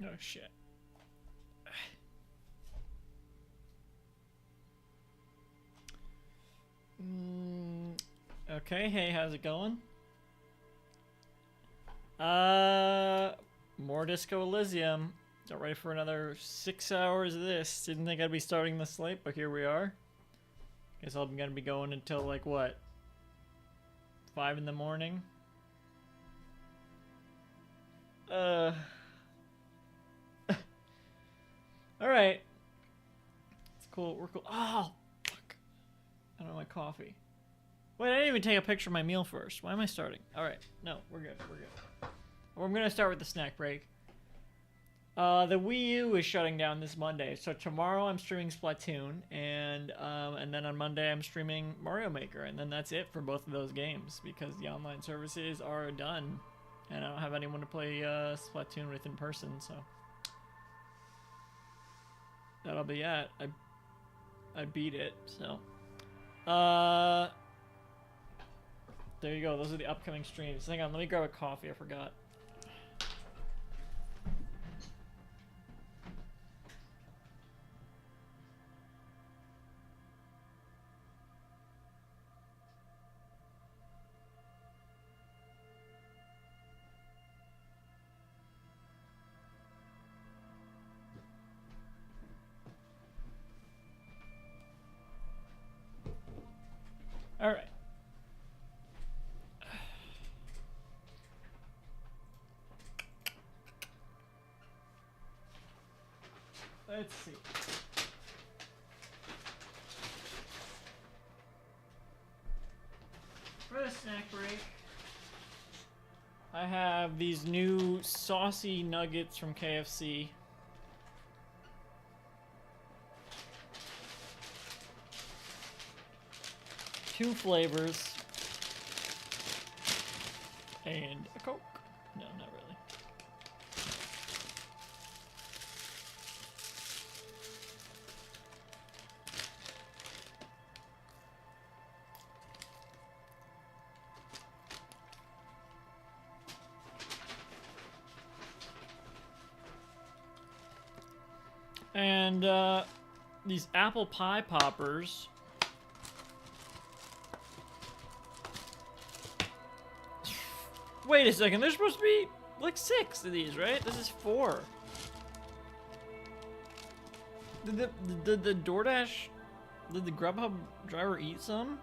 Oh shit. Okay, hey, how's it going? More Disco Elysium. Got ready for another 6 hours of this. Didn't think I'd be starting this late, but here we are. Guess I'm gonna be going until like what? 5 in the morning? Alright. It's cool, we're cool. Oh, fuck. I don't have my coffee. Wait, I didn't even take a picture of my meal first. Why am I starting? Alright, no, we're good, we're good. Well, I'm gonna start with the snack break. The Wii U is shutting down this Monday, so tomorrow I'm streaming Splatoon, and then on Monday I'm streaming Mario Maker, and then that's it for both of those games, because the online services are done, and I don't have anyone to play Splatoon with in person, so that'll be it. I beat it, so. There you go, those are the upcoming streams. Hang on, let me grab a coffee, I forgot. Alright. Let's see. For the snack break, I have these new saucy nuggets from KFC. Two flavors. And a Coke. No, not really. And these apple pie poppers. Wait a second, there's supposed to be like 6 of these, right? This is 4. Did the DoorDash, did the Grubhub driver eat some?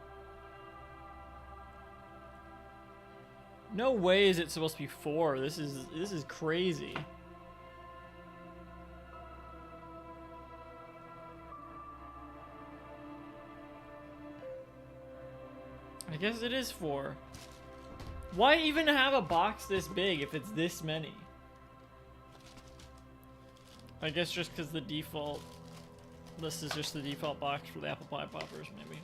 No way is it supposed to be 4. This is crazy. I guess it is 4. Why even have a box this big if it's this many? I guess just because the default... This is just the default box for the apple pie poppers, maybe.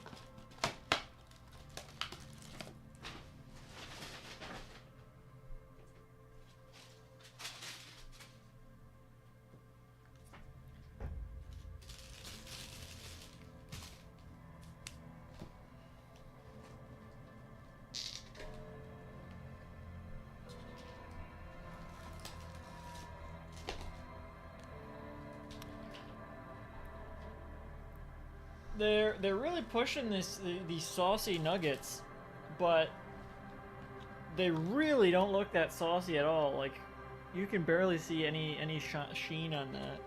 They're really pushing these saucy nuggets, but they really don't look that saucy at all. Like, you can barely see any sheen on that.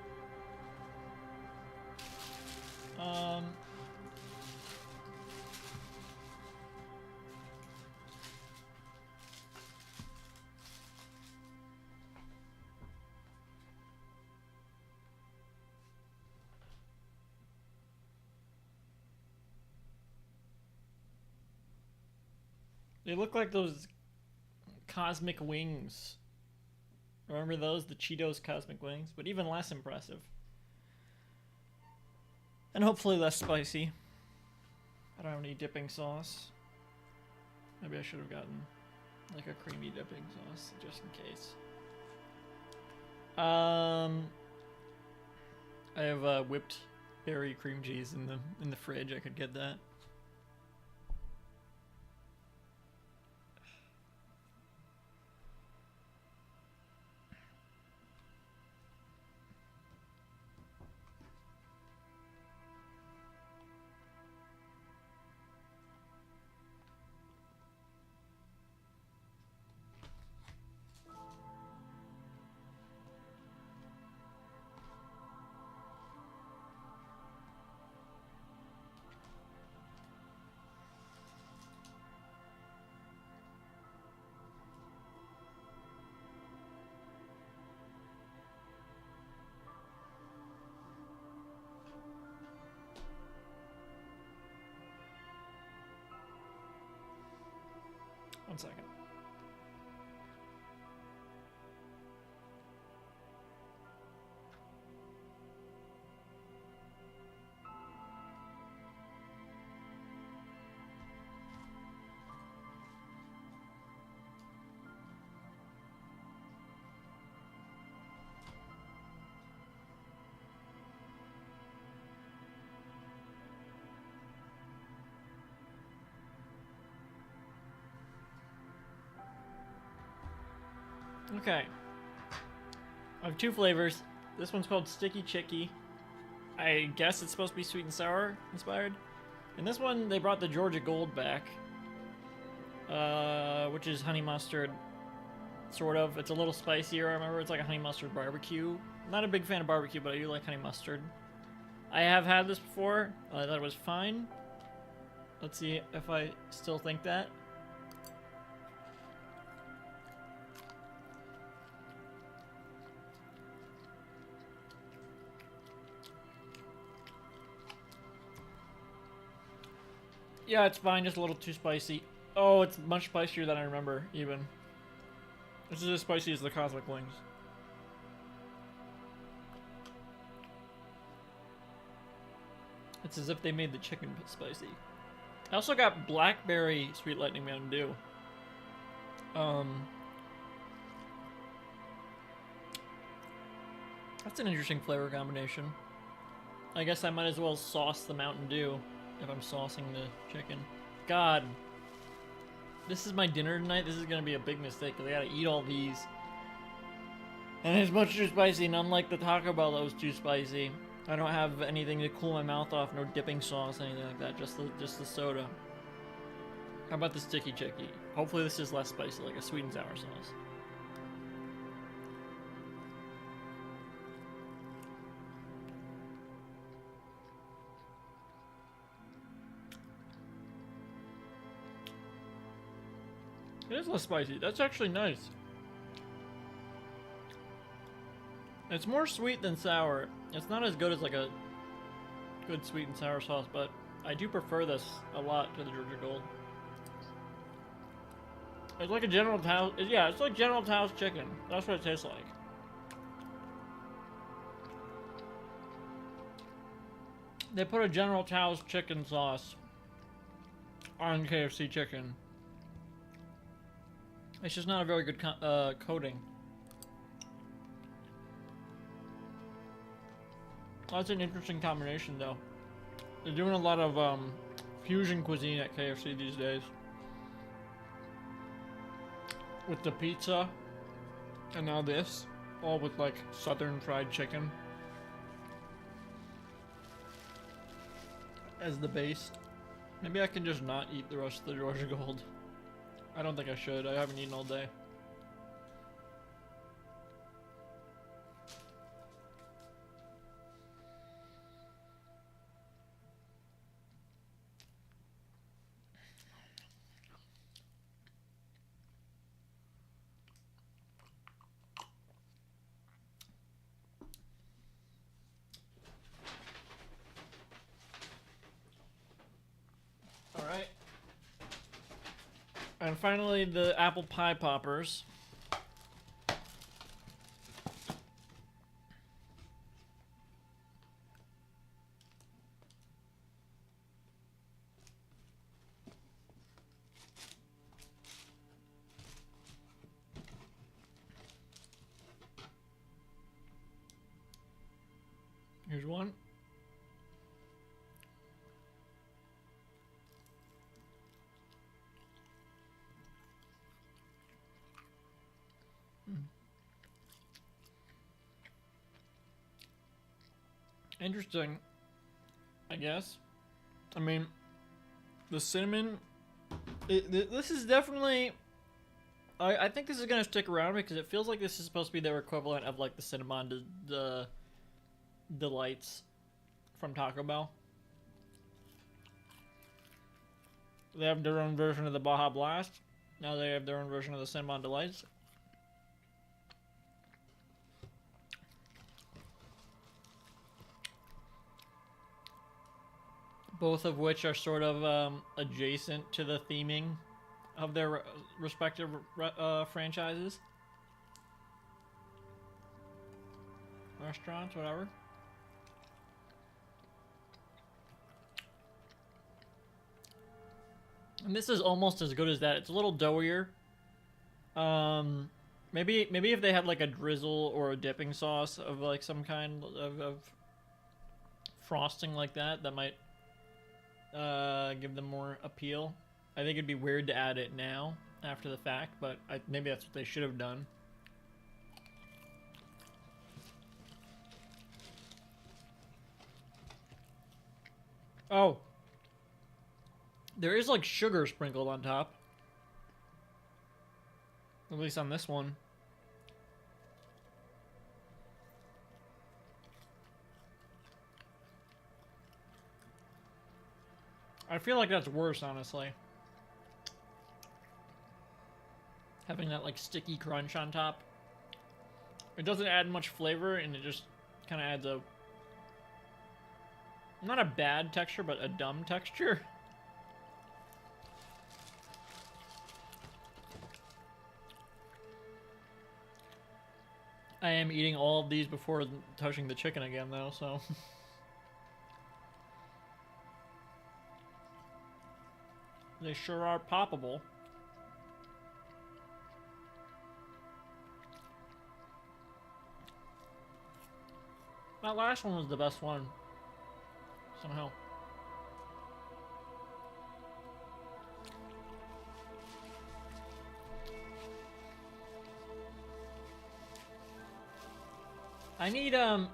They look like those cosmic wings. Remember those? The Cheetos cosmic wings? But even less impressive. And hopefully less spicy. I don't have any dipping sauce. Maybe I should have gotten like a creamy dipping sauce just in case. I have whipped berry cream cheese in the fridge. I could get that. 1 second. Okay. I have 2 flavors. This one's called Sticky Chicky. I guess it's supposed to be sweet and sour inspired. And this one, they brought the Georgia Gold back. Which is honey mustard. Sort of. It's a little spicier. I remember it's like a honey mustard barbecue. I'm not a big fan of barbecue, but I do like honey mustard. I have had this before. I thought it was fine. Let's see if I still think that. Yeah, it's fine, just a little too spicy. Oh, it's much spicier than I remember, even. This is as spicy as the Cosmic Wings. It's as if they made the chicken spicy. I also got blackberry Sweet Lightning Mountain Dew. That's an interesting flavor combination. I guess I might as well sauce the Mountain Dew if I'm saucing the chicken. God. This is my dinner tonight. This is going to be a big mistake because I got to eat all these. And it's much too spicy, and unlike the Taco Bell that was too spicy, I don't have anything to cool my mouth off, no dipping sauce, anything like that, just the soda. How about the Sticky Chicky? Hopefully this is less spicy, like a sweet and sour sauce. It is less spicy. That's actually nice. It's more sweet than sour. It's not as good as like a good sweet and sour sauce, but I do prefer this a lot to the Georgia Gold. It's like a General Tso's. Yeah, it's like General Tso's chicken. That's what it tastes like. They put a General Tso's chicken sauce on KFC chicken. It's just not a very good coating. That's an interesting combination, though. They're doing a lot of fusion cuisine at KFC these days. With the pizza, and now this, all with like southern fried chicken as the base. Maybe I can just not eat the rest of the Georgia Gold. I don't think I should. I haven't eaten all day. Alright. And finally, the apple pie poppers. Here's one. Interesting, I guess. I mean, the cinnamon, this is definitely, I think this is going to stick around because it feels like this is supposed to be their equivalent of like the Cinnamon Delights from Taco Bell. They have their own version of the Baja Blast. Now they have their own version of the Cinnamon Delights. Both of which are sort of adjacent to the theming of their respective franchises. Restaurants, whatever. And this is almost as good as that. It's a little doughier. Maybe if they had like a drizzle or a dipping sauce of like some kind of frosting like that, that might give them more appeal. I think it'd be weird to add it now after the fact, but maybe that's what they should have done. Oh. There is like sugar sprinkled on top. At least on this one. I feel like that's worse, honestly. Having that like sticky crunch on top. It doesn't add much flavor, and it just kind of adds a... not a bad texture, but a dumb texture. I am eating all of these before touching the chicken again, though, so... They sure are poppable. That last one was the best one. Somehow. I need, I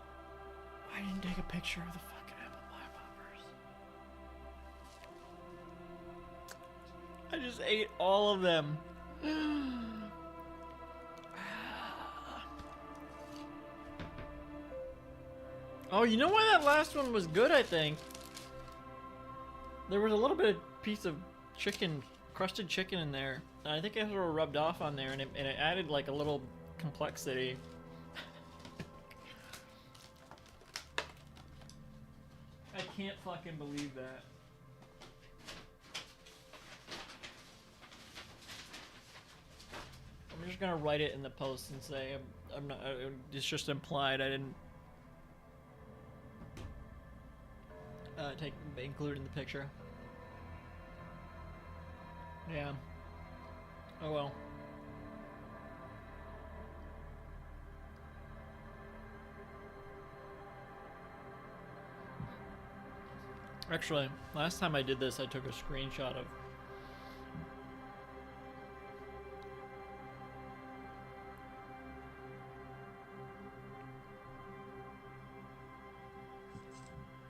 didn't take a picture of the fucking apple pie poppers. I just ate all of them. Oh, you know why that last one was good, I think? There was a little bit of piece of chicken, crusted chicken in there. I think it sort of rubbed off on there, and it added like a little complexity. I can't fucking believe that. I'm just gonna write it in the post and say I'm not. It's just implied. I didn't include in the picture. Yeah. Oh well. Actually, last time I did this, I took a screenshot of...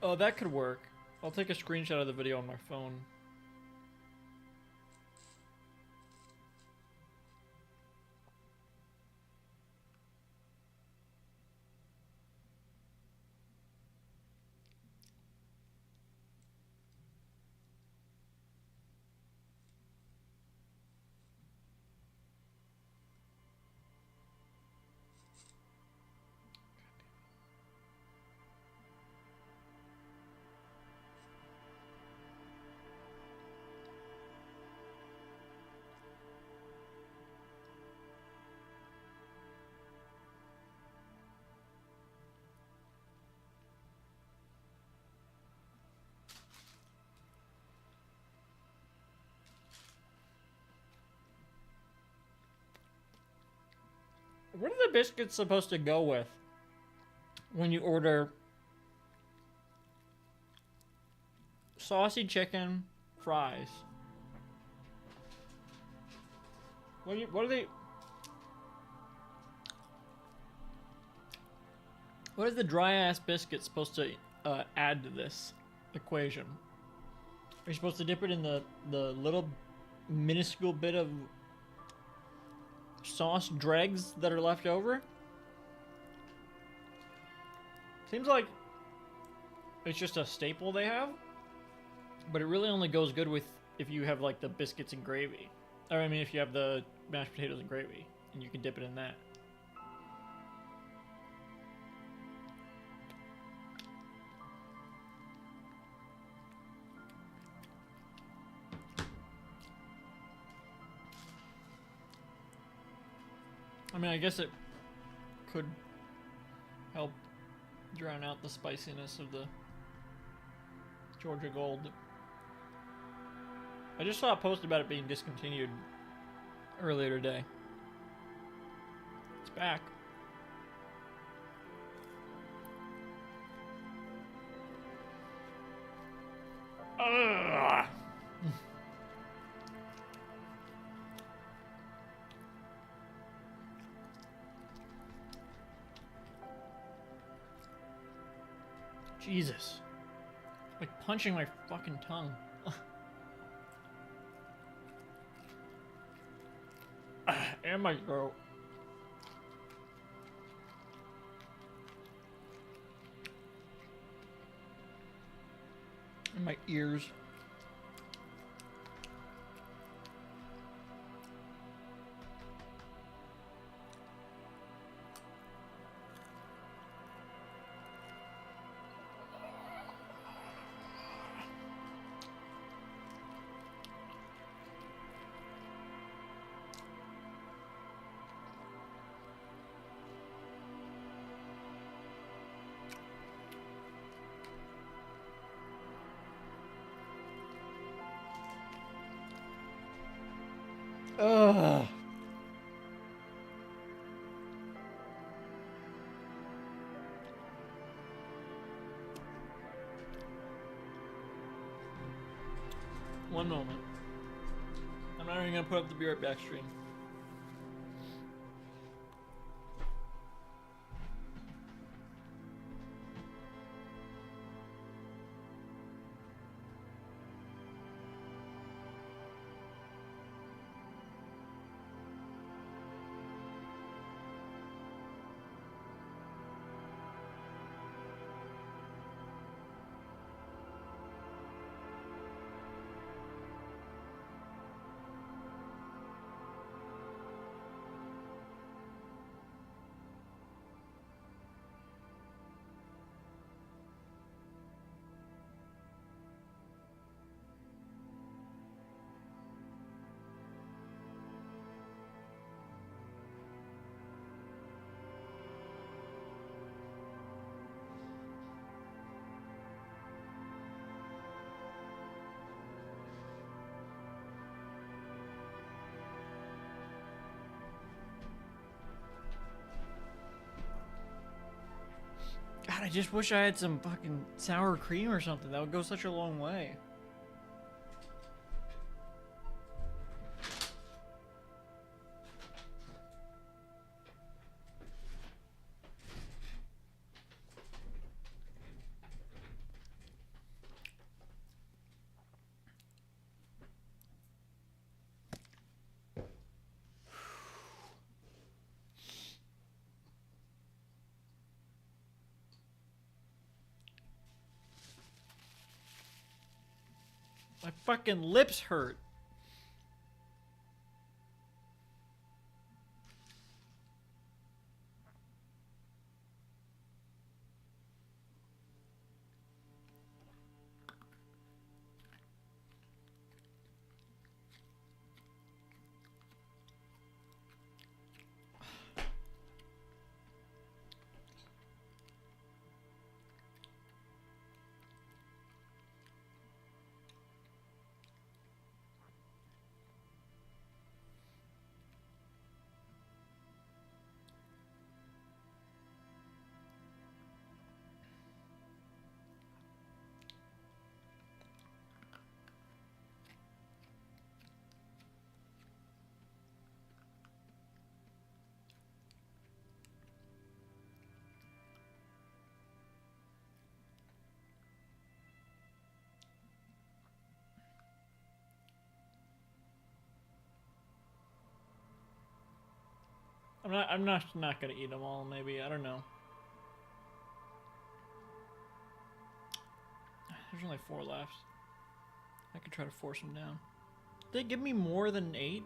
Oh, that could work. I'll take a screenshot of the video on my phone. What are the biscuits supposed to go with when you order saucy chicken fries? What are they? What is the dry ass biscuit supposed to add to this equation? Are you supposed to dip it in the little minuscule bit of sauce dregs that are left over? Seems like it's just a staple they have, but it really only goes good with if you have like the biscuits and gravy. Or I mean, if you have the mashed potatoes and gravy, and you can dip it in that. I mean, I guess it could help drown out the spiciness of the Georgia Gold. I just saw a post about it being discontinued earlier today. It's back. Ugh. Jesus. Like punching my fucking tongue. And my throat. And my ears. Ugh. One moment. I'm not even gonna put up the Be Right Back stream. God, I just wish I had some fucking sour cream or something. That would go such a long way. My fucking lips hurt. I'm not gonna eat them all, maybe. I don't know. There's only 4 left. I could try to force them down. Did they give me more than 8?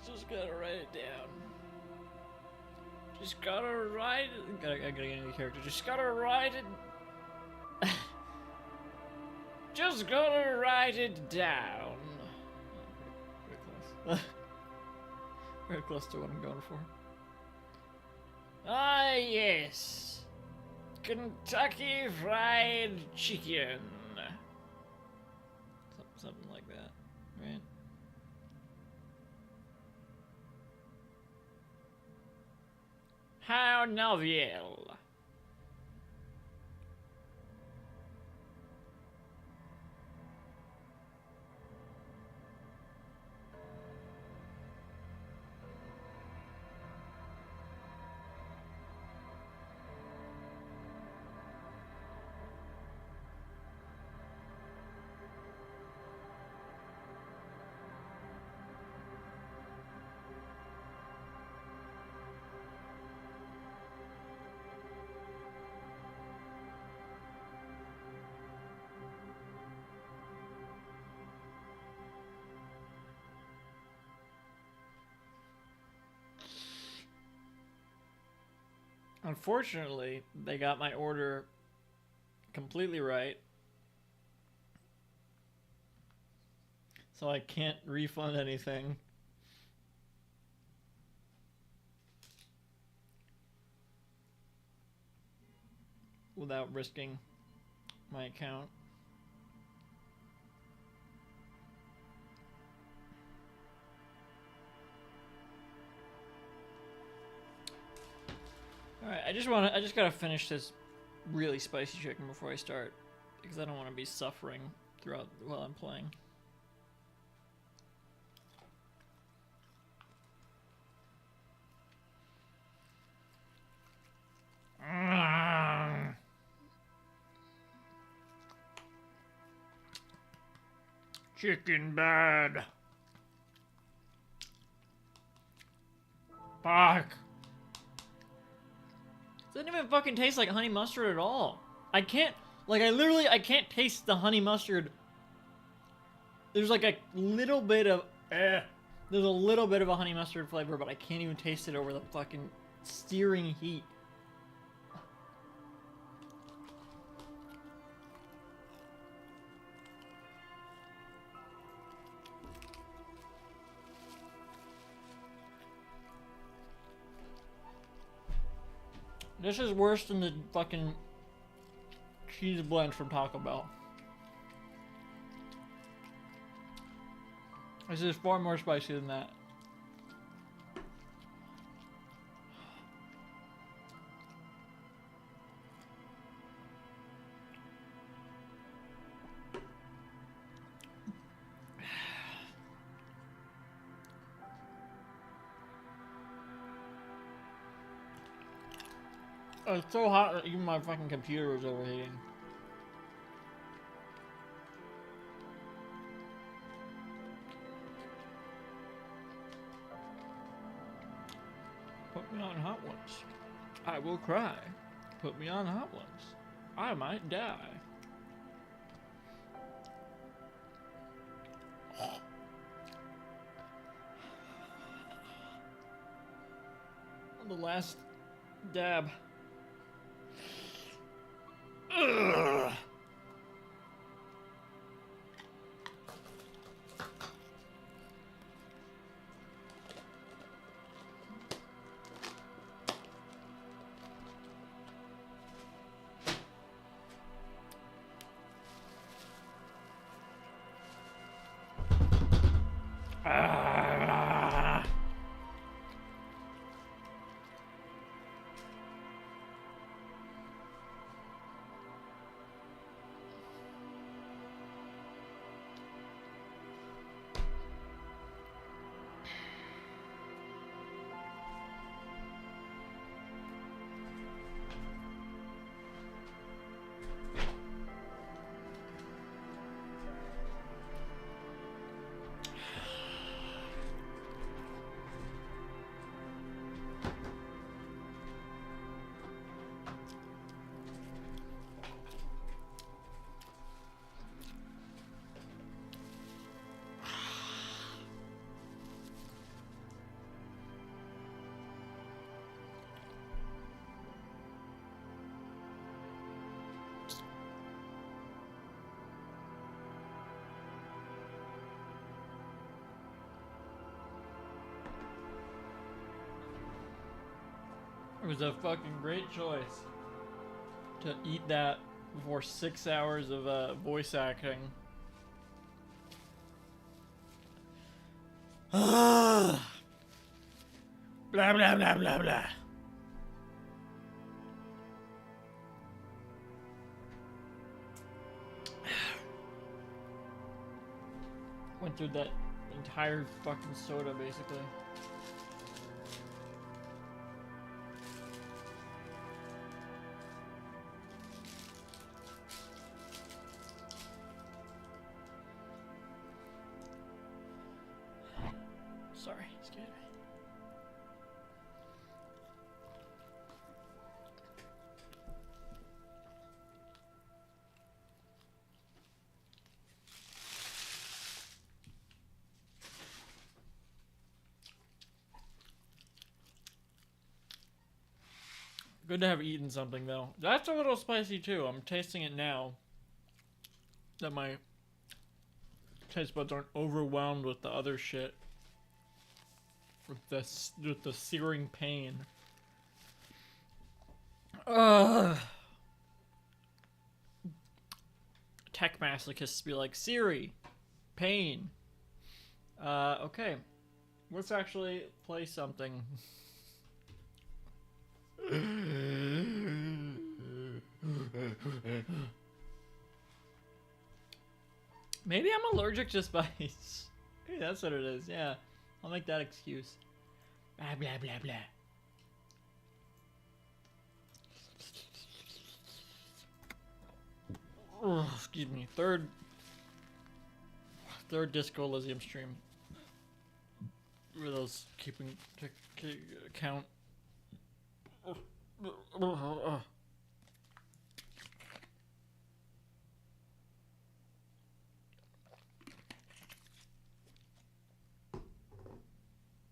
Just gotta write it down. Just gotta write it. I gotta get into the character. Just gotta write it. Just gotta write it down. Very close. Very close to what I'm going for. Ah, yes. Kentucky Fried Chicken. Something like that, right? How novel. Unfortunately, they got my order completely right. So I can't refund anything. Without risking my account. Alright, I just gotta finish this really spicy chicken before I start, because I don't want to be suffering throughout while I'm playing. Chicken bad. Fuck. Doesn't even fucking taste like honey mustard at all. I can't, like, I can't taste the honey mustard. There's like a little bit of, there's a little bit of a honey mustard flavor, but I can't even taste it over the fucking searing heat. This is worse than the fucking cheese blend from Taco Bell. This is far more spicy than that. It's so hot that even my fucking computer was overheating. Put me on hot ones. I will cry. Put me on hot ones. I might die. The last dab. Ugh. was a fucking great choice to eat that before 6 hours of voice acting. Blah blah blah blah blah. Went through that entire fucking soda basically. Sorry, excuse me. Good to have eaten something though. That's a little spicy too. I'm tasting it now. That my taste buds aren't overwhelmed with the other shit. With the searing pain. Ugh. Tech masochists be like, Siri, pain. Okay. Let's actually play something. Maybe I'm allergic to spice. Maybe that's what it is, yeah. I'll make that excuse. Blah, blah, blah, blah. Oh, excuse me. Third Disco Elysium stream. For those keeping count.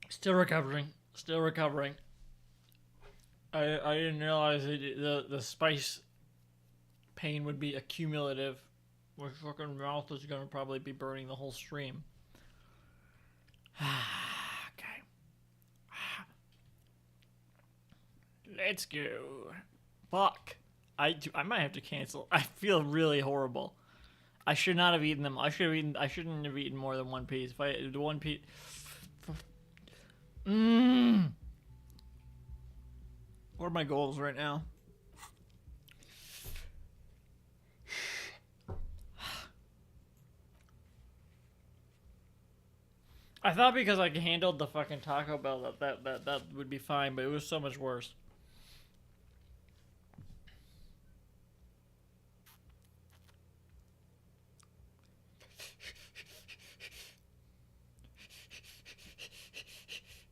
Still recovering. Still recovering. I didn't realize the spice pain would be accumulative. My fucking mouth is gonna probably be burning the whole stream. Okay. Let's go. Fuck. I might have to cancel. I feel really horrible. I should not have eaten them. I shouldn't have eaten more than one piece. If I ate one piece. What are my goals right now? I thought because I handled the fucking Taco Bell that would be fine, but it was so much worse.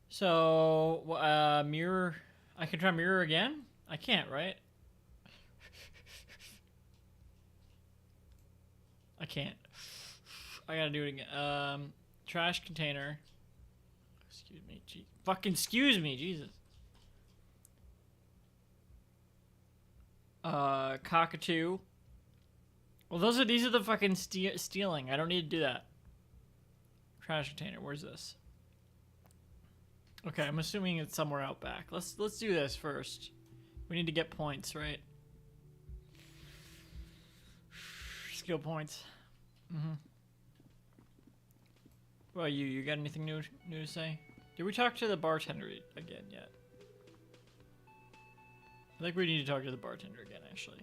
So, mirror. I can try mirror again? I can't, right? I can't. I gotta do it again. Trash container. Excuse me. Fucking excuse me, Jesus. Cockatoo. Well, these are the fucking stealing. I don't need to do that. Trash container. Where's this? Okay, I'm assuming it's somewhere out back. Let's do this first. We need to get points, right? Skill points. What about you? You got anything new to say? Did we talk to the bartender again yet? I think we need to talk to the bartender again, actually.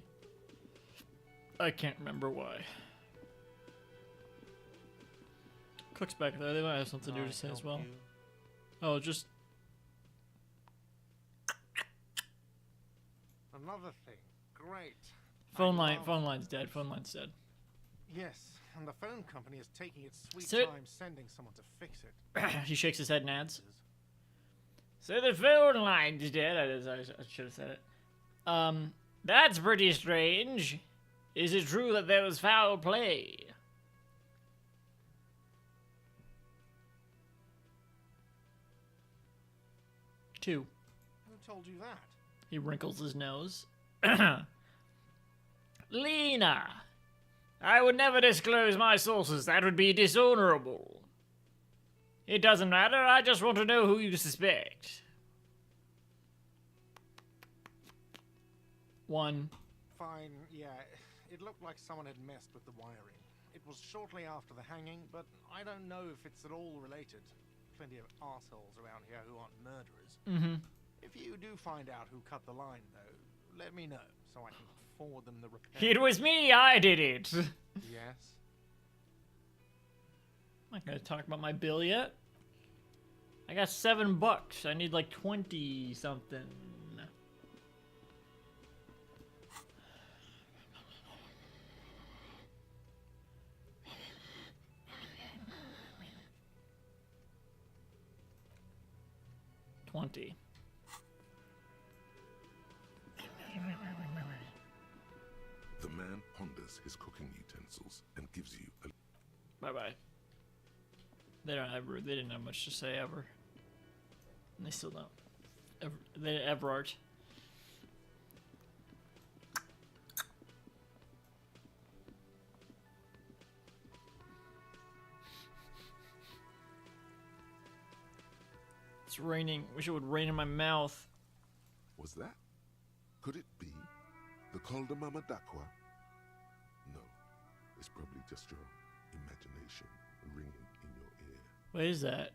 I can't remember why. Cook's back there. They might have something new to say as well. Oh, just... Another thing. Great. Phone line's dead. Phone line's dead. Yes, and the phone company is taking its sweet time sending someone to fix it. He shakes his head and adds. So the phone line's dead. I should have said it. That's pretty strange. Is it true that there was foul play? Two. Who told you that? He wrinkles his nose. Lena! I would never disclose my sources. That would be dishonorable. It doesn't matter. I just want to know who you suspect. 1. Fine, yeah. It looked like someone had messed with the wiring. It was shortly after the hanging, but I don't know if it's at all related. Plenty of assholes around here who aren't murderers. Mm-hmm. If you do find out who cut the line, though, let me know so I can forward them the repair. It was me, I did it. Yes? I'm not gonna talk about my bill yet. I got $7. I need like 20 something. $20. The man ponders his cooking utensils and gives you a... Bye-bye. They didn't have much to say ever. And they still don't. They ever art. It's raining. Wish it would rain in my mouth. Was that? Could it be the Calder Mama Dakwa? No, it's probably just your imagination ringing in your ear. What is that?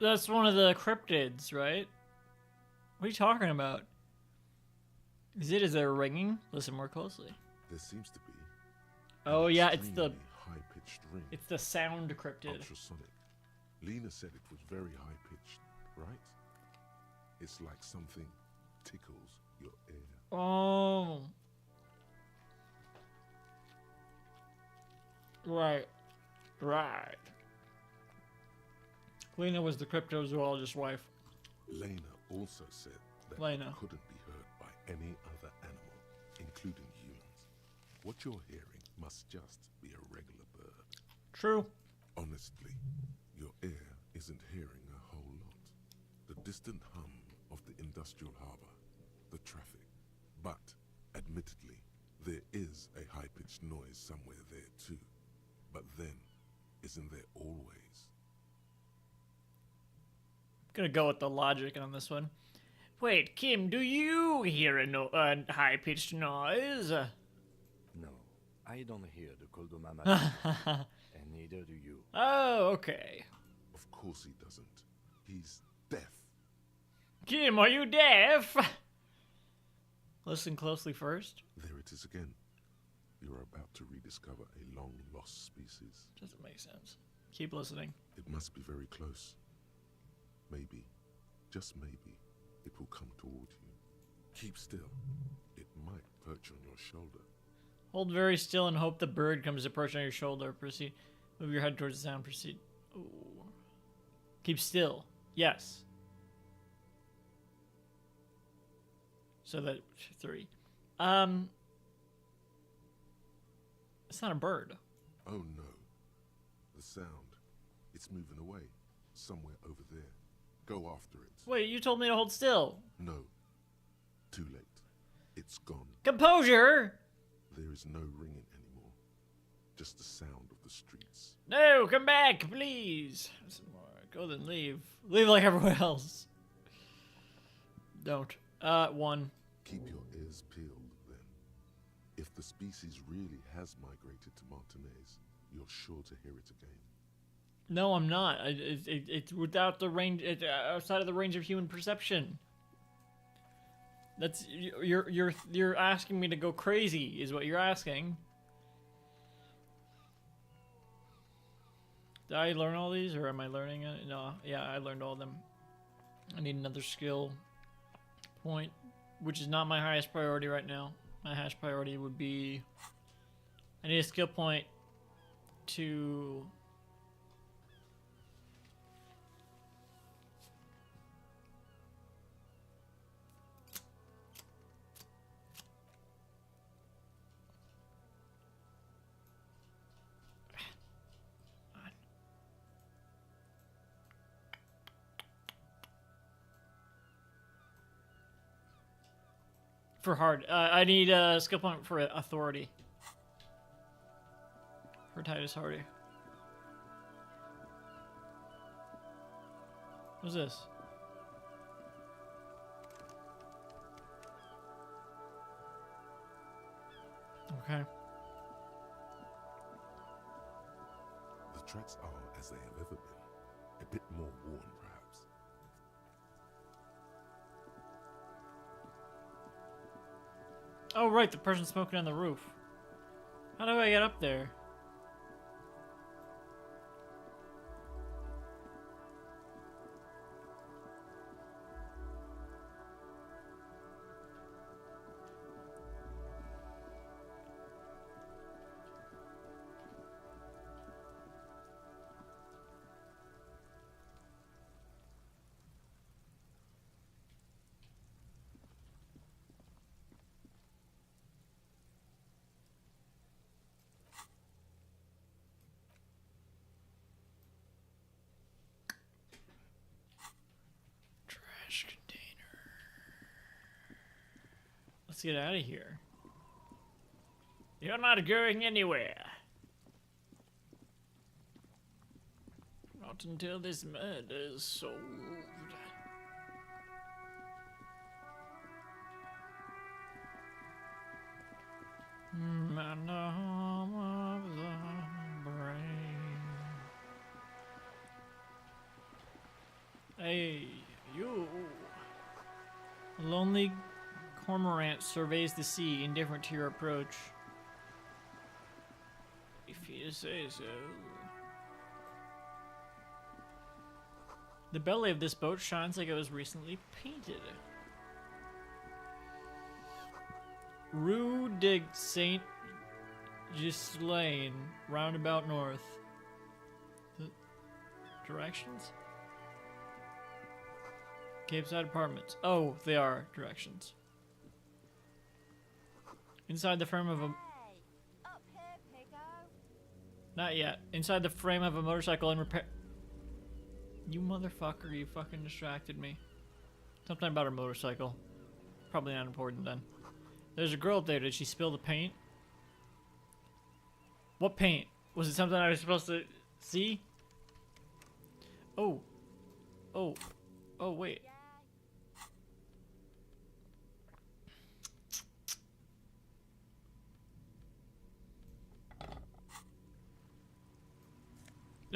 That's one of the cryptids, right? What are you talking about? Is there ringing? Listen more closely. There seems to be. Oh yeah, it's the high-pitched ring. it's the sound cryptid. Ultrasonic. Lena said it was very high-pitched, right? It's like something tickles your ear. Oh. Right. Right. Lena was the cryptozoologist's wife. Lena also said that Lena. it couldn't be heard by any other animal, including humans. What you're hearing must just be a regular bird. True. Honestly, your ear isn't hearing a whole lot. The distant hum of the industrial harbor, the traffic. But, admittedly, there is a high-pitched noise somewhere there too. But then, isn't there always? Gonna go with the logic on this one. Wait, Kim, do you hear a high-pitched noise? No, I don't hear the Koldomama, and neither do you. Oh, okay. Of course he doesn't. He's deaf. Kim, are you deaf? Listen closely first. There it is again. You're about to rediscover a long-lost species. Doesn't make sense. Keep listening. It must be very close. Maybe, just maybe, it will come toward you. Keep still. It might perch on your shoulder. Hold very still and hope the bird comes to perch on your shoulder. Proceed. Move your head towards the sound. Proceed. Ooh. Keep still. Yes. So that 3. It's not a bird. Oh no. The sound. It's moving away. Somewhere over there. Go after it. Wait, you told me to hold still. No. Too late. It's gone. Composure! There is no ringing anymore. Just the sound of the streets. No, come back, please. Some more. Go then leave. Leave like everyone else. Don't. 1. Keep your ears peeled, then. If the species really has migrated to Martinez, you're sure to hear it again. No, I'm not. It's without the range. It's outside of the range of human perception. That's you're asking me to go crazy, is what you're asking. Did I learn all these, or am I learning it? No, yeah, I learned all of them. I need another skill point, which is not my highest priority right now. My highest priority would be I need a skill point to for hard. I need a skill point for authority. For Titus Hardy. What's this? Okay. The tracks are as they have ever been. A bit more worn, perhaps. Oh, right, the person smoking on the roof. How do I get up there? Trash container. Let's get out of here. You're not going anywhere. Not until this murder is solved. Man of the brain. Hey, you. A lonely cormorant surveys the sea, indifferent to your approach. If you say so. The belly of this boat shines like it was recently painted. Rue de Saint Ghislain, roundabout north. The directions? Cape Side Apartments. Oh, they are directions. Inside the frame of a... Up here, Pigo. Not yet. Inside the frame of a motorcycle in repair... You motherfucker, you fucking distracted me. Something about her motorcycle. Probably not important then. There's a girl up there. Did she spill the paint? What paint? Was it something I was supposed to see? Oh. Oh. Oh, wait.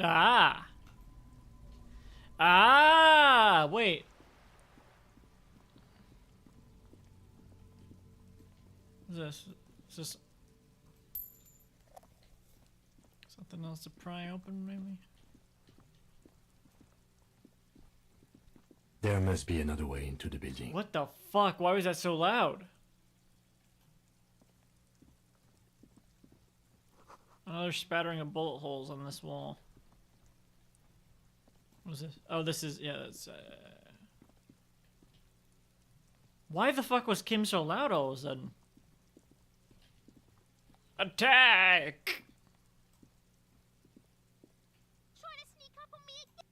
Ah! Ah! Wait. What's this? Is this something else to pry open, maybe? There must be another way into the building. What the fuck? Why was that so loud? Another spattering of bullet holes on this wall. What is this? Oh, this is... Yeah, that's... Why the fuck was Kim so loud all of a sudden? Attack! Trying to sneak up on me again.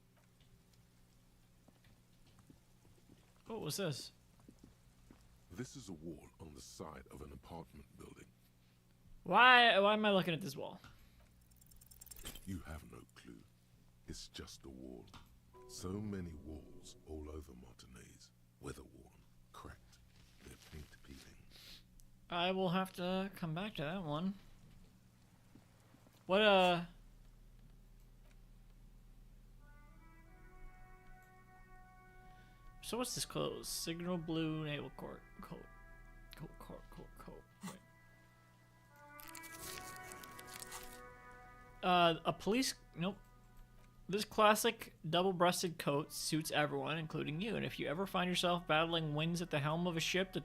What was this? This is a wall on the side of an apartment building. Why am I looking at this wall? You have no clue. It's just a wall. So many walls all over Martinez. Weather-worn, cracked, their paint peeling. I will have to come back to that one. What, So what's this clothes? Signal blue naval coat. Coat. Wait. A police... Nope. This classic double-breasted coat suits everyone, including you. And if you ever find yourself battling winds at the helm of a ship, then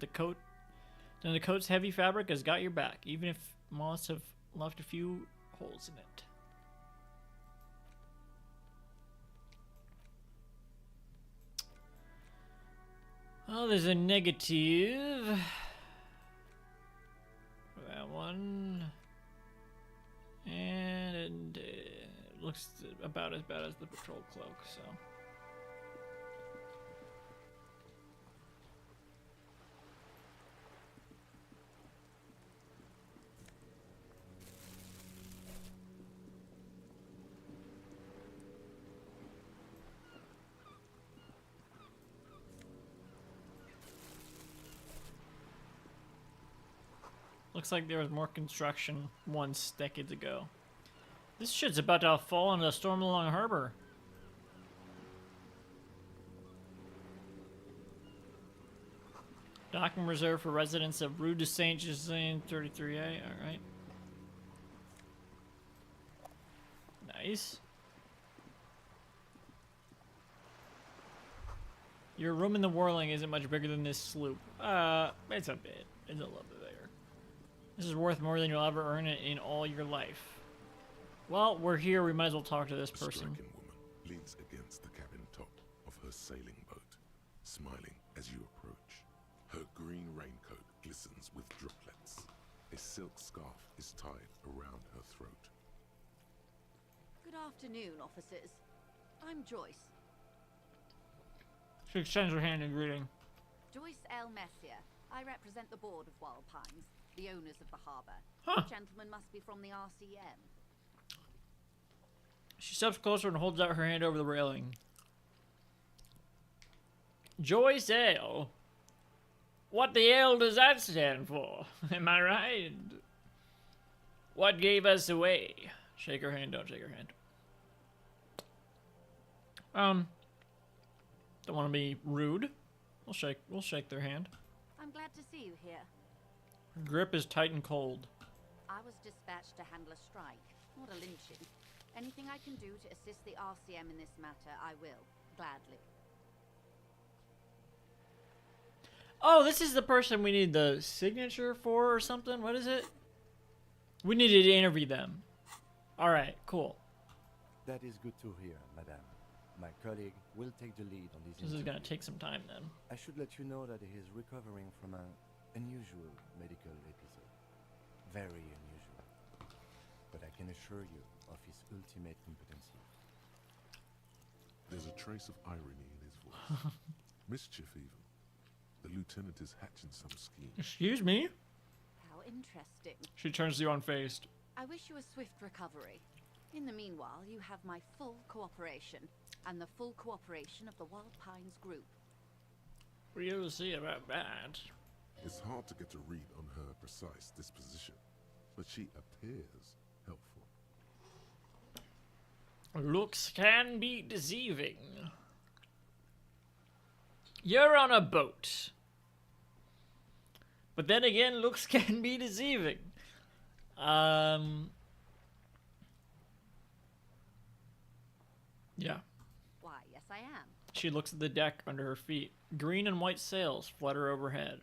the coat's heavy fabric has got your back, even if moths have left a few holes in it. Oh, there's a negative for that one, and it looks about as bad as the patrol cloak, so. Looks like there was more construction once decades ago. This shit's about to fall into a storm along harbor. Docking reserved for residents of Rue de Saint Justine 33A. Alright. Nice. Your room in the Whirling isn't much bigger than this sloop. It's a bit. It's a little bit bigger. This is worth more than you'll ever earn it in all your life. Well, we're here. We might as well talk to this A person. striking woman leans against the cabin top of her sailing boat, smiling as you approach. Her green raincoat glistens with droplets. A silk scarf is tied around her throat. Good afternoon, officers. I'm Joyce. She extends her hand in greeting. Joyce L. Messier. I represent the board of Wild Pines, the owners of the harbour. Huh. The gentleman must be from the RCM. She steps closer and holds out her hand over the railing. Joyce L. What the hell does that stand for? Am I right? What gave us away? Shake her hand, don't shake her hand. Don't want to be rude. We'll shake their hand. I'm glad to see you here. Her grip is tight and cold. I was dispatched to handle a strike, not a lynching. Anything I can do to assist the RCM in this matter, I will, gladly. Oh, this is the person we need the signature for or something? What is it? We needed to interview them. Alright, cool. That is good to hear, madame. My colleague will take the lead on this This is interview. gonna take some time then. I should let you know that he is recovering from an unusual medical episode. Very unusual. But I can assure you of his ultimate competency. There's a trace of irony in his voice. Mischief, even. The lieutenant is hatching some scheme. Excuse me? How interesting. She turns to you unfazed. I wish you a swift recovery. In the meanwhile, you have my full cooperation, and the full cooperation of the Wild Pines group. We'll see about that. It's hard to get a read on her precise disposition, but she appears helpful. Looks can be deceiving. You're on a boat. But then again, looks can be deceiving. Yeah. Why, yes I am. She looks at the deck under her feet. Green and white sails flutter overhead.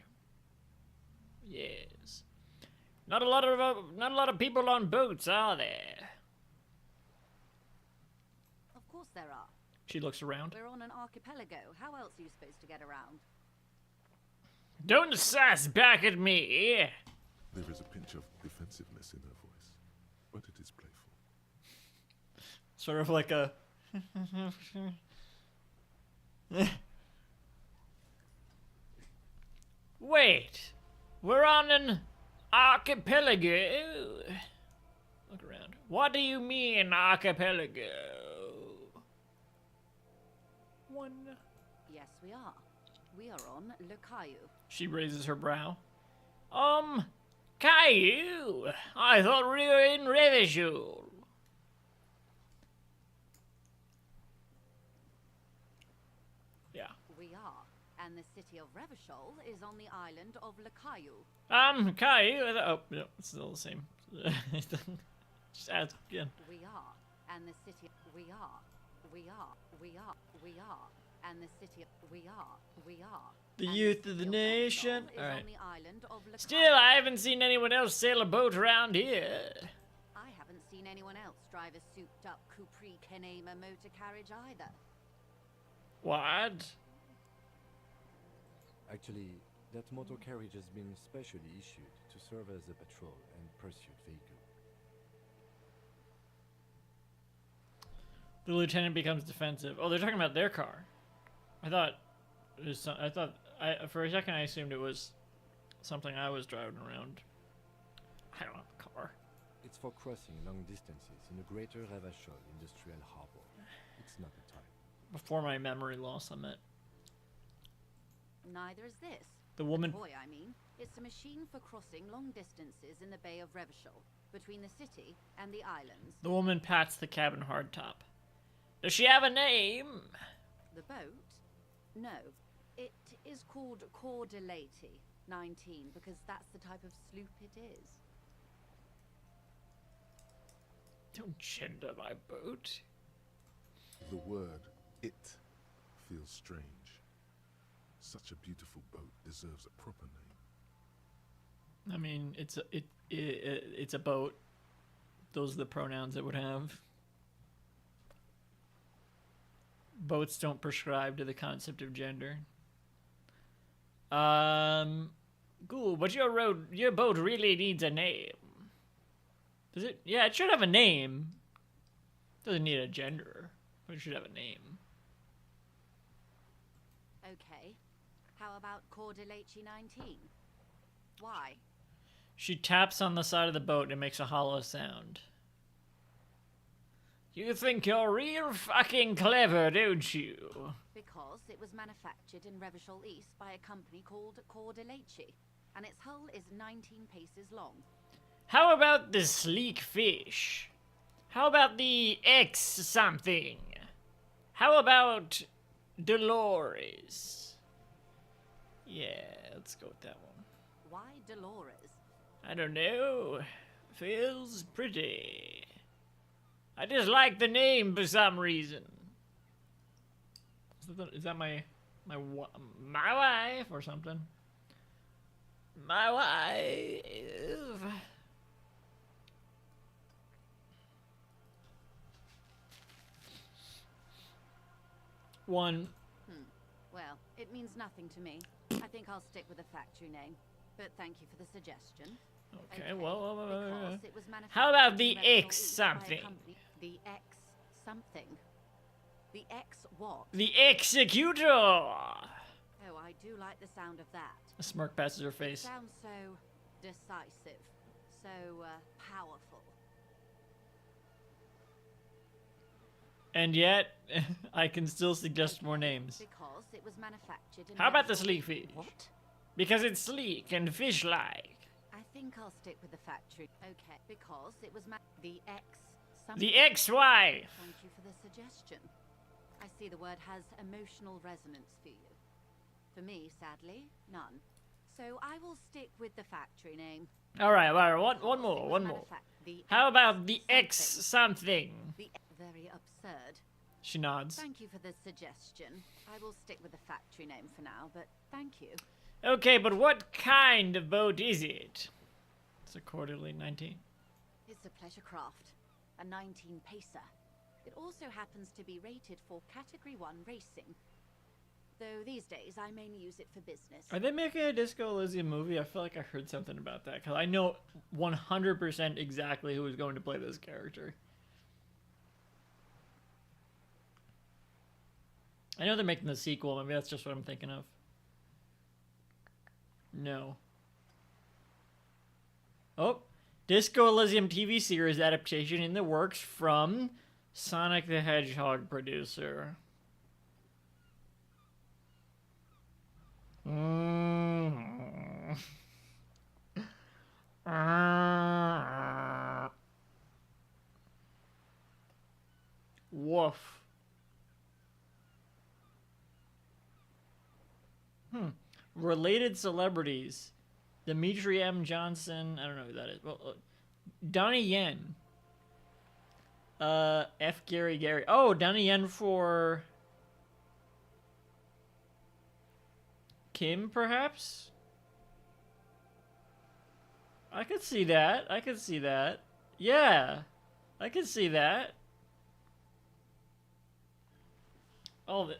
Yes. Not a lot of people on boats, are there? Of course there are. She looks around. We're on an archipelago. How else are you supposed to get around? Don't sass back at me. There is a pinch of defensiveness in her voice, but it is playful. Sort of like a... Wait. We're on an archipelago. Look around. What do you mean, archipelago? One. Yes, we are. We are on Le Caillou. She raises her brow. Caillou? I thought we were in Revachol. Yeah. We are. And the city of Revachol is on the island of Le Caillou. Caillou. Oh, no, it's still the same. Just ask again. We are. And the city. We are. We are. We are. We are. And the city. We are. We are. The And youth of city the nation. Revachol is Alright. on the island of Le Still, Caillou. I haven't seen anyone else sail a boat around here. I haven't seen anyone else drive a souped-up Capri Kenema motor carriage either. What? Actually, that motor carriage has been specially issued to serve as a patrol and pursuit vehicle. The lieutenant becomes defensive. Oh, they're talking about their car. I thought it was for a second I assumed it was something I was driving around. I don't have a car. It's for crossing long distances in the greater Revachol industrial harbor. It's not a type. Before my memory loss, I meant. Neither is this. The woman. Boy, I mean. It's a machine for crossing long distances in the Bay of Revachol, between the city and the islands. The woman pats the cabin hardtop. Does she have a name? The boat? No. It is called Cor de Lady 19 because that's the type of sloop it is. Don't gender my boat. The word "it" feels strange. Such a beautiful boat deserves a proper name. I mean, it's a boat. Those are the pronouns it would have. Boats don't prescribe to the concept of gender. Cool, but your boat really needs a name. Does it? Yeah, it should have a name. Doesn't need a gender, but it should have a name. Okay. How about Cor de Lady 19? Why? She taps on the side of the boat and it makes a hollow sound. You think you're real fucking clever, don't you? Because it was manufactured in Revachol East by a company called Cor de Lady, and its hull is 19 paces long. How about the sleek fish? How about the X something? How about Dolores? Yeah, let's go with that one. Why Dolores? I don't know. Feels pretty. I just like the name for some reason. Is that my wife or something? My wife. One. Well, it means nothing to me. I think I'll stick with the factory name. But thank you for the suggestion. Okay, well, because it was how about manufactured the in Revachol X East by a something? company- The X something. The X what? The Executor! Oh, I do like the sound of that. A smirk passes her It face. sounds so decisive, so powerful. And yet, I can still suggest more names. Because it was manufactured in How about the Revachol- sleek fish? What? Because it's sleek and fish-like. I think I'll stick with the factory. Okay, because it was the X something. The ex-wife! Thank you for the suggestion. I see the word has emotional resonance for you. For me, sadly, none. So I will stick with the factory name. Alright, one Because it more, was one more. the How X about the something. X something? The very absurd. She nods. Thank you for the suggestion. I will stick with the factory name for now, but thank you. Okay, but what kind of boat is it? It's a quarterly 19. It's a pleasure craft, a 19 pacer. It also happens to be rated for Category 1 racing. Though these days I mainly use it for business. Are they making a Disco Elysium movie? I feel like I heard something about that, because I know 100% exactly who is going to play this character. I know they're making the sequel, maybe that's just what I'm thinking of. No. Oh, Disco Elysium TV series adaptation in the works from Sonic the Hedgehog producer. Woof. Related celebrities. Dimitri M. Johnson. I don't know who that is. Well, Donnie Yen. F. Gary. Oh, Donnie Yen for Kim, perhaps? I could see that. Yeah. I could see that. Oh,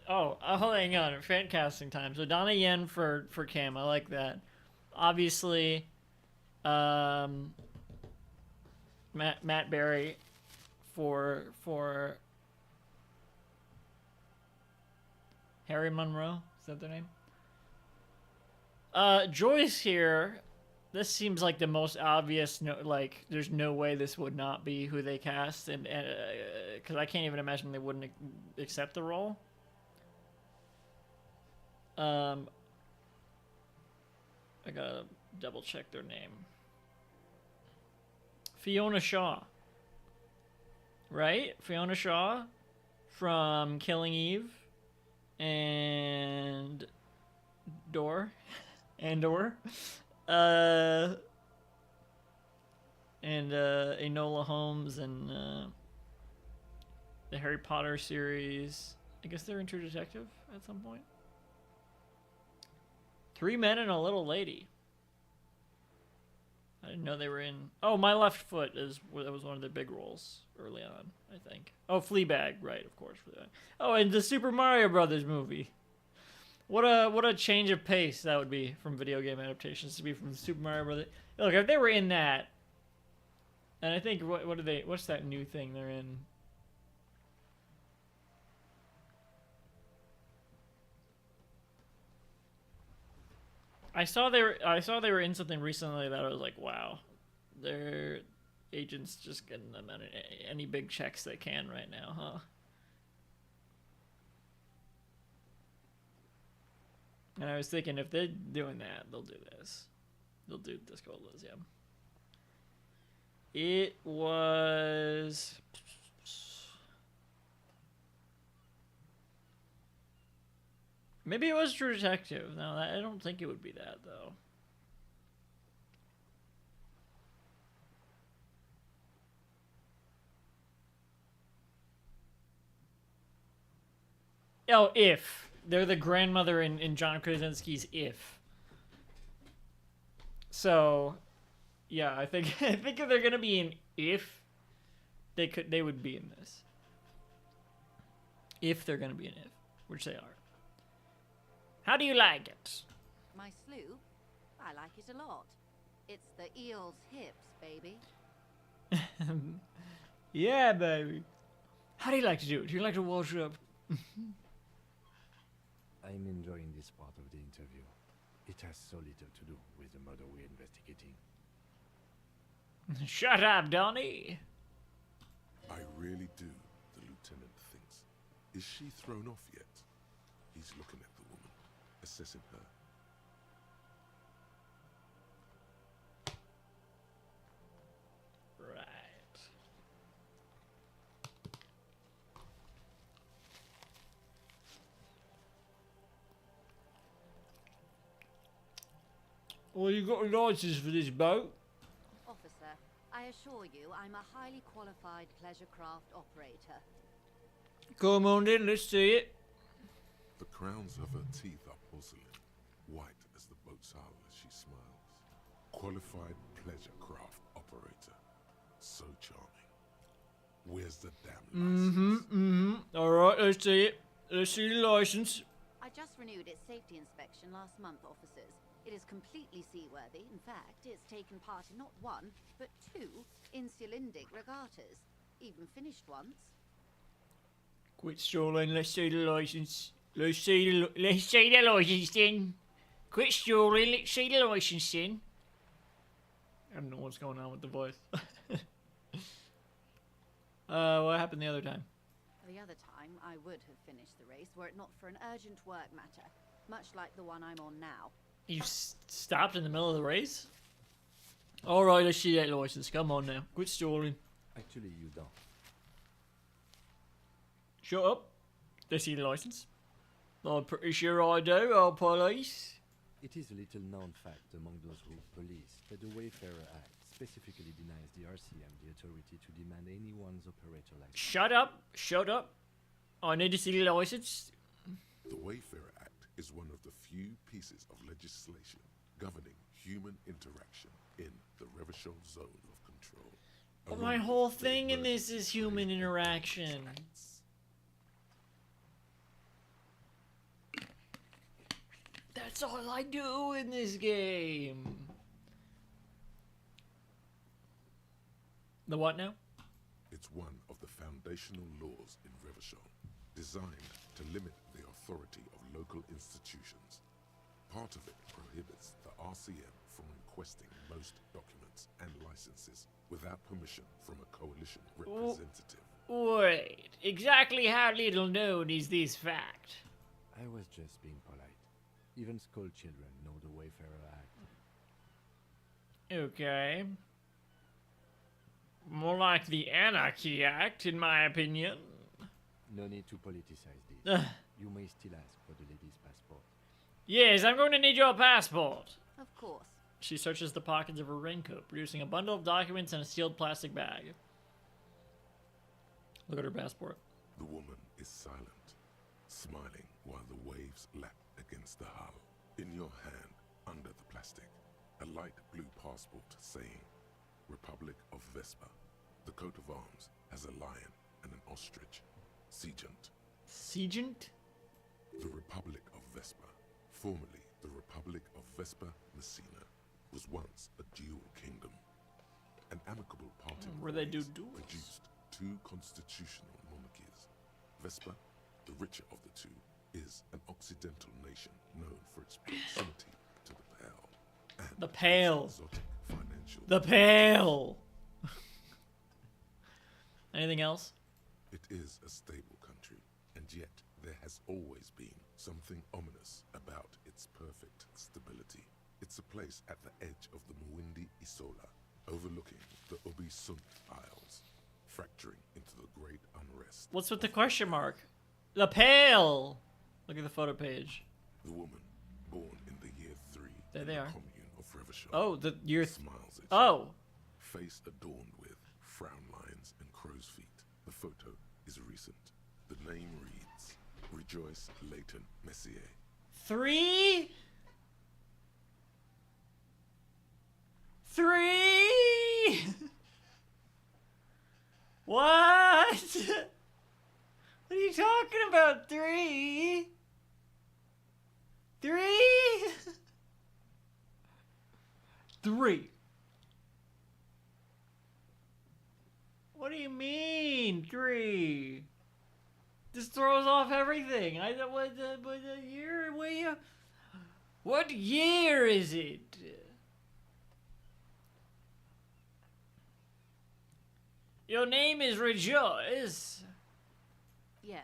hang on. Fan casting time. So Donnie Yen for Kim. I like that. Obviously, Matt Berry for Harry Monroe. Is that their name? Joyce here. This seems like the most obvious. No, like there's no way this would not be who they cast, and because I can't even imagine they wouldn't accept the role. I gotta double check their name. Fiona Shaw. Right? Fiona Shaw from Killing Eve and Andor. And Enola Holmes and the Harry Potter series. I guess they're in True Detective at some point. 3 Men and a Little Lady. I didn't know they were in. Oh, My Left Foot that was one of their big roles early on, I think. Oh, Fleabag, right? Of course, Fleabag. Oh, and the Super Mario Brothers movie. What a change of pace that would be from video game adaptations to be from the Super Mario Brothers. Look, if they were in that, and I think what's that new thing they're in? I saw they were in something recently that I was like, wow, their agents just getting them any big checks they can right now, huh? And I was thinking, if they're doing that, they'll do this. They'll do Disco Elysium. It was... Maybe it was True Detective. No, I don't think it would be that, though. Oh, If. They're the grandmother in John Krasinski's If. So, yeah, I think if they're gonna be in If, they would be in this. If they're gonna be in If, which they are. How do you like it? My sloop? I like it a lot. It's the eel's hips, baby. Yeah, baby. How do you like to do it? Do you like to wash up? I'm enjoying this part of the interview. It has so little to do with the murder we're investigating. Shut up, Donnie. I really do, the lieutenant thinks. Is she thrown off yet? He's looking at the woman, assessing her. Right. Well, you got a license for this boat? Officer, I assure you I'm a highly qualified pleasure craft operator. Come on then, let's see it. The crowns of her teeth are porcelain, white as the boat's hull as she smiles. Qualified pleasure craft operator. So charming. Where's the damn license? Alright, let's see it. Let's see the license. I just renewed its safety inspection last month, officers. It is completely seaworthy. In fact, it's taken part in not one, but 2 insulindic regattas. Even finished once. Quit stalling, let's see the license. Let's see the license then. Quit stalling, let's see the license then. I don't know what's going on with the voice. What happened the other time? The other time, I would have finished the race were it not for an urgent work matter, much like the one I'm on now. You stopped in the middle of the race? Alright, let's see that license. Come on now. Quit stalling. Actually, you don't. Shut up. Let's see the license. I'm pretty sure I do, old police. It is a little known fact among those who police that the Wayfarer Act specifically denies the RCM the authority to demand anyone's operator license. Shut up. Shut up. I need to see the license. The Wayfarer Act is one of the few pieces of legislation governing human interaction in the Revachol zone of control. But my whole thing in this is human interaction. That's all I do in this game. The what now? It's one of the foundational laws in Revachol, designed to limit the authority of local institutions. Part of it prohibits the RCM from requesting most documents and licenses without permission from a coalition representative. Wait, exactly how little known is this fact? I was just being polite. Even school children know the Wayfarer Act. Okay. More like the Anarchy Act, in my opinion. No need to politicize this. Ugh. You may still ask for the lady's passport. Yes, I'm going to need your passport. Of course. She searches the pockets of her raincoat, producing a bundle of documents in a sealed plastic bag. Look at her passport. The woman is silent, smiling while the waves lap against the hull. In your hand, under the plastic, a light blue passport saying, Republic of Vespa. The coat of arms has a lion and an ostrich. Seagent. Seagent? The Republic of Vespa, formerly the Republic of Vespa Messina, was once a dual kingdom. An amicable parting Where they do ways duels. produced two constitutional monarchies. Vespa, the richer of the two, is an occidental nation known for its proximity to the Pale. And The Pale. its exotic financial. The Pale! Anything else? It is a stable country, and yet there has always been something ominous about its perfect stability. It's a place at the edge of the Muindi Isola, overlooking the Obisun Isles, fracturing into the great unrest. What's with the question mark? The Pale! Look at the photo page. The woman, born in the year 3 There in they the are. commune of Revachol, Oh, the year. smiles at you, Oh! face adorned with frown lines and crow's feet. The photo is recent. The name reads, Rejoice Leighton Messier. 3? 3? What? What are you talking about? 3? 3? 3. What do you mean, 3? This throws off everything. What year? What year is it? Your name is Rejoice. Yes.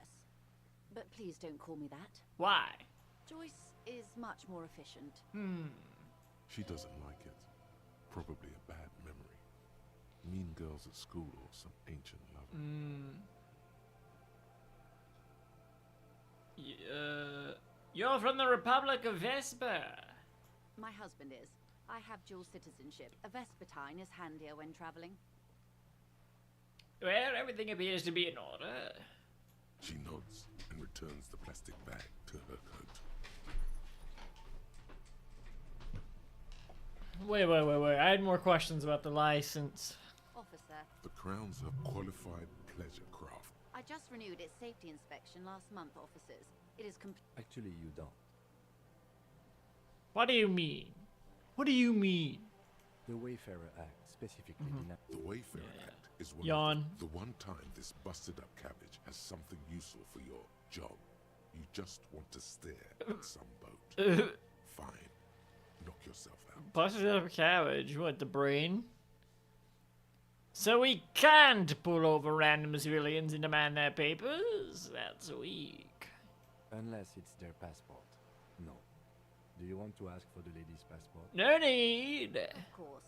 But please don't call me that. Why? Joyce is much more efficient. She doesn't like it. Probably a bad memory. Mean girls at school or some ancient lover. You're from the Republic of Vespa. My husband is. I have dual citizenship. A Vespertine is handier when traveling. Well, everything appears to be in order. She nods and returns the plastic bag to her coat. Wait. I had more questions about the license. Officer, The crowns of qualified pleasure craft. I just renewed its safety inspection last month, officers. It is Actually, you don't. What do you mean? What do you mean? The Wayfarer Act specifically denies. The Wayfarer Act is one Yawn. of the one time this busted up cabbage has something useful for your job. You just want to stare at some boat. Fine. Knock yourself out. Busted up cabbage. What, the brain? So we can't pull over random civilians and demand their papers? That's weak. Unless it's their passport. No. Do you want to ask for the lady's passport? No need. Of course.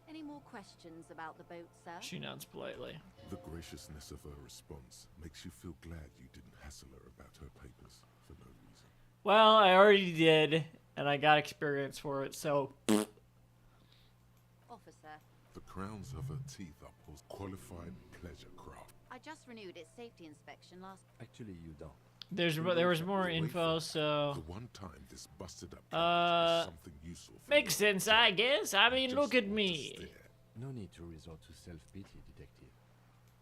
Any more questions about the boat, sir? She nods politely. The graciousness of her response makes you feel glad you didn't hassle her about her papers for no reason. Well, I already did, and I got experience for it, so... Officer, The crowns of her teeth are qualified pleasure craft. I just renewed its safety inspection last... Actually, you don't. There was more The info, Wayfarer so... The one time this busted up cabbage is something useful for Makes your sense, job. I guess. I mean, Just look at want to me. stare. No need to resort to self-pity, detective.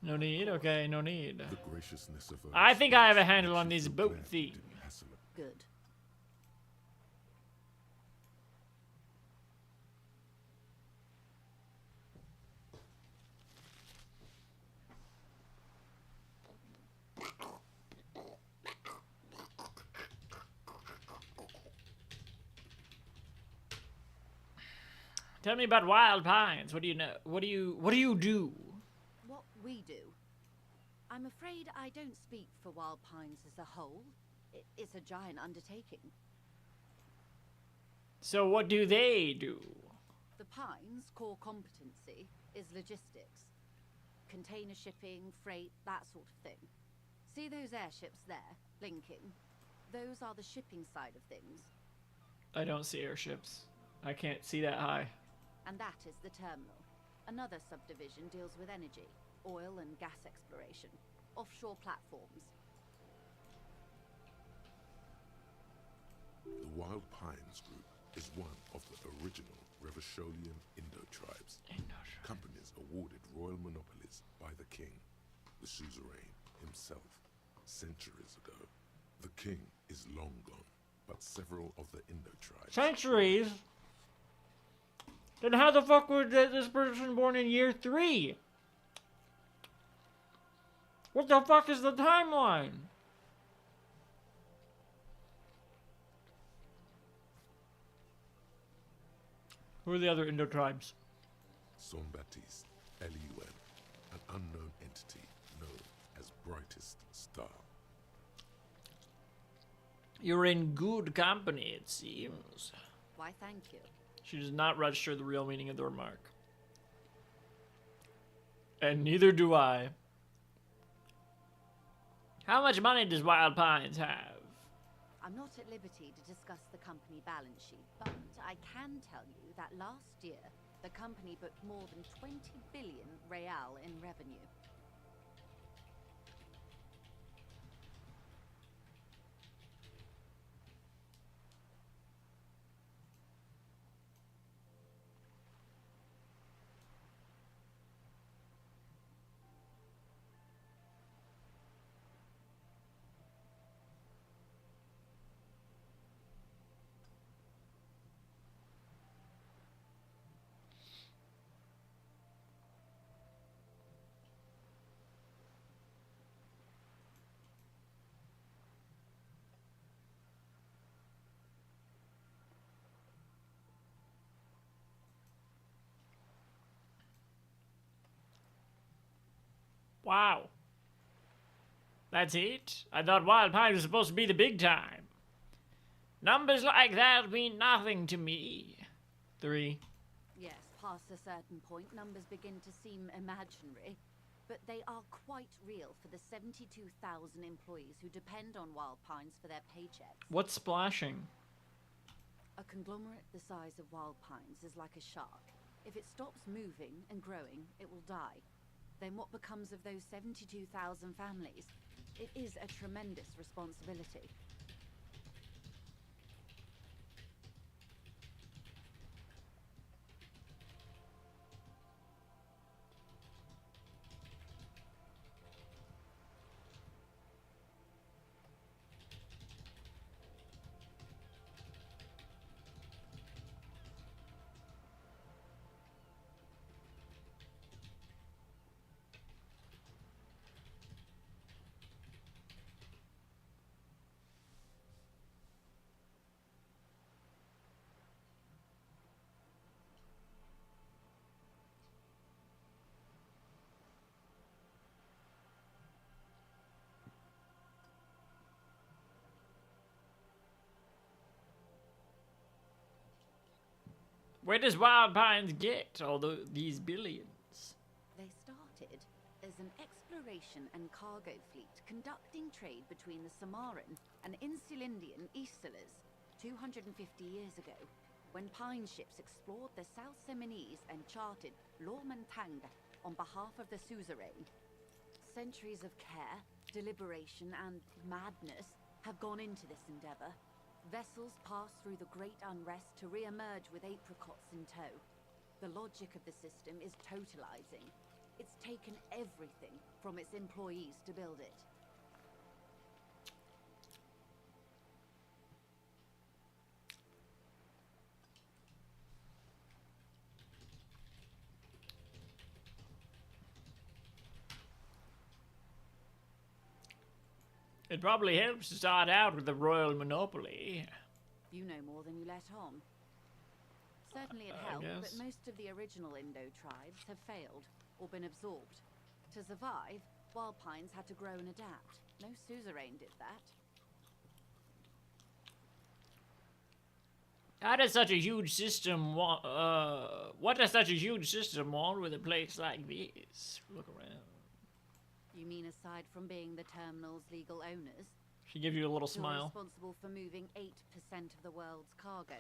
No need? Okay, no need. The graciousness of her I think I have a response handle makes on you this feel boat glad you thing. didn't hassle her. Good. Tell me about Wild Pines. What do you know? What do you do? What we do. I'm afraid I don't speak for Wild Pines as a whole. It's a giant undertaking. So what do they do? The Pines' core competency is logistics. Container shipping, freight, that sort of thing. See those airships there, blinking? Those are the shipping side of things. I don't see airships. I can't see that high. And that is the terminal. Another subdivision deals with energy, oil and gas exploration, offshore platforms. The Wild Pines Group is one of the original Revacholian Indo-tribes. Companies awarded royal monopolies by the king, the suzerain himself, centuries ago. The king is long gone, but several of the Indo-tribes... Centuries? Then how the fuck was this person born in year 3? What the fuck is the timeline? Who are the other Indo tribes? Son-Baptiste, Elysium, an unknown entity known as Brightest Star. You're in good company, it seems. Why, thank you. She does not register the real meaning of the remark. And neither do I. How much money does Wild Pines have? I'm not at liberty to discuss the company balance sheet, but I can tell you that last year, the company booked more than 20 billion real in revenue. Wow. That's it? I thought Wild Pines was supposed to be the big time. Numbers like that mean nothing to me. 3. Yes, past a certain point, numbers begin to seem imaginary, but they are quite real for the 72,000 employees who depend on Wild Pines for their paychecks. What's splashing? A conglomerate the size of Wild Pines is like a shark. If it stops moving and growing, it will die. Then what becomes of those 72,000 families? It is a tremendous responsibility. Where does Wild Pines get all these billions? They started as an exploration and cargo fleet conducting trade between the Samaran and Insulindian Isolas 250 years ago, when pine ships explored the South Seminese and charted Lormantanga on behalf of the suzerain. Centuries of care, deliberation, and madness have gone into this endeavor. Vessels pass through the great unrest to re-emerge with apricots in tow. The logic of the system is totalizing. It's taken everything from its employees to build it. It probably helps to start out with the royal monopoly. You know more than you let on. Certainly it I helped, guess. but most of the original Indo tribes have failed or been absorbed. To survive, Wild Pines had to grow and adapt. No suzerain did that. How does such a huge system want, what does such a huge system want with a place like this? Look around. You mean aside from being the terminal's legal owners? She gives you a little You're smile. responsible for moving 8% of the world's cargo.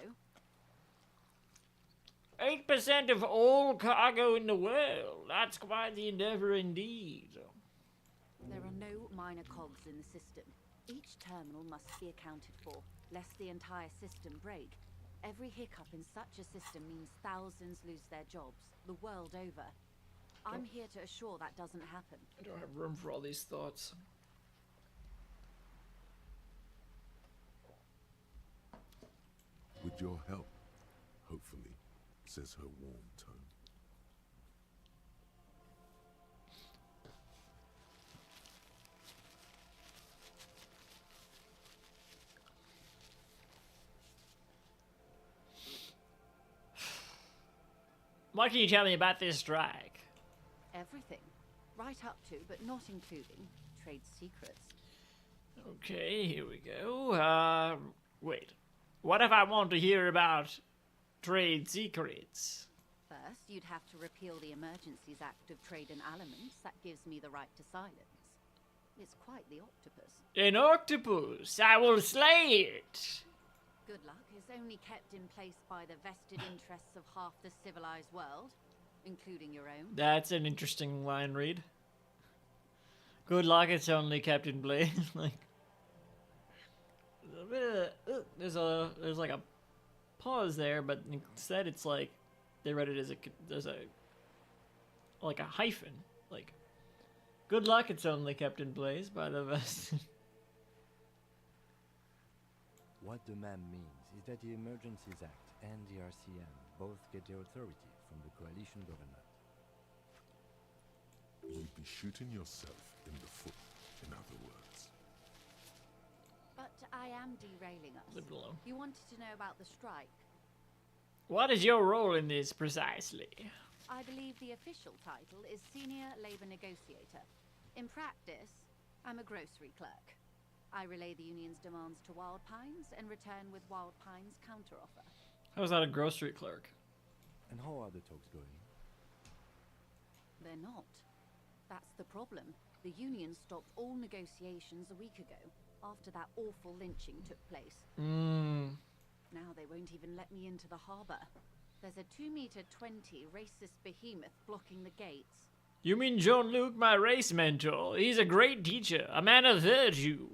8% of all cargo in the world. That's quite the endeavor indeed. There are no minor cogs in the system. Each terminal must be accounted for, lest the entire system break. Every hiccup in such a system means thousands lose their jobs, the world over. I'm here to assure that doesn't happen. I don't have room for all these thoughts. With your help, hopefully, says her warm tone. What can you tell me about this strike? Everything. Right up to, but not including, trade secrets. Okay, here we go. Wait. What if I want to hear about trade secrets? First, you'd have to repeal the Emergencies Act of Trade in Elements. That gives me the right to silence. It's quite the octopus. An octopus! I will slay it! Good luck is only kept in place by the vested interests of half the civilized world, including your own. That's an interesting line read. Good luck, it's only kept in place. Like, there's like a pause there, but instead it's like they read it as there's a like a hyphen. Like, good luck, it's only kept in place by the vested. What the ma'am means is that the Emergencies Act and the RCM both get their authority from the coalition government. You'd be shooting yourself in the foot, in other words. But I am derailing us. Leave it alone. You wanted to know about the strike. What is your role in this precisely? I believe the official title is Senior Labor Negotiator. In practice, I'm a grocery clerk. I relay the union's demands to Wild Pines and return with Wild Pines' counteroffer. How is that a grocery clerk? And how are the talks going? They're not. That's the problem. The union stopped all negotiations a week ago, after that awful lynching took place. Now they won't even let me into the harbour. There's a 2-meter 20 racist behemoth blocking the gates. You mean Jean-Luc, my race mentor? He's a great teacher, a man of virtue.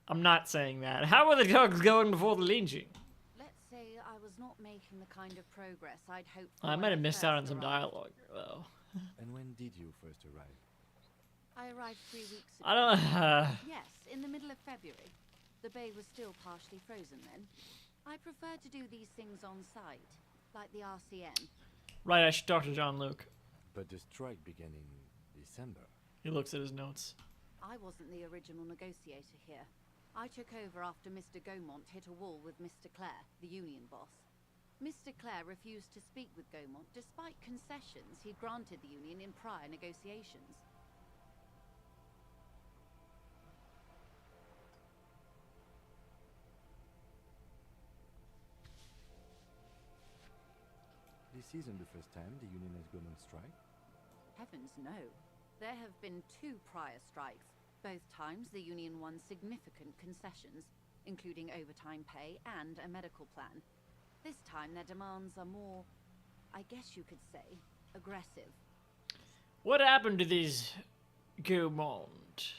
I'm not saying that. How were the talks going before the lynching? Let's say I was not making the kind of progress I'd hoped for. I when might have missed out on first some arrived. dialogue, though. And when did you first arrive? I arrived 3 weeks ago. I don't. Yes, in the middle of February. The bay was still partially frozen then. I prefer to do these things on site, like the RCM. Right, I should talk to Jean-Luc. But the strike began in December. He looks at his notes. I wasn't the original negotiator here. I took over after Mr. Gaumont hit a wall with Mr. Clare, the union boss. Mr. Clare refused to speak with Gaumont despite concessions he'd granted the union in prior negotiations. This isn't the first time the union has gone on strike. Heavens no. There have been 2 prior strikes. Both times the union won significant concessions, including overtime pay and a medical plan. This time their demands are more, I guess you could say, aggressive. What happened to this Gaumont?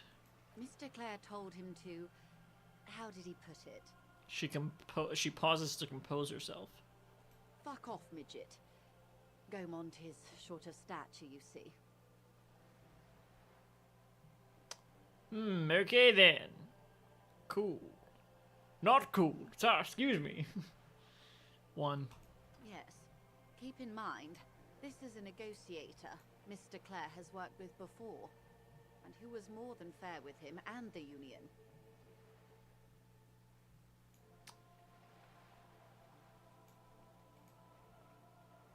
Mr. Clare told him to... how did he put it? She pauses to compose herself. Fuck off, midget. Gaumont is short of stature, you see. Okay then. Cool. Not cool. Sorry, excuse me. 1. Yes. Keep in mind, this is a negotiator Mr. Clare has worked with before, and who was more than fair with him and the union.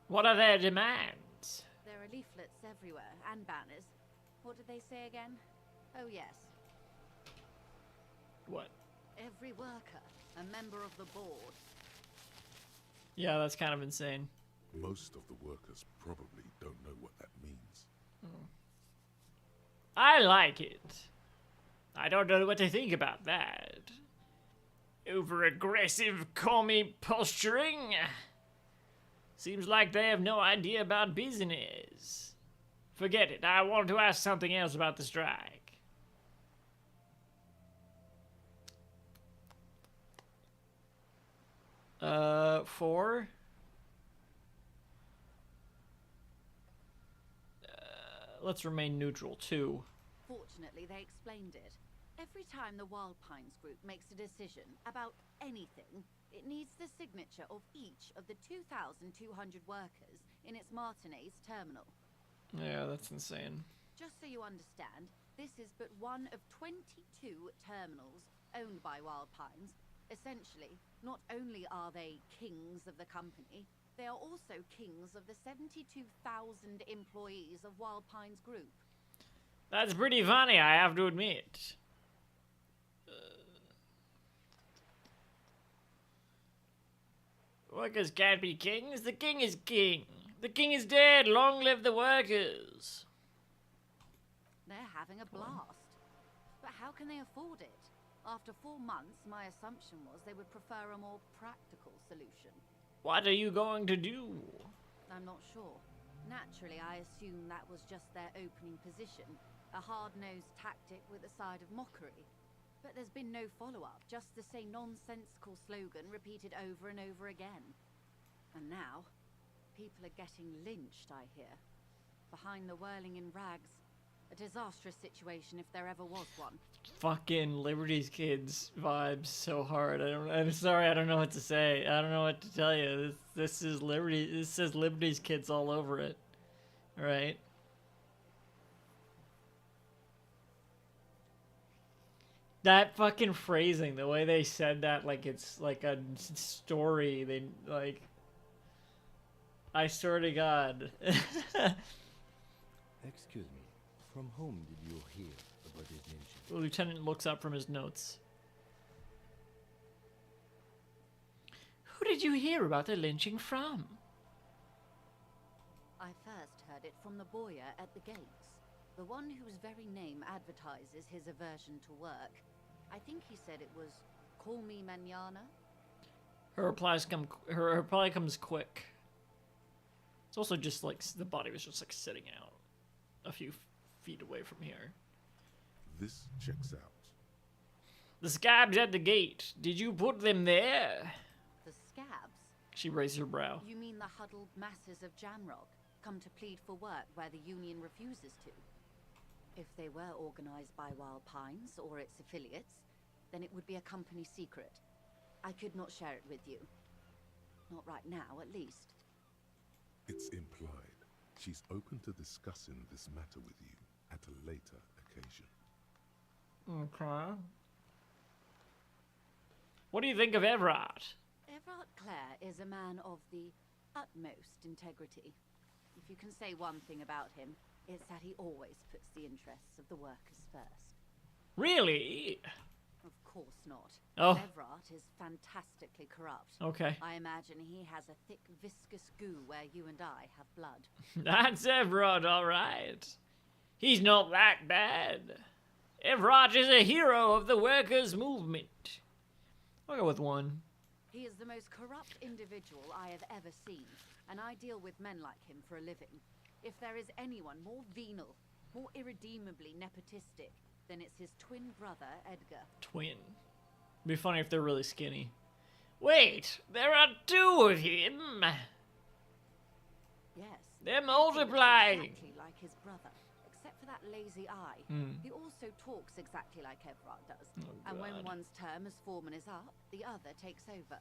What are their demands? There are leaflets everywhere, and banners. What did they say again? Oh yes. What? every worker a member of the board. Yeah, that's kind of insane. Most of the workers probably don't know what that means. I like it. I don't know what to think about that. Over-aggressive, commie posturing. Seems like they have no idea about business. Forget it. I wanted to ask something else about the strike. 4. Let's remain neutral. 2. Fortunately, they explained it. Every time the Wild Pines group makes a decision about anything, it needs the signature of each of the 2,200 workers in its Martinez terminal. Yeah, that's insane. Just so you understand, this is but one of 22 terminals owned by Wild Pines. Essentially, not only are they kings of the company, they are also kings of the 72,000 employees of Wild Pines Group. That's pretty funny, I have to admit. Workers can't be kings. The king is king. The king is dead. Long live the workers. They're having a blast. But how can they afford it? After 4 months, my assumption was they would prefer a more practical solution. What are you going to do? I'm not sure. Naturally, I assumed that was just their opening position, a hard-nosed tactic with a side of mockery. But there's been no follow-up, just the same nonsensical slogan repeated over and over again. And now, people are getting lynched, I hear. Behind the whirling in rags, a disastrous situation if there ever was one. Fucking Liberty's Kids vibes so hard. I'm sorry, I don't know what to say. I don't know what to tell you. This is Liberty. This says Liberty's Kids all over it. Right? That fucking phrasing, the way they said that, like it's like a story. They like. I swear to God. Excuse me. From whom did you hear about this lynching? The lieutenant looks up from his notes. Who did you hear about the lynching from? I first heard it from the boyar at the gates, the one whose very name advertises his aversion to work. I think he said it was, "Call me mañana." Her reply comes quick. It's also just like the body was just like sitting out a few feet away from here. This checks out. The scabs at the gate. Did you put them there? The scabs? She raised her brow. You mean the huddled masses of Jamrock, come to plead for work where the union refuses to? If they were organized by Wild Pines or its affiliates, then it would be a company secret. I could not share it with you. Not right now, at least. It's implied. She's open to discussing this matter with you at a later occasion. Okay. What do you think of Everard? Everard Clare is a man of the utmost integrity. If you can say one thing about him, it's that he always puts the interests of the workers first. Really? Of course not. Oh. Everard is fantastically corrupt. Okay. I imagine he has a thick, viscous goo where you and I have blood. That's Everard, all right. He's not that bad. Everard is a hero of the workers' movement. I'll go with 1. He is the most corrupt individual I have ever seen, and I deal with men like him for a living. If there is anyone more venal, more irredeemably nepotistic, then it's his twin brother, Edgar. Twin. Be funny if they're really skinny. Wait, there are 2 of him. Yes. They're Edgar looks multiplying. exactly like his brother, except for that lazy eye. He also talks exactly like Everard does. Oh, and when God. one's term as foreman is up, the other takes over.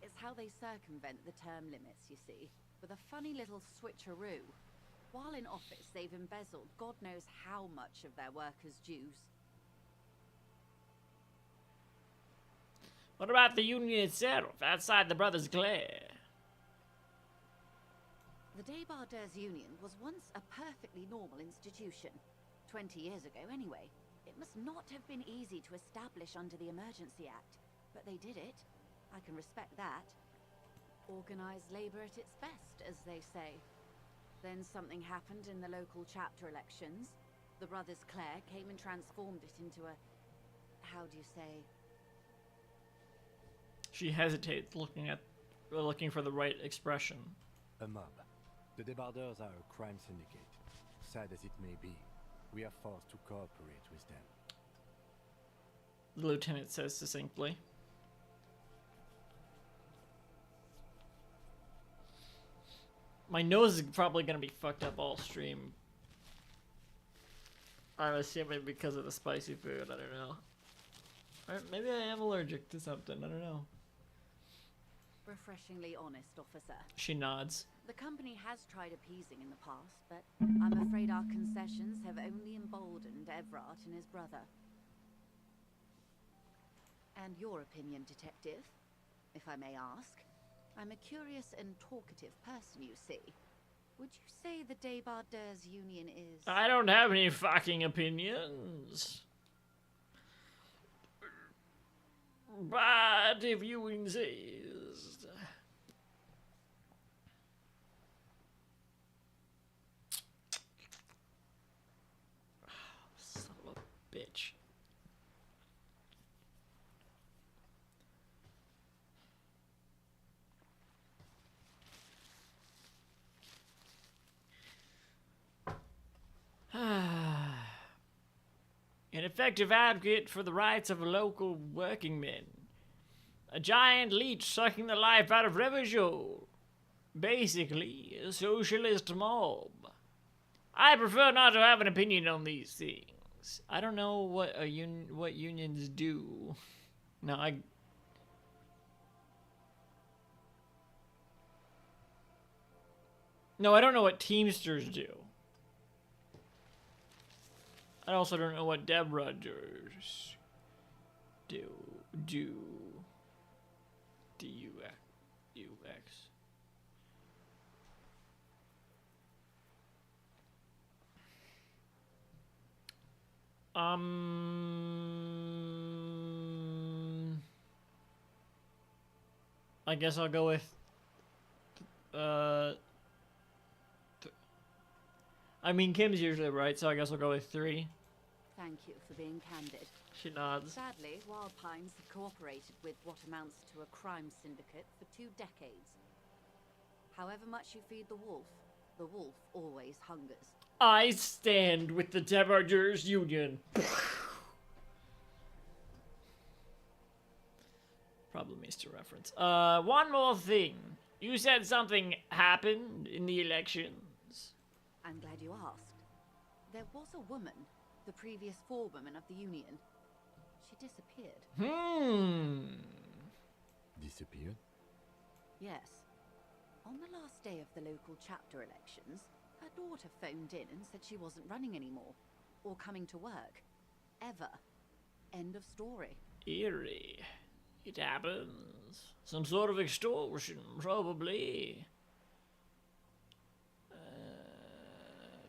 It's how they circumvent the term limits, you see, with a funny little switcheroo. While in office, they've embezzled God knows how much of their workers' dues. What about the union itself, outside the Brothers Glare? The Debardeurs Union was once a perfectly normal institution. 20 years ago, anyway. It It must not have been easy to establish under the Emergency Act, but they did it. I can respect that. Organized labor at its best, as they say. Then something happened in the local chapter elections. The brothers Clare came and transformed it into a... how do you say? She hesitates, looking for the right expression. A mob. The Debardeurs are a crime syndicate. Sad as it may be, we are forced to cooperate with them. The lieutenant says succinctly. My nose is probably gonna be fucked up all stream. I'm assuming because of the spicy food, I don't know. Or maybe I am allergic to something, I don't know. Refreshingly honest, officer. She nods. The company has tried appeasing in the past, but I'm afraid our concessions have only emboldened Everard and his brother. And your opinion, detective, if I may ask? I'm a curious and talkative person, you see. Would you say the Debardeurs Union is... I don't have any fucking opinions. But if you insist... Son of a bitch. An effective advocate for the rights of local working men. A giant leech sucking the life out of Revachol. Basically, a socialist mob. I prefer not to have an opinion on these things. I don't know what what unions do. No, I don't know what Teamsters do. I also don't know what Debardeurs do. D-U-X. I guess I'll go with I mean, Kim's usually right, so I guess I'll go with 3. Thank you for being candid. She nods. Sadly, Wild Pines have cooperated with what amounts to a crime syndicate for 2 decades. However much you feed the wolf always hungers. I stand with the Debardeurs Union. Probably missed a reference. One more thing. You said something happened in the elections. I'm glad you asked. There was a woman, the previous forewoman of the Union. She disappeared. Disappeared? Yes. On the last day of the local chapter elections, her daughter phoned in and said she wasn't running anymore, or coming to work. Ever. End of story. Eerie. It happens. Some sort of extortion, probably.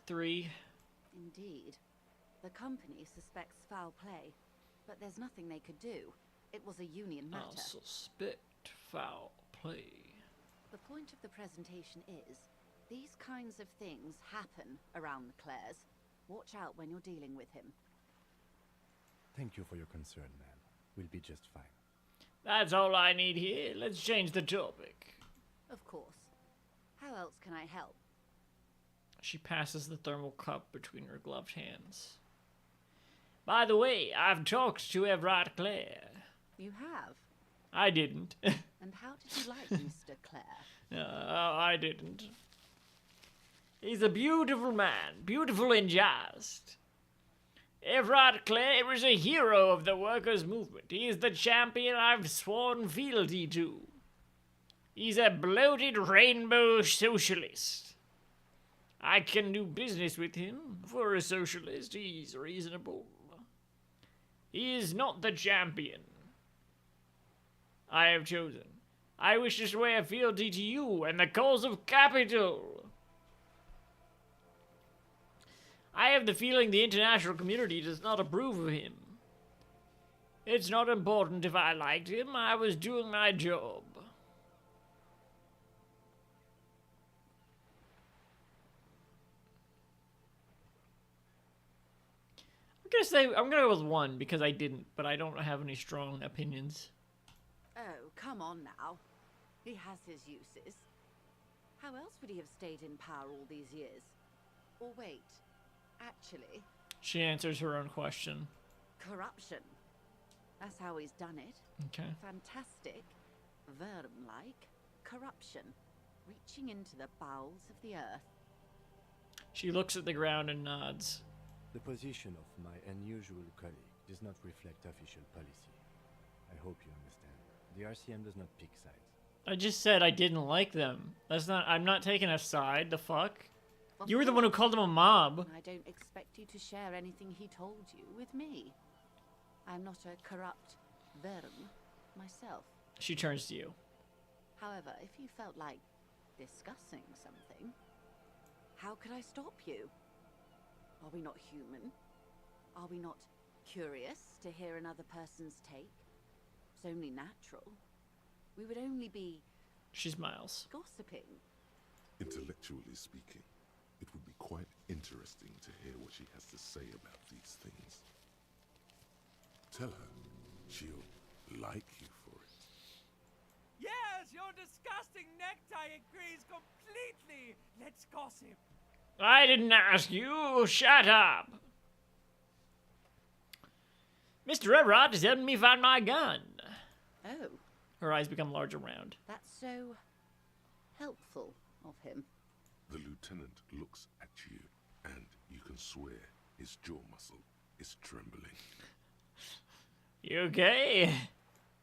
3. Indeed. The company suspects foul play, but there's nothing they could do. It was a union matter. I'll suspect foul play. The point of the presentation is, these kinds of things happen around the Clares. Watch out when you're dealing with him. Thank you for your concern, ma'am. We'll be just fine. That's all I need here. Let's change the topic. Of course. How else can I help? She passes the thermal cup between her gloved hands. By the way, I've talked to Everard Clare. You have? I didn't. And how did you like Mr. Clare? I didn't. He's a beautiful man, beautiful and just. Everard Clare is a hero of the workers' movement. He is the champion I've sworn fealty to. He's a bloated rainbow socialist. I can do business with him. For a socialist, he's reasonable. He is not the champion I have chosen. I wish to swear fealty to you and the cause of capital. I have the feeling the international community does not approve of him. It's not important if I liked him. I was doing my job. I'm gonna go with 1 because I didn't, but I don't have any strong opinions. Oh, come on now. He has his uses. How else would he have stayed in power all these years? Or wait, actually, She answers her own question. corruption. That's how he's done it. Okay. Fantastic, Verm-like corruption, reaching into the bowels of the earth. She looks at the ground and nods. The position of my unusual colleague does not reflect official policy. I hope you understand. The RCM does not pick sides. I just said I didn't like them. I'm not taking a side. The fuck? Of You were the one who course. called them a mob. I don't expect you to share anything he told you with me. I'm not a corrupt Verm myself. She turns to you. However, if you felt like discussing something, how could I stop you? Are we not human? Are we not curious to hear another person's take? It's only natural. We would only be She smiles. gossiping. Intellectually speaking, it would be quite interesting to hear what she has to say about these things. Tell her she'll like you for it. Yes, your disgusting necktie agrees completely. Let's gossip. I didn't ask you. Shut up. Mr. Everett is helping me find my gun. Oh, Her eyes become large and round. that's so helpful of him. The lieutenant looks at you, and you can swear his jaw muscle is trembling. You okay?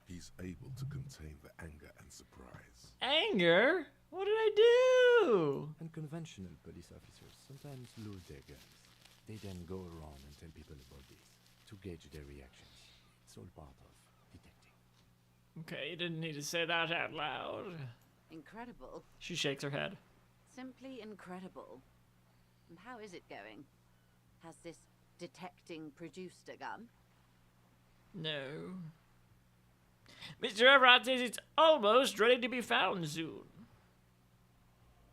He's able to contain the anger and surprise. Anger? What did I do? Unconventional police officers sometimes lose their guns. They then go around and tell people about this to gauge their reactions. It's all part of detecting. Okay, you didn't need to say that out loud. Incredible. She shakes her head. Simply incredible. And how is it going? Has this detecting produced a gun? No. Mr. Everett says it's almost ready to be found soon.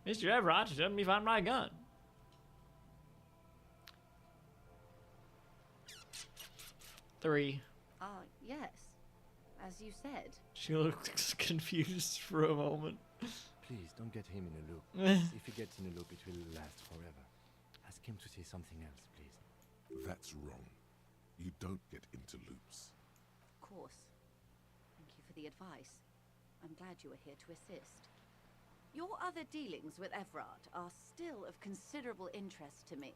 Mr. Everett is helping me find my gun. Three. Yes. As you said. She looks confused for a moment. Please don't get him in a loop. If he gets in a loop, it will last forever. Ask him to say something else, please. That's wrong. You don't get into loops. Of course. Thank you for the advice. I'm glad you are here to assist. Your other dealings with Everard are still of considerable interest to me.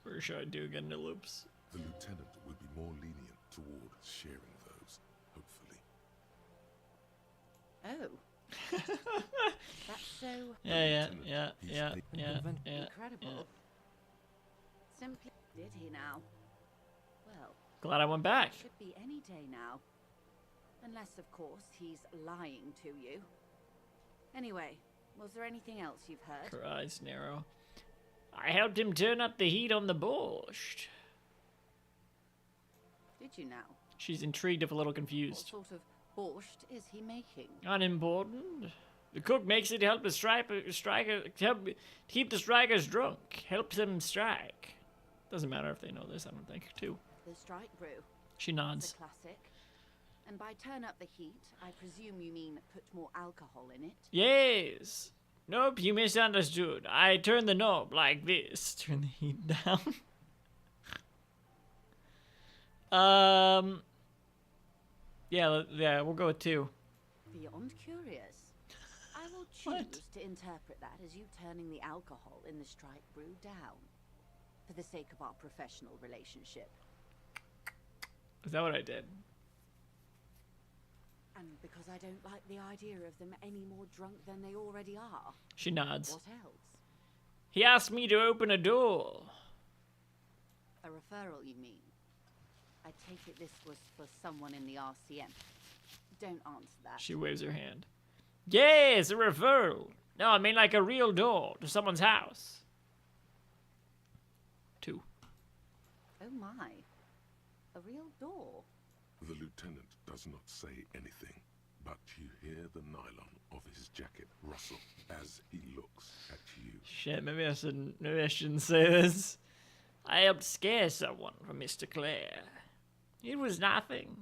Or should I do get into loops? The lieutenant will be more lenient toward sharing those, hopefully. Oh. That's so Yeah. incredible. Simply did he now? Well, Glad I went back. could be any day now. Unless, of course, he's lying to you. Anyway, was there anything else you've heard? Her eyes narrow. I helped him turn up the heat on the borscht. Did you now? She's intrigued if a little What confused. sort of borscht is he making? Unimportant. The cook makes it to help the help keep the strikers drunk. Helps them strike. Doesn't matter if they know this, I don't think, too. The strike brew. She It's nods. a classic. And by turn up the heat, I presume you mean put more alcohol in it? Yes. Nope, you misunderstood. I turn the knob like this. Turn the heat down. Yeah, we'll go with 2. Beyond curious. I will What? choose to interpret that as you turning the alcohol in the strike brew down. For the sake of our professional relationship. Is that what I did? And because I don't like the idea of them any more drunk than they already are. She nods. What else? He asked me to open a door. A referral, you mean? I take it this was for someone in the RCM. Don't answer that. She waves her hand. Yes, a referral. No, I mean like a real door to someone's house. Oh my. A real door. The lieutenant does not say anything, but you hear the nylon of his jacket rustle as he looks at you. Shit, maybe I shouldn't say this. I helped scare someone from Mr. Clare. It was nothing.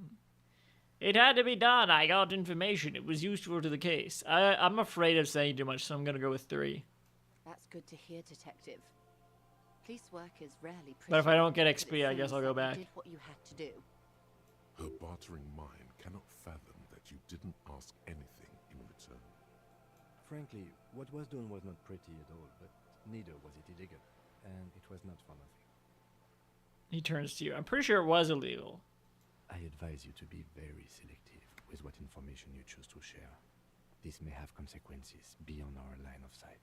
It had to be done. I got information. It was useful to the case. I'm afraid of saying too much, so I'm gonna go with 3. That's good to hear, Detective. Police work is rarely pretty. But if I don't get but XP, it I guess seems I'll go like back. you did what you had to do. Her bartering mind cannot fathom that you didn't ask anything in return. Frankly, what was done was not pretty at all, but neither was it illegal, and it was not for nothing. He turns to you. I'm pretty sure it was illegal. I advise you to be very selective with what information you choose to share. This may have consequences beyond our line of sight.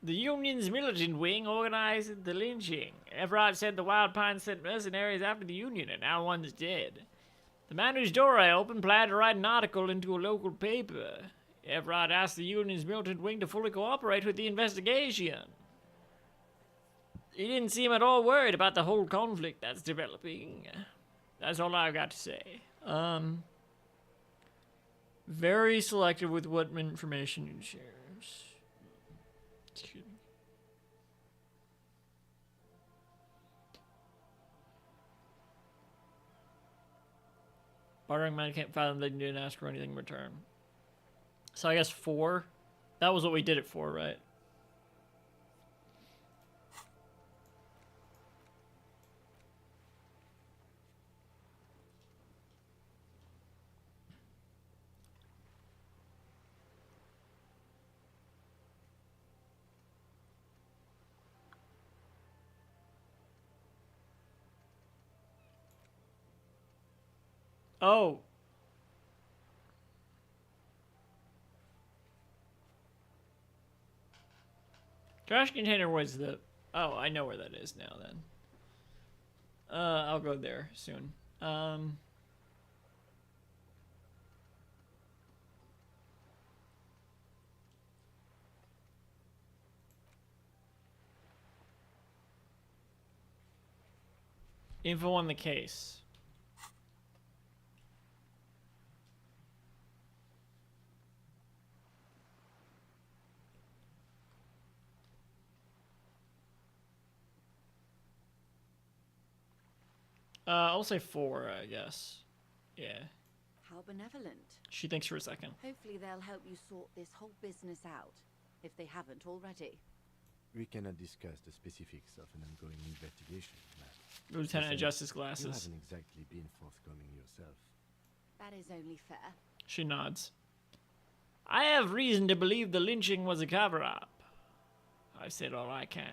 The Union's militant wing organized the lynching. Everard said the Wild Pines sent mercenaries after the Union, and now one's dead. The man whose door I opened planned to write an article into a local paper. Everard asked the Union's militant wing to fully cooperate with the investigation. He didn't seem at all worried about the whole conflict that's developing. That's all I've got to say. Very selective with what information he shares. Excuse me. Bartering man can't fathom they didn't ask for anything in return. So I guess 4. That was what we did it for, right? Oh. Trash container was the... Oh, I know where that is now then. I'll go there soon. Info on the case. I'll say 4, I guess. Yeah. How benevolent. She thinks for a second. Hopefully they'll help you sort this whole business out, if they haven't already. We cannot discuss the specifics of an ongoing investigation, ma'am. Lieutenant adjusts his You glasses. haven't exactly been forthcoming yourself. That is only fair. She nods. I have reason to believe the lynching was a cover-up. I've said all I can.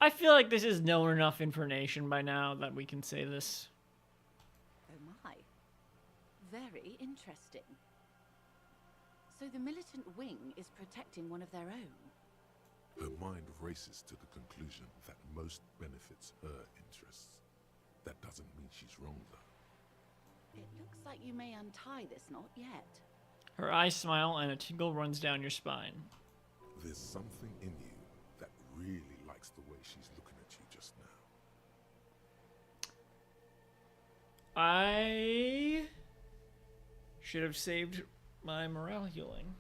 I feel like this is known enough information by now that we can say this. Oh my. Very interesting. So the militant wing is protecting one of their own. Her mind races to the conclusion that most benefits her interests. That doesn't mean she's wrong, though. It looks like you may untie this knot yet. Her eyes smile and a tingle runs down your spine. There's something in you that really likes the way she's looking at you just now. I should have saved my morale healing.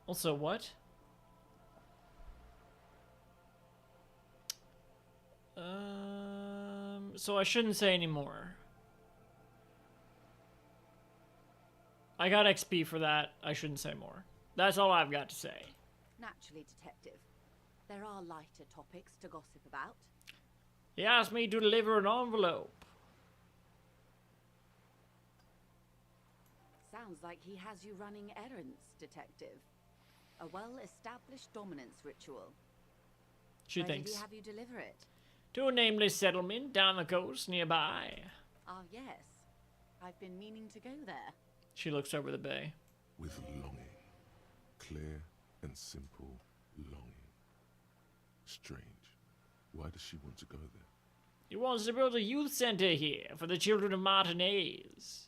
Also, what? So I shouldn't say any more. I got XP for that. I shouldn't say more. That's all I've got to say. Naturally, Detective. There are lighter topics to gossip about. He asked me to deliver an envelope. Sounds like he has you running errands, Detective. A well-established dominance ritual. She Where thinks. did he have you deliver it? To a nameless settlement down the coast nearby. Ah, yes. I've been meaning to go there. She looks over the bay. With longing. Clear and simple longing. Strange. Why does she want to go there? He wants to build a youth center here for the children of Martinez.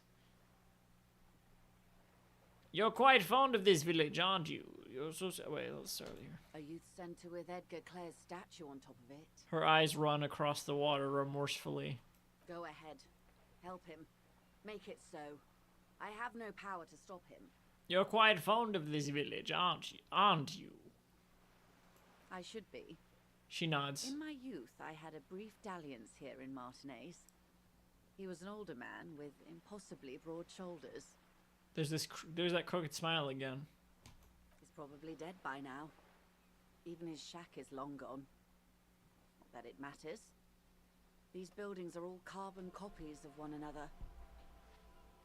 You're quite fond of this village, aren't you? You're so... Wait, let's start here. A youth centre with Edgar Clare's statue on top of it. Her eyes run across the water remorsefully. Go ahead. Help him. Make it so. I have no power to stop him. You're quite fond of this village, aren't you? Aren't you? I should be. She nods. In my youth, I had a brief dalliance here in Martinez. He was an older man with impossibly broad shoulders. There's that crooked smile again. He's probably dead by now. Even his shack is long gone. Not that it matters. These buildings are all carbon copies of one another.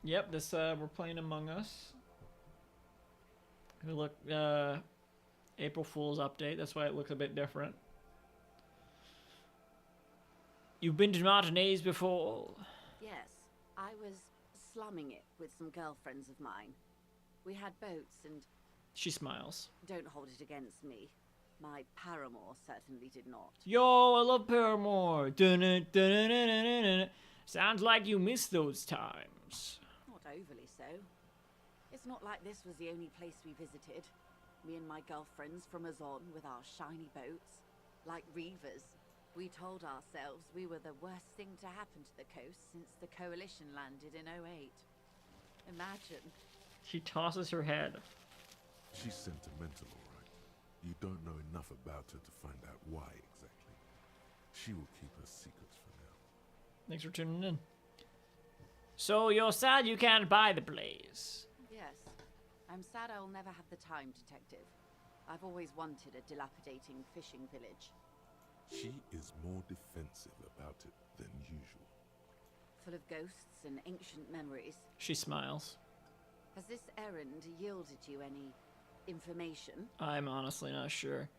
Yep, this we're playing Among Us. Look, April Fool's update. That's why it looks a bit different. You've been to Martinez before? Yes, I was slumming it with some girlfriends of mine. We had boats and... She smiles. Don't hold it against me. My paramour certainly did not. Yo, I love Paramore. Dun-dun-dun-dun-dun-dun-dun. Sounds like you miss those times. Not overly so. It's not like this was the only place we visited. Me and my girlfriends from Azon with our shiny boats. Like reavers. We told ourselves we were the worst thing to happen to the coast since the Coalition landed in '08. Imagine. She tosses her head. She's sentimental, all right. You don't know enough about her to find out why exactly. She will keep her secrets for now. Thanks for tuning in. So you're sad you can't buy the place? Yes. I'm sad I'll never have the time, Detective. I've always wanted a dilapidating fishing village. She is more defensive about it than usual. Full of ghosts and ancient memories. She smiles. Has this errand yielded you any information? I'm honestly not sure.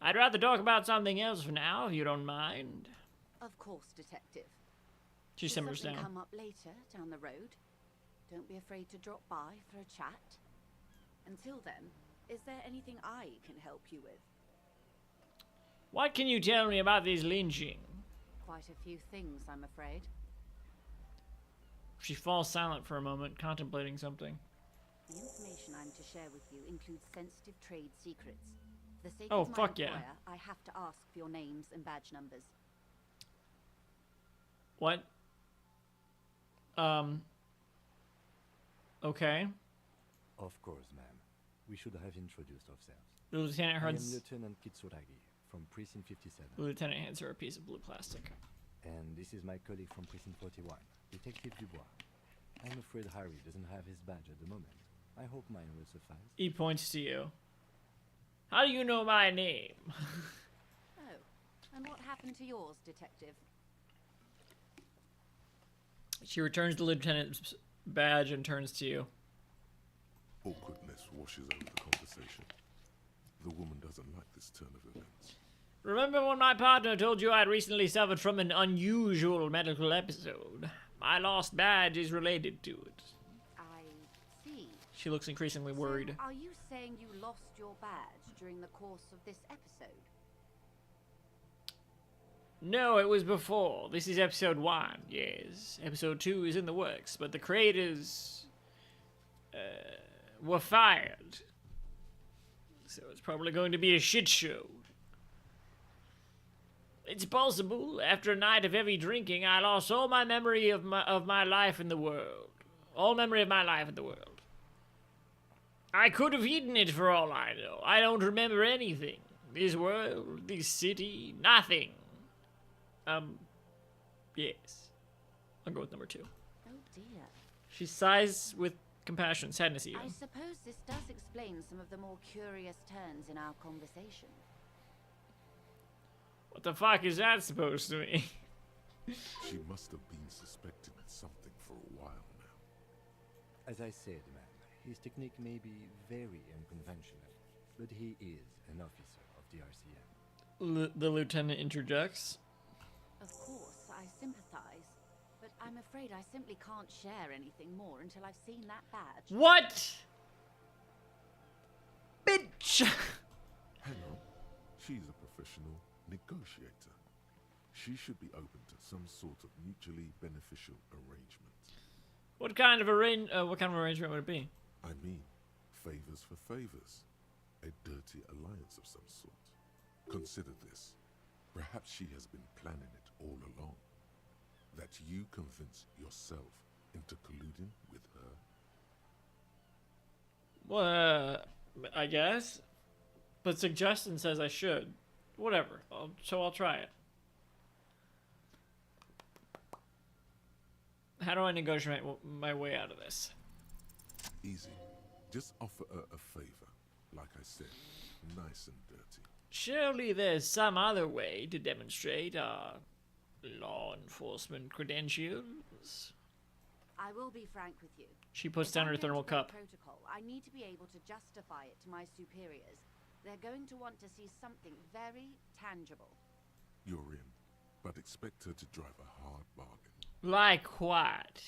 I'd rather talk about something else for now, if you don't mind. Of course, Detective. She Should simmers something down. come up later down the road? Don't be afraid to drop by for a chat. Until then, is there anything I can help you with? What can you tell me about this lynching? Quite a few things, I'm afraid. She falls silent for a moment, contemplating something. The information I'm to share with you includes sensitive trade secrets. For the sake Oh, of my fuck yeah. employer, I have to ask for your names and badge numbers. What? Okay. Of course, ma'am. We should have introduced ourselves. The lieutenant I am hands, Lieutenant Kitsuragi from Precinct 57. the lieutenant hands her a piece of blue plastic. And this is my colleague from Precinct 41, Detective Dubois. I'm afraid Harry doesn't have his badge at the moment. I hope mine will suffice. He points to you. How do you know my name? Oh, and what happened to yours, Detective? She returns the lieutenant's badge and turns to you. Awkwardness washes over the conversation. The woman doesn't like this turn of events. Remember when my partner told you I'd recently suffered from an unusual medical episode? My lost badge is related to it. I see. She looks increasingly worried. So are you saying you lost your badge during the course of this episode? No, it was before. This is episode 1, yes. Episode 2 is in the works, but the creators were fired. So it's probably going to be a shit show. It's possible, after a night of heavy drinking, I lost all my memory of my life in the world. All memory of my life in the world. I could have eaten it for all I know. I don't remember anything. This world, this city, nothing. Yes. I'll go with number 2. Oh dear. She sighs with compassion, sadness even. I suppose this does explain some of the more curious turns in our conversation. What the fuck is that supposed to mean? She must have been suspecting something for a while now. As I said, ma'am, his technique may be very unconventional, but he is an officer of the RCM. The lieutenant interjects. Of course, I sympathize. But I'm afraid I simply can't share anything more until I've seen that badge. What? Bitch! Hang on. She's a professional negotiator. She should be open to some sort of mutually beneficial arrangement. What kind of arrangement would it be? I mean, favors for favors. A dirty alliance of some sort. Consider this. Perhaps she has been planning it all along. That you convince yourself into colluding with her. Well, I guess. But suggestion says I should. Whatever. I'll try it. How do I negotiate my way out of this? Easy. Just offer her a favor. Like I said, nice and dirty. Surely there's some other way to demonstrate our law enforcement credentials. I will be frank with you. She puts If down I'm her going thermal to break cup. Protocol, I need to be able to justify it to my superiors. They're going to want to see something very tangible. You're in, but expect her to drive a hard bargain. Like what?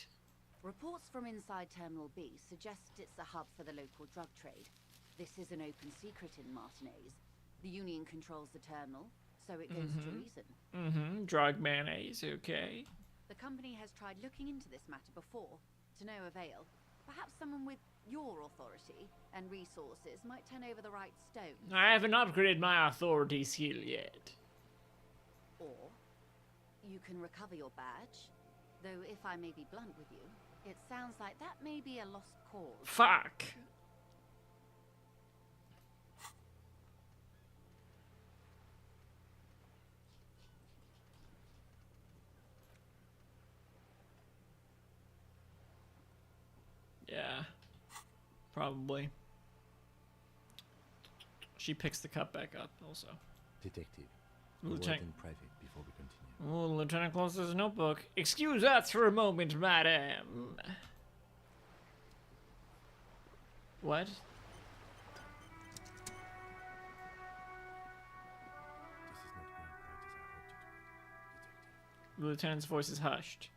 Reports from inside Terminal B suggest it's a hub for the local drug trade. This is an open secret in Martinez. The Union controls the terminal, so it goes to reason. Drug mayonnaise, okay. The company has tried looking into this matter before, to no avail. Perhaps someone with your authority and resources might turn over the right stone. I haven't upgraded my authority skill yet. Or you can recover your badge. Though if I may be blunt with you, it sounds like that may be a lost cause. Fuck. Yeah, probably. She picks the cup back up also. Detective, a word Lieutenant, in private before we continue. oh, Lieutenant closes his notebook. Excuse us for a moment, madam. What? This is not going quite as I hoped it would, Detective. The lieutenant's voice is hushed.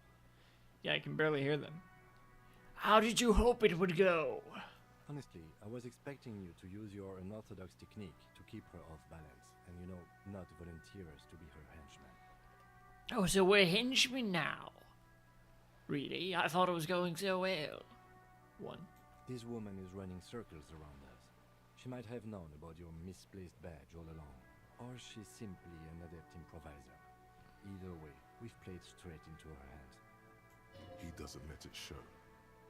Yeah, I can barely hear them. How did you hope it would go? Honestly, I was expecting you to use your unorthodox technique to keep her off balance, and not volunteer us to be her henchmen. Oh, so we're henchmen now. Really? I thought it was going so well. One. This woman is running circles around us. She might have known about your misplaced badge all along, or she's simply an adept improviser. Either way, we've played straight into her hands. He doesn't let it show,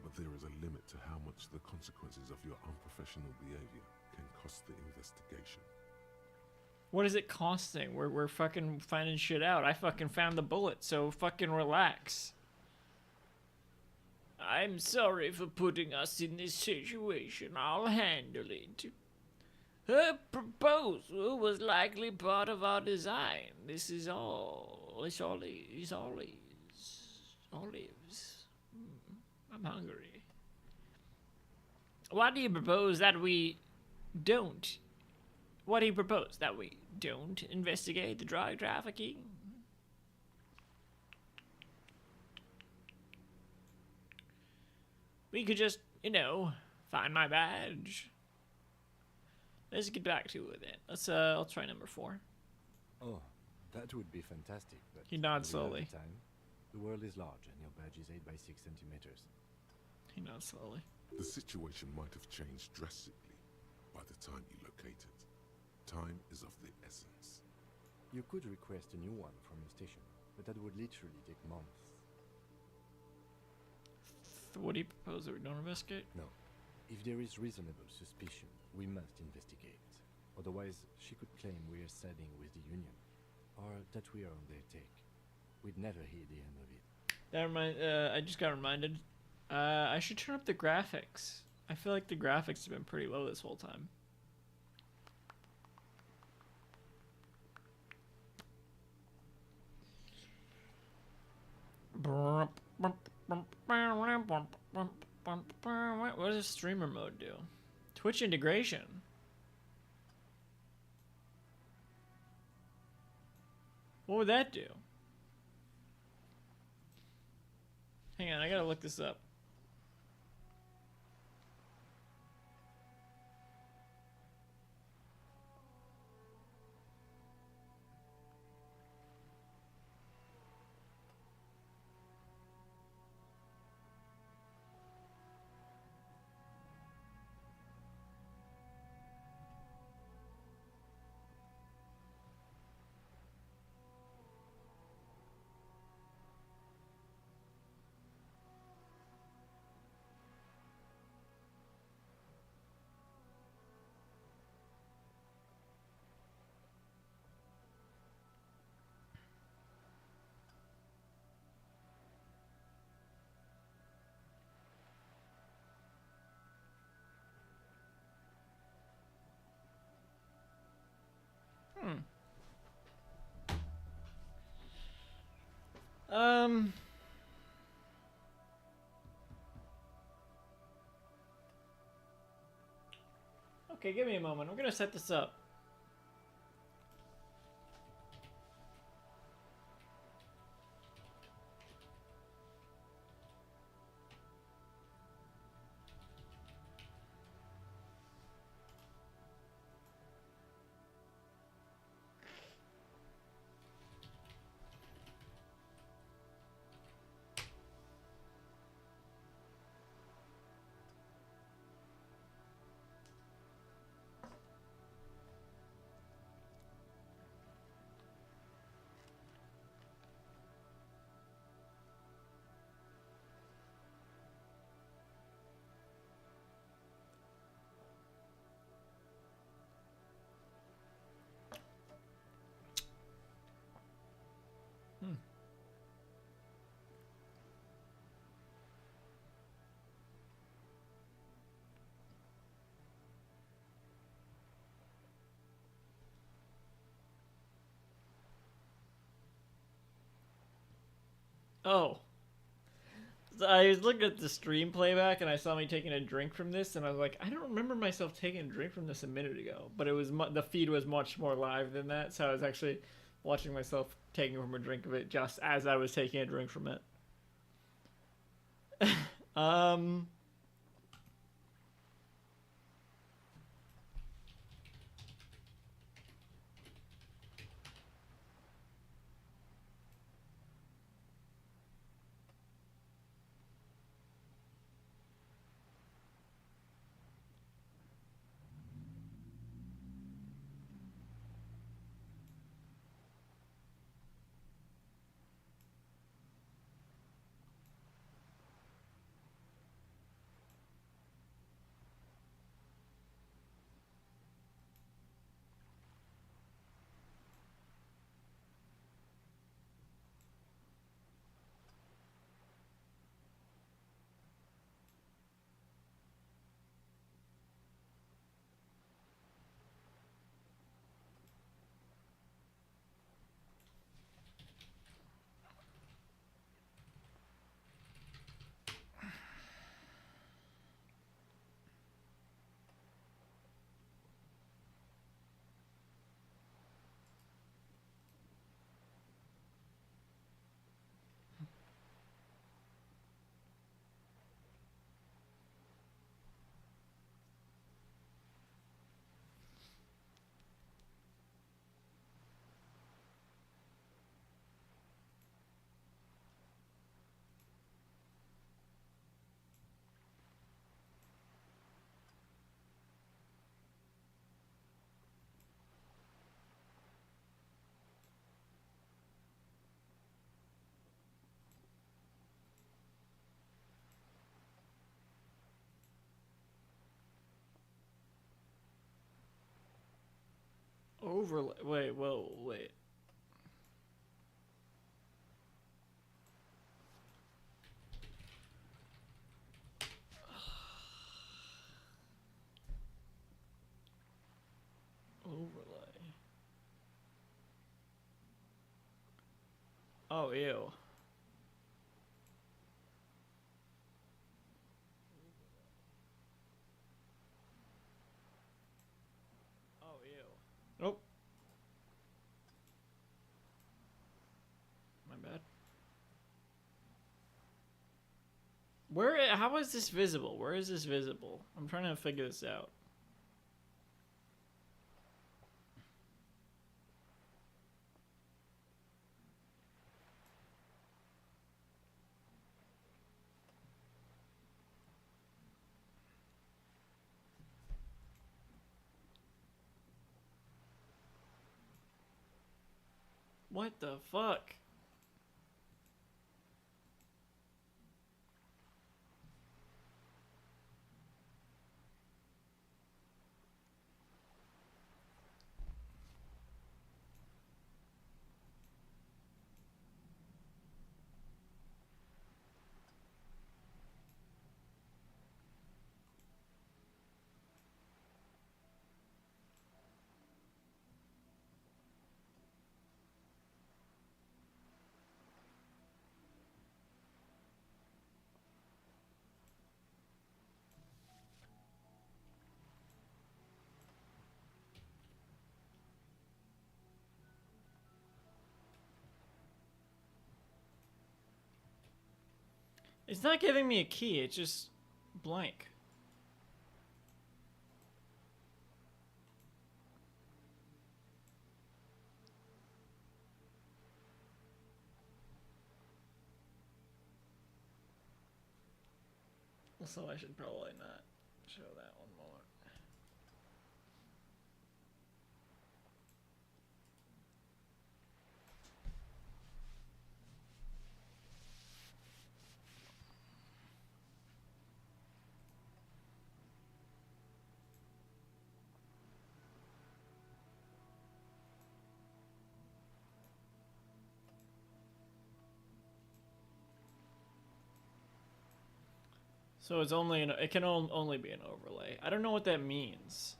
but there is a limit to how much the consequences of your unprofessional behavior can cost the investigation. What is it costing? We're fucking finding shit out. I fucking found the bullet, so fucking relax. I'm sorry for putting us in this situation. I'll handle it. Her proposal was likely part of our design. This is all. It's all is. Olives. I'm hungry. Why do you propose that we don't? What do you propose? That we don't investigate the drug trafficking? We could just, find my badge. Let's get back to it then. I'll try number 4. Oh, that would be fantastic, but He nods we don't have slowly. the time. The world is large, and your badge is 8 by 6 centimeters. He nods slowly. The situation might have changed drastically by the time you locate it. Time is of the essence. You could request a new one from your station, but that would literally take months. What do you propose that we don't investigate? No. If there is reasonable suspicion, we must investigate. Otherwise, she could claim we are siding with the Union, or that we are on their take. We'd never hear the end of it. I just got reminded. I should turn up the graphics. I feel like the graphics have been pretty low this whole time. What does streamer mode do? Twitch integration. What would that do? Hang on, I gotta look this up. Um. Okay, give me a moment. I'm gonna set this up. Oh. So I was looking at the stream playback and I saw me taking a drink from this, and I was like, I don't remember myself taking a drink from this a minute ago. But it was the feed was much more live than that, so I was actually watching myself taking from a drink of it just as I was taking a drink from it. um. Overlay. Wait, whoa, wait. Overlay. Oh, ew. Oh, ew. Nope. My bad. how is this visible? Where is this visible? I'm trying to figure this out. What the fuck? It's not giving me a key, it's just blank. Also, I should probably not show that one more. So it's only it can only be an overlay. I don't know what that means.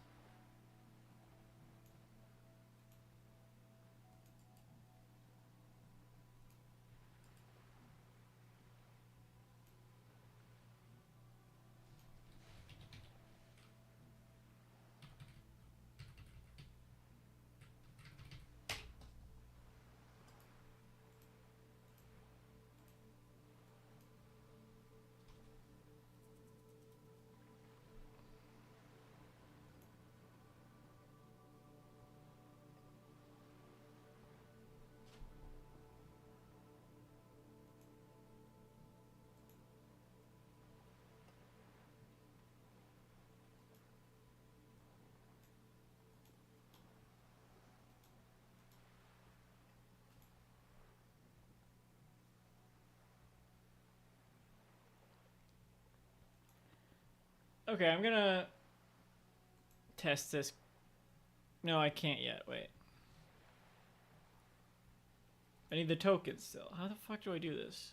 Okay, I'm gonna test this. No, I can't yet. Wait. I need the tokens still. How the fuck do I do this?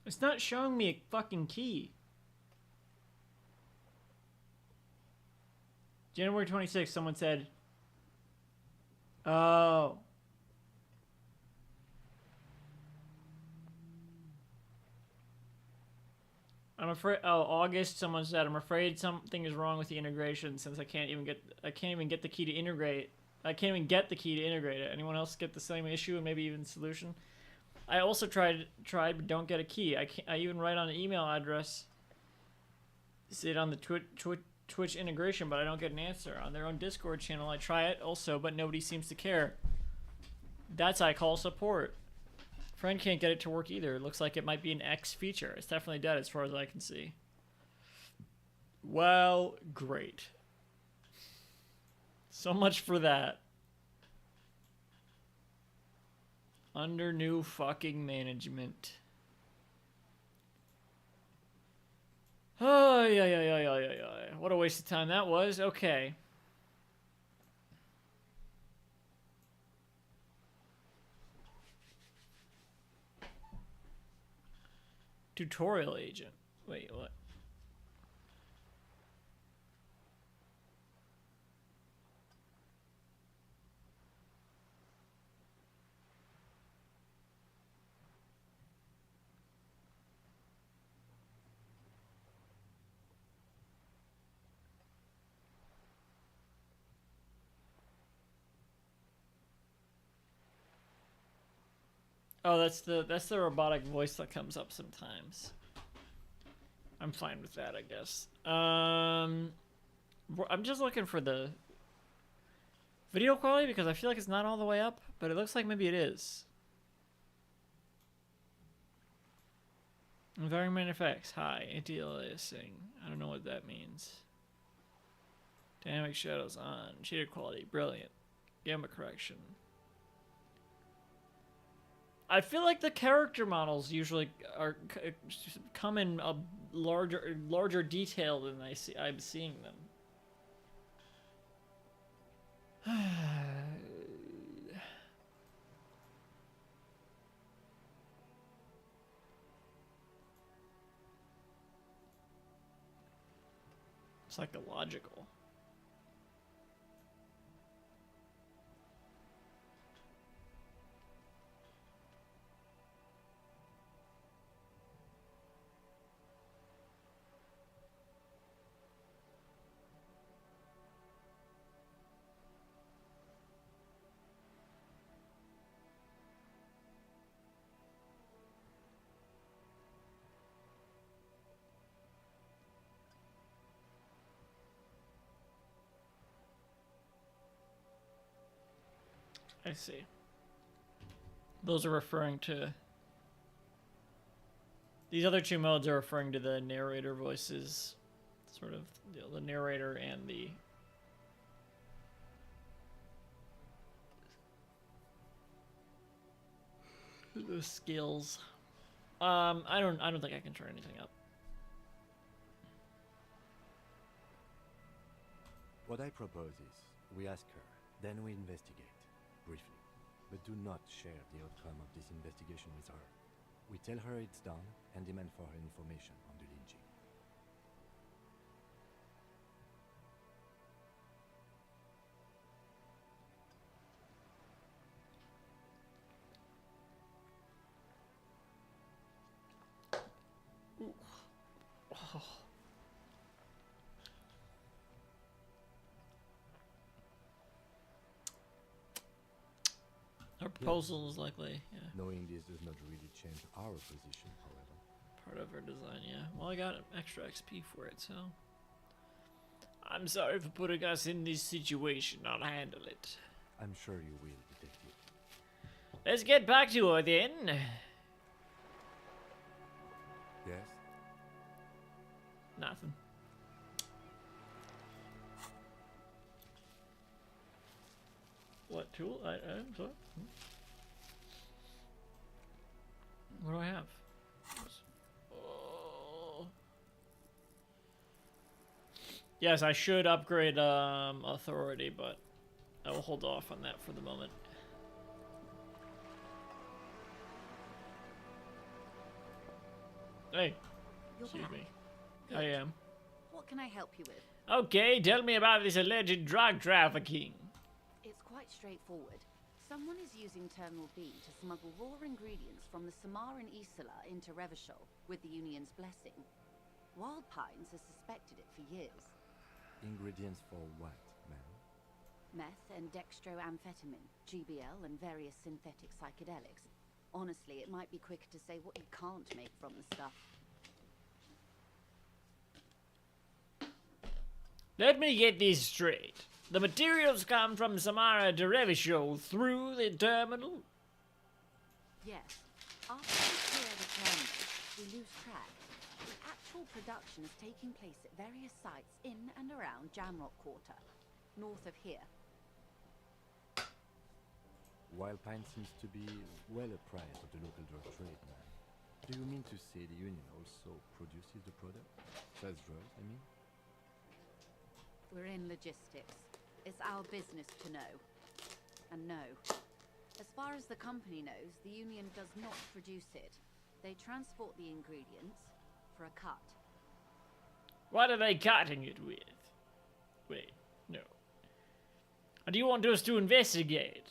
It's not showing me a fucking key. January 26th, someone said, oh. I'm afraid, oh, August, someone said, I'm afraid something is wrong with the integration since I can't even get the key to integrate. I can't even get the key to integrate it. Anyone else get the same issue and maybe even solution? I also tried but don't get a key. I even write on an email address. See it on the Twitch integration, but I don't get an answer. On their own Discord channel, I try it also, but nobody seems to care. That's I call support. Friend can't get it to work either. It looks like it might be an X feature. It's definitely dead as far as I can see. Well, great. So much for that. Under new fucking management. Oh, yeah. What a waste of time that was. Okay. Tutorial agent. Wait, what? Oh, that's the robotic voice that comes up sometimes. I'm fine with that, I guess. I'm just looking for the video quality because I feel like it's not all the way up, but it looks like maybe it is. Environment effects, high. Anti-aliasing. I don't know what that means. Dynamic shadows on. Shader quality, brilliant. Gamma correction. I feel like the character models usually come in a larger detail than I'm seeing them. Psychological. I see. Those are referring to... These other two modes are referring to the narrator voices. Sort of, you know, the narrator and the... the skills. I don't think I can turn anything up. What I propose is, we ask her, then we investigate, briefly. But do not share the outcome of this investigation with her. We tell her it's done, and demand for her information on the lynching. Oh. Our proposal is likely, yeah. Knowing this does not really change our position, however. Part of our design, yeah. Well, I got extra XP for it, so... I'm sorry for putting us in this situation. I'll handle it. I'm sure you will, Detective. Let's get back to her, then. Yes? Nothing. What tool? I'm sorry. What do I have? Oh. Yes, I should upgrade authority, but I will hold off on that for the moment. Hey, You're excuse back. me. Good. I am. What can I help you with? Okay, tell me about this alleged drug trafficking. It's quite straightforward. Someone is using Terminal B to smuggle raw ingredients from the Samaran Isla into Revachol with the Union's blessing. Wild Pines has suspected it for years. Ingredients for what, ma'am? Meth and dextroamphetamine, GBL, and various synthetic psychedelics. Honestly, it might be quicker to say what you can't make from the stuff. Let me get this straight. The materials come from Samara to Revachol through the terminal? Yes. After we clear the terminal, we lose track. The actual production is taking place at various sites in and around Jamrock Quarter, north of here. While Pine seems to be well apprised of the local drug trade, man. Do you mean to say the Union also produces the product? Sells drugs, I mean? We're in logistics. It's our business to know. And no. As far as the company knows, the Union does not produce it. They transport the ingredients for a cut. What are they cutting it with? Wait, no. Do you want us to investigate?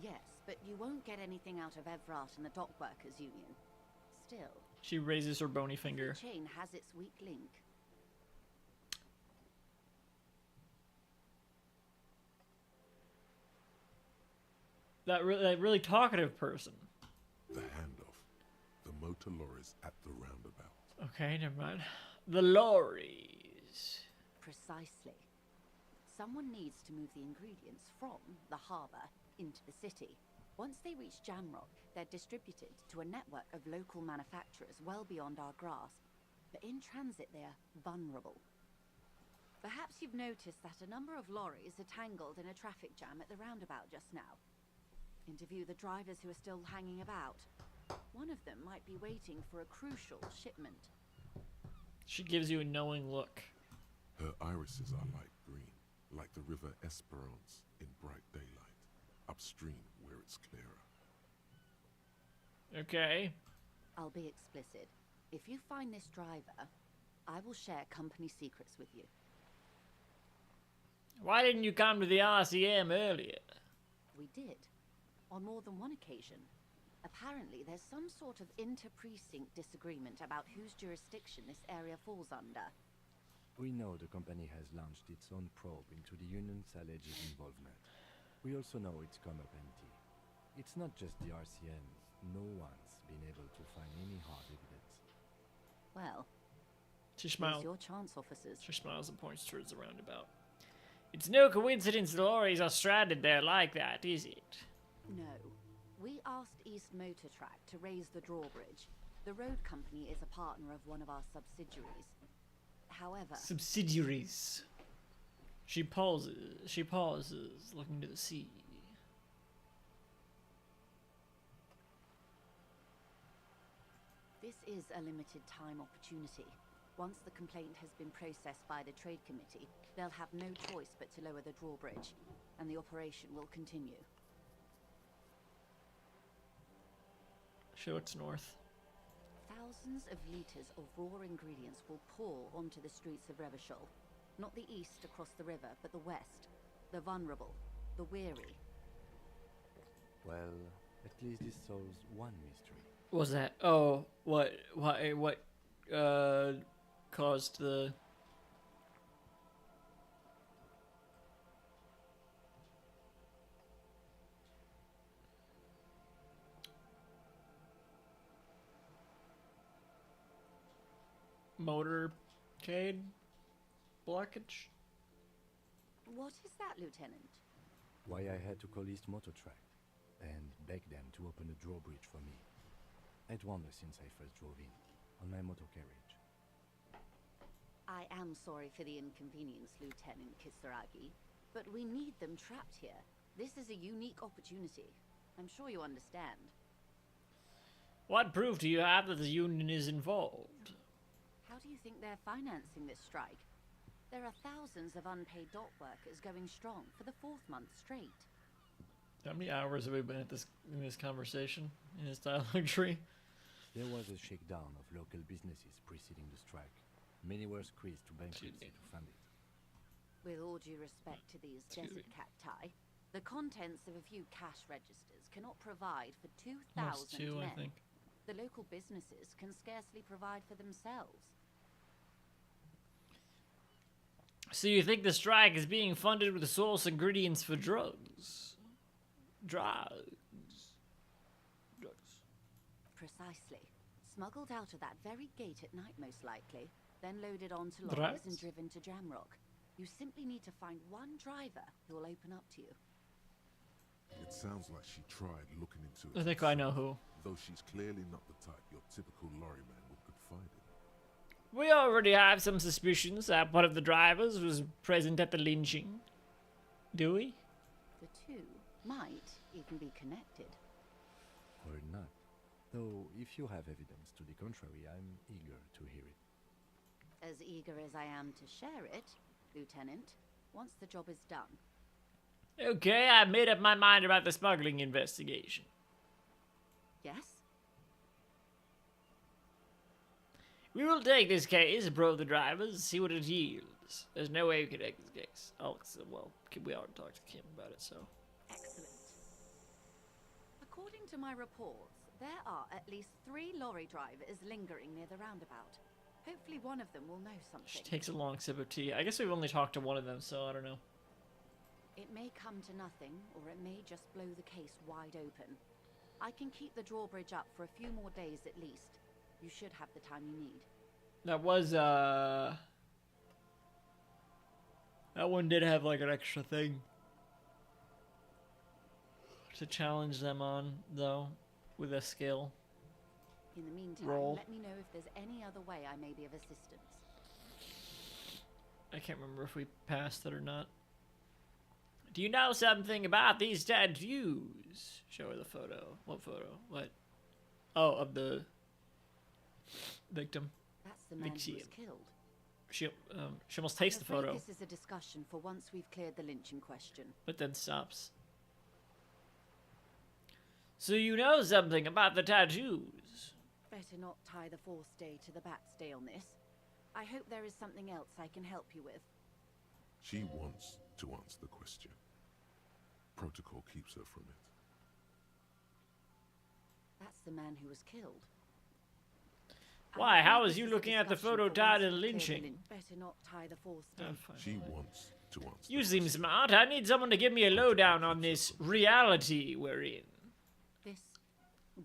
Yes, but you won't get anything out of Evrat and the Dockworkers Union. Still, She raises her bony finger. the chain has its weak link. That really talkative person. The handoff. The motor lorries at the roundabout. Okay, never mind. The lorries. Precisely. Someone needs to move the ingredients from the harbour into the city. Once they reach Jamrock, they're distributed to a network of local manufacturers well beyond our grasp. But in transit, they are vulnerable. Perhaps you've noticed that a number of lorries are tangled in a traffic jam at the roundabout just now. Interview the drivers who are still hanging about. One of them might be waiting for a crucial shipment. She gives you a knowing look. Her irises are light green, like the river Esperance in bright daylight, upstream where it's clearer. Okay. I'll be explicit. If you find this driver, I will share company secrets with you. Why didn't you come to the RCM earlier? We did. On more than one occasion. Apparently, there's some sort of inter-precinct disagreement about whose jurisdiction this area falls under. We know the company has launched its own probe into the Union's alleged involvement. We also know it's come up empty. It's not just the RCM. No one's been able to find any hard evidence. Well, She here's smiles. your chance, officers. She smiles and points towards the roundabout. It's no coincidence the lorries are stranded there like that, is it? No. We asked East Motor Track to raise the drawbridge. The road company is a partner of one of our subsidiaries. However, Subsidiaries. She pauses. She pauses, looking to the sea. this is a limited time opportunity. Once the complaint has been processed by the Trade Committee, they'll have no choice but to lower the drawbridge, and the operation will continue. She looks north. Thousands of litres of raw ingredients will pour onto the streets of Revachol. Not the east across the river, but the west. The vulnerable, the weary. Well, at least this solves one mystery. What was that? Oh, what caused the... motorcade blockage? What is that, Lieutenant? Why I had to call East Motor Track and beg them to open a drawbridge for me. I'd wondered since I first drove in, on my motor carriage. I am sorry for the inconvenience, Lieutenant Kisaragi, but we need them trapped here. This is a unique opportunity. I'm sure you understand. What proof do you have that the Union is involved? How do you think they're financing this strike? There are thousands of unpaid dock workers going strong for the 4th month straight. How many hours have we been at in this conversation, in this dialogue tree? There was a shakedown of local businesses preceding the strike. Many were squeezed to bankruptcy to fund it. With all due respect to these desert cacti, the contents of a few cash registers cannot provide for 2,000 Almost two, men. I think. The local businesses can scarcely provide for themselves. So you think the strike is being funded with the source ingredients for drugs? Drugs. Precisely. Smuggled out of that very gate at night, most likely, then loaded onto lorries and Drugs? driven to Jamrock. You simply need to find one driver who will open up to you. It sounds like she tried looking into it. I think I know who. Though she's clearly not the type your typical lorry man would confide in. We already have some suspicions that one of the drivers was present at the lynching. Do we? The two might even be connected. Or not. Though, if you have evidence to the contrary, I'm eager to hear it. As eager as I am to share it, Lieutenant, once the job is done. Okay, I made up my mind about the smuggling investigation. Yes? We will take this case, probe the drivers, see what it yields. There's no way we can take this case. Oh, well, we already talked to Kim about it, so. Excellent. According to my reports, there are at least 3 lorry drivers lingering near the roundabout. Hopefully one of them will know something. She takes a long sip of tea. I guess we've only talked to one of them, so I don't know. It may come to nothing, or it may just blow the case wide open. I can keep the drawbridge up for a few more days at least. You should have the time you need. That was, that one did have, like, an extra thing to challenge them on, though, with a skill. In the meantime, Roll. let me know if there's any other way I may be of assistance. I can't remember if we passed it or not. Do you know something about these tattoos? Show her the photo. What photo? What? Oh, of the victim. That's the man who was Elysium. killed. She almost takes the I'm afraid photo, This is a discussion for once we've cleared the lynching question. but then stops. So you know something about the tattoos? Better not tie the fourth day to the bat's day on this. I hope there is something else I can help you with. She wants to answer the question. Protocol keeps her from it. That's the man who was killed. Why? I'm How afraid is you this a looking at the discussion photo for tied once to the we've cleared lynching? Better not tie the fourth day. Oh, fine. She wants to answer You the seem question. smart. I need someone to give me a lowdown on this reality we're in. This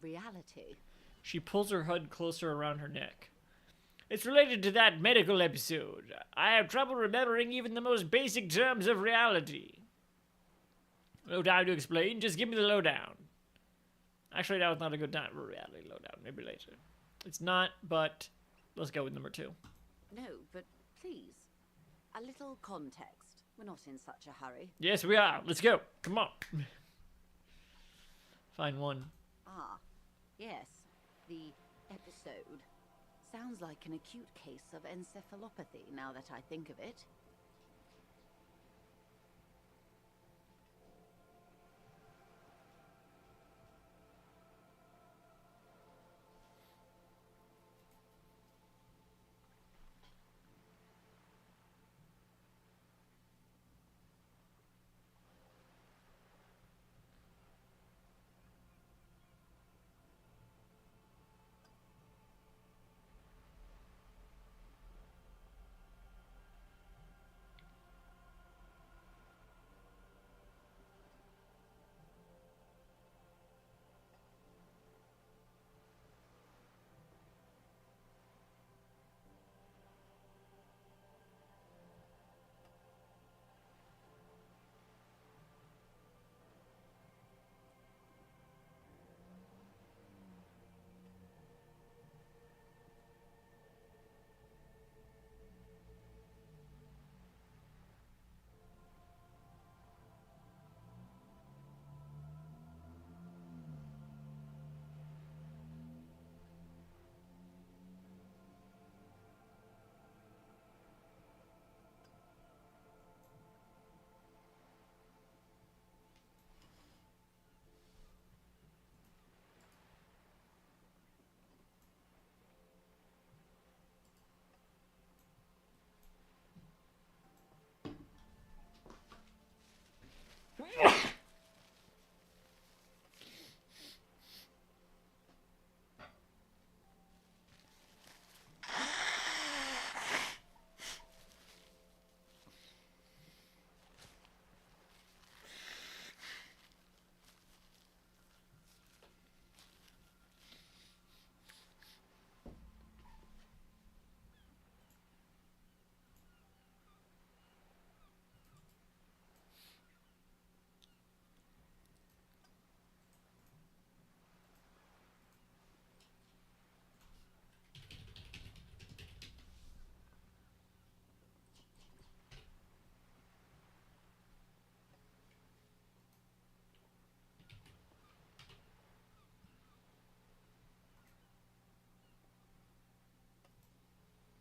reality. She pulls her hood closer around her neck. It's related to that medical episode. I have trouble remembering even the most basic terms of reality. No time to explain, just give me the lowdown. Actually, that was not a good time for a reality lowdown. Maybe later. It's not, but let's go with number 2. No, but please. A little context. We're not in such a hurry. Yes, we are. Let's go. Come on. Find one. Ah, yes. The episode. Sounds like an acute case of encephalopathy now that I think of it.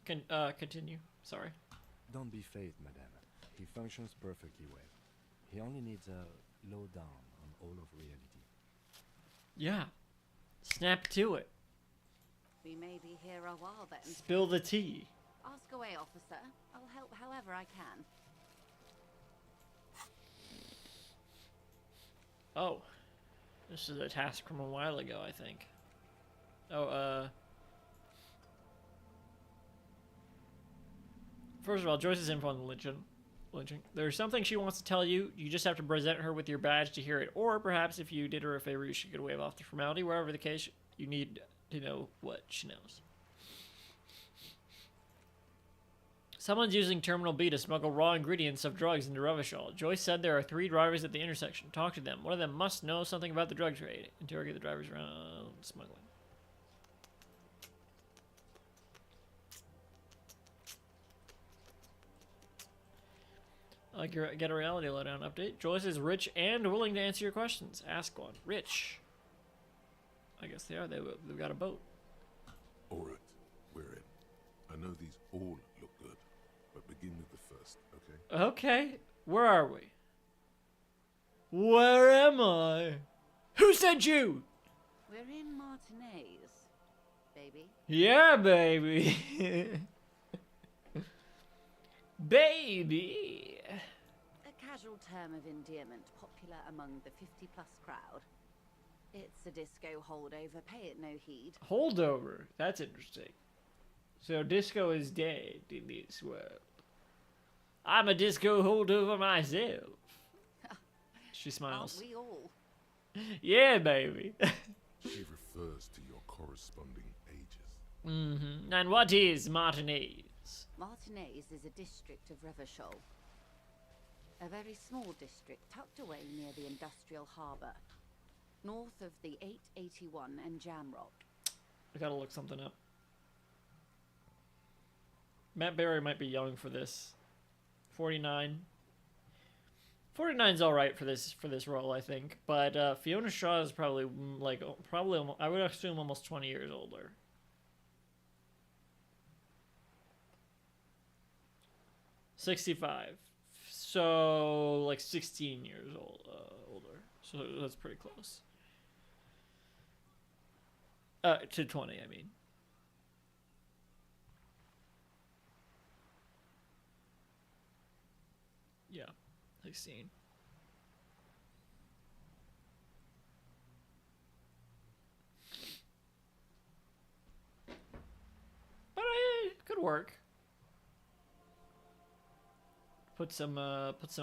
Continue. Sorry. Don't be phased, madame. He functions perfectly well. He only needs a lowdown on all of reality. Yeah. Snap to it. We may be here a while then. Spill the tea. Ask away, officer. I'll help however I can. Oh. This is a task from a while ago, I think. Oh, First of all, Joyce is info on the lynching. There's something she wants to tell you. You just have to present her with your badge to hear it. Or perhaps if you did her a favor, she could waive off the formality. Wherever the case, you need to know what she knows. Someone's using Terminal B to smuggle raw ingredients of drugs into Revachol. Joyce said there are 3 drivers at the intersection. Talk to them. One of them must know something about the drug trade. Interrogate the drivers around smuggling. Get a reality lowdown update. Joyce is rich and willing to answer your questions. Ask one. Rich. I guess they are. They've got a boat. All right, we're in. I know these all look good, but begin with the first, okay? Okay. Where are we? Where am I? Who sent you? We're in Martinez, baby. Yeah, baby. Baby. A casual term of endearment popular among the 50-plus crowd. It's a disco holdover, pay it no heed. Holdover. That's interesting. So disco is dead in this world. I'm a disco holdover myself. She smiles. Aren't we all? Yeah, baby. She refers to your corresponding ages. Mm-hmm. And what is Martinez? Martinez is a district of Revachol. A very small district tucked away near the industrial harbour, north of the 881 and Jamrock. I gotta look something up. Matt Berry might be young for this. 49. 49's all right for this role, I think. But Fiona Shaw is probably I would assume almost 20 years older. $65. So like 16 years older. So that's pretty close. To 20, I mean. Yeah, 16. But it could work. Put some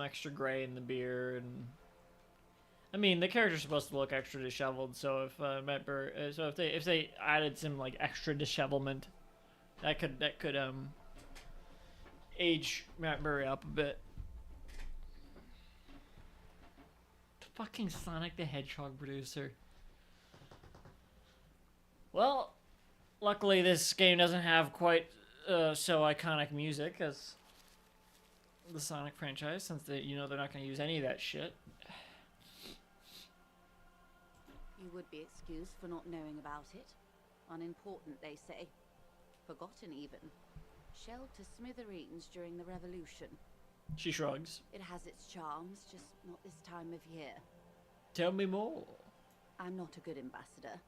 extra gray in the beard, and I mean the character's supposed to look extra disheveled. So if if they added some like extra dishevelment, that could age Matt Murray up a bit. Fucking Sonic the Hedgehog producer. Well, luckily this game doesn't have quite so iconic music as the Sonic franchise, since they're not going to use any of that shit. You would be excused for not knowing about it. Unimportant, they say. Forgotten, even. Shelled to smithereens during the Revolution. She shrugs. It has its charms, just not this time of year. Tell me more. I'm not a good ambassador.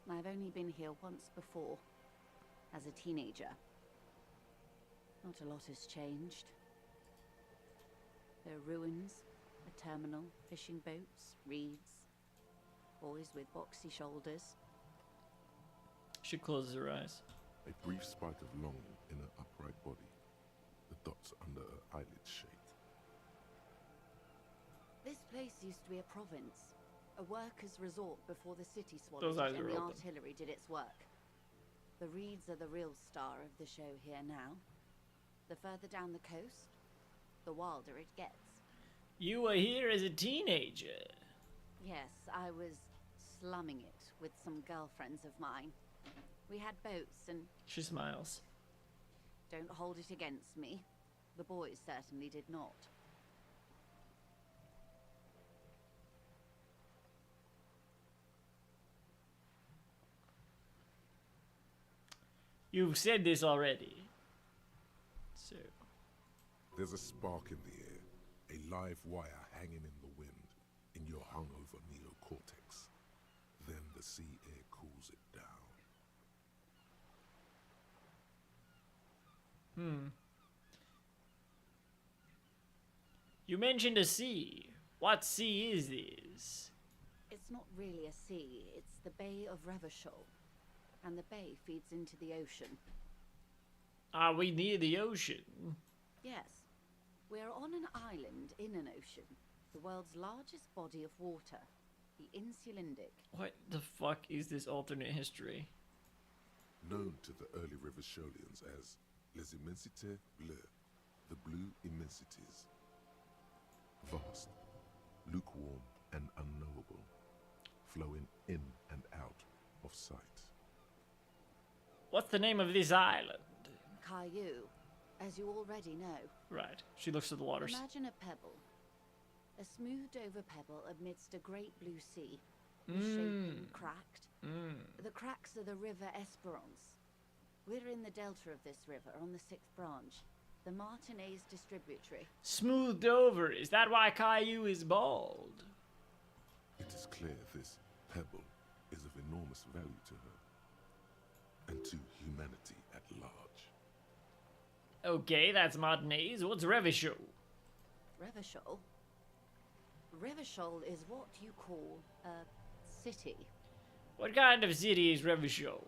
I've only been here once before, as a teenager. Not a lot has changed. There are ruins, a terminal, fishing boats, reeds, boys with boxy shoulders. She closes her eyes. A brief spike of longing in her upright body, the dots under her eyelids shaped. This place used to be a province, a workers' resort before the city swallowed Those it eyes and are the open. artillery did its work. The reeds are the real star of the show here now. The further down the coast, the wilder it gets. You were here as a teenager. Yes, I was slumming it with some girlfriends of mine. We had boats and... She smiles. Don't hold it against me. The boys certainly did not. You've said this already. So. There's a spark in the air, a live wire hanging in the wind, in your hungover neocortex. Then the sea air cools it down. You mentioned a sea. What sea is this? It's not really a sea, it's the Bay of Revachol. And the bay feeds into the ocean. Are we near the ocean? Yes. We're on an island in an ocean. The world's largest body of water. The Insulindic. What the fuck is this alternate history? Known to the early Revacholians as Les Immensités Bleues, the blue immensities. Vast, lukewarm and unknowable, flowing in and out of sight. What's the name of this island? Caillou, as you already know. Right. She looks at the waters. Imagine a pebble. A smoothed over pebble amidst a great blue sea. Misshapen, cracked. The cracks are the river Esperance. We're in the delta of this river on the 6th branch. The Martinez distributary. Smoothed over. Is that why Caillou is bald? It is clear this pebble is of enormous value to her, and to humanity at large. Okay, that's Martinez. What's Revachol? Revachol? Revachol is what you call a city. What kind of city is Revachol?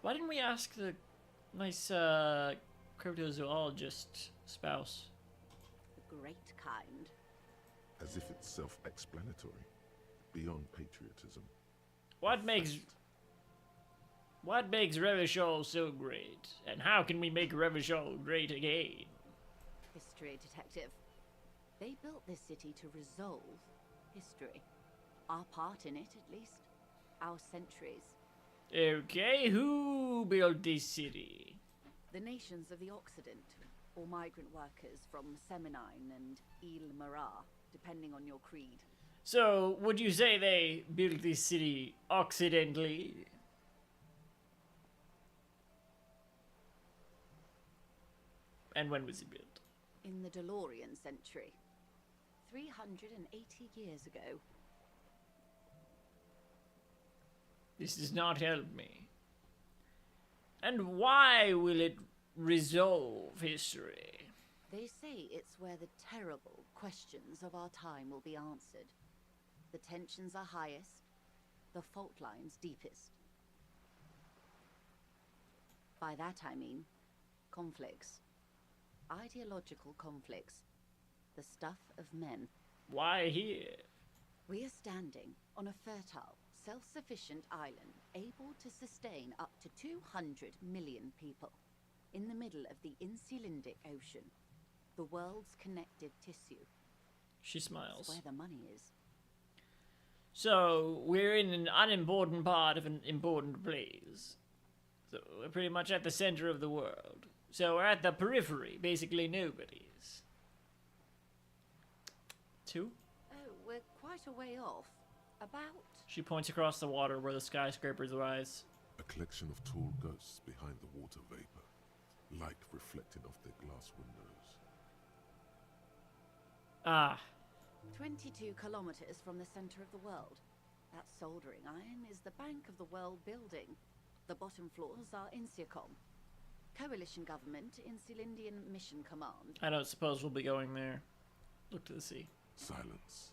Why didn't we ask the nice cryptozoologist spouse? The great kind. As if it's self-explanatory, beyond patriotism. What makes Revachol so great? And how can we make Revachol great again? History detective. They built this city to resolve history. Our part in it, at least. Our centuries. Okay, who built this city? The nations of the Occident, or migrant workers from Seminine and Ile Marat, depending on your creed. So, would you say they built this city occidentally? And when was it built? In the DeLorean century. 380 years ago. This does not help me. And why will it resolve history? They say it's where the terrible questions of our time will be answered. The tensions are highest, the fault lines deepest. By that I mean conflicts. Ideological conflicts. The stuff of men. Why here? We are standing on a fertile, self-sufficient island, able to sustain up to 200 million people, in the middle of the Insulindic Ocean, the world's connective tissue. She That's smiles. where the money is. So, we're in an unimportant part of an important place. So, we're pretty much at the center of the world. So, we're at the periphery, basically nobody's. 2? Oh, we're quite a way off. About... She points across the water where the skyscrapers rise. A collection of tall ghosts behind the water vapor, light reflecting off their glass windows. Ah, 22 kilometers from the center of the world. That soldering iron is the bank of the world building. The bottom floors are Insiacom. Coalition government, Insulindian Mission Command. I don't suppose we'll be going there. Look to the sea. Silence.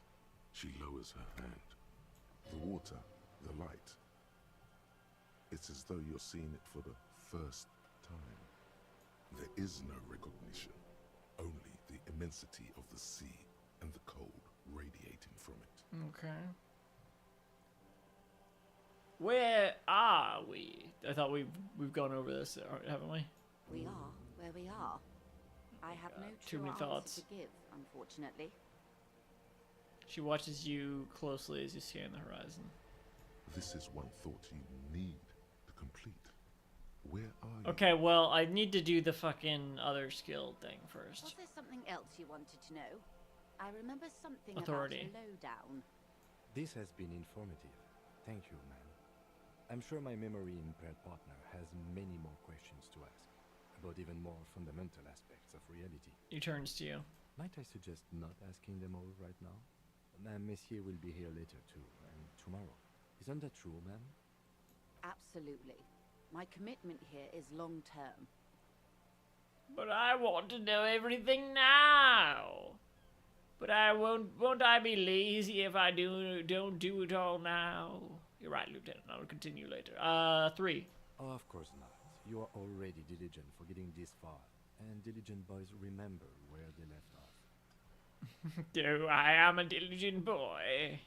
She lowers her hand. The water, the light. It's as though you're seeing it for the first time. There is no recognition, only the immensity of the sea and the cold radiating from it. Okay. Where are we? I thought we've gone over this, haven't we? We are where we are. I have no too true many answer thoughts. to give, unfortunately. She watches you closely as you scan the horizon. This is one thought you need to complete. Where are you? Okay, well, I need to do the fucking other skill thing Was first. there something else you wanted to know? I remember something Authority. about a lowdown. This has been informative. Thank you, ma'am. I'm sure my memory-impaired partner has many more questions to ask, about even more fundamental aspects of reality. He turns to you. Might I suggest not asking them all right now? Madame Messier will be here later too, and tomorrow. Isn't that true, ma'am? Absolutely. My commitment here is long-term. But I want to know everything now. But I won't I be lazy if I don't do it all now? You're right, Lieutenant. I'll continue later. 3. Oh, of course not. You are already diligent for getting this far, and diligent boys remember where they left off. Oh, I am a diligent boy.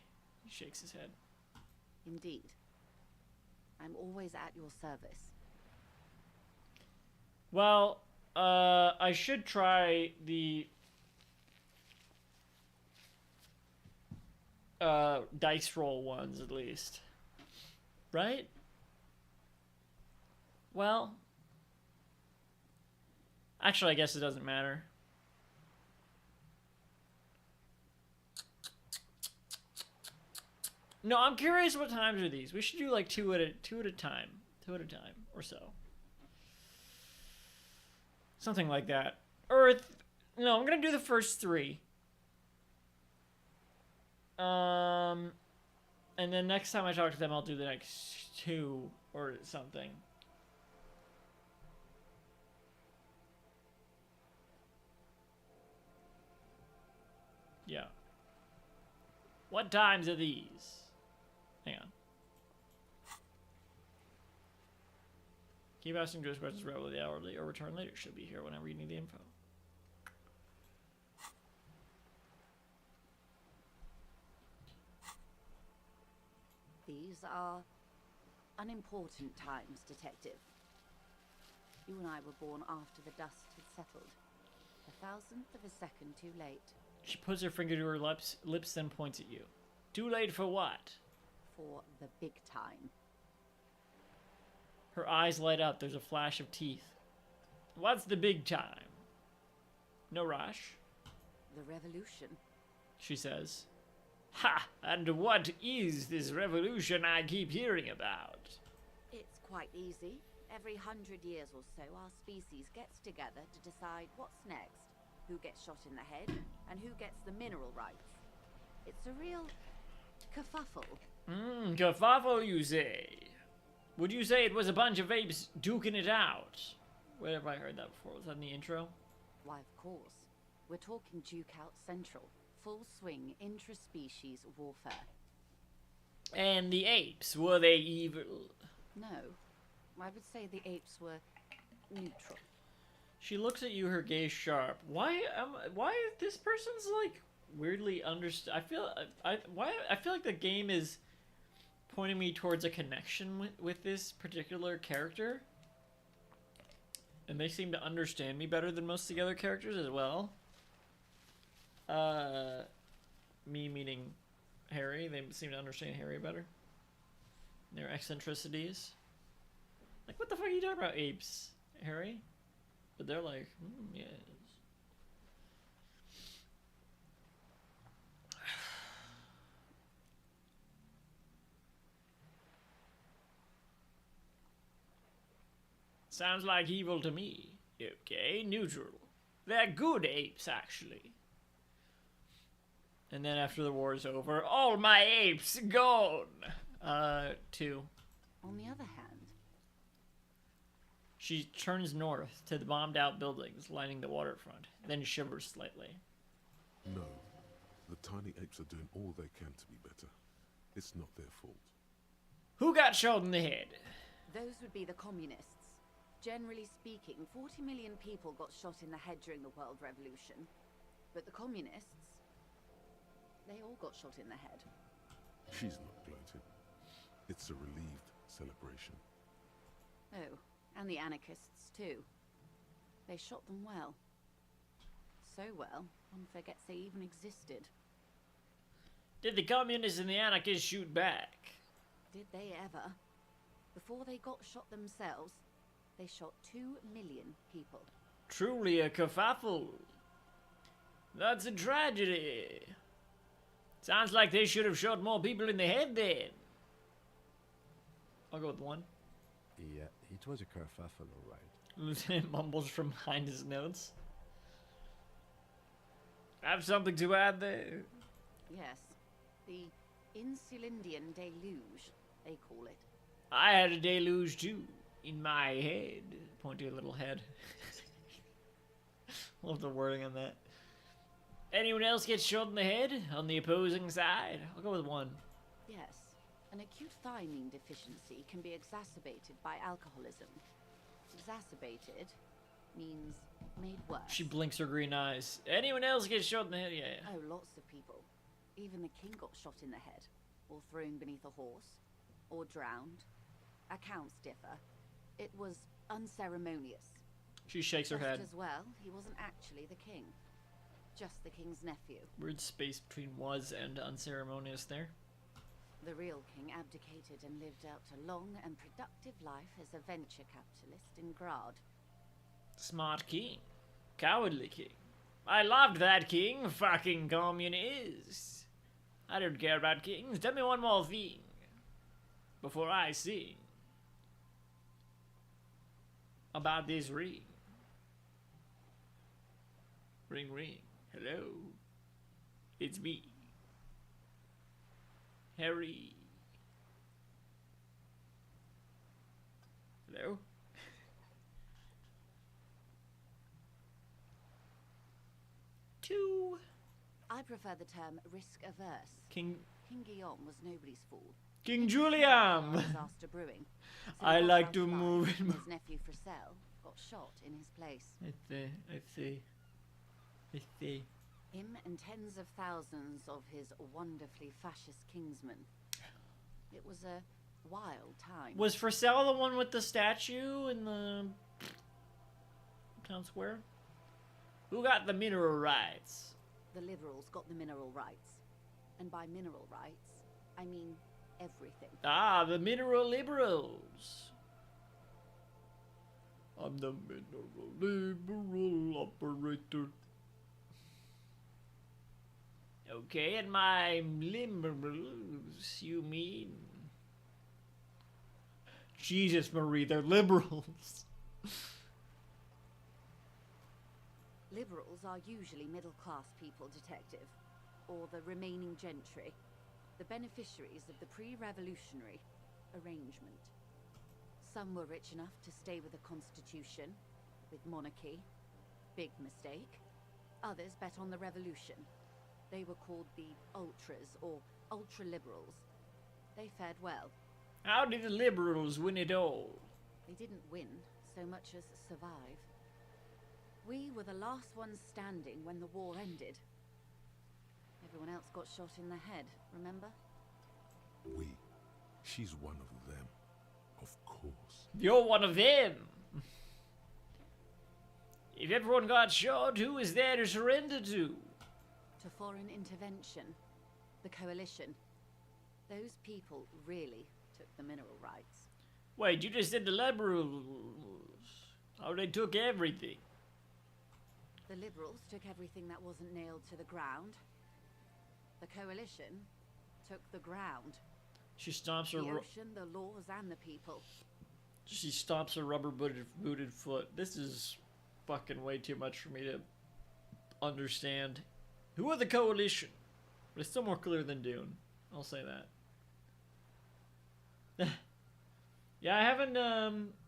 He shakes his head. Indeed. I'm always at your service. Well, I should try the dice roll ones at least. Right? Well, actually, I guess it doesn't matter. No, I'm curious what times are these. We should do like two at a time or so. Something like that. Earth. No, I'm gonna do the first 3. And then next time I talk to them, I'll do the next 2 or something. Yeah. What times are these? Hang on. Keep asking Ghost questions regularly, hourly, or return later. She'll be here whenever you need the info. These are unimportant times, Detective. You and I were born after the dust had settled. 1,000th of a second too late. She puts her finger to her lips, then points at you. Too late for what? For the big time. Her eyes light up. There's a flash of teeth. What's the big time? No rush, The revolution. she says. Ha! And what is this revolution I keep hearing about? It's quite easy. Every 100 years or so, our species gets together to decide what's next. Who gets shot in the head, and who gets the mineral rights. It's a real kerfuffle. Kerfuffle, you say? Would you say it was a bunch of apes duking it out? Where have I heard that before? Was that in the intro? Why, of course. We're talking Duke Out Central. Full swing intra-species warfare. And the apes, were they evil? No. I would say the apes were neutral. She looks at you, her gaze sharp. Why this person's like weirdly understood? I feel like the game is pointing me towards a connection with this particular character. And they seem to understand me better than most of the other characters as well. Me meaning Harry. They seem to understand Harry better. Their eccentricities. Like, what the fuck are you talking about, apes, Harry? But they're like, yes. Sounds like evil to me. Okay, neutral. They're good apes, actually. And then after the war is over, all my apes gone. 2. On the other hand, She turns north to the bombed-out buildings lining the waterfront, then shivers slightly. No. The tiny apes are doing all they can to be better. It's not their fault. Who got shot in the head? those would be the communists. Generally speaking, 40 million people got shot in the head during the World Revolution. But the communists, they all got shot in the head. She's not gloating. It's a relieved celebration. Oh, and the anarchists too. They shot them well. So well, one forgets they even existed. Did the communists and the anarchists shoot back? Did they ever? Before they got shot themselves, they shot 2 million people. Truly a kerfuffle. That's a tragedy. Sounds like they should have shot more people in the head then. I'll go with 1. Yeah, it was a kerfuffle, all right. Lieutenant mumbles from behind his notes. Have something to add there? Yes. The Insulindian deluge, they call it. I had a deluge too, in my head. Pointy little head. Love the wording on that. Anyone else get shot in the head on the opposing side? I'll go with 1. Yes. An acute thiamine deficiency can be exacerbated by alcoholism. Exacerbated means made worse. She blinks her green eyes. Anyone else get shot in the head? Yeah. Oh, lots of people. Even the king got shot in the head, or thrown beneath a horse, or drowned. Accounts differ. It was unceremonious. She shakes her Just head. as well, he wasn't actually the king. Just the king's nephew. Weird space between was and unceremonious there. The real king abdicated and lived out a long and productive life as a venture capitalist in Grad. Smart king. Cowardly king. I loved that king. Fucking communist. I don't care about kings. Tell me one more thing before I sing about this ring. Ring, ring. Hello. It's me. Harry. Hello? Two. I prefer the term risk-averse. King Guillaume was nobody's fool. King He Julian. was disaster brewing. So I he like lost to his life, move and in his nephew Fricelle got shot in his place. I see. Him and tens of thousands of his wonderfully fascist kingsmen. It was a wild time. Was Fricelle the one with the statue in the town square? Who got the mineral rights? The liberals got the mineral rights. And by mineral rights, I mean everything. Ah, the mineral liberals. I'm the mineral liberal operator. Okay, and my liberals, you mean? Jesus, Marie, they're liberals. Liberals are usually middle-class people, Detective. Or the remaining gentry. The beneficiaries of the pre-revolutionary arrangement. Some were rich enough to stay with the Constitution, with monarchy. Big mistake. Others bet on the revolution. They were called the ultras, or ultra-liberals. They fared well. How did the liberals win it all? They didn't win so much as survive. We were the last ones standing when the war ended. Everyone else got shot in the head, remember? She's one of them. Of course. You're one of them. If everyone got shot, who is there to surrender to? To foreign intervention. The coalition. Those people really took the mineral rights. Wait, you just said the liberals. Oh, they took everything. The liberals took everything that wasn't nailed to the ground. The coalition took the ground. She stomps The her. ocean, the laws, and the people. She stomps her rubber-booted foot. This is fucking way too much for me to understand. Who are the coalition? But it's still more clear than Dune. I'll say that. Yeah, I haven't.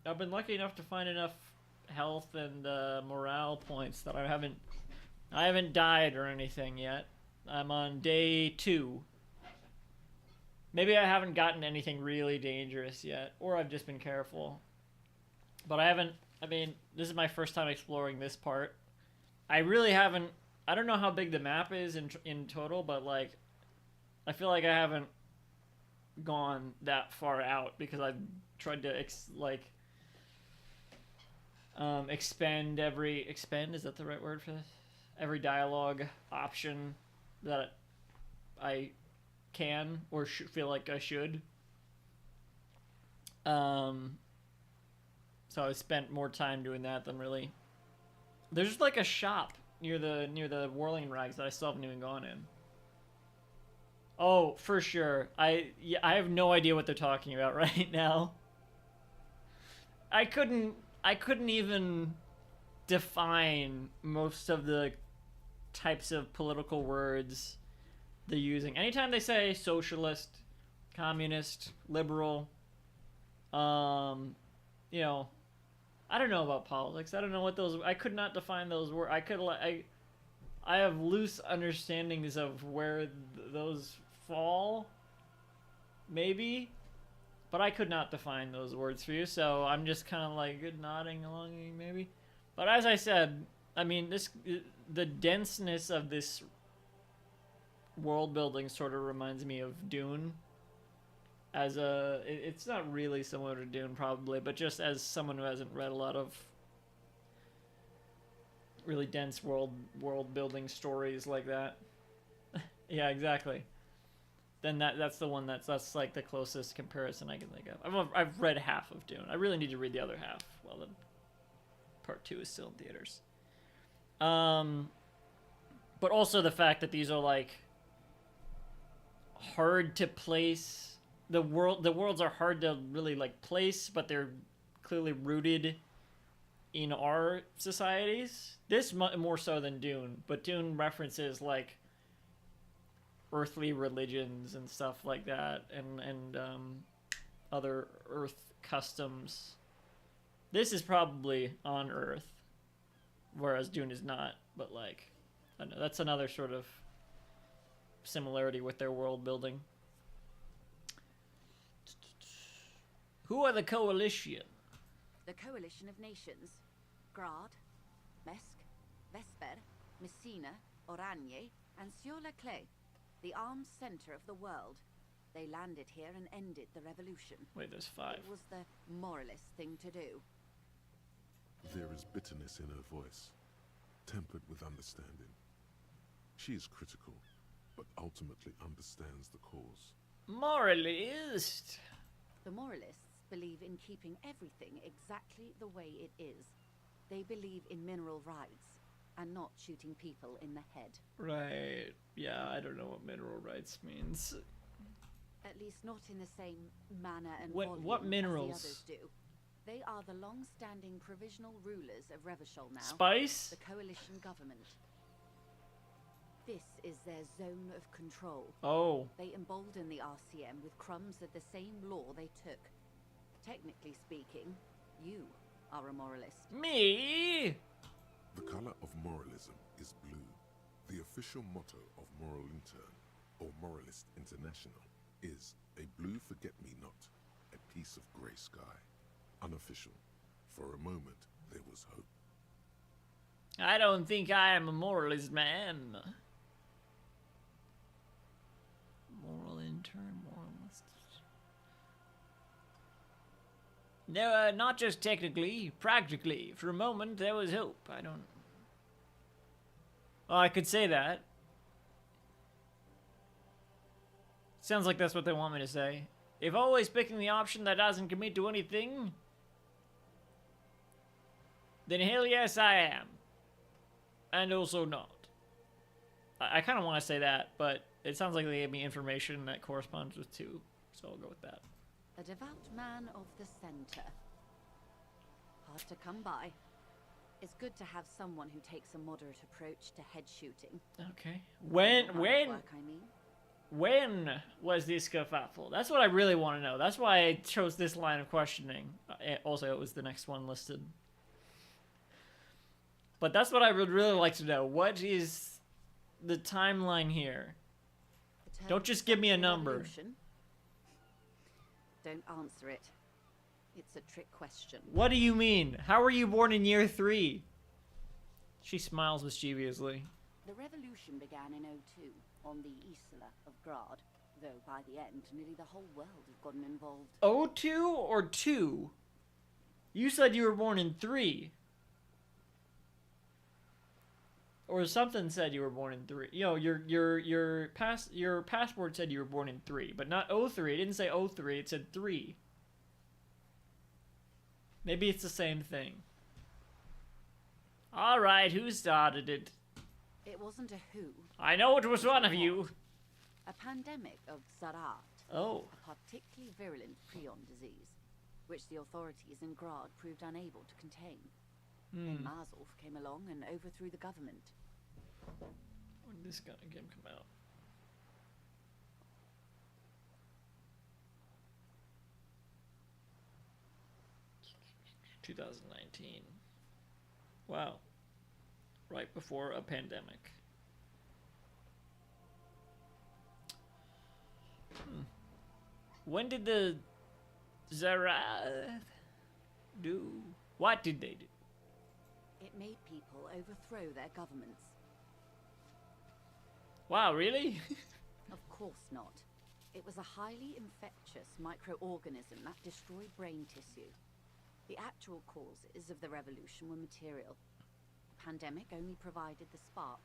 I've been lucky enough to find enough health and morale points that I haven't died or anything yet. I'm on day 2. Maybe I haven't gotten anything really dangerous yet, or I've just been careful. But I haven't. I mean, this is my first time exploring this part. I really haven't. I don't know how big the map is in total, but like, I feel like I haven't gone that far out because I've tried to expend is that the right word for this? Every dialogue option that I can or feel like I should. So I spent more time doing that than really. There's like a shop near the whirling rags that I still haven't even gone in. Oh, for sure. I have no idea what they're talking about right now. I couldn't even define most of the types of political words they're using. Anytime they say socialist, communist, liberal, you know, I don't know about politics. I don't know what those. I could not define those words. I have loose understandings of where those fall, maybe, but I could not define those words for you. So I'm just kind of like nodding along, maybe. But as I said, I mean, the denseness of this world building sort of reminds me of Dune. It's not really similar to Dune probably, but just as someone who hasn't read a lot of really dense world building stories like that. Yeah, exactly. Then that's the one that's like the closest comparison I can think of. I've read half of Dune. I really need to read the other half. Well, then part 2 is still in theaters. But also the fact that these are like hard to place. The worlds are hard to really like place, but they're clearly rooted in our societies. This more so than Dune, but Dune references like earthly religions and stuff like that, and other Earth customs. This is probably on Earth, whereas Dune is not. But like, I don't know, that's another sort of similarity with their world building. Who are the Coalition? The Coalition of Nations. Grad, Mesk, Vesper, Messina, Oranje, and Sur-la-Clay. The armed center of the world. They landed here and ended the revolution. Wait, there's 5. It was the moralist thing to do. There is bitterness in her voice, tempered with understanding. She is critical, but ultimately understands the cause. Moralist. The moralists believe in keeping everything exactly the way it is. They believe in mineral rights and not shooting people in the head. Right. Yeah, I don't know what mineral rights means. At least not in the same manner and What volume minerals? as the others do. They are the long-standing provisional rulers of Revachol now. Spice? The coalition government. This is their zone of control. Oh. They embolden the RCM with crumbs of the same law they took. Technically speaking, you are a moralist. Me? The color of moralism is blue. The official motto of Moral Intern, or Moralist International, is a blue forget-me-not, a piece of grey sky. Unofficial. For a moment, there was hope. I don't think I am a moralist, man. Moral intern, moralist. No, not just technically, practically. For a moment, there was hope. I don't... Oh, I could say that. Sounds like that's what they want me to say. If always picking the option that doesn't commit to anything, then hell yes, I am. And also not. I kind of want to say that, but it sounds like they gave me information that corresponds with 2, so I'll go with that. A devout man of the center. Hard to come by. It's good to have someone who takes a moderate approach to head shooting. Okay. When Work, I mean. when was this kerfuffle? That's what I really want to know. That's why I chose this line of questioning. Also, it was the next one listed. But that's what I would really like to know. What is the timeline here? Don't just give me a number. Revolution. Don't answer it. It's a trick question. What do you mean? How were you born in year 3? She smiles mischievously. The revolution began in 02 on the Isla of Grad, though by the end, nearly the whole world had gotten involved. 02 or 2? You said you were born in 3. Or something said you were born in 3. You know, your passport said you were born in 3, but not 03. It didn't say 03, it said 3. Maybe it's the same thing. Alright, who started it? It wasn't a who. I know it was one of you. a pandemic of Zarat, Oh. a particularly virulent prion disease, which the authorities in Grad proved unable to contain. Then Marzolf came along and overthrew the government. When did this game come out? ...2019. Wow. Right before a pandemic. When did the Zarath do? What did they do? It made people overthrow their governments. Wow, really? Of course not. It was a highly infectious microorganism that destroyed brain tissue. The actual causes of the revolution were material. The pandemic only provided the spark.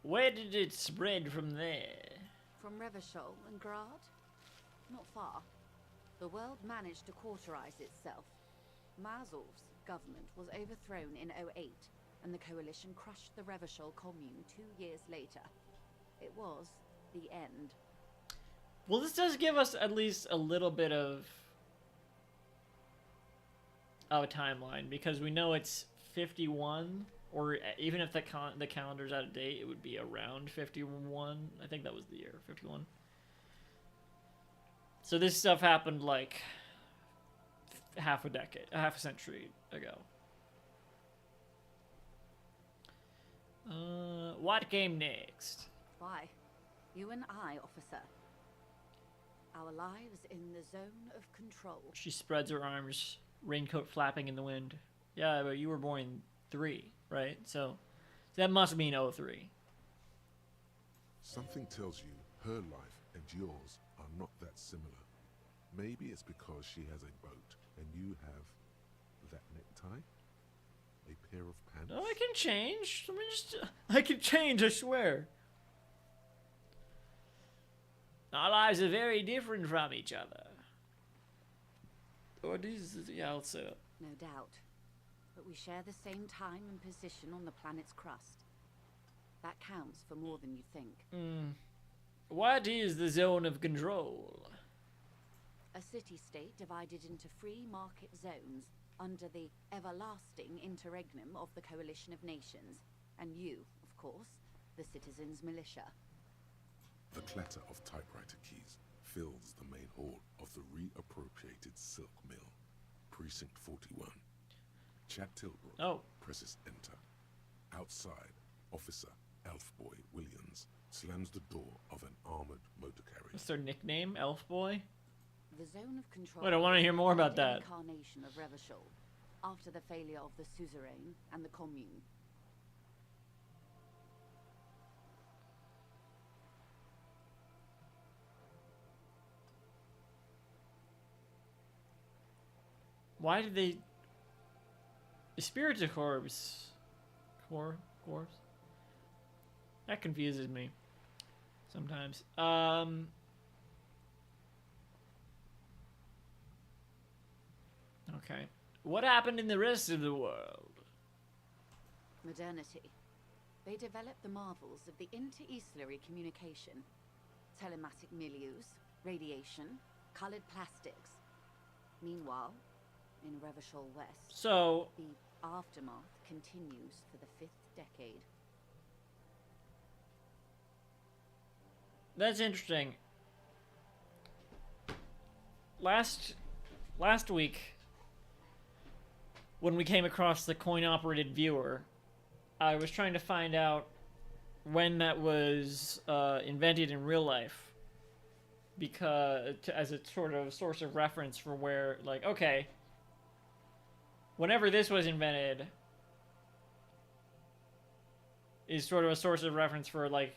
Where did it spread from there? From Revachol and Grad? Not far. The world managed to cauterize itself. Marzolf's government was overthrown in '08, and the coalition crushed the Revachol commune 2 years later. It was the end. Well, this does give us at least a little bit of a timeline, because we know it's 51, or even if the calendar's out of date, it would be around 51. I think that was the year, 51. So this stuff happened like half a century ago. What game next? Why? You and I, officer. Our lives in the zone of control. She spreads her arms, raincoat flapping in the wind. Yeah, but you were born in 3, right? So that must mean 03. Something tells you her life and yours are not that similar. Maybe it's because she has a boat and you have that necktie, a pair of pants. Oh, I can change. Let me just... I can change, I swear. Our lives are very different from each other. Or this is... Yeah, I'll set up. No doubt. But we share the same time and position on the planet's crust. That counts for more than you think. What is the zone of control? A city-state divided into free market zones under the everlasting interregnum of the Coalition of Nations. And you, of course, the citizens' militia. The clatter of typewriter keys fills the main hall of the reappropriated silk mill. Precinct 41. Chad Tilbrook presses enter. Outside, Officer Elfboy Williams slams the door of an armored motor carrier. What's their nickname? Elf Boy? The zone of control. Wait, I want to hear more about the that. Incarnation of Revachol, after the failure of the suzerain and the commune. Why did they... The Spirits of Corpse... Corpse? That confuses me. Sometimes. Okay. What happened in the rest of the world? Modernity. They developed the marvels of the inter-eastlery communication. Telematic milieus, radiation, colored plastics. Meanwhile, in Revachol West, So... the aftermath continues for the 5th decade. That's interesting. Last week, when we came across the coin-operated viewer, I was trying to find out when that was invented in real life, because as a sort of source of reference for where, like, okay, whenever this was invented is sort of a source of reference for, like,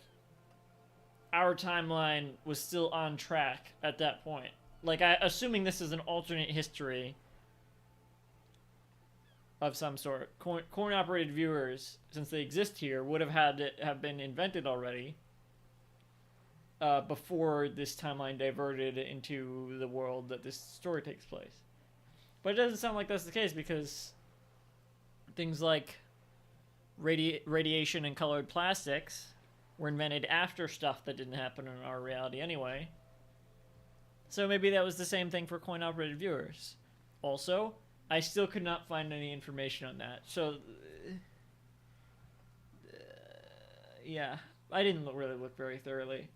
our timeline was still on track at that point. Like, assuming this is an alternate history of some sort. Coin-operated viewers, since they exist here, would have had to have been invented already before this timeline diverted into the world that this story takes place. But it doesn't sound like that's the case, because things like radiation and colored plastics were invented after stuff that didn't happen in our reality anyway. So maybe that was the same thing for coin-operated viewers. Also, I still could not find any information on that. So, yeah, I didn't really look very thoroughly.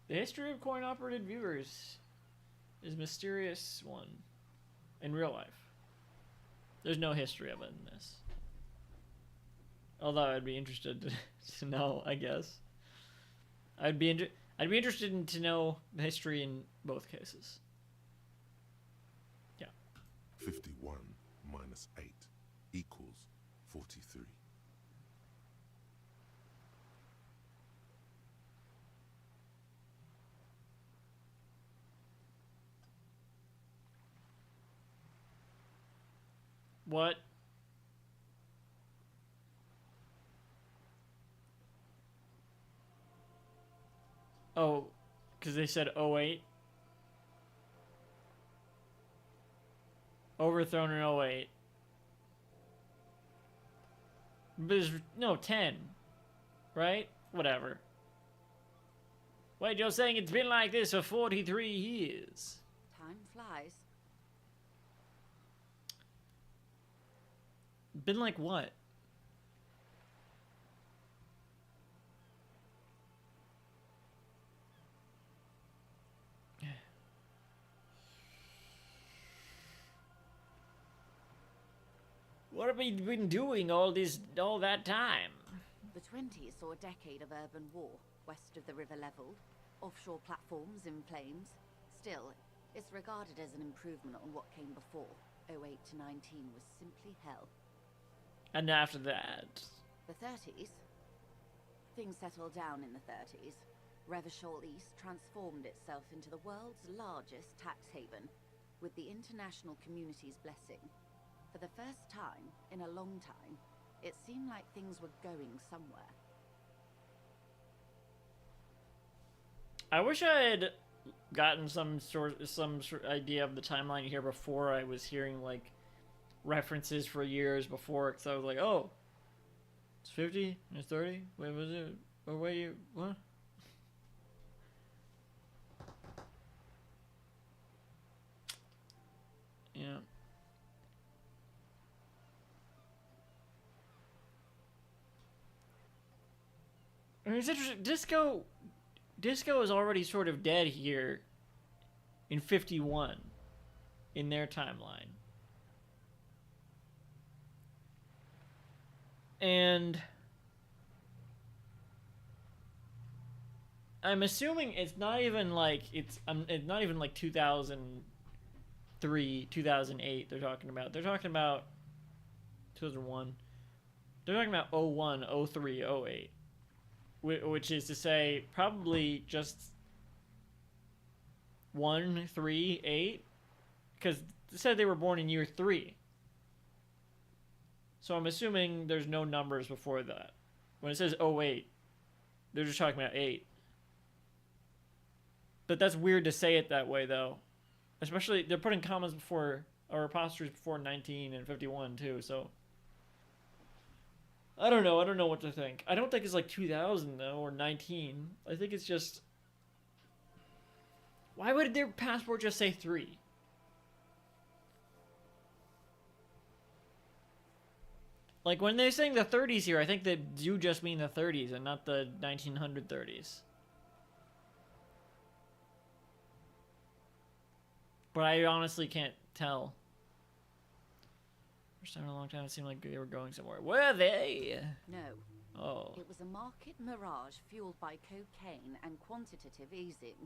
The history of coin-operated viewers is a mysterious one in real life. There's no history of it in this. Although I'd be interested to know, I guess. I'd be interested to know the history in both cases. Yeah. 51 minus 8 equals 43. What? Oh, because they said 08? Overthrown in 08. But there's, no, 10. Right? Whatever. Wait, you're saying it's been like this for 43 years. Time flies. Been like what? What have we been doing all that time? The 20s saw a decade of urban war, west of the river leveled, offshore platforms in flames. Still, it's regarded as an improvement on what came before. 08 to 19 was simply hell. And after that? The 30s? Things settled down in the 30s. Revachol East transformed itself into the world's largest tax haven, with the international community's blessing. For the first time in a long time, it seemed like things were going somewhere. I wish I had gotten some sort of idea of the timeline here before I was hearing like references for years before, because I was like, oh, it's 50, it's 30. Wait, was it? Or wait, you what? Yeah. I mean, it's interesting. Disco is already sort of dead here in 51 in their timeline. And I'm assuming it's not even like it's not even like 2003, 2008 they're talking about. They're talking about 2001. They're talking about 01, 03, 08. Which is to say, probably just 1, 3, 8, because they said they were born in year 3. So I'm assuming there's no numbers before that. When it says 08, they're just talking about 8. But that's weird to say it that way, though. Especially, they're putting commas before, or apostrophes before 19 and 51, too, so... I don't know what to think. I don't think it's like 2000 though, or 19. I think it's just... Why would their passport just say 3? Like, when they're saying the 30s here, I think they do just mean the 30s and not the 1930s. But I honestly can't tell. First time in a long time, it seemed like they were going somewhere. Were they? No. Oh. It was a market mirage fueled by cocaine and quantitative easing.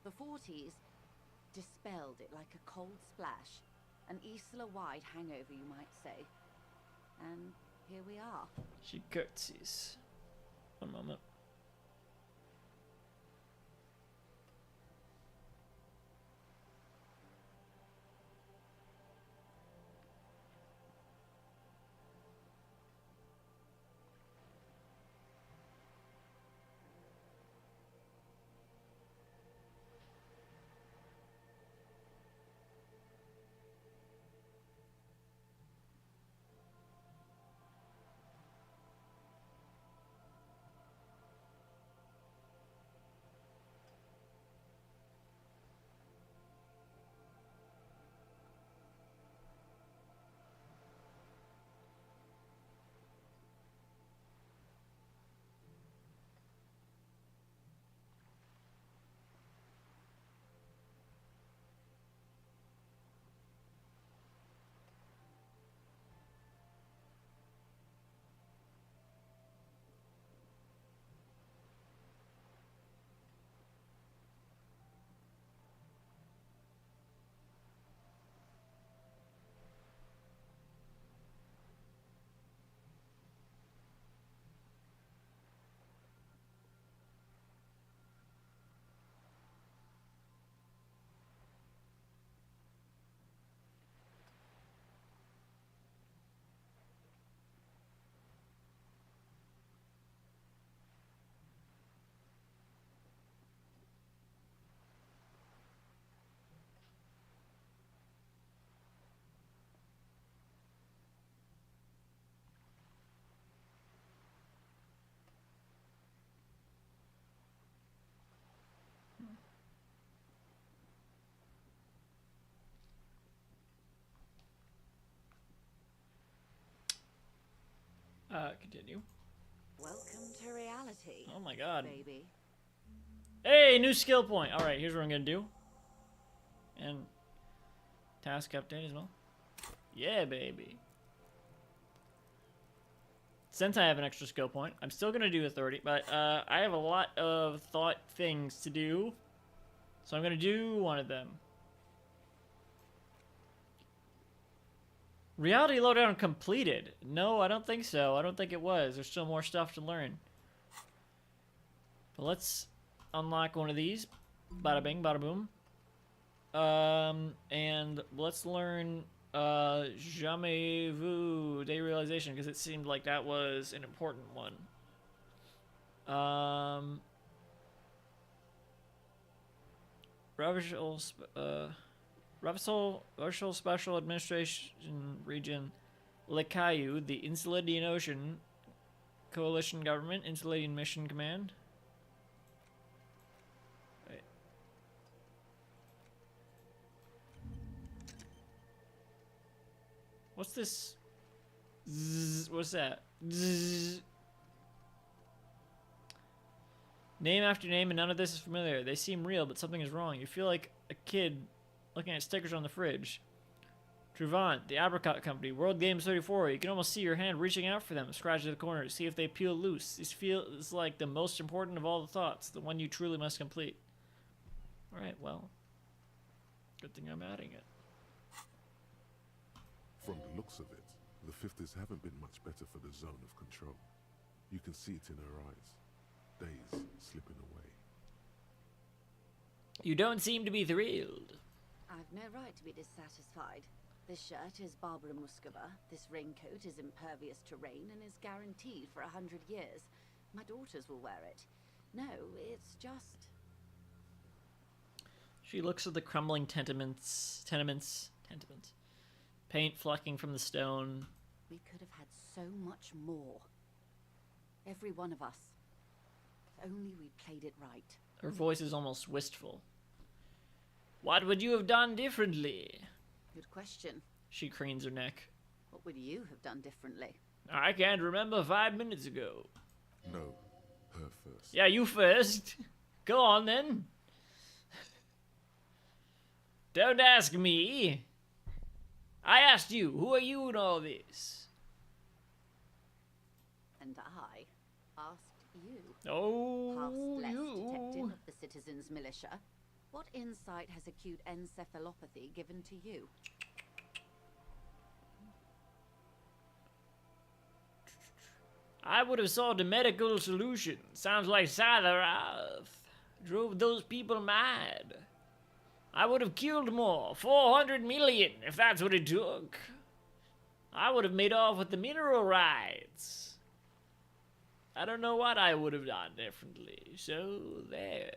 The 40s dispelled it like a cold splash. An Isla-wide hangover, you might say. And here we are. She curtsies. One moment. Continue. Welcome to reality. Oh my god. Baby. Hey, new skill point. All right, here's what I'm gonna do. And task update as well. Yeah, baby. Since I have an extra skill point, I'm still gonna do authority, but I have a lot of thought things to do, so I'm gonna do one of them. Reality lowdown completed. No, I don't think so. I don't think it was. There's still more stuff to learn. But let's unlock one of these. Bada bing, bada boom. And let's learn jamais vu derealization, because it seemed like that was an important one. Revachol Special Administration Region Lekayu, the Insulated Ocean Coalition Government, Insulating Mission Command. Wait. What's this? Zzz, what's that? Zzz. Name after name, and none of this is familiar. They seem real, but something is wrong. You feel like a kid looking at stickers on the fridge. Truvant, the Apricot Company, World Games 34. You can almost see your hand reaching out for them, scratch at the corner to see if they peel loose. This feels like the most important of all the thoughts, the one you truly must complete. Alright, well, good thing I'm adding it. From the looks of it, the 50s haven't been much better for the zone of control. You can see it in her eyes. Days slipping away. You don't seem to be thrilled. I've no right to be dissatisfied. This shirt is Barbara Muscova. This raincoat is impervious to rain and is guaranteed for 100 years. My daughters will wear it. No, it's just... She looks at the crumbling tenements. Paint flecking from the stone. We could have had so much more. Every one of us. If only we'd played it right. Her voice is almost wistful. What would you have done differently? Good question. She cranes her neck. What would you have done differently? I can't remember 5 minutes ago. No, her first. Yeah, you first. Go on then. Don't ask me. I asked you. Who are you in all this? And I asked you. Oh, Past you. detective of the Citizens Militia. What insight has acute encephalopathy given to you? I would have sought a medical solution. Sounds like Satarath drove those people mad. I would have killed more. 400 million, if that's what it took. I would have made off with the mineral rights. I don't know what I would have done differently. So, there.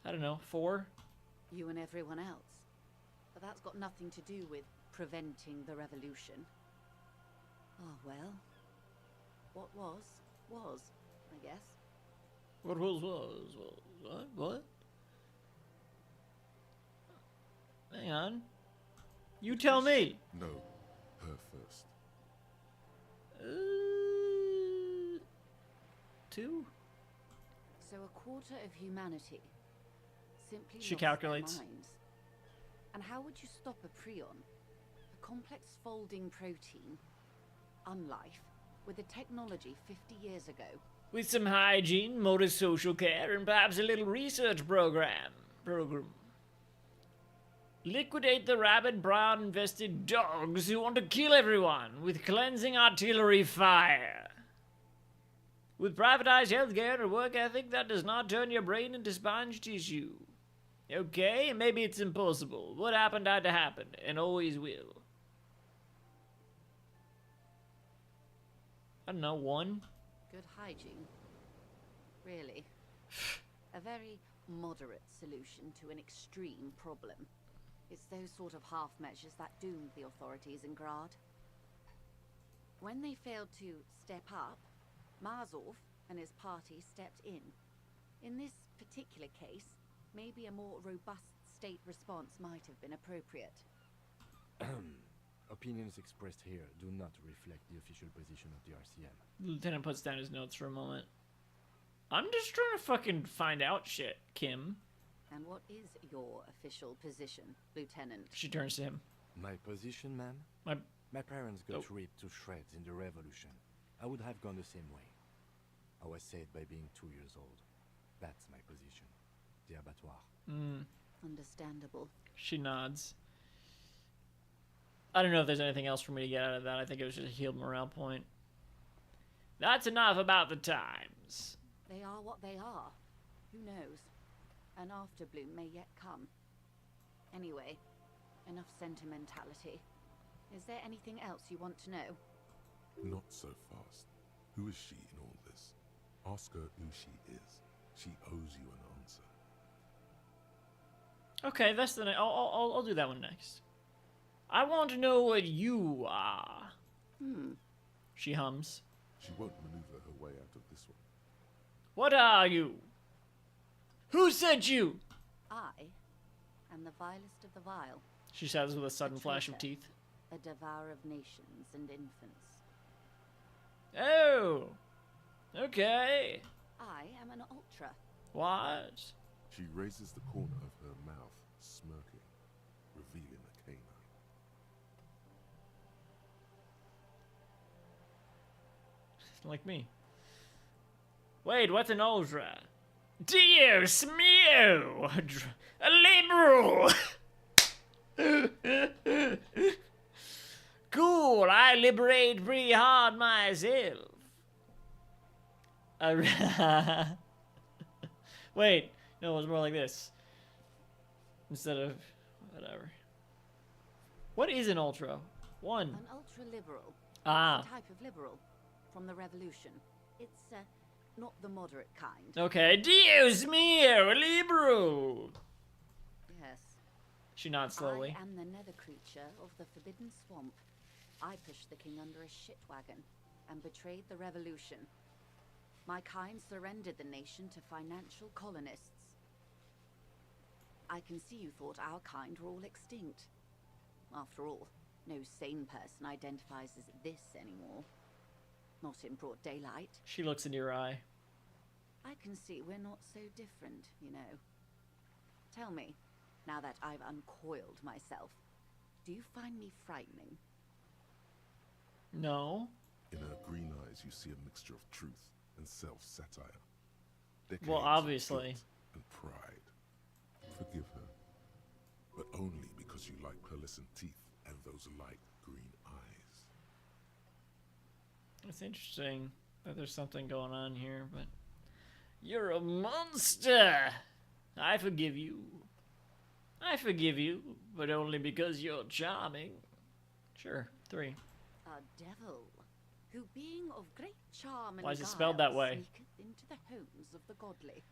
I don't know, 4? You and everyone else. But that's got nothing to do with preventing the revolution. Oh, well. What was, I guess. What was, what? Hang on. You tell me. No, her first. 2? So a quarter of humanity simply She lost their calculates. minds. And how would you stop a prion, a complex folding protein, unlife, with a technology 50 years ago? With some hygiene, motor social care, and perhaps a little research program. Liquidate the rabid, brown-invested dogs who want to kill everyone with cleansing artillery fire. With privatized healthcare and a work ethic that does not turn your brain into sponge tissue. Okay, maybe it's impossible. What happened had to happen, and always will. I don't know, 1? Good hygiene. Really. A very moderate solution to an extreme problem. It's those sort of half measures that doomed the authorities in Grad. When they failed to step up, Marzov and his party stepped in. In this particular case, maybe a more robust state response might have been appropriate. Opinions expressed here do not reflect the official position of the RCM. The lieutenant puts down his notes for a moment. I'm just trying to fucking find out shit, Kim. And what is your official position, Lieutenant? She turns to him. My position, ma'am? My parents got ripped to shreds in the revolution. I would have gone the same way. I was saved by being 2 years old. That's my position. The abattoir. Understandable. She nods. I don't know if there's anything else for me to get out of that. I think it was just a healed morale point. That's enough about the times. They are what they are. Who knows? An afterbloom may yet come. Anyway, enough sentimentality. Is there anything else you want to know? Not so fast. Who is she in all this? Ask her who she is. She owes you an answer. Okay, that's the. I'll do that one next. I want to know what you are. She hums. She won't maneuver her way out of this one. What are you? Who sent you? I am the vilest of the vile. She says with a sudden flash of traitor. teeth. A devourer of nations and infants. Oh. Okay. I am an ultra. What? She raises the corner of her mouth, smirking, revealing a canine. Like me. Wait, what's an ultra? Dios mio! A liberal! Cool, I liberate pretty hard myself. Wait, no, it was more like this. Instead of whatever. What is an ultra? One. An ultra-liberal. Ah. A type of liberal. From the revolution. It's, not the moderate kind. Okay. Dios mio, liberal! Yes. She nods slowly. I am the nether creature of the Forbidden Swamp. I pushed the king under a shit wagon and betrayed the revolution. My kind surrendered the nation to financial colonists. I can see you thought our kind were all extinct. After all, no sane person identifies as this anymore. Not in broad daylight. She looks into your eye. I can see we're not so different, you know. Tell me, now that I've uncoiled myself, do you find me frightening? No. In her green eyes, you see a mixture of truth and self-satire. Decades Well, of obviously. guilt and pride. Forgive her, but only because you like pearlescent teeth and those light green eyes. It's interesting that there's something going on here, but... You're a monster! I forgive you. I forgive you, but only because you're charming. Sure, 3. A devil, who being of great charm and Why is it guile spelled that way? sneaketh into the homes of the godly.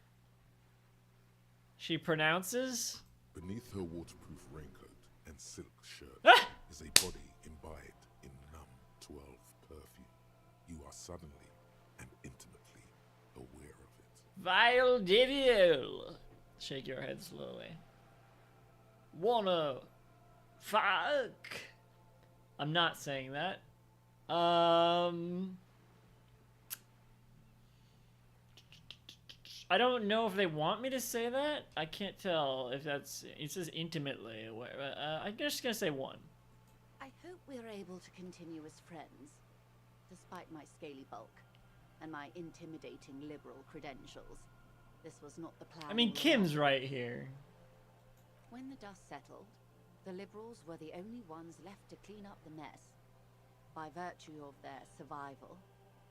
She pronounces? Beneath her waterproof raincoat and silk shirt Ah! is a body imbibed in numb 12 perfume. You are suddenly and intimately aware of it. Vile devil! Shake your head slowly. Wanna fuck? I'm not saying that. I don't know if they want me to say that. I can't tell if that's... It says intimately. I'm just gonna say 1. I hope we're able to continue as friends, despite my scaly bulk and my intimidating liberal credentials. This was not the plan. I mean, all Kim's along. right here. When the dust settled, the liberals were the only ones left to clean up the mess. By virtue of their survival,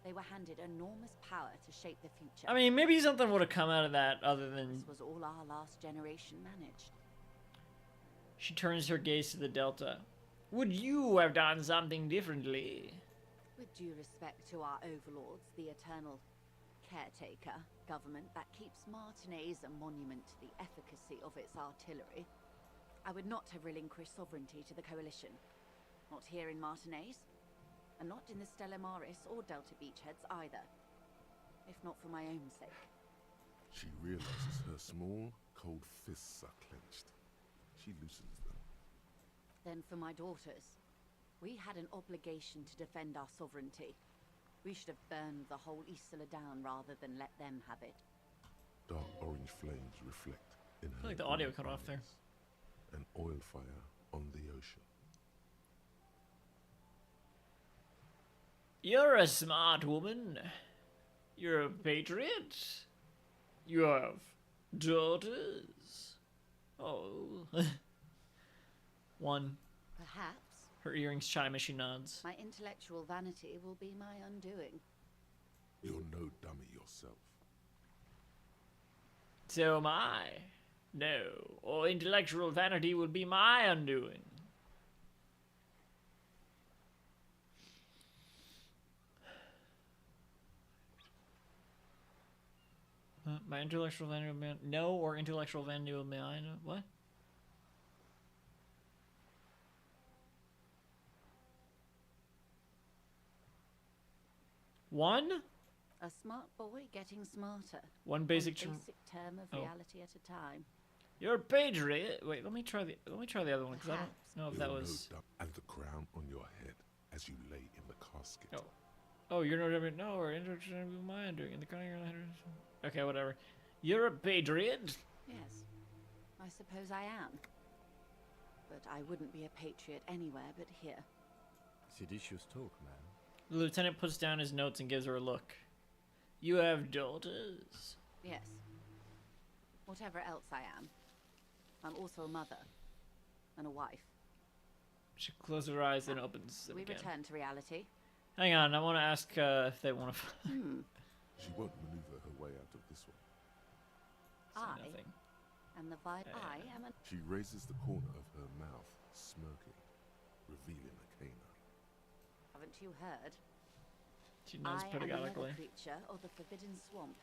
they were handed enormous power to shape the future. I mean, maybe something would have come out of that other than... This was all our last generation managed. She turns her gaze to the Delta. Would you have done something differently? With due respect to our overlords, the eternal caretaker government that keeps Martinez a monument to the efficacy of its artillery, I would not have relinquished sovereignty to the coalition. Not here in Martinez, and not in the Stella Maris or Delta Beachheads either. If not for my own sake. She realizes her small, cold fists are clenched. She loosens them. then for my daughters. We had an obligation to defend our sovereignty. We should have burned the whole Isola down rather than let them have it. Dark orange flames reflect in her like the audio green cut off there. eyes. An oil fire on the ocean. You're a smart woman. You're a patriot. You have daughters. Oh. One. Perhaps Her earrings chime as she nods. my intellectual vanity will be my undoing. You're no dummy yourself. So am I. No, or intellectual vanity would be my undoing. My intellectual vanity will be no, or intellectual vanity will be mine. What? One? A smart boy getting smarter. One basic One basic term of Oh. reality at a time. You're a patriot. Wait, let me try the other one because I don't know if You're that no was. dumb. And the crown on your head as you lay in the casket. Oh. Oh, you're no different. No, or intellectual vanity will be my undoing. In the corner of your head. Okay, whatever. You're a patriot. Yes, I suppose I am. But I wouldn't be a patriot anywhere but here. Seditious talk, man. The lieutenant puts down his notes and gives her a look. You have daughters. Yes. Whatever else I am, I'm also a mother and a wife. She closes her eyes and opens them We again. return to reality. Hang on, I want to ask if they want to. She won't maneuver her way out of this one. I Nothing. am the I am a She raises the corner of her mouth, smirking, revealing a canine. haven't you heard? She nods I am another pedagolically. creature of the Forbidden Swamp.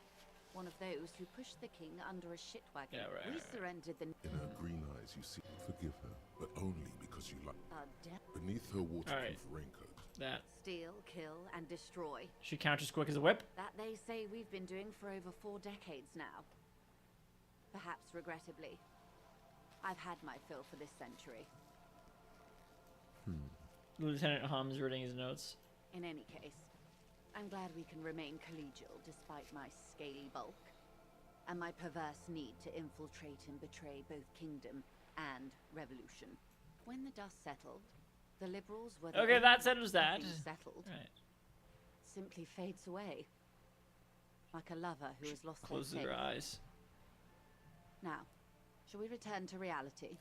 One of those who pushed the king under a shit wagon. Yeah, right, We right. surrendered the In her green eyes, you see, forgive her, but only because you like. death, Beneath her waterproof Alright. raincoat, That steal, kill, and destroy. she counters quick as a whip. That they say we've been doing for over 4 decades now. Perhaps regrettably. I've had my fill for this century. The lieutenant hums, reading his notes. In any case, I'm glad we can remain collegial despite my scaly bulk and my perverse need to infiltrate and betray both kingdom and revolution. When the dust settled, the liberals were the Okay, only that settles that. thing settled. Right. Simply fades away. Like a lover who has lost their Closes faith. her eyes. Now, shall we return to reality?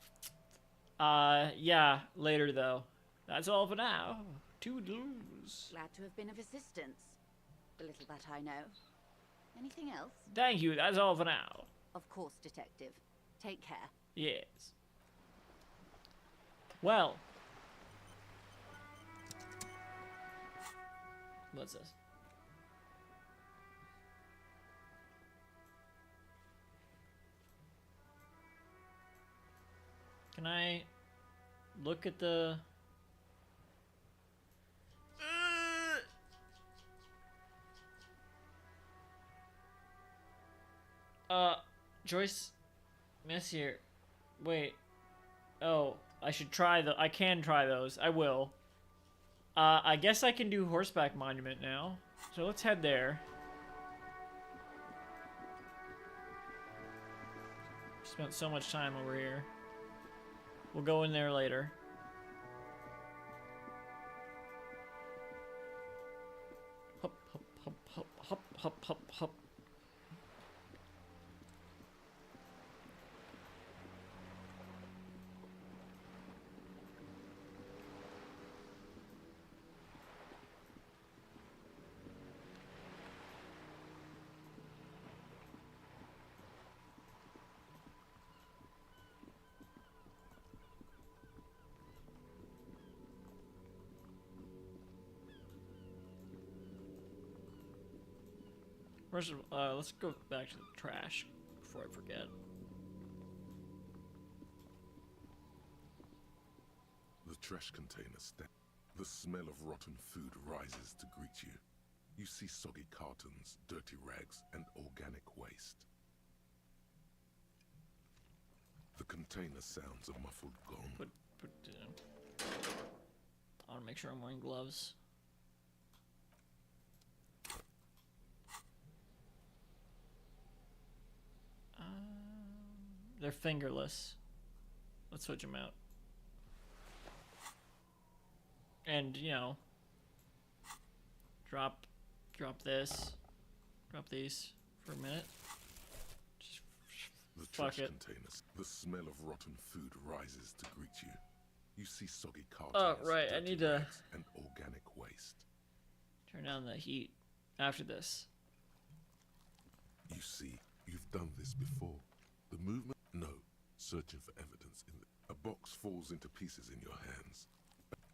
Yeah, later though. That's all for now. Toodles. Glad to have been of assistance. The little that I know. Anything else? Thank you, that's all for now. Of course, detective. Take care. Yes. Well. What's this? Can I look at the... Joyce, miss here. Wait. Oh, I should try I can try those. I will. I guess I can do Horseback Monument now. So let's head there. Spent so much time over here. We'll go in there later. Hop, hop, hop, hop, hop, hop, hop, hop. First, let's go back to the trash before I forget. the trash container stand. The smell of rotten food rises to greet you. You see soggy cartons, dirty rags, and organic waste. The container sounds a muffled gong. Put I want to make sure I'm wearing gloves. They're fingerless. Let's switch them out. And, you know, drop this. Drop these for a minute. Just The fuck trash it. containers. The smell of rotten food rises to greet you. You see soggy cartons, Oh, right, I dirty need to rags, and organic waste. turn down the heat after this. You see, you've done this before. The movement? No. Searching for evidence in a box falls into pieces in your hands.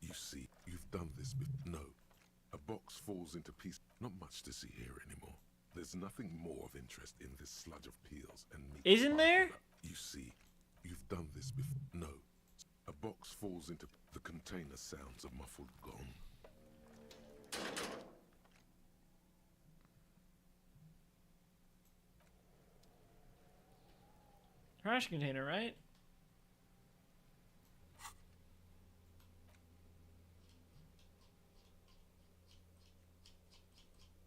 You see, you've done this before. No. A box falls into pieces. Not much to see here anymore. There's nothing more of interest in this sludge of peels and meat. Isn't there? You see, you've done this before. No. A box falls into the container sounds a muffled gong. Trash container, right?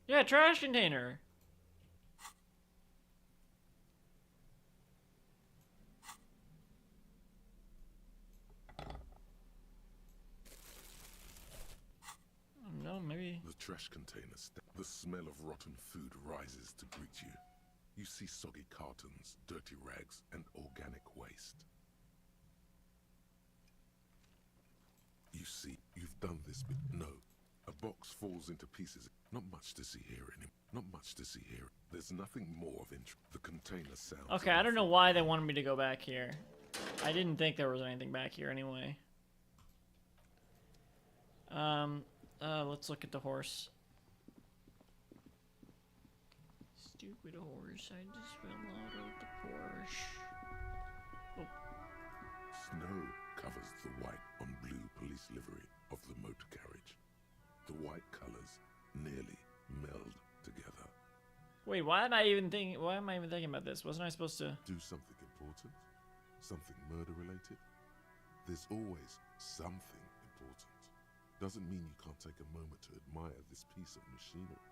Yeah, trash container. No, maybe. The trash containers. The smell of rotten food rises to greet you. You see soggy cartons, dirty rags, and organic waste. You see, you've done this no. A box falls into pieces. Not much to see here anymore. Not much to see here. There's nothing more of interest. The container sounds. Okay, I don't know why they wanted me to go back here. I didn't think there was anything back here anyway. Let's look at the horse. Stupid horse, I just fell out of the Porsche. Oh. Snow covers the white on blue police livery of the motor carriage. The white colors nearly meld together. Wait, why am I even thinking about this? Wasn't I supposed to? Do something important? Something murder related? There's always something important. Doesn't mean you can't take a moment to admire this piece of machinery.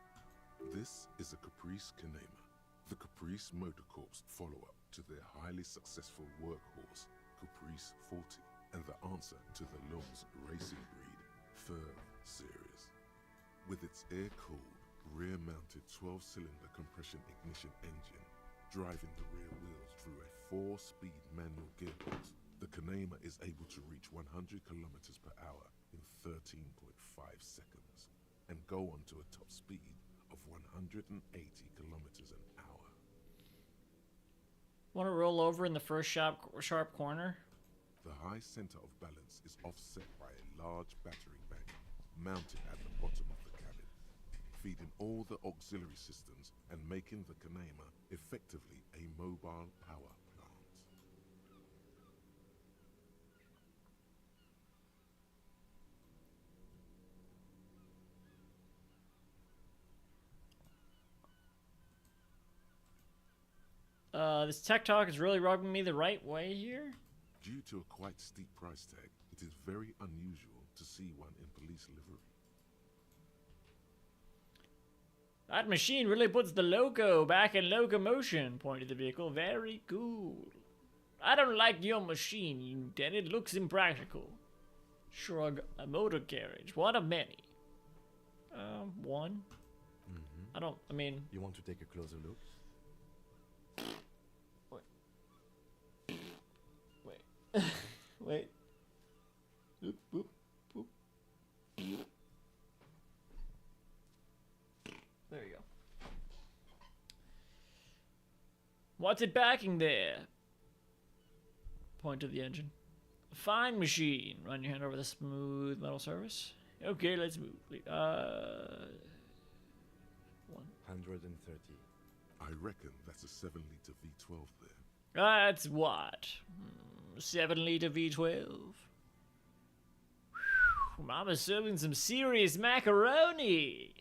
This is a Caprice Canema, the Caprice Motor Corps follow-up to their highly successful workhorse, Caprice 40, and the answer to the Long's racing breed, Fur series. With its air-cooled, rear-mounted 12-cylinder compression ignition engine, driving the rear wheels through a 4-speed manual gearbox, the Canema is able to reach 100 kilometers per hour in 13.5 seconds, and go on to a top speed of 180 kilometers an hour. Want to roll over in the first sharp corner? The high center of balance is offset by a large battery bank mounted at the bottom of the cabin, feeding all the auxiliary systems and making the Canema effectively a mobile power plant. This tech talk is really rubbing me the right way here. Due to a quite steep price tag, it is very unusual to see one in police livery. That machine really puts the loco back in locomotion, pointed the vehicle. Very cool. I don't like your machine, Unit. It looks impractical. Shrug a motor carriage. One of many. One. I mean... You want to take a closer look? Wait. Boop, boop, boop. There you go. What's it backing there? Point to the engine. Fine machine. Run your hand over the smooth metal surface. Okay, let's move. 130. I reckon that's a 7-liter V12 there. That's what? 7-liter V12. Whew, Mama's serving some serious macaroni.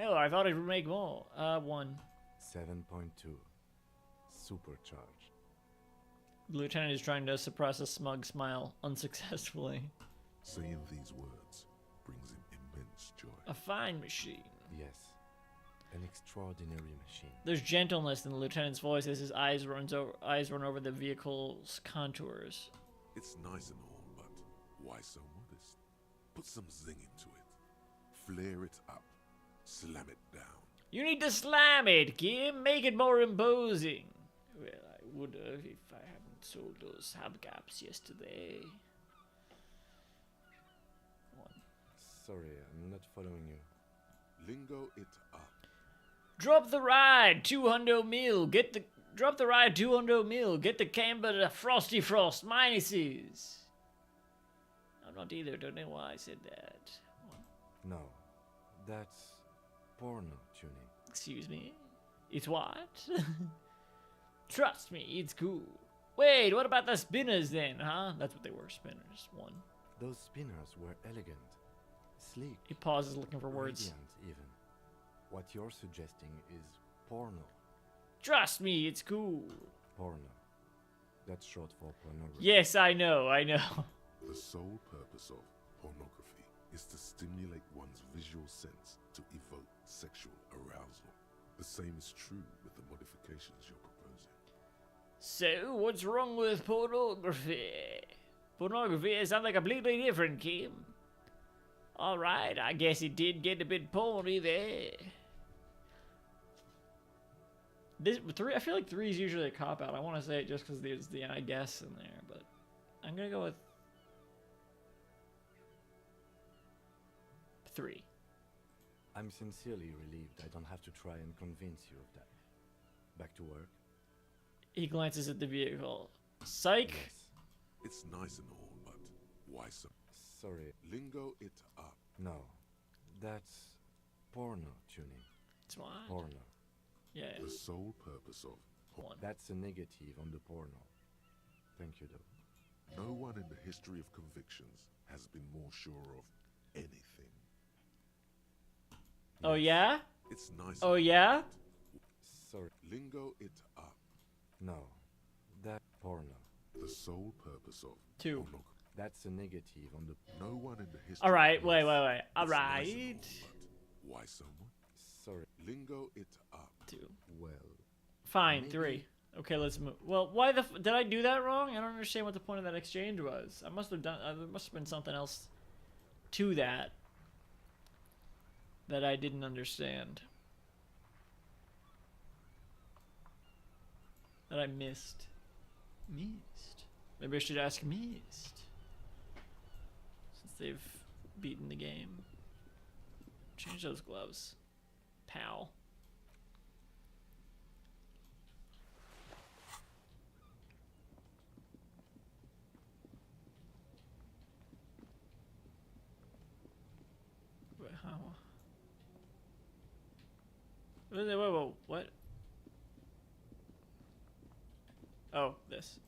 Oh, I thought it would make more. 1. 7.2. Supercharged. The lieutenant is trying to suppress a smug smile unsuccessfully. Saying these words brings him immense joy. A fine machine. Yes. An extraordinary machine. There's gentleness in the lieutenant's voice as his eyes run over the vehicle's contours. It's nice and all, but why so modest? Put some zing into it. Flare it up. Slam it down. You need to slam it, Kim. Make it more imposing. Well, I would have if I hadn't sold those hubcaps yesterday. Sorry, I'm not following you. Lingo it up. Drop the ride, 200 mil. Drop the ride, 200 mil. Get the camber to Frosty Frost minuses. I'm not either. Don't know why I said that. No, that's porno tuning. Excuse me. It's what? Trust me, it's cool. Wait, what about the spinners then, huh? That's what they were, spinners. One. Those spinners were elegant, sleek. He pauses looking for words. Radiant, even. What you're suggesting is porno. Trust me, it's cool. Porno. That's short for pornography. Yes, I know. The sole purpose of pornography is to stimulate one's visual sense to evoke sexual arousal. The same is true with the modifications you're proposing. So, what's wrong with pornography? Pornography is something completely different, Kim. Alright, I guess it did get a bit porny there. I feel like 3 is usually a cop-out. I want to say it just because there's the I guess in there, but I'm going to go with 3. I'm sincerely relieved I don't have to try and convince you of that. Back to work? He glances at the vehicle. Psych! Yes. It's nice and all, but why so? Sorry. Lingo it up. No. That's porno tuning. It's what? Porno. Yeah. The sole purpose of One. That's a negative on the porno. Thank you, though. no one in the history of convictions has been more sure of anything. Oh, yeah? It's nice. Oh, yeah? Sorry. Lingo it up. No. That porno. The sole purpose of 2. pornography. That's a negative on the... No one in the history. All right, of wait. It's nice and Alright. all, but why so much? Sorry. Lingo it up. 2. Well... Fine, Maybe- 3. Okay, let's move. Well, why the did I do that wrong? I don't understand what the point of that exchange was. I must have done. There must have been something else to that that I didn't understand. That I missed. Missed. Maybe I should ask Missed. Since they've beaten the game. Change those gloves, pal. Wait, how? Whoa, what? Oh, this.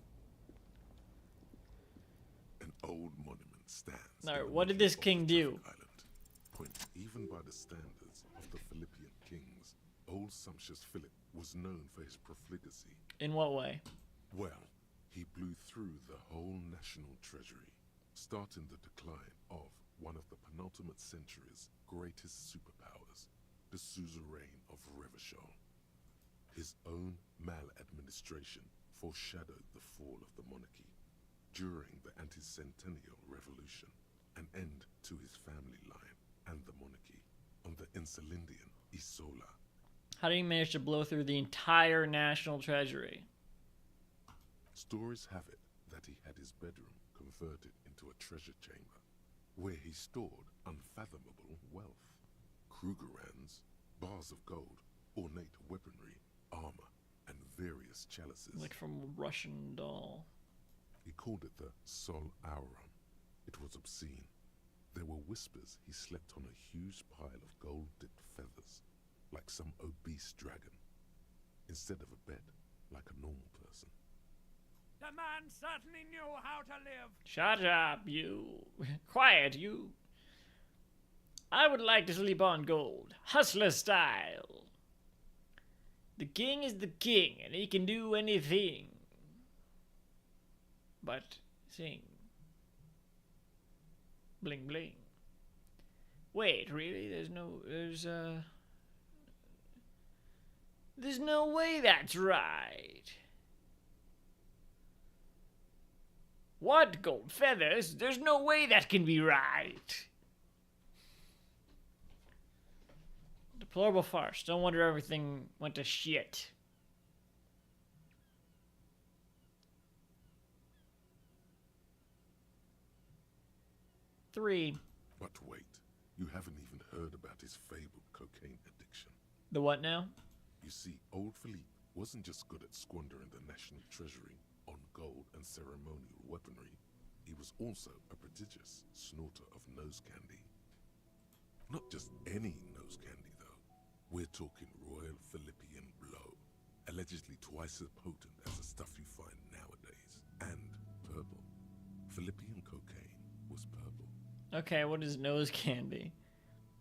An old monument stands. Now, in the what did middle this of king the do? traffic island. Pointing even by the standards of the Philippian kings, old sumptuous Philip was known for his profligacy. In what way? Well, he blew through the whole national treasury, starting the decline of one of the penultimate century's greatest superpowers, the suzerain of Revachol. His own maladministration foreshadowed the fall of the monarchy. During the anti-centennial revolution, an end to his family line and the monarchy on the Insulindian Isola. How did he manage to blow through the entire national treasury? Stories have it that he had his bedroom converted into a treasure chamber, where he stored unfathomable wealth. Krugerrands, bars of gold, ornate weaponry, armor, and various chalices. Like from Russian Doll. He called it the Sol Aurum. It was obscene. There were whispers he slept on a huge pile of gold-dipped feathers, like some obese dragon, instead of a bed, like a normal person. The man certainly knew how to live. Shut up, you. Quiet, you. I would like to sleep on gold. Hustler style. The king is the king, and he can do anything. but sing. Bling bling. Wait, really? There's no way that's right. What, gold feathers? There's no way that can be right. Deplorable farce. Don't wonder everything went to shit. Three. But wait, you haven't even heard about his fabled cocaine addiction. The what now? You see, old Philippe wasn't just good at squandering the national treasury on gold and ceremonial weaponry. He was also a prodigious snorter of nose candy. Not just any nose candy, though. We're talking Royal Philippian Blow, allegedly twice as potent as the stuff you find nowadays, and purple. Philippian cocaine was purple. Okay, what is nose candy?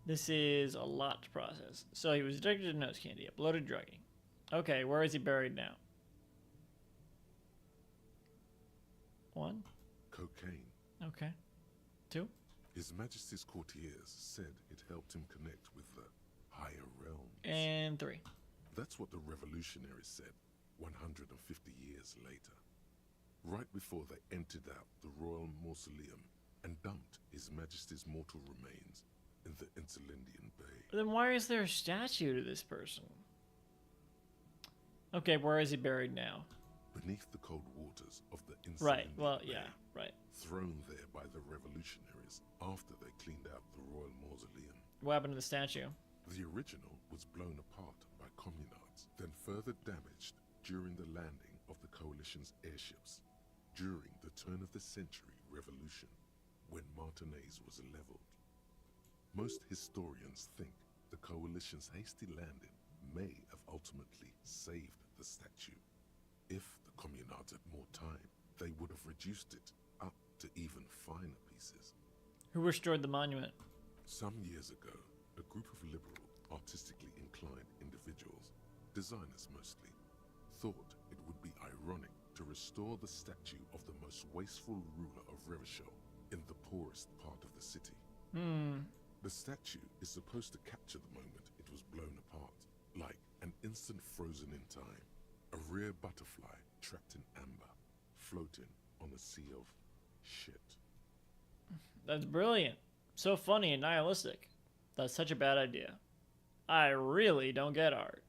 This is a lot to process. So he was addicted to nose candy, a bloated druggie. Okay, where is he buried now? 1. Cocaine. Okay. 2. His Majesty's courtiers said it helped him connect with the higher realms. And 3. That's what the revolutionaries said 150 years later. Right before they emptied out the royal mausoleum and dumped His Majesty's mortal remains in the Elysium Bay. Then why is there a statue to this person? Okay, where is he buried now? Beneath the cold waters of the Right, Elysium well, Bay, yeah, right. thrown there by the revolutionaries after they cleaned out the royal mausoleum. What happened to the statue? The original was blown apart by communards, then further damaged during the landing of the coalition's airships during the turn-of-the-century revolution, when Martinez was leveled. Most historians think the coalition's hasty landing may have ultimately saved the statue. If the communards had more time, they would have reduced it up to even finer pieces. Who restored the monument? Some years ago, a group of liberal, artistically inclined individuals, designers mostly, thought it would be ironic to restore the statue of the most wasteful ruler of Revachol in the poorest part of the city. The statue is supposed to capture the moment it was blown apart, like an instant frozen in time, a rare butterfly trapped in amber, floating on a sea of shit. That's brilliant. So funny and nihilistic. That's such a bad idea. I really don't get art.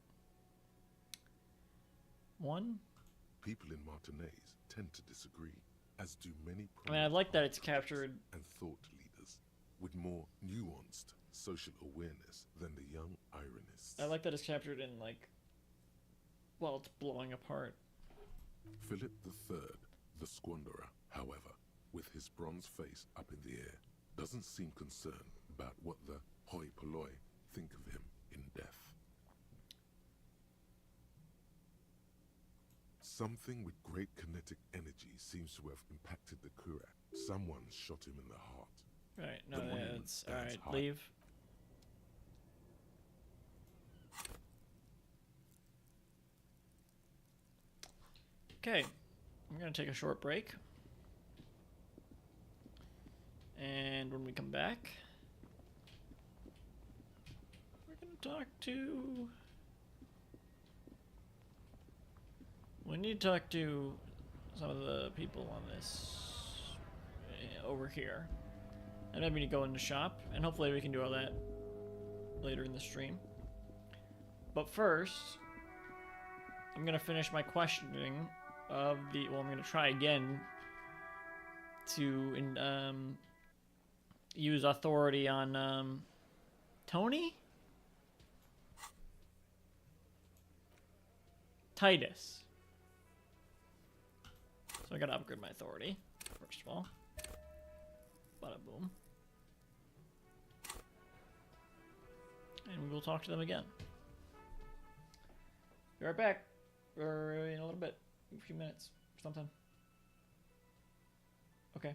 1. People in Martinez tend to disagree, as do many I mean, I like that it's prominent captured. and thought leaders with more nuanced social awareness than the young ironists. I like that it's captured in, like, well, it's blowing apart. Philip III, the squanderer, however, with his bronze face up in the air, doesn't seem concerned about what the hoi polloi think of him in death. Something with great kinetic energy seems to have impacted the Kurak. Someone shot him in the heart. Right, no, The monument it's stands alright, high. leave. Okay, I'm gonna take a short break. And when we come back, we're gonna talk to... We need to talk to some of the people on this over here. And maybe we need to go in the shop, and hopefully we can do all that later in the stream. But first, I'm gonna finish my questioning of the... Well, I'm gonna try again to use authority on Tony? Titus. So I gotta upgrade my authority, first of all. Bada boom. And we will talk to them again. Be right back. Or in a little bit. A few minutes. Sometime. Okay.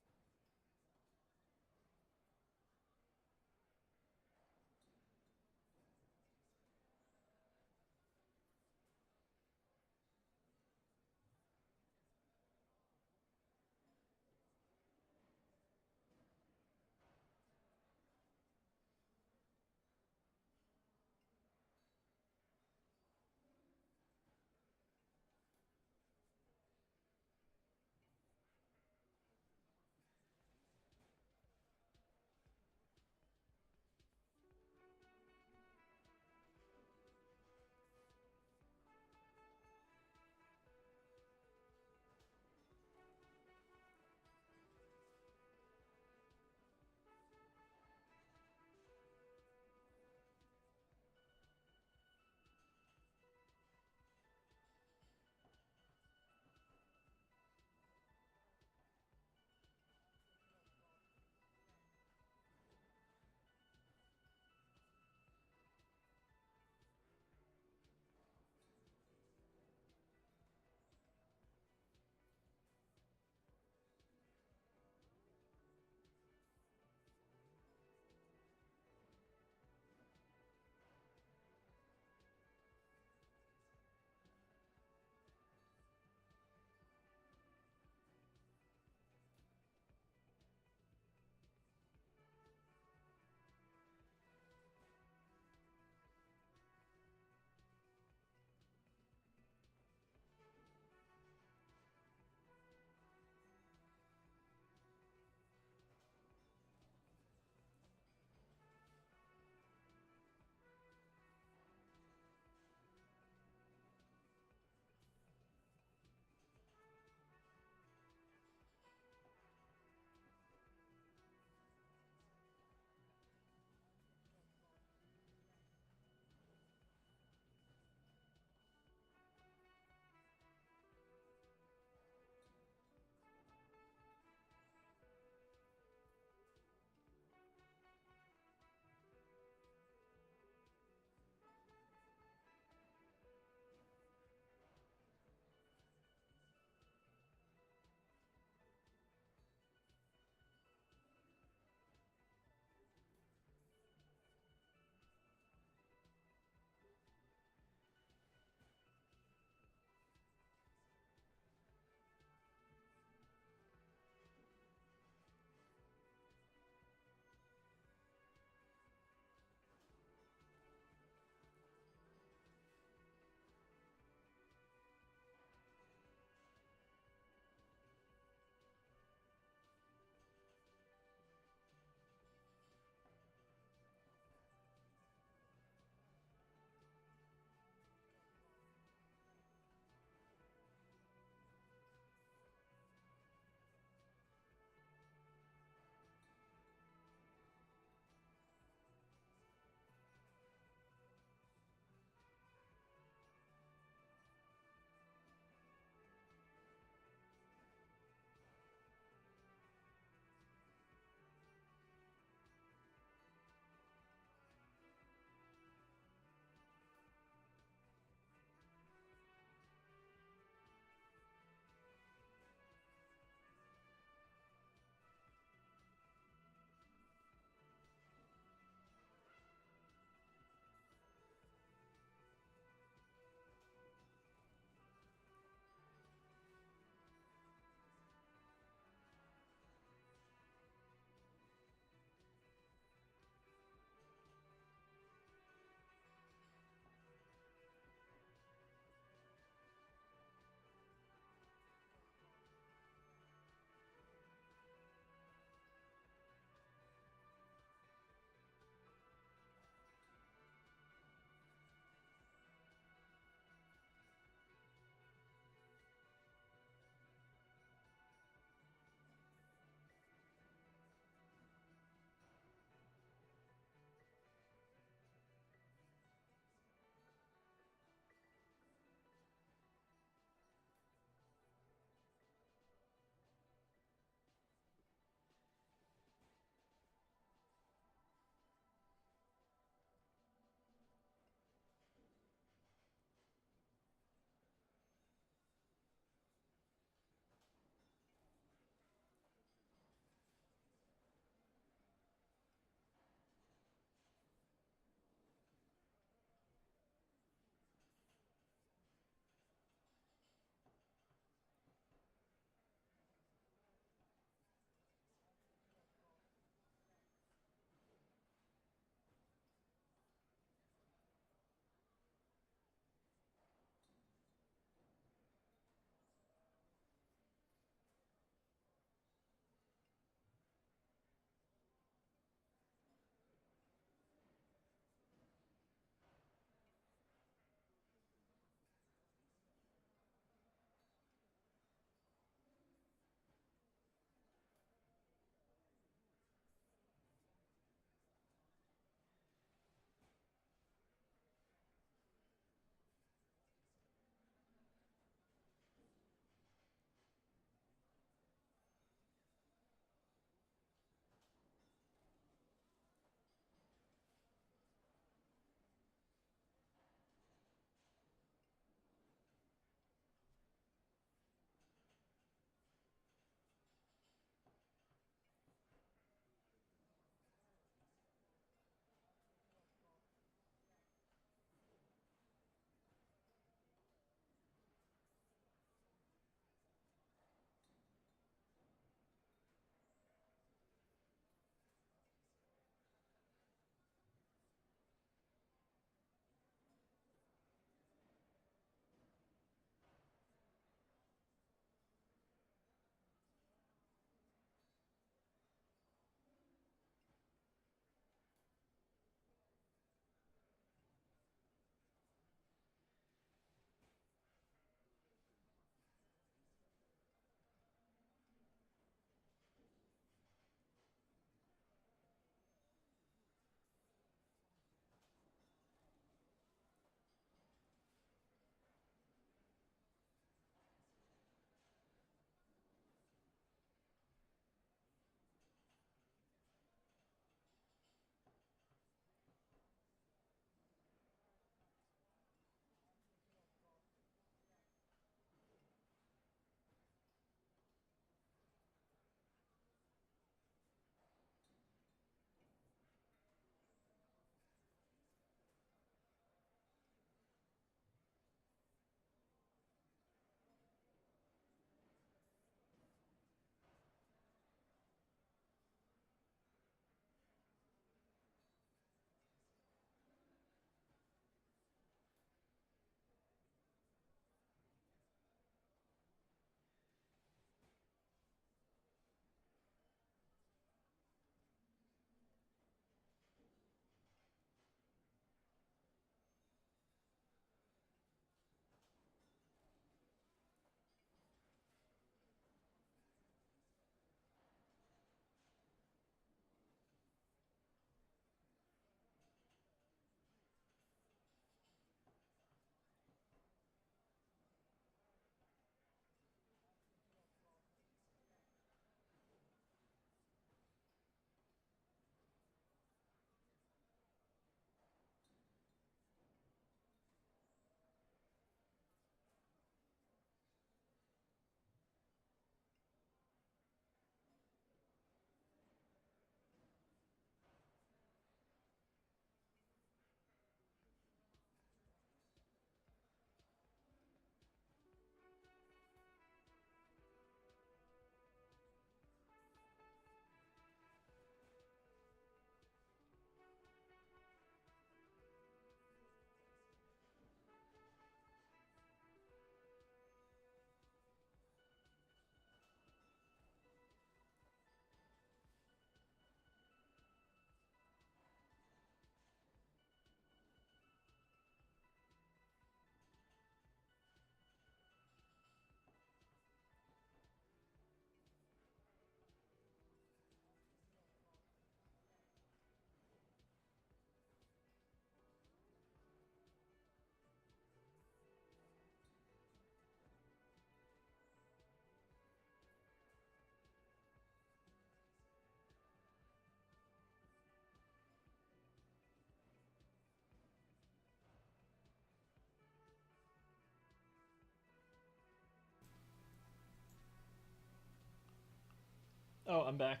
Oh, I'm back.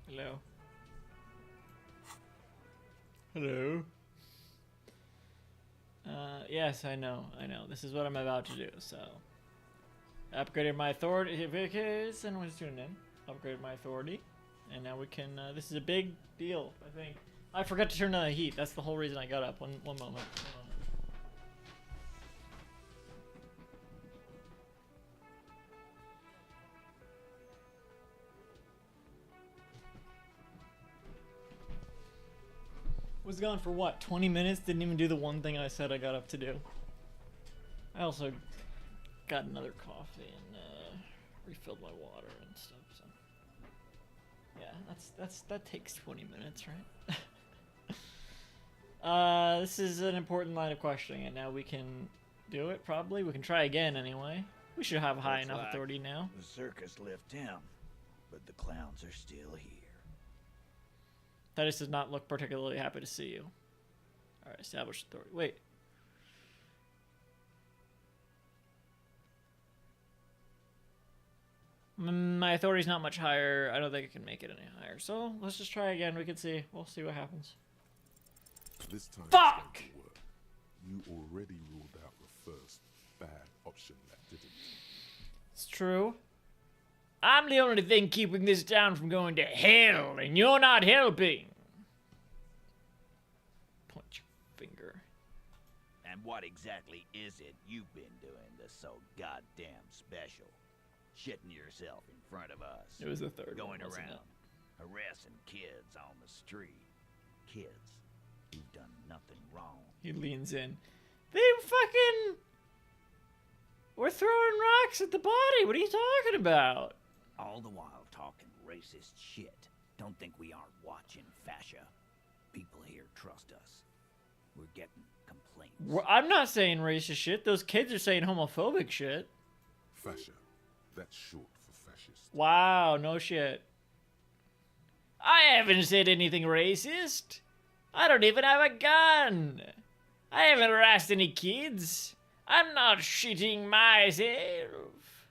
Hello. Hello. Yes, I know. This is what I'm about to do, so. Upgraded my authority. Because anyone's tuning in. Upgraded my authority. And now we can, this is a big deal, I think. I forgot to turn on the heat. That's the whole reason I got up. One moment. Was gone for what? 20 minutes? Didn't even do the one thing I said I got up to do. I also got another coffee and refilled my water and stuff. So yeah, that takes 20 minutes, right? This is an important line of questioning, and now we can do it. Probably we can try again anyway. We should have high enough authority now. The circus left town, but the clowns are still here. Titus does not look particularly happy to see you. Alright, establish authority. Wait. My authority's not much higher. I don't think I can make it any higher. So, let's just try again. We can see. We'll see what happens. This time Fuck! it's going to work. You already ruled out the first bad option that didn't. It's true. I'm the only thing keeping this town from going to hell, and you're not helping. Point your finger. And what exactly is it you've been doing that's so goddamn special? Shitting yourself in front of us. It was the third Going one, wasn't around, harassing kids on the street. Kids who've done nothing wrong. He leans in. They fucking were throwing rocks at the body. What are you talking about? All the while talking racist shit. Don't think we aren't watching, fascia. People here trust us. We're getting complaints. I'm not saying racist shit. Those kids are saying homophobic shit. Fascia. That's short for fascist. Wow, no shit. I haven't said anything racist. I don't even have a gun. I haven't harassed any kids. I'm not shitting myself.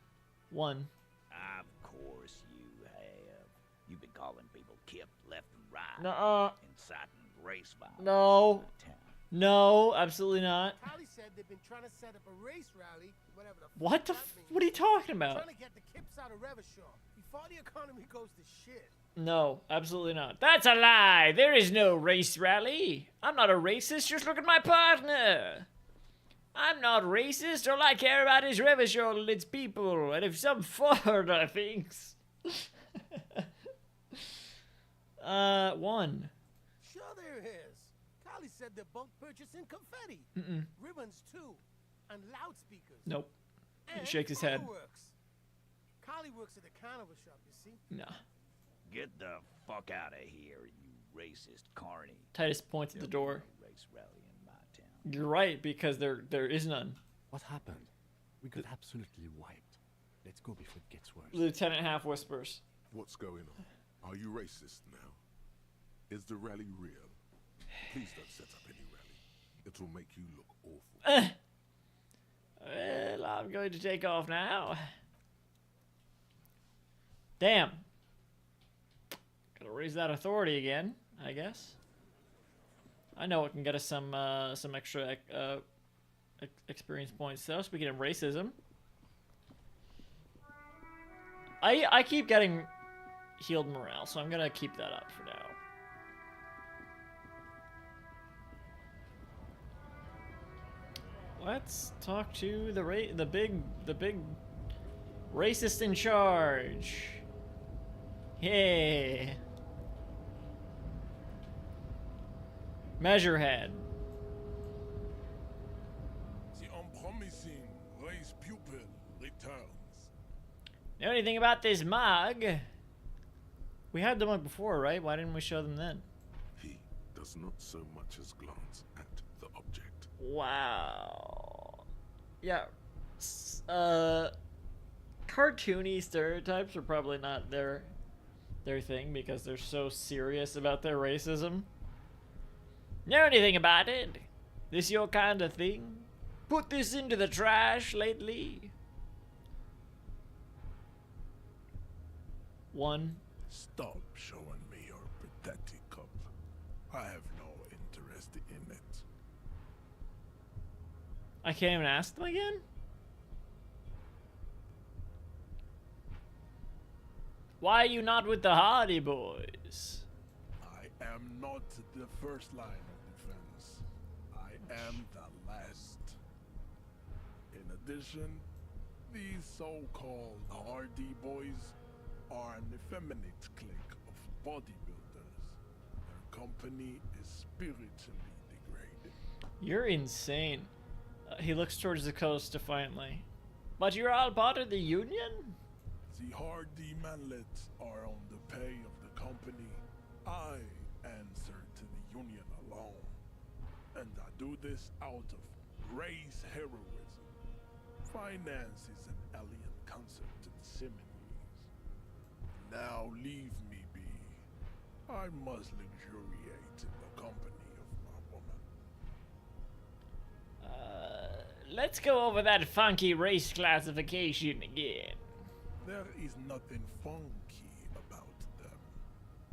One. Of course you have. You've been calling people Kip left and right. Nuh-uh. Inciting race violence. No. in the town. No, absolutely not. Holly said they've been trying to set up a race rally, whatever the What the fuck that What are you talking about? Trying to get the Kips out of Revachol before the economy goes to shit. No, absolutely not. That's a lie. There is no race rally. I'm not a racist. Just look at my partner. I'm not racist. All I care about is Revachol and its people. And if some foreigner thinks. One. Sure there is. Holly said they're bulk purchasing confetti. Ribbons too. And loudspeakers. Nope. He And shakes his head. fireworks. Carly works at the carnival shop, you see. Nah. Get the fuck out of here, you racist carny. Titus points at the door. No race rally in my town. You're right, because there is none. What happened? We got absolutely wiped. Let's go before it gets worse. Lieutenant Half whispers. What's going on? Are you racist now? Is the rally real? Please don't set up any rally. It'll make you look awful. Well, I'm going to take off now. Damn. Gotta raise that authority again, I guess. I know it can get us some extra experience points though. Speaking of racism, I keep getting healed morale, so I'm gonna keep that up for now. Let's talk to the big racist in charge. Hey. Measurehead. The unpromising race pupil returns. Know anything about this mug? We had the mug before, right? Why didn't we show them then? He does not so much as glance at the object. Wow. Yeah. Cartoony stereotypes are probably not their thing because they're so serious about their racism. Know anything about it? This your kind of thing? Put this into the trash lately? One. Stop showing me your pathetic cup. I have no interest in it. I can't even ask them again? Why are you not with the Hardy Boys? I am not the first line of defense. I am the last. In addition, these so-called Hardy Boys are an effeminate clique of bodybuilders. Their company is spiritually degrading. You're insane. He looks towards the coast defiantly. But you're all part of the union? The Hardy manlets are on the pay of the company. I answer to the union alone. And I do this out of race heroism. Finance is an alien concept to the Simonees. Now leave me be. I must luxuriate in the company of my woman. Let's go over that funky race classification again. There is nothing funky about them.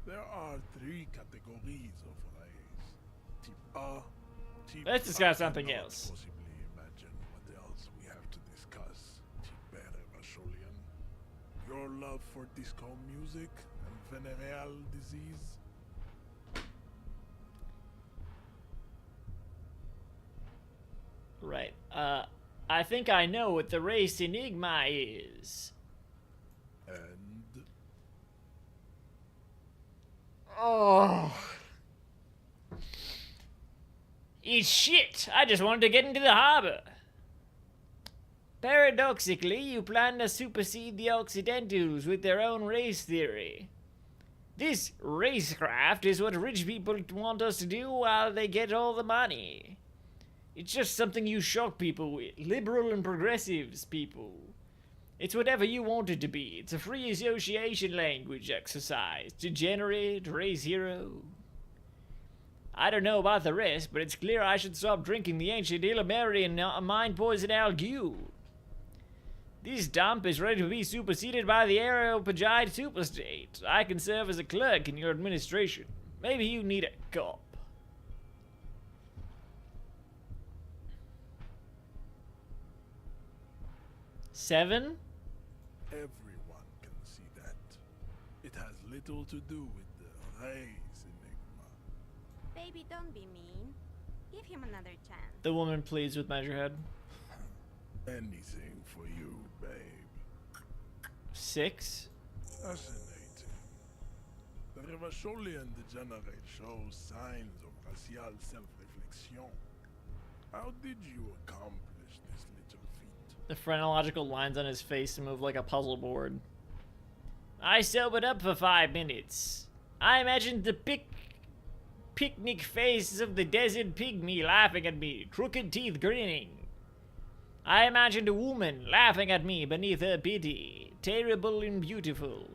There are 3 categories of race. Type A, type Let's discuss I something cannot else. Possibly imagine what else we have to discuss. Type Revacholian. Your love for disco music and venereal disease. Right. I think I know what the race Enigma is. And Oh. It's shit. I just wanted to get into the harbor. Paradoxically, you plan to supersede the Occidentals with their own race theory. This racecraft is what rich people want us to do while they get all the money. It's just something you shock people with, liberal and progressives people. It's whatever you want it to be. It's a free association language exercise. Degenerate, race hero. I don't know about the rest, but it's clear I should stop drinking the ancient Illimerian mind poison algae. This dump is ready to be superseded by the Areopagite superstate. I can serve as a clerk in your administration. Maybe you need a cop. Seven? everyone can see that. It has little to do with the race enigma. Baby, don't be mean. Give him another chance. The woman pleads with Measurehead. Anything for you, babe. 6? Fascinating. The Revacholian degenerate shows signs of racial self-reflection. How did you accomplish this little feat? The phrenological lines on his face move like a puzzle board. I sobered up for 5 minutes. I imagined the picnic faces of the desert pygmy laughing at me, crooked teeth grinning. I imagined a woman laughing at me beneath her pity, terrible and beautiful.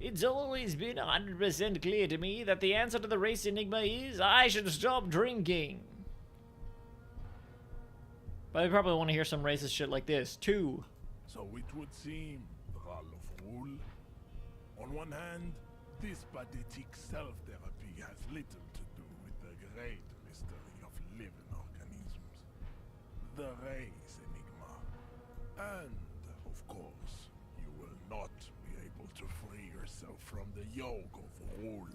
It's always been 100% clear to me that the answer to the race enigma is I should stop drinking. But I probably want to hear some racist shit like this. 2. So it would seem, Thrall of Rule. On one hand, this pathetic self-therapy has little to do with the great mystery of living organisms, the race enigma. And, of course, you will not be able to free yourself from the yoke of rule.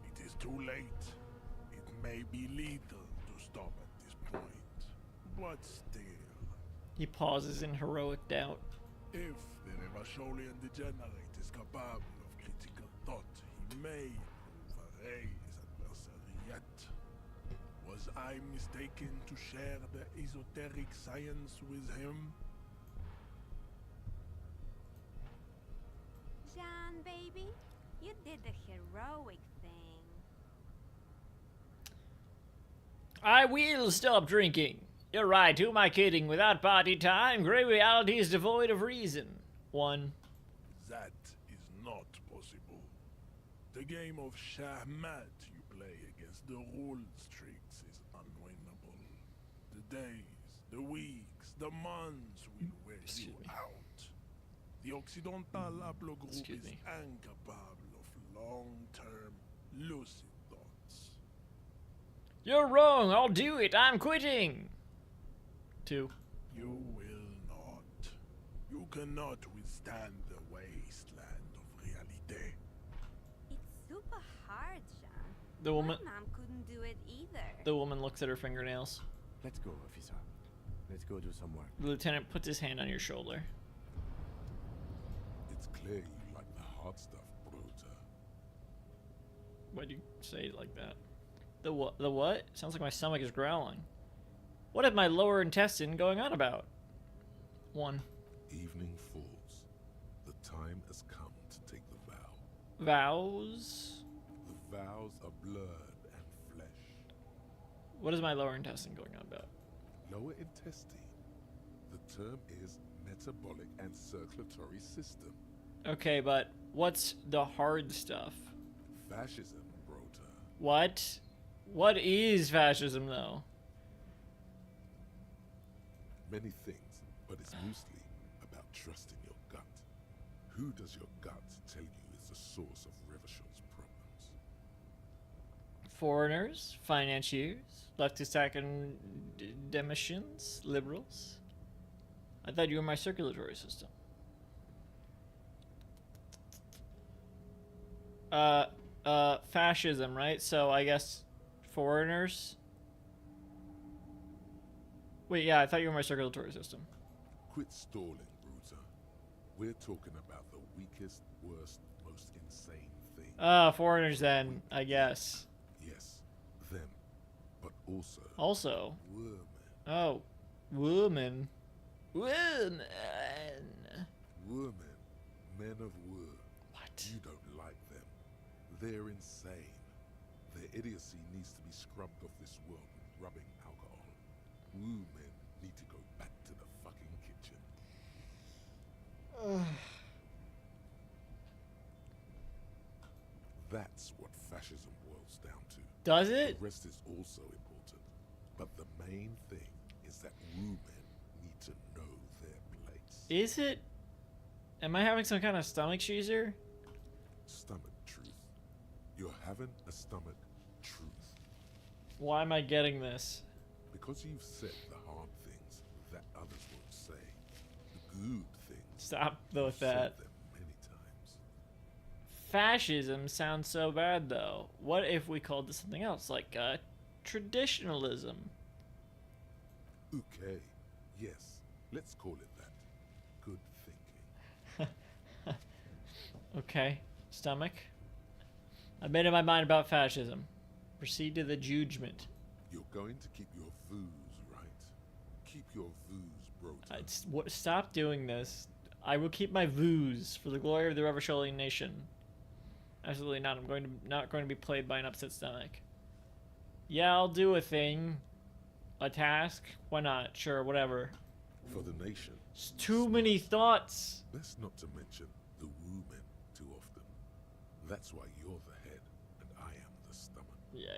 It is too late. It may be lethal to stop at this point, but still. He pauses in heroic doubt. If the Revacholian degenerate is capable of critical thought, he may prove a race adversary yet. Was I mistaken to share the esoteric science with him? John, baby, you did the heroic thing. I will stop drinking. You're right, who am I kidding? Without party time, grey reality is devoid of reason. 1. That is not possible. The game of Shahmat you play against the rule streaks is unwinnable. days, the weeks, the months will wear you out. The Occidental Aplo group is incapable of long-term, lucid thoughts. You're wrong. I'll do it. I'm quitting. 2. You will not. You cannot withstand the wasteland of reality. It's super hard, Sean. The woman. My mom couldn't do it either. The woman looks at her fingernails. Let's go, officer. Let's go do some work. The lieutenant puts his hand on your shoulder. It's clear you like the hard stuff, Bruta. Why'd you say it like that? The what? The what? Sounds like my stomach is growling. What is my lower intestine going on about? 1. Evening falls. The time has come to take the vow. Vows? The vows are blood and flesh. What is my lower intestine going on about? Lower intestine. The term is metabolic and circulatory system. Okay, but what's the hard stuff? Fascism, Brota. What? What is fascism, though? Many things, but it's mostly about trusting your gut. Who does your gut tell you is the source of Revishal's problems? Foreigners, financiers, leftist academicians, liberals. I thought you were my circulatory system. Fascism, right? So I guess foreigners. Wait, yeah, I thought you were my circulatory system. Quit stalling, Bruta. We're talking about the weakest, worst, most insane thing. Foreigners then, I guess. Yes, them. But also... Also. Women. Oh. Woman. Woman. Women. Men of war. What? You don't like them. They're insane. Their idiocy needs to be scrubbed off this world with rubbing alcohol. Women need to go back to the fucking kitchen. That's what fascism boils down to. Does it? The rest is also important. But the main thing is that women need to know their place. Is it? Am I having some kind of stomach cheeser? Stomach truth. You're having a stomach truth. Why am I getting this? Because you've said the hard things that others won't say. The good things. Stop with you've said that. them many times. Fascism sounds so bad, though. What if we called this something else, like traditionalism? Okay. Yes. Let's call it that. Good thinking. Okay. Stomach. I've made up my mind about fascism. Proceed to the judgment. You're going to keep your views, right? Keep your views, bro. Stop doing this. I will keep my views for the glory of the Revacholian nation. Absolutely not. I'm not going to be played by an upset stomach. Yeah, I'll do a thing. A task. Why not? Sure, whatever. For the nation. It's too many thoughts. Let's not to mention the women too often. That's why you're the head and I am the stomach. Yeah.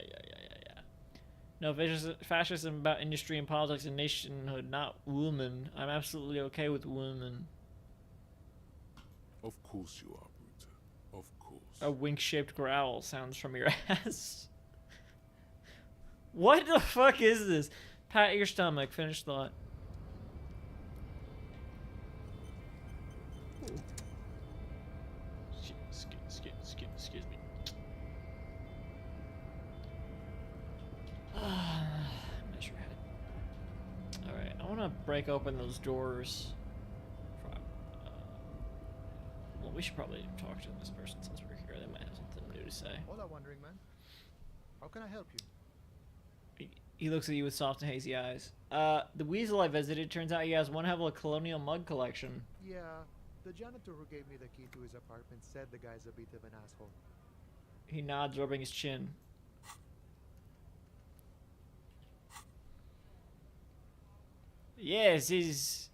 No, fascism about industry and politics and nationhood, not women. I'm absolutely okay with women. Of course you are, Bruta. Of course. A wink-shaped growl sounds from your ass. What the fuck is this? Pat your stomach. Finish thought. Excuse me. Measure head. Alright, I want to break open those doors. Well, we should probably talk to this person since we're here. They might have something new to say. Hola, wandering man. How can I help you? He looks at you with soft and hazy eyes. The weasel I visited, turns out he has one hell of a colonial mug collection. Yeah, the janitor who gave me the key to his apartment said the guy's a bit of an asshole. He nods, rubbing his chin. Yes, his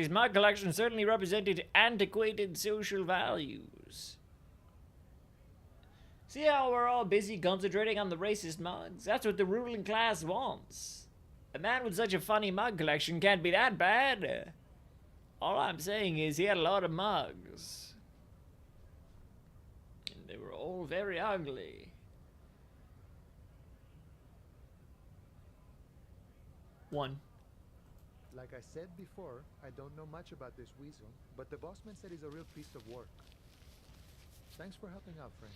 mug collection certainly represented antiquated social values. See how we're all busy concentrating on the racist mugs? That's what the ruling class wants. A man with such a funny mug collection can't be that bad. All I'm saying is he had a lot of mugs. And they were all very ugly. One. Like I said before, I don't know much about this weasel, but the bossman said he's a real piece of work. Thanks for helping out, friend.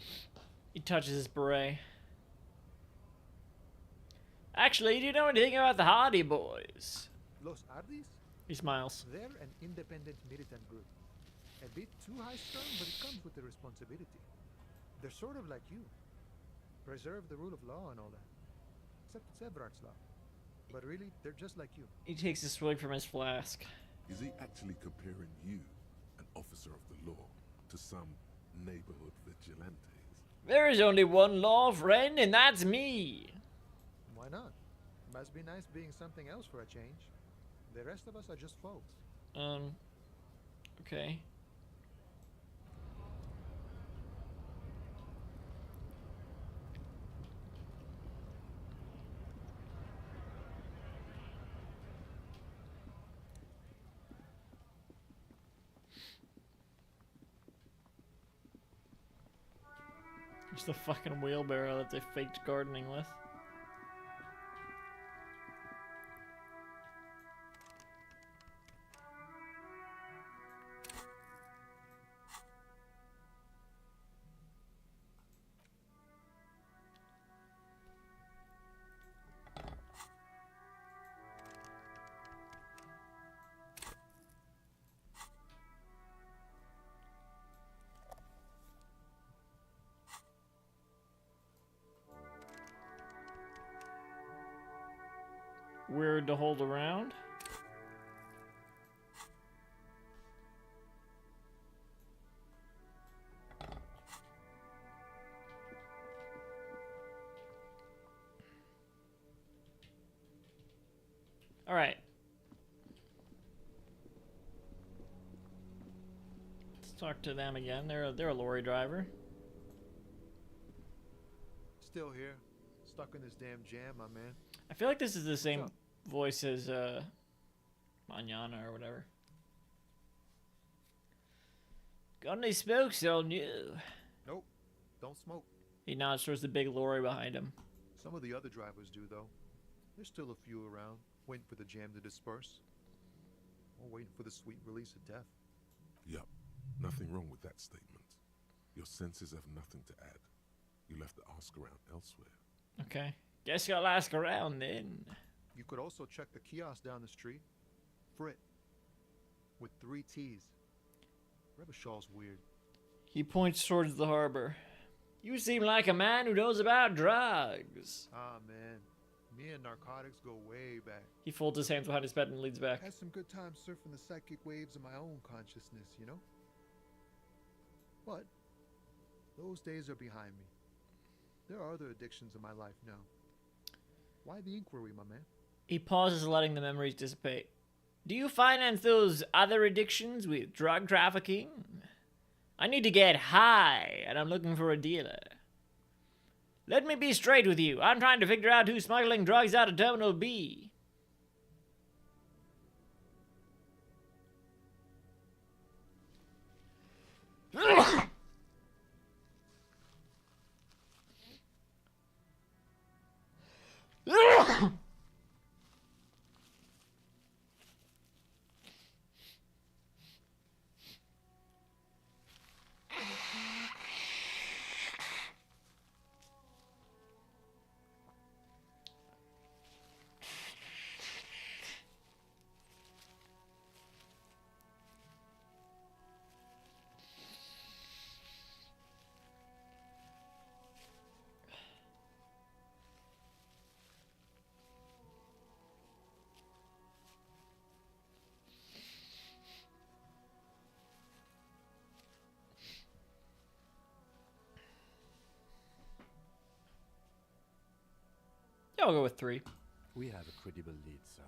He touches his beret. Actually, do you know anything about the Hardy Boys? Los Ardis? He smiles. They're an independent militant group. A bit too high-strung, but it comes with the responsibility. They're sort of like you. Preserve the rule of law and all that. Except it's Everard's law. But really, they're just like you. He takes a swig from his flask. Is he actually comparing you, an officer of the law, to some neighborhood vigilantes? There is only one law, friend, and that's me. Why not? Must be nice being something else for a change. The rest of us are just folks. Okay. It's the fucking wheelbarrow that they faked gardening with. Weird to hold around. All right. Let's talk to them again. They're a lorry driver. Still here. Stuck in this damn jam, my man. I feel like this is the same voice as Manana or whatever. Got any smokes on you? Nope. Don't smoke. He nods towards the big lorry behind him. Some of the other drivers do, though. There's still a few around, waiting for the jam to disperse. Or waiting for the sweet release of death. Yup. Nothing wrong with that statement. Your senses have nothing to add. You left the ask around elsewhere. Okay. Guess I'll ask around then. You could also check the kiosk down the street. Frit. With 3 T's. Revachol's weird. He points towards the harbor. You seem like a man who knows about drugs. Ah, man. Me and narcotics go way back. He folds his hands behind his bed and leans back. Had some good times surfing the psychic waves of my own consciousness, you know? But those days are behind me. There are other addictions in my life now. Why the inquiry, my man? He pauses, letting the memories dissipate. Do you finance those other addictions with drug trafficking? I need to get high, and I'm looking for a dealer. Let me be straight with you. I'm trying to figure out who's smuggling drugs out of Terminal B. Yeah, I'll go with 3. We have a credible lead, sir.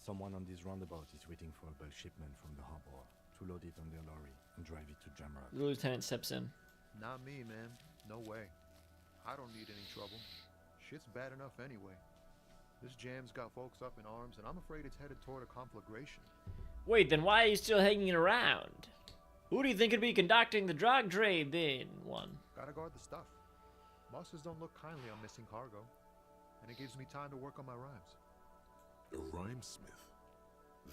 Someone on this roundabout is waiting for a bulk shipment from the harbor to load it on their lorry and drive it to Jamrock. The lieutenant steps in. Not me, man. No way. I don't need any trouble. Shit's bad enough anyway. This jam's got folks up in arms, and I'm afraid it's headed toward a conflagration. Wait, then why are you still hanging around? Who do you think could be conducting the drug trade then? Gotta guard the stuff. Bosses don't look kindly on missing cargo, and it gives me time to work on my rhymes. A rhymesmith.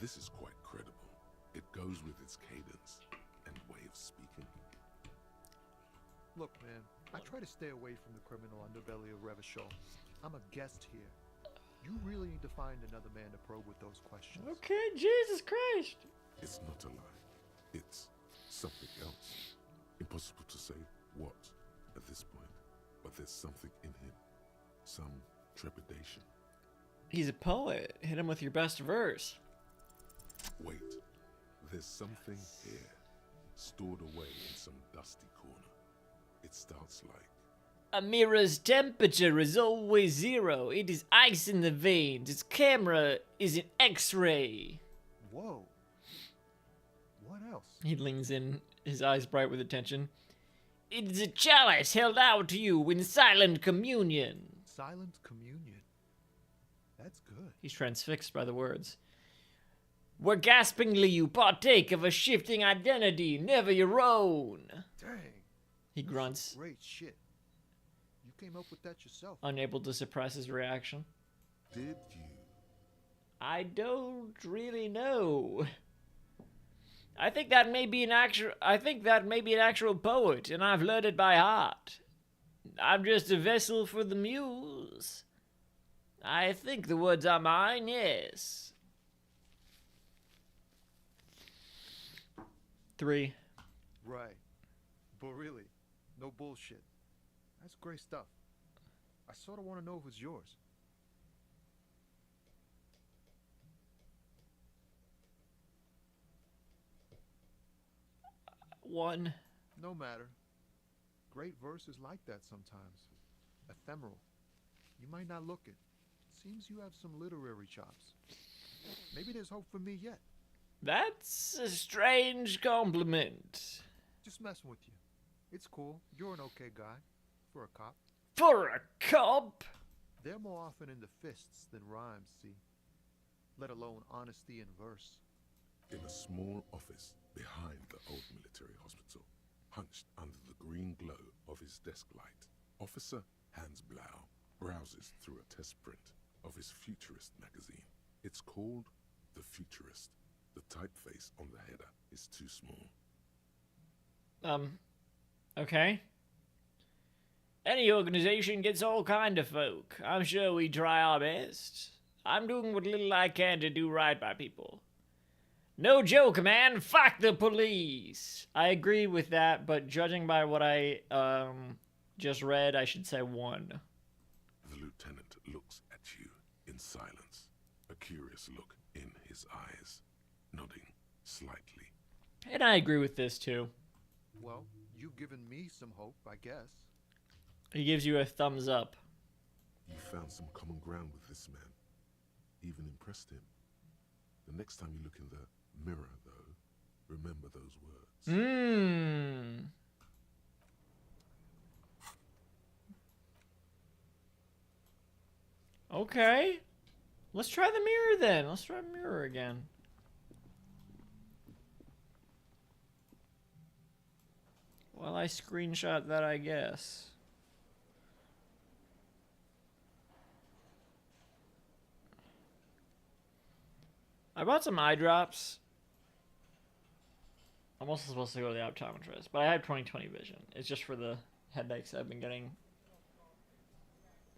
This is quite credible. It goes with its cadence and way of speaking. Look, man, I try to stay away from the criminal underbelly of Revachol. I'm a guest here. You really need to find another man to probe with those questions. Okay, Jesus Christ. It's not a lie. It's something else. Impossible to say what at this point, but there's something in him. Some trepidation. He's a poet. Hit him with your best verse. Wait, there's something here, stored away in some dusty corner. It starts like... A mirror's temperature is always 0. It is ice in the veins. Its camera is an X-ray. Whoa. What else? He leans in, his eyes bright with attention. It is a chalice held out to you in silent communion. Silent communion? That's good. He's transfixed by the words. Where gaspingly you partake of a shifting identity, never your own. Dang. He grunts. Great shit. You came up with that yourself. Unable to suppress his reaction. Did you? I don't really know. I think that may be an actual poet, and I've learned it by heart. I'm just a vessel for the muse. I think the words are mine, yes. 3. Right. But really, no bullshit. That's great stuff. I sort of want to know if it's yours. 1. No matter. Great verse is like that sometimes. Ephemeral. You might not look it. Seems you have some literary chops. Maybe there's hope for me yet. That's a strange compliment. Just messing with you. It's cool. You're an okay guy. For a cop. For a cop? They're more often in the fists than rhymes, see? Let alone honesty in verse. In a small office behind the old military hospital, hunched under the green glow of his desk light, Officer Hans Blau browses through a test print of his Futurist magazine. It's called The Futurist. The typeface on the header is too small. Okay. Any organization gets all kind of folk. I'm sure we try our best. I'm doing what little I can to do right by people. No joke, man. Fuck the police. I agree with that, but judging by what I just read, I should say 1. The lieutenant looks at you in silence, a curious look in his eyes, nodding slightly. And I agree with this too. Well, you've given me some hope, I guess. He gives you a thumbs up. You found some common ground with this man. Even impressed him. The next time you look in the mirror, though, remember those words. Okay. Let's try the mirror then. Let's try the mirror again. Well, I screenshot that, I guess. I bought some eye drops. I'm also supposed to go to the optometrist, but I have 20/20 vision. It's just for the headaches I've been getting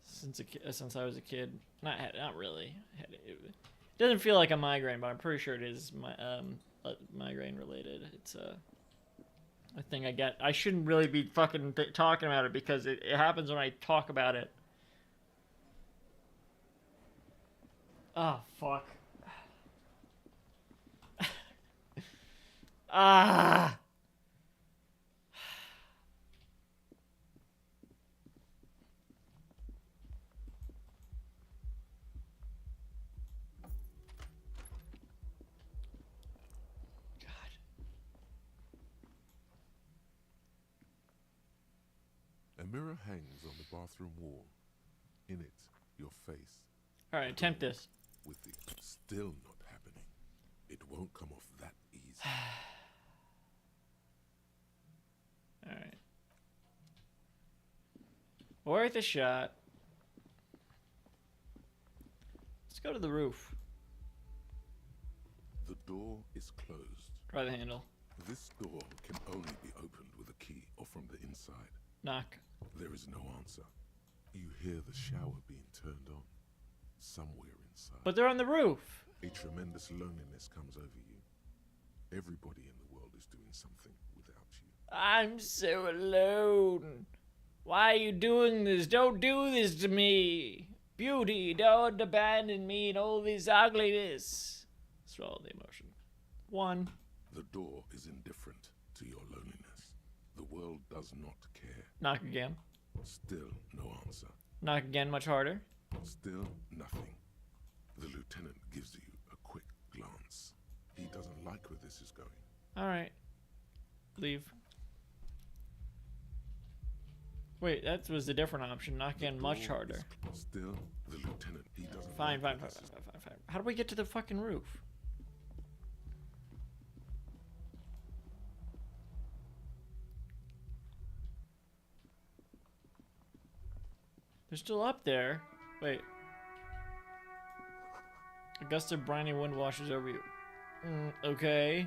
since I was a kid. Not really. It doesn't feel like a migraine, but I'm pretty sure it is migraine related. It's a thing I get. I shouldn't really be fucking talking about it because it happens when I talk about it. Oh, fuck. Ah! mirror hangs on the bathroom wall. In it, your face. All right, attempt this. With it still not happening, it won't come off that easy. All right. Worth a shot. Let's go to the roof. The door is closed. Try the handle. This door can only be opened with a key or from the inside. Knock. There is no answer. You hear the shower being turned on somewhere inside. But they're on the roof. A tremendous loneliness comes over you. Everybody in the world is doing something without you. I'm so alone. Why are you doing this? Don't do this to me. Beauty, don't abandon me in all this ugliness. Swallow the emotion. 1. The door is indifferent to your loneliness. The world does not care. Knock again. Still no answer. Knock again, much harder. Still nothing. The lieutenant gives you a quick glance. He doesn't like where this is going. Alright. Leave. Wait, that was a different option. Knock again, much harder. Still, the lieutenant, he doesn't Fine. like How do we get to the fucking roof? They're still up there. Wait. A gust of briny wind washes over you. Okay.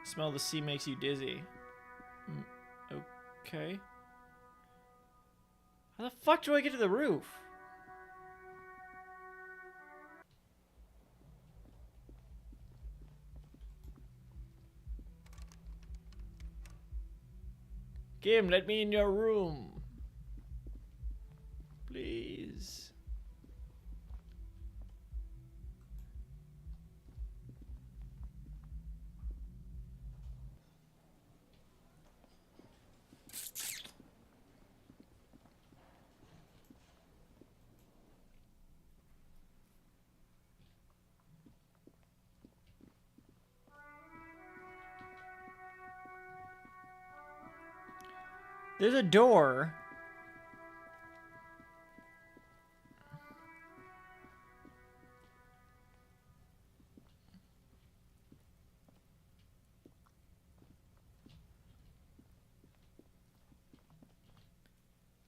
Smell the sea makes you dizzy. Okay. How the fuck do I get to the roof? Kim, let me in your room. Please. There's a door.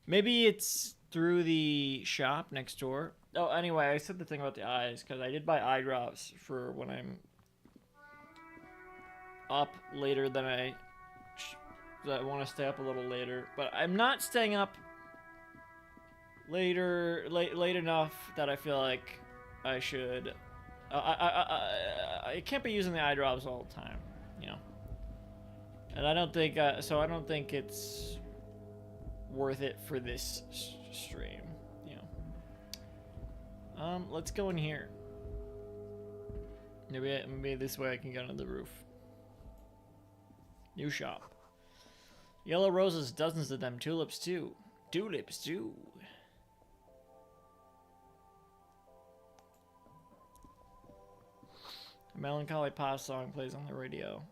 Maybe it's through the shop next door. Oh, anyway, I said the thing about the eyes because I did buy eye drops for when I'm up later than I want to stay up a little later, but I'm not staying up late enough that I feel like I should. I can't be using the eye drops all the time, you know. And I don't think so. I don't think it's worth it for this stream, you know. Let's go in here. Maybe this way I can get onto the roof. New shop. Yellow roses, dozens of them. Tulips too. Tulips too. A melancholy pop song plays on the radio.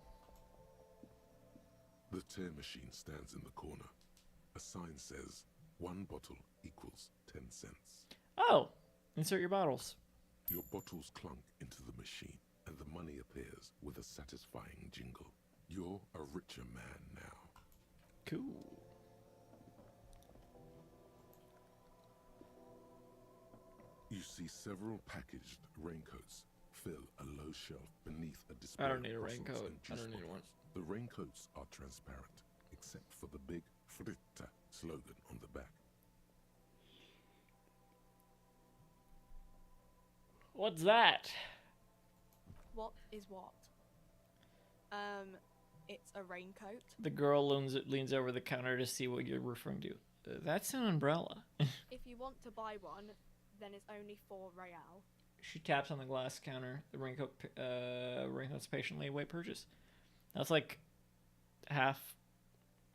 The tear machine stands in the corner. A sign says 1 bottle equals 10 cents. Oh, insert your bottles. Your bottles clunk into the machine, and the money appears with a satisfying jingle. You're a richer man now. Cool. You see several packaged raincoats fill a low shelf beneath a display. I don't need a of bottles raincoat. and I juice don't need bottles. one. The raincoats are transparent, except for the big Fritta slogan on the back. What's that? What is what? It's a raincoat. The girl leans over the counter to see what you're referring to. That's an umbrella. If you want to buy one, then it's only 4 real. She taps on the glass counter. The raincoat's patiently await purchase. That's like half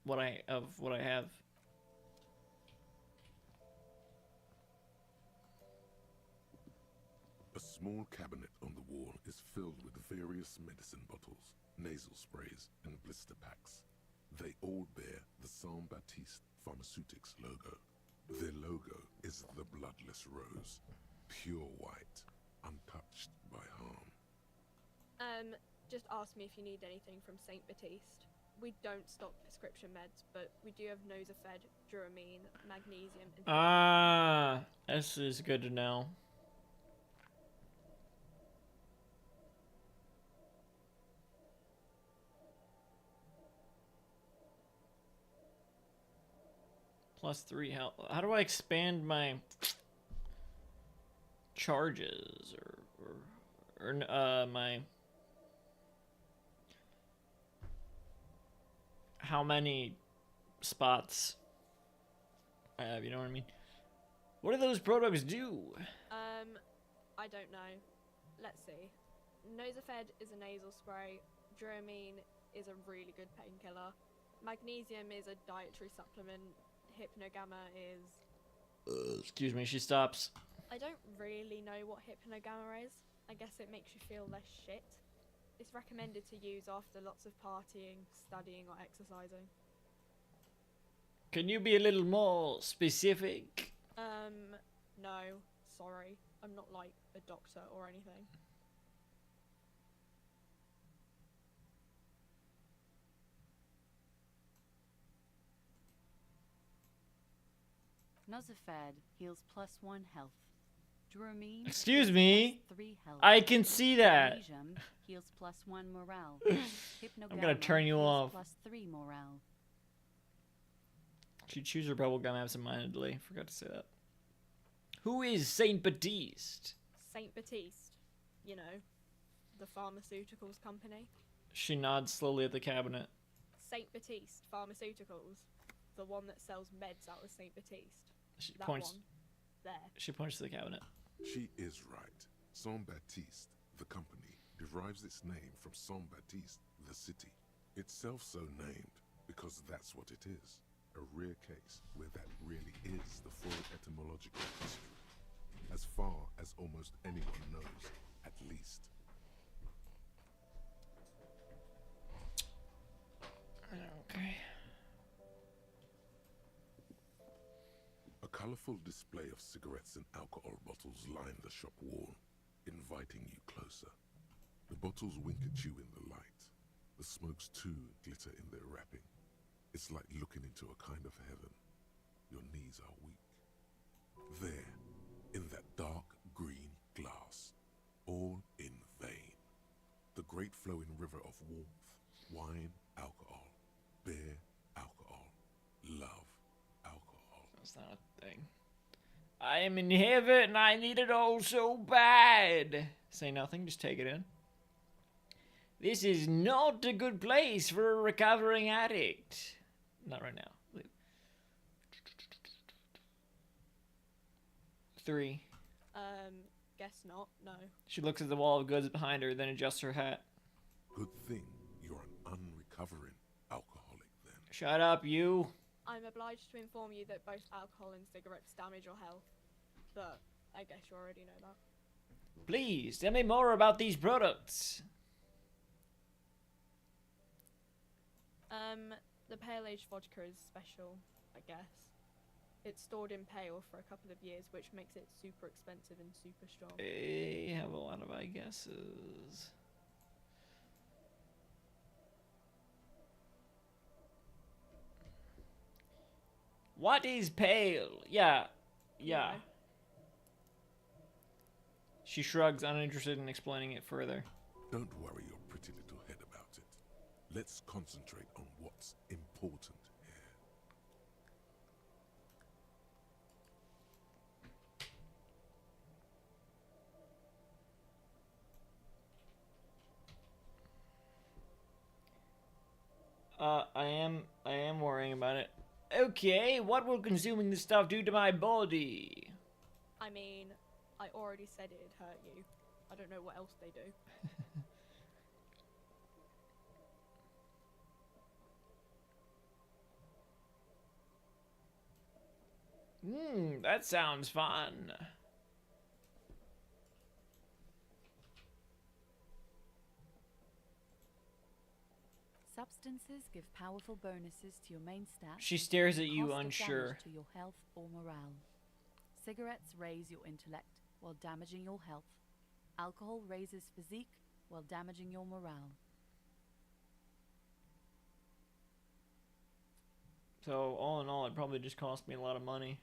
what I have. A small cabinet on the wall is filled with various medicine bottles, nasal sprays, and blister packs. They all bear the Saint Baptiste Pharmaceutics logo. Their logo is the bloodless rose, pure white, untouched by harm. Just ask me if you need anything from Saint Baptiste. We don't stock prescription meds, but we do have Nosafed, Duramine, Magnesium, and... Ah, this is good to know. +3 health. How do I expand my charges or my how many spots I have, you know what I mean? What do those products do? I don't know. Let's see. Nosafed is a nasal spray. Duramine is a really good painkiller. Magnesium is a dietary supplement. Hypnogamma is... Excuse me, she stops. I don't really know what Hypnogamma is. I guess it makes you feel less shit. It's recommended to use after lots of partying, studying, or exercising. Can you be a little more specific? No. Sorry. I'm not like a doctor or anything. Nosafed heals +1 health. Duramine Excuse me. +3 health. I can see that. Elysium heals +1 morale. I'm gonna turn you off. +3 morale. She chews her bubblegum absentmindedly. Forgot to say that. Who is Saint Baptiste? Saint Baptiste. You know, the pharmaceuticals company. She nods slowly at the cabinet. Saint Baptiste Pharmaceuticals. The one that sells meds out of Saint Baptiste. She that points. one. There. She points to the cabinet. She is right. Saint Baptiste, the company, derives its name from Saint Baptiste, the city. Itself so named because that's what it is. A rare case where that really is the full etymological history. As far as almost anyone knows, at least. Okay. A colorful display of cigarettes and alcohol bottles line the shop wall, inviting you closer. The bottles wink at you in the light. The smokes too glitter in their wrapping. It's like looking into a kind of heaven. Your knees are weak. There, in that dark green glass, all in vain. The great flowing river of warmth, wine, alcohol, beer, alcohol, love, alcohol. That's not a thing. I am in heaven and I need it all so bad. Say nothing, just take it in. This is not a good place for a recovering addict. Not right now. Leave. 3. Guess not. No. She looks at the wall of goods behind her, then adjusts her hat. Good thing you're an unrecovering alcoholic then. Shut up, you. I'm obliged to inform you that both alcohol and cigarettes damage your health. But I guess you already know that. Please, tell me more about these products. The pale age vodka is special, I guess. It's stored in pale for a couple of years, which makes it super expensive and super strong. They have a lot of I guesses. What is pale? Yeah. Yeah. She shrugs, uninterested in explaining it further. Don't worry your pretty little head about it. Let's concentrate on what's important here. I am worrying about it. Okay, what will consuming this stuff do to my body? I mean, I already said it'd hurt you. I don't know what else they do. That sounds fun. Substances give powerful bonuses to your main stats. She stares at and you, cost of unsure. damage to your health or morale. Cigarettes raise your intellect while damaging your health. Alcohol raises physique while damaging your morale. So all in all, it probably just cost me a lot of money.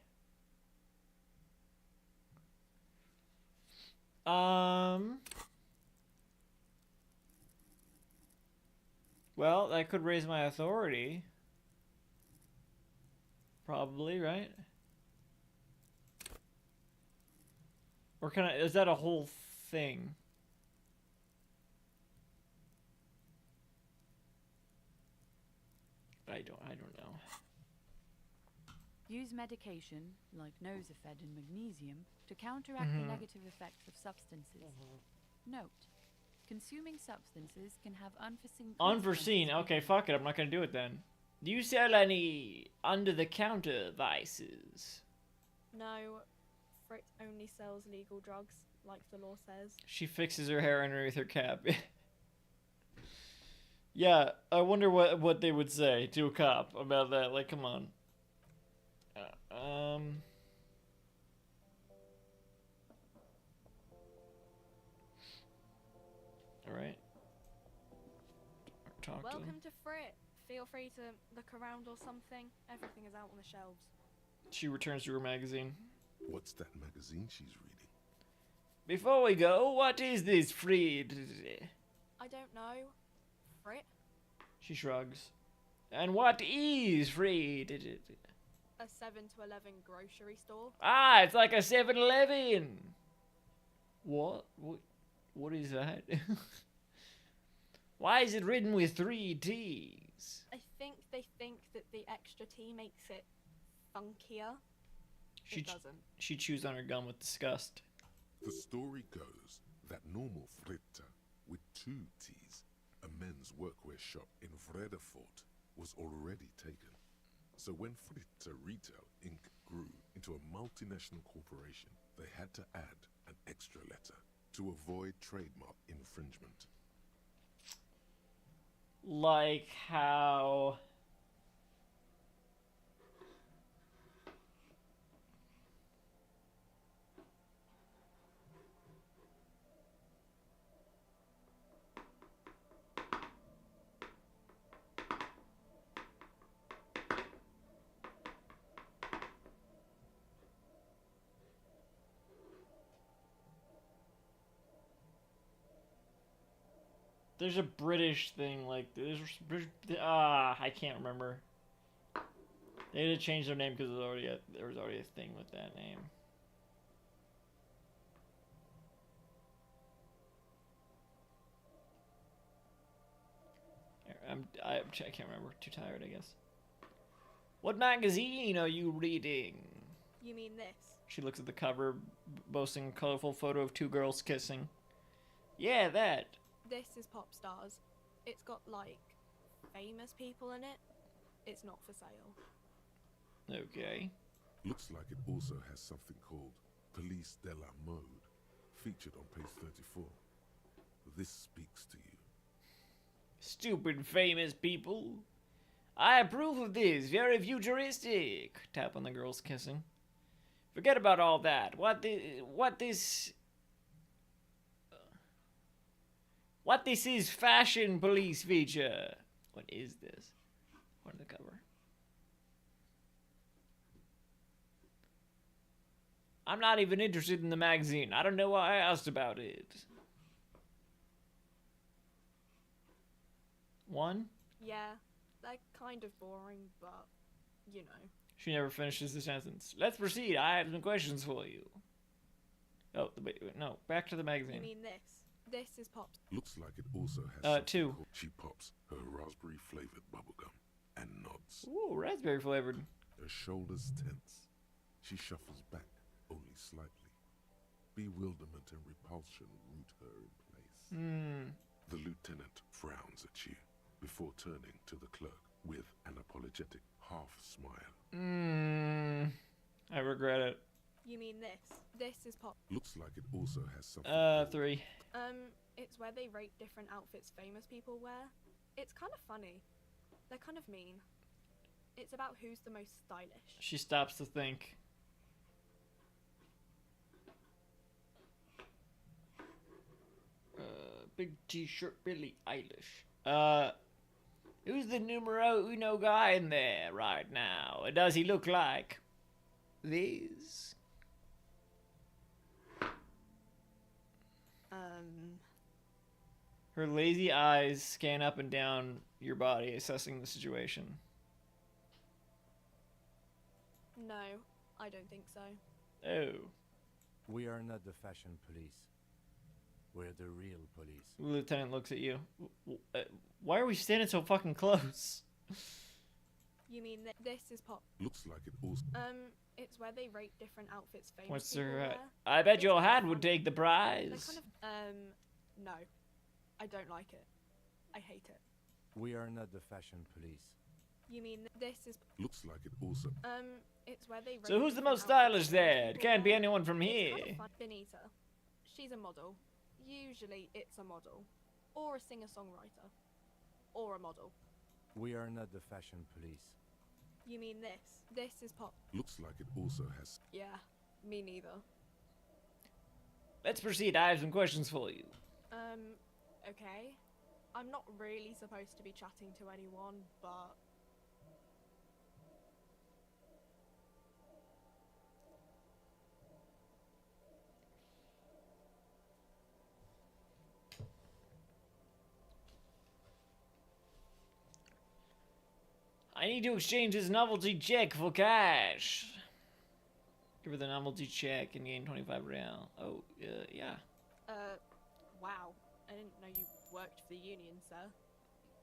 Well, that could raise my authority. Probably, right? Or can I, is that a whole thing? I don't know. Use medication, like Nosafed and magnesium, to counteract the negative effects of substances. Note, consuming substances can have unforeseen Unforeseen? consequences. Okay, fuck it. I'm not gonna do it then. Do you sell any under-the-counter vices? No, Frit only sells legal drugs, like the law says. She fixes her hair underneath her cap. Yeah, I wonder what they would say to a cop about that. Like, come on. Alright. Talk to Welcome them. to Frit. Feel free to look around or something. Everything is out on the shelves. She returns to her magazine. What's that magazine she's reading? Before we go, what is this free? I don't know. Frit? She shrugs. And what is free? A 7 to 11 grocery store. Ah, it's like a 7-Eleven. What? What is that? Why is it written with 3 T's? I think they think that the extra T makes it funkier. She It doesn't. She chews on her gum with disgust. The story goes that normal Fritta, with 2 T's, a men's workwear shop in Vredefort, was already taken. So when Fritta Retail Inc. grew into a multinational corporation, they had to add an extra letter to avoid trademark infringement. Like how... There's a British thing like there's I can't remember. They had to change their name because there was already a thing with that name. I can't remember. Too tired, I guess. What magazine are you reading? You mean this? She looks at the cover, boasting a colorful photo of 2 girls kissing. Yeah, that. This is Pop Stars. It's got, like, famous people in it. It's not for sale. Okay. Looks like it also has something called Police de la Mode, featured on page 34. This speaks to you. Stupid famous people. I approve of this. Very futuristic. Tap on the girls kissing. Forget about all that. What this is fashion police feature. What is this? What is the cover? I'm not even interested in the magazine. I don't know why I asked about it. 1? Yeah, they're kind of boring, but, you know. She never finishes the sentence. Let's proceed. I have some questions for you. Oh, wait, no. Back to the magazine. You mean this? This is Pop. Looks like it also has something 2. called... She pops her raspberry-flavored bubblegum and nods. Ooh, raspberry flavored. Her shoulders tense. She shuffles back, only slightly. Bewilderment and repulsion root her in place. The lieutenant frowns at you before turning to the clerk with an apologetic half-smile. I regret it. You mean this? This is Pop. Looks like it also has something... 3. It's where they rate different outfits famous people wear. It's kind of funny. They're kind of mean. It's about who's the most stylish. She stops to think. Big T-shirt, Billie Eilish. Who's the numero uno guy in there right now? Does he look like this? Her lazy eyes scan up and down your body, assessing the situation. No, I don't think so. Oh. We are not the fashion police. We're the real police. The lieutenant looks at you. Why are we standing so fucking close? You mean this is pop? Looks like it also. It's where they rate different outfits famous What's people their? wear. I bet your hat would take the prize. They're kind of, no. I don't like it. I hate it. We are not the fashion police. You mean this is... Looks like it also. It's where they rate So who's the different most outfits stylish famous there? It people can't be wear. anyone from It's here. kind of fun. Benita. She's a model. Usually it's a model. Or a singer-songwriter. Or a model. We are not the fashion police. You mean this? This is pop. Looks like it also has. Yeah, me neither. Let's proceed. I have some questions for you. Okay. I'm not really supposed to be chatting to anyone, but... I need to exchange this novelty check for cash. Give her the novelty check and gain 25 real. Oh, yeah. Wow. I didn't know you worked for the union, sir.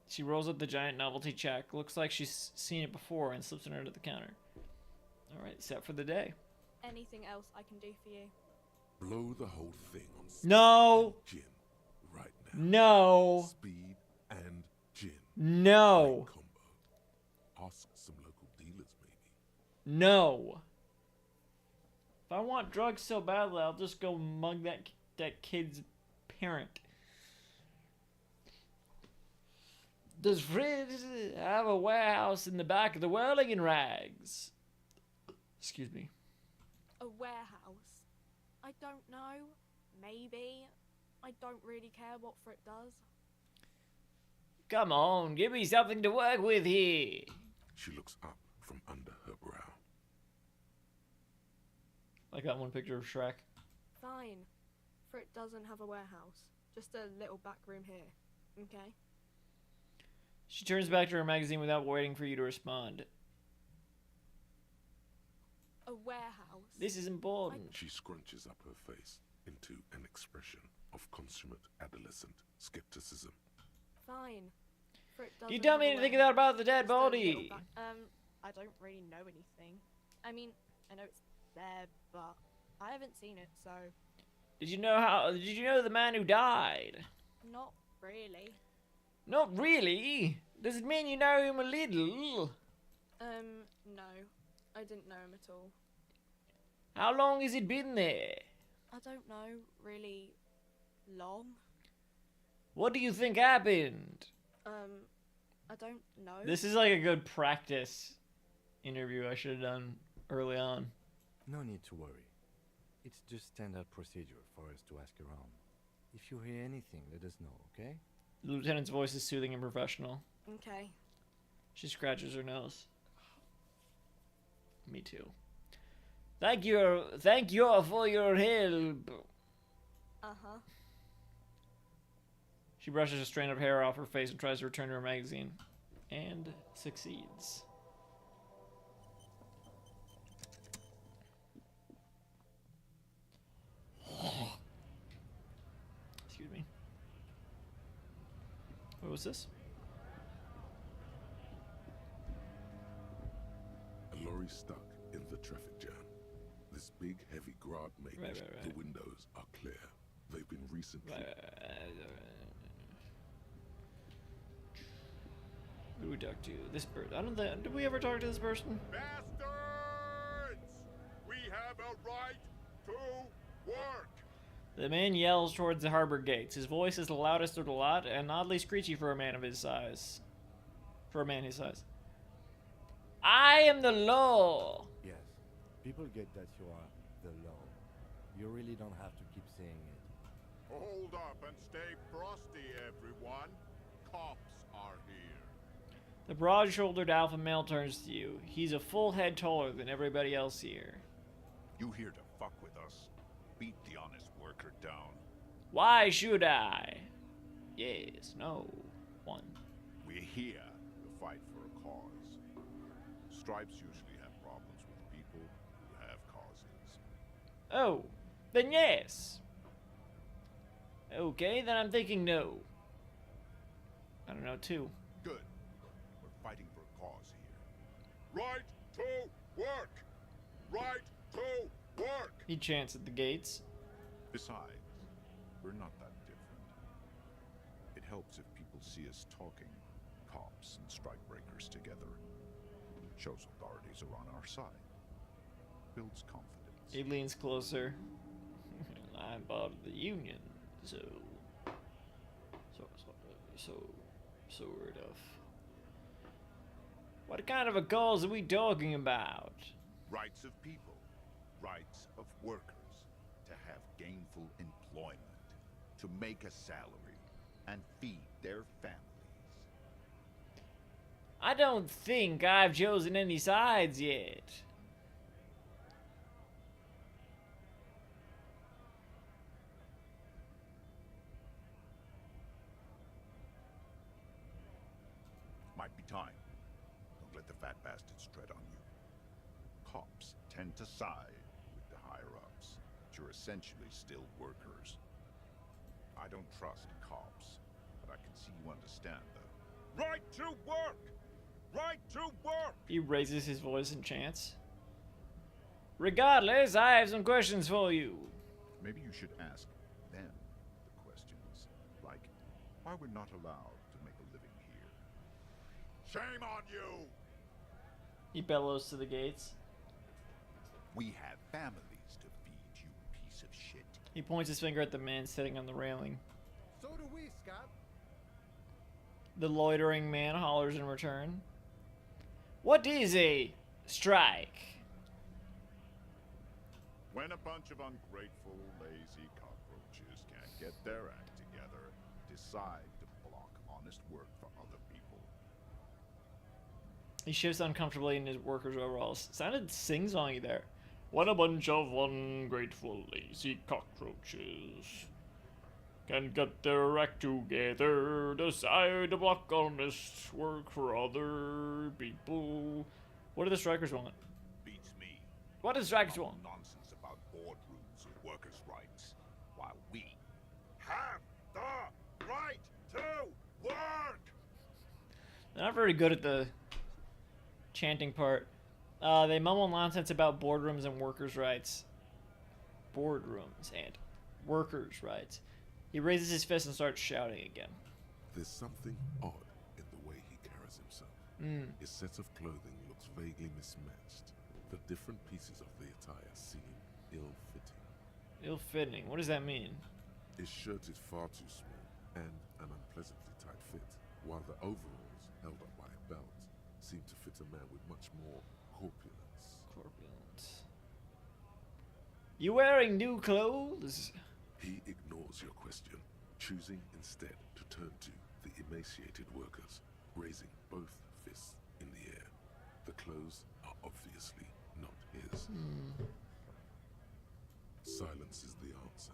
She rolls up the giant novelty check. Looks like she's seen it before and slips it under the counter. Alright, set for the day. Anything else I can do for you? Blow the whole thing on speed No! and gin right now. No! Speed and gin. No! Great combo. Ask some local dealers, maybe. No! If I want drugs so badly, I'll just go mug that kid's parent. Does Fritz have a warehouse in the back of the Whirling Rags? Excuse me. A warehouse? I don't know. Maybe. I don't really care what Frit does. Come on, give me something to work with here. She looks up from under her brow. I got one picture of Shrek. Fine. Frit doesn't have a warehouse. Just a little back room here. Okay? She turns back to her magazine without waiting for you to respond. A warehouse? This is important. She scrunches up her face into an expression of consummate adolescent skepticism. Fine. Frit doesn't You tell have me a anything warehouse. about the dead Just a little body. I don't really know anything. I mean, I know it's there, but I haven't seen it, so... Did you know the man who died? Not really. Not really? Does it mean you know him a little? No. I didn't know him at all. How long has it been there? I don't know, really long. What do you think happened? I don't know. This is like a good practice interview I should have done early on. No need to worry. It's just standard procedure for us to ask around. If you hear anything, let us know, okay? The lieutenant's voice is soothing and professional. Okay. She scratches her nose. Me too. Thank you for your help. Uh-huh. She brushes a strand of hair off her face and tries to return to her magazine. And succeeds. Excuse me. What was this? A lorry stuck in the traffic jam. This big, heavy grad makes Right. the windows are clear. They've been recently. Who do we talk to? This person. I don't think. Did we ever talk to this person? Bastards! We have a right to work. The man yells towards the harbor gates. His voice is the loudest of the lot and oddly screechy for a man of his size. For a man his size. I am the law! Yes, people get that you are the law. You really don't have to keep saying it. Hold up and stay frosty, everyone. Cops are here. The broad-shouldered alpha male turns to you. He's a full head taller than everybody else here. You here to fuck with us? Beat the honest worker down. Why should I? Yes, no, one. We're here to fight for a cause. Stripes usually have problems with people who have causes. Oh, then yes. Okay, then I'm thinking no. I don't know, two. Good. We're fighting for a cause here. Right to work! Right to work! He chants at the gates. Besides, we're not that different. It helps if people see us talking, cops and strikebreakers together. Shows authorities are on our side. Builds confidence. He leans closer. I'm part of the union, so sort of. What kind of a cause are we talking about? Rights of people. Rights of workers. To have gainful employment. To make a salary. And feed their families. I don't think I've chosen any sides yet. Might be time. Don't let the fat bastards tread on you. Cops tend to side with the higher-ups, but you're essentially still workers. I don't trust cops, but I can see you understand the right to work! Right to work! He raises his voice and chants. Regardless, I have some questions for you. Maybe you should ask them the questions, like why we're not allowed to make a living here. Shame on you! He bellows to the gates. We have families to feed, you piece of shit. He points his finger at the man sitting on the railing. So do we, Scott. The loitering man hollers in return. What is a strike? When a bunch of ungrateful, lazy cockroaches can't get their act together, decide to block honest work for other people. He shifts uncomfortably in his worker's overalls. Sounded sing-songy there. When a bunch of ungrateful, lazy cockroaches can get their act together, decide to block honest work for other people. What do the strikers want? Beats me. What do the strikers want? Nonsense about boardrooms and workers' rights, while we have the right to work! They're not very good at the chanting part. They mumble nonsense about boardrooms and workers' rights. Boardrooms and workers' rights. He raises his fist and starts shouting again. There's something odd in the way he carries himself. His set of clothing looks vaguely mismatched. The different pieces of the attire seem ill-fitting. Ill-fitting? What does that mean? His shirt is far too small and an unpleasantly tight fit, while the overalls, held up by a belt, seem to fit a man with much more corpulence. Corpulence. You wearing new clothes? He ignores your question, choosing instead to turn to the emaciated workers, raising both fists in the air. The clothes are obviously not his. Silence is the answer.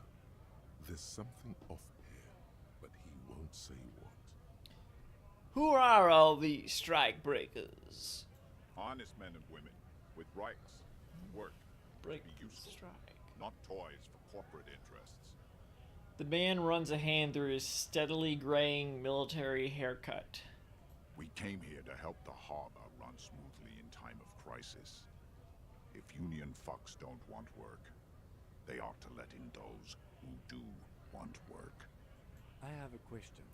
There's something off here, but he won't say what. Who are all these strike breakers? Honest men and women with rights, work, Break be useful, strike. not toys for corporate interests. The man runs a hand through his steadily graying military haircut. We came here to help the harbor run smoothly in time of crisis. If union fucks don't want work, they ought to let in those who do want work. I have a question.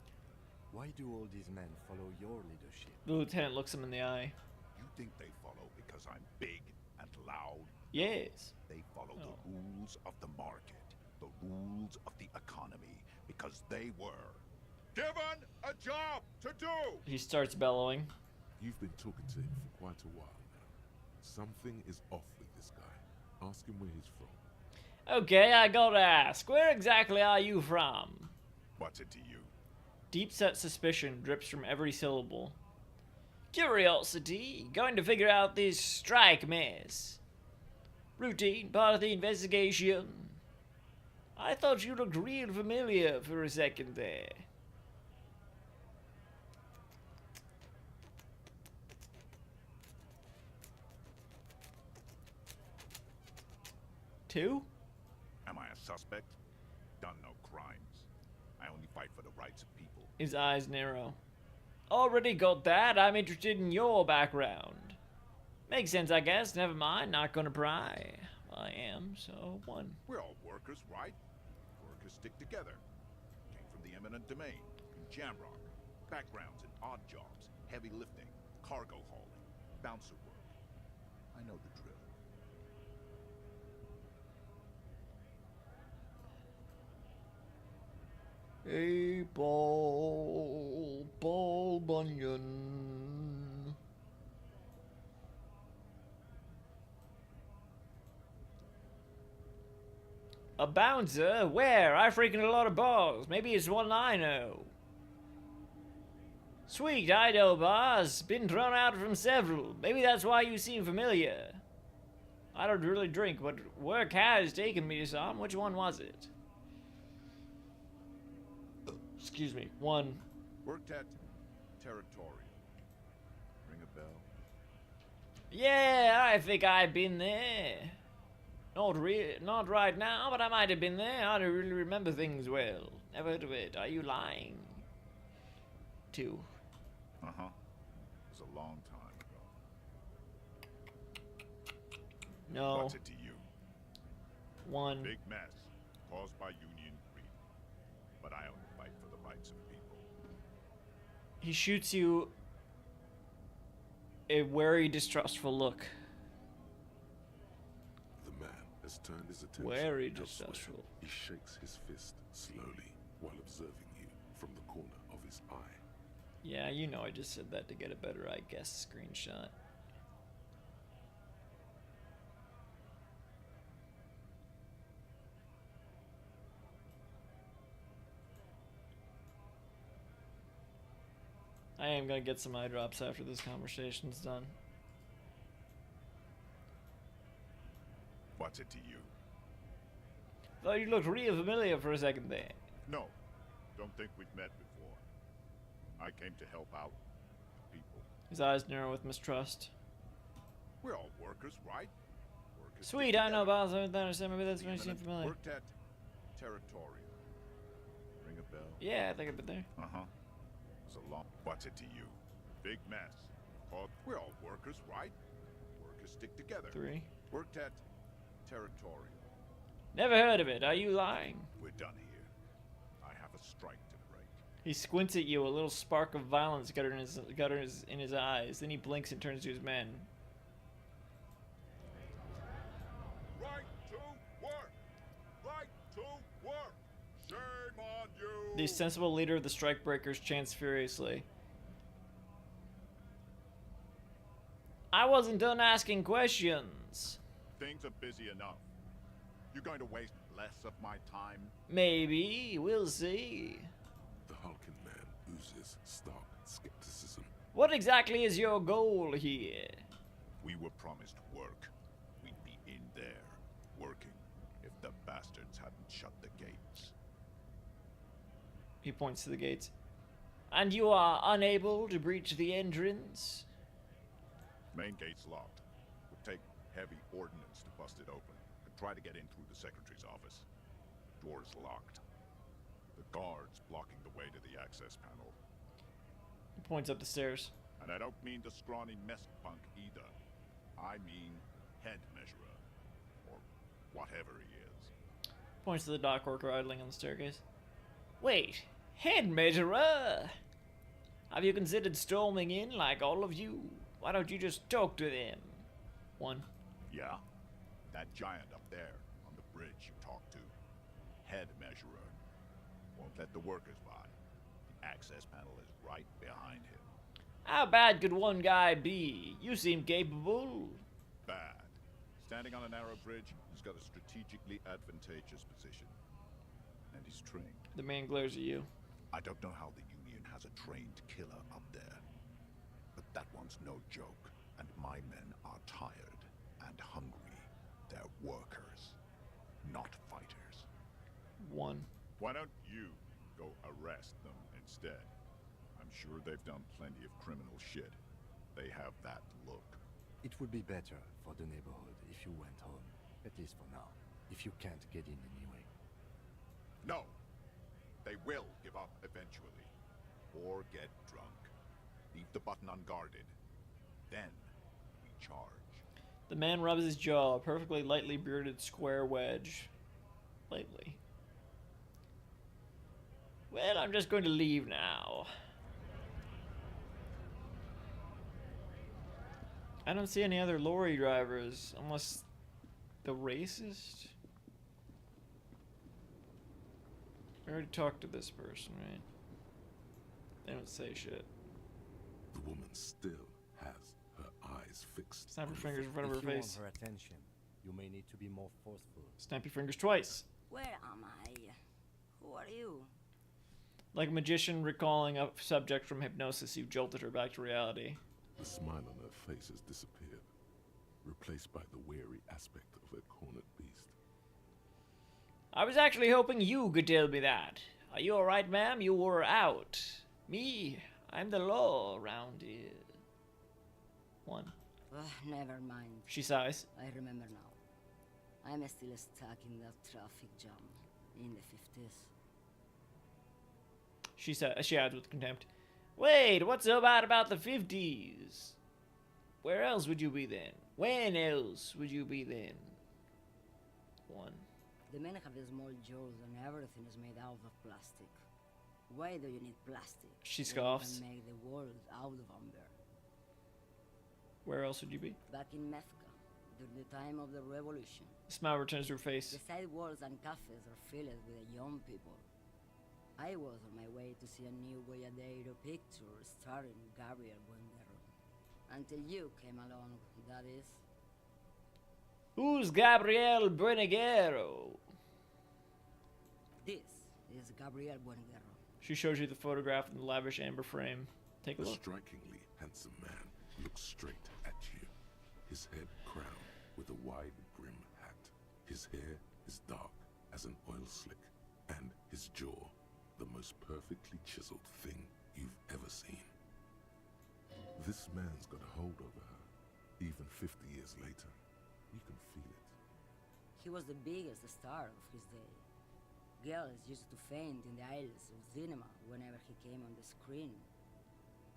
Why do all these men follow your leadership? The lieutenant looks him in the eye. You think they follow because I'm big and loud? Yes. They follow the rules of the market. the rules of the economy because they were given a job to do. He starts bellowing. You've been talking to him for quite a while now. Something is off with this guy. Ask him where he's from. Okay, I gotta ask, where exactly are you from? What's it to you? Deep-set suspicion drips from every syllable. Curiosity, going to figure out this strike mess. Routine part of the investigation. I thought you looked real familiar for a second there. Two? Am I a suspect? Done no crimes. I only fight for the rights of people. His eyes narrow. Already got that. I'm interested in your background. Makes sense, I guess. Never mind. Not gonna pry. I am, so one. We're all workers, right? Workers stick together. Came from the eminent domain, in Jamrock. Backgrounds in odd jobs, heavy lifting, cargo hauling, bouncer work. I know the drill. Hey, Paul Bunyan. A bouncer? Where? I frequent a lot of bars. Maybe it's one I know. Sweet, I know bars. Been thrown out from several. Maybe that's why you seem familiar. I don't really drink, but work has taken me to some. Which one was it? Excuse me. One. Worked at Territorial. Ring a bell? Yeah, I think I've been there. Not right now, but I might have been there. I don't really remember things well. Never heard of it. Are you lying? Two. Uh-huh. It was a long time ago. No. What's it to you? One. Big mess caused by union greed. But I only fight for the rights of people. He shoots you a wary, distrustful look. The man has turned his attention Wary, elsewhere. distrustful. He shakes his fist slowly while observing you from the corner of his eye. Yeah, you know I just said that to get a better, I guess, screenshot. I am gonna get some eye drops after this conversation's done. What's it to you? Thought you looked real familiar for a second there. No. Don't think we've met before. I came to help out the people. His eyes narrow with mistrust. We're all workers, right? Workers Sweet, I know about that. Maybe that's what you seem familiar. Worked at Territorial. Ring a bell? Yeah, I think I've been there. Uh-huh. It was a long... What's it to you? Big mess. We're all workers, right? Workers stick together. Three. Worked at Territorial. Never heard of it. Are you lying? We're done here. I have a strike to break. He squints at you, a little spark of violence gutters in his eyes. Then he blinks and turns to his men. Right to work! Right to work! Shame on you! The sensible leader of the strikebreakers chants furiously. I wasn't done asking questions. Things are busy enough. You're going to waste less of my time? Maybe. We'll see. The hulking man oozes stark skepticism. What exactly is your goal here? We were promised work. We'd be in there, working, if the bastards hadn't shut the gates. He points to the gates. And you are unable to breach the entrance? Main gate's locked. Would take heavy ordnance to bust it open. And try to get in through the secretary's office. Door's locked. The guards blocking the way to the access panel. He points up the stairs. And I don't mean the scrawny mess punk either. I mean head measurer. Or whatever he is. Points to the dock worker idling on the staircase. Wait, head measurer? Have you considered storming in like all of you? Why don't you just talk to them? One. Yeah? That giant up there on the bridge you talked to. head measurer. Won't let the workers by. The access panel is right behind him. How bad could one guy be? You seem capable. Bad. Standing on a narrow bridge, he's got a strategically advantageous position. And he's trained. The man glares at you. I don't know how the Union has a trained killer up there. But that one's no joke. And my men are tired and hungry. They're workers, not fighters. One. Why don't you go arrest them instead? I'm sure they've done plenty of criminal shit. They have that look. It would be better for the neighborhood if you went home, at least for now, if you can't get in anyway. No! They will give up eventually. Or get drunk. Leave the button unguarded. Then we charge. The man rubs his jaw, a perfectly lightly bearded square wedge. Lightly. Well, I'm just going to leave now. I don't see any other lorry drivers, unless the racist? I already talked to this person, right? They don't say shit. The woman still has her eyes fixed. Snap your fingers in front of her face. If you want her attention, you may need to be more forceful. Snap your fingers twice. Where am I? Who are you? Like a magician recalling a subject from hypnosis, you've jolted her back to reality. The smile on her face has disappeared, replaced by the wary aspect of a cornered beast. I was actually hoping you could tell me that. Are you alright, ma'am? You were out. Me, I'm the law around here. One. Never mind. She sighs. I remember now. I'm still stuck in that traffic jam in the 50s. She adds with contempt. Wait, what's so bad about the 50s? Where else would you be then? When else would you be then? One. The men have small jaws and everything is made out of plastic. Why do you need plastic? She When scoffs. you can make the world out of amber. Where else would you be? Back in Methka, during the time of the revolution. A smile returns to her face. The sidewalks and cafes are filled with young people. I was on my way to see a new Boyadero picture starring Gabriel Buendero. Until you came along, that is. Who's Gabriel Bueniguero? This is Gabriel Buendero. She shows you the photograph in the lavish amber frame. Take a A look. strikingly handsome man looks straight at you, his head crowned with a wide brim hat. His hair is dark as an oil slick, and his jaw the most perfectly chiseled thing you've ever seen. This man's got a hold over her, even 50 years later. You can feel it. He was the biggest star of his day. Girls used to faint in the aisles of cinema whenever he came on the screen.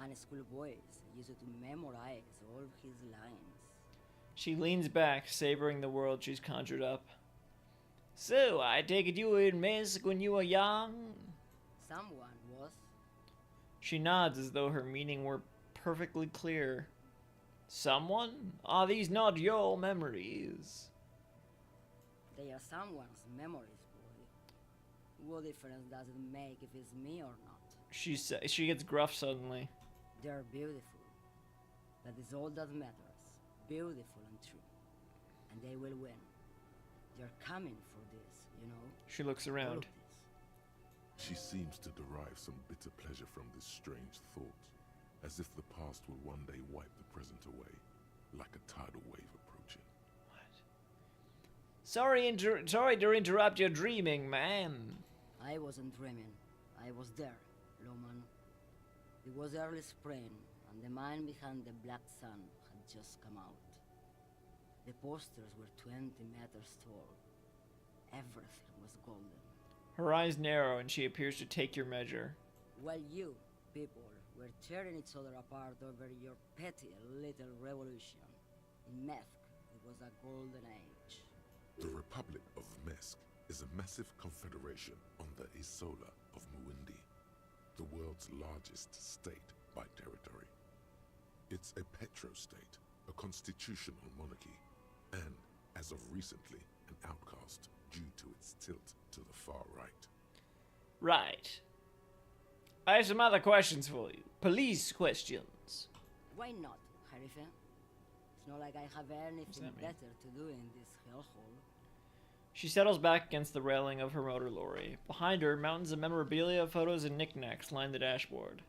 And schoolboys used to memorize all his lines. She leans back, savoring the world she's conjured up. So, I take it you were in Minsk when you were young? Someone was. She nods as though her meaning were perfectly clear. Someone? Are these not your memories? They are someone's memories, boy. What difference does it make if it's me or not? She gets gruff suddenly. They're beautiful. That is all that matters. Beautiful and true. And they will win. They're coming for this, you know? She looks All around. of this. She seems to derive some bitter pleasure from this strange thought, as if the past will one day wipe the present away, like a tidal wave approaching. Sorry to interrupt your dreaming, ma'am. I wasn't dreaming. I was there, Loman. It was early spring, and the man behind the black sun had just come out. The posters were 20 meters tall. Everything was golden. Her eyes narrow and she appears to take your measure. While you, people, were tearing each other apart over your petty little revolution. In Methk, it was a golden age. The Republic of Mesk is a massive confederation on the Isola of Muindi, the world's largest state by territory. It's a petrostate, a constitutional monarchy, and, as of recently, an outcast. due to its tilt to the far right. Right. I have some other questions for you. Police questions. Why not, Sheriff? It's not like I have anything that mean? better to do in this hellhole. She settles back against the railing of her motor lorry. Behind her, mountains of memorabilia, photos, and knickknacks line the dashboard.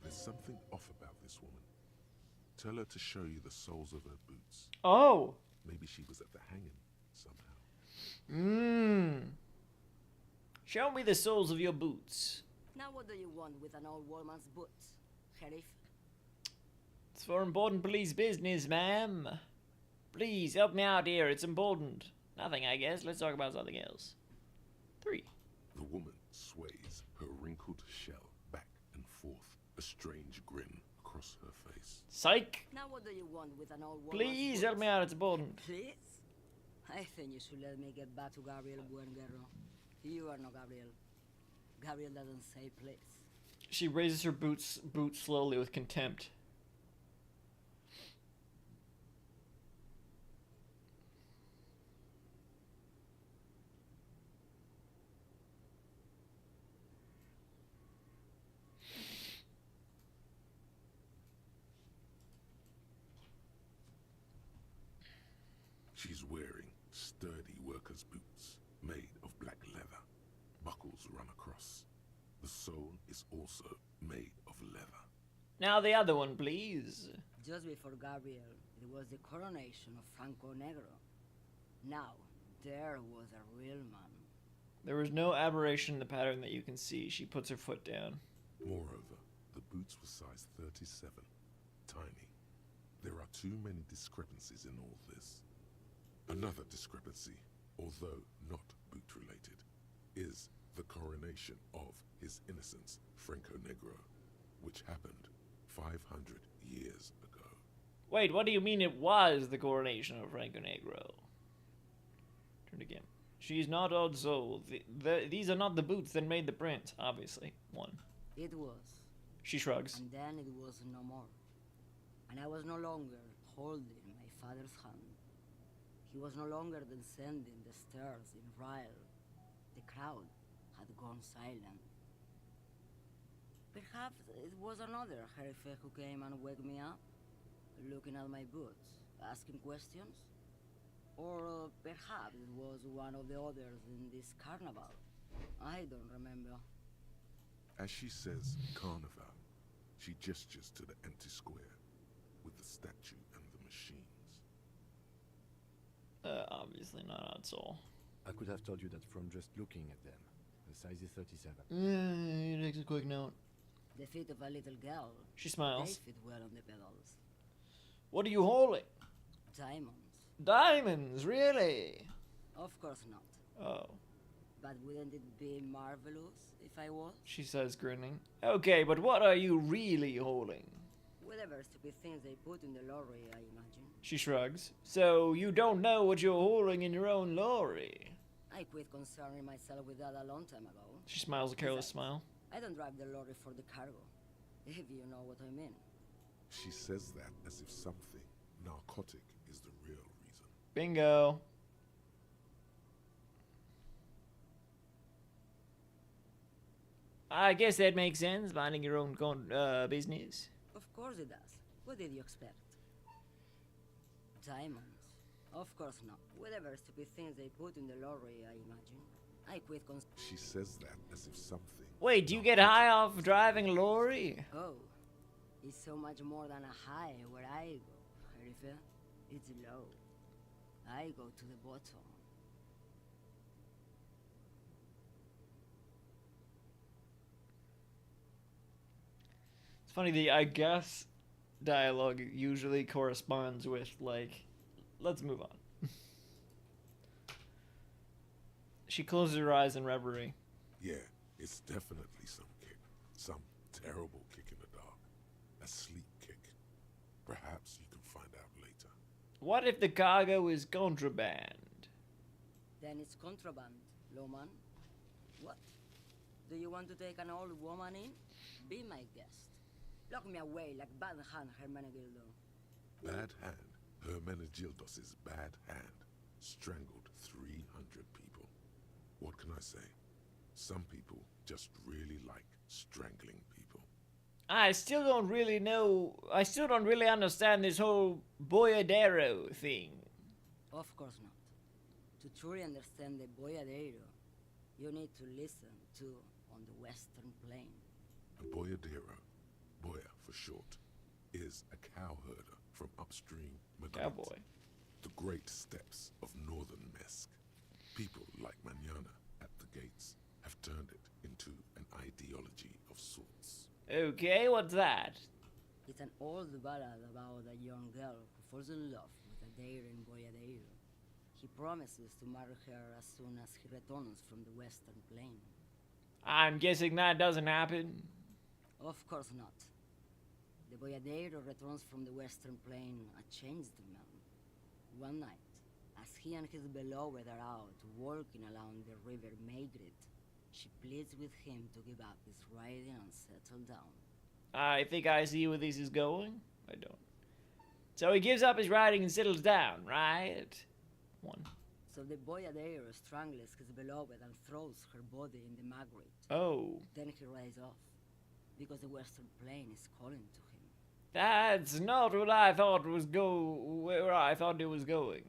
There's something off about this woman. Tell her to show you the soles of her boots. Oh. Maybe she was at the hanging somehow. Show me the soles of your boots. Now what do you want with an old woman's boots, Sheriff? It's for important police business, ma'am. Please, help me out here. It's important. Nothing, I guess. Let's talk about something else. 3. The woman sways her wrinkled shell back and forth, a strange grin across her face. Psych. Now what do you want with an old woman's Please boots? help me out. It's important. Please? I think you should let me get back to Gabriel Buenguerro. You are not Gabriel. Gabriel doesn't say please. She raises her boots slowly with contempt. She's wearing sturdy worker's boots made of black leather. Buckles run across. The sole is also made of leather. Now the other one, please. Just before Gabriel, it was the coronation of Franco Negro. Now, there was a real man. There was no aberration in the pattern that you can see. She puts her foot down. Moreover, the boots were size 37. Tiny. There are too many discrepancies in all this. Another discrepancy, although not boot-related, is the coronation of His Innocence, Franco Negro, which happened 500 years ago. Wait, what do you mean it was the coronation of Franco Negro? Turn again. She's not old soul. These are not the boots that made the print, obviously. 1. It was. She shrugs. And then it was no more. And I was no longer holding my father's hand. He was no longer descending the stairs in Ryle. The crowd had gone silent. Perhaps it was another Jerife who came and woke me up, looking at my boots, asking questions. Or perhaps it was one of the others in this carnival. I don't remember. As she says carnival, she gestures to the empty square with the statue and the machines. Obviously not Odd Soul. I could have told you that from just looking at them. The size is 37. He takes a quick note. The feet of a little girl. She smiles. They fit well on the pedals. What are you holding? Diamonds. Diamonds, really? Of course not. Oh. But wouldn't it be marvelous if I was? She says, grinning. Okay, but what are you really holding? Whatever stupid things they put in the lorry, I imagine. She shrugs. So you don't know what you're hauling in your own lorry. I quit concerning myself with that a long time ago. She smiles a careless smile. I don't drive the lorry for the cargo, if you know what I mean. She says that as if something narcotic is the real reason. Bingo. I guess that makes sense, minding your own business. Of course it does. What did you expect? Diamonds? Of course not. Whatever stupid things they put in the lorry, I imagine. I quit She says that as if something... Wait, do you get high off driving a lorry? Oh, it's so much more than a high where I go, Herife. It's low. I go to the bottom. It's funny, the I guess dialogue usually corresponds with, like, let's move on. She closes her eyes in reverie. Yeah, it's definitely some kick. Some terrible kick in the dark. A sleep kick. Perhaps you can find out later. What if the cargo is contraband? Then it's contraband, Lawman. What? Do you want to take an old woman in? Be my guest. Lock me away like Bad Hand Hermenegildo. Bad Hand Hermenegildos' bad hand strangled 300 people. What can I say? Some people just really like strangling people. I still don't really understand this whole boyadero thing. Of course not. To truly understand the boyadero, you need to listen to On the Western Plain. A boyadero, boya for short, is a cowherder from upstream Madrid. Cowboy. The great steppes of northern Mesk. People like Manana at the gates have turned it into an ideology of sorts. Okay, what's that? It's an old ballad about a young girl who falls in love with a daring boyadero. He promises to marry her as soon as he returns from the Western Plain. I'm guessing that doesn't happen. Of course not. The boyadero returns from the Western Plain a changed man. One night, as he and his beloved are out walking along the river Maygrit, she pleads with him to give up his riding and settle down. I think I see where this is going. I don't. So he gives up his riding and settles down, right? One. So the boyadero strangles his beloved and throws her body in the Maygrit. Oh. Then he rides off, because the Western Plain is calling to him. That's not what I thought was where I thought it was going.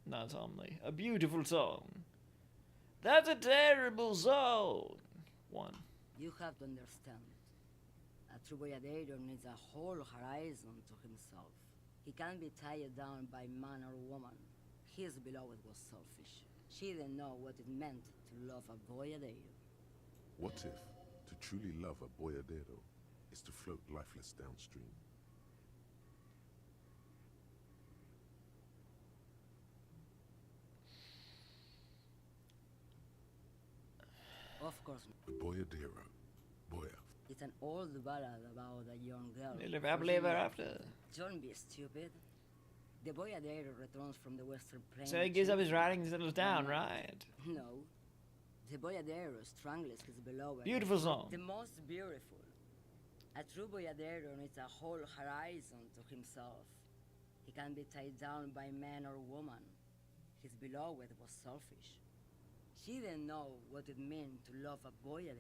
Not something. A beautiful song. That's a terrible song. One. You have to understand. A true boyadero needs a whole horizon to himself. He can't be tied down by man or woman. His beloved was selfish. She didn't know what it meant to love a boyadero. What if to truly love a boyadero is to float lifeless downstream? Of course not. The boyadero, boya. It's an old ballad about a young girl. They live happily ever after. Don't be stupid. The boyadero returns from the Western Plain. So he gives up his riding and settles down, right? No. The boyadero strangles his beloved. Beautiful song. The most beautiful. A true boyadero needs a whole horizon to himself. He can't be tied down by man or woman. His beloved was selfish. She didn't know what it meant to love a boyadero.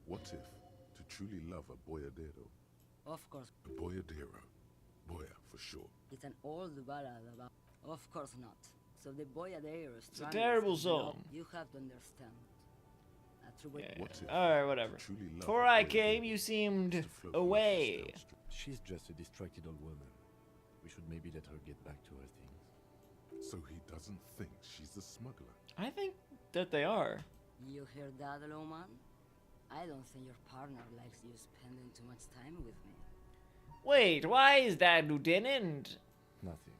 What if to truly love a boyadero? Of course. A boyadero, boya for short. It's an old ballad about... Of course not. So the boyadero is... It's a terrible song. You have to understand. A true boyadero... Alright, whatever. Before I came, you seemed away. She's just a distracted old woman. We should maybe let her get back to her things. So he doesn't think she's a smuggler. I think that they are. You hear that, Lawman? I don't think your partner likes you spending too much time with me. Wait, why is that, Lieutenant? Nothing.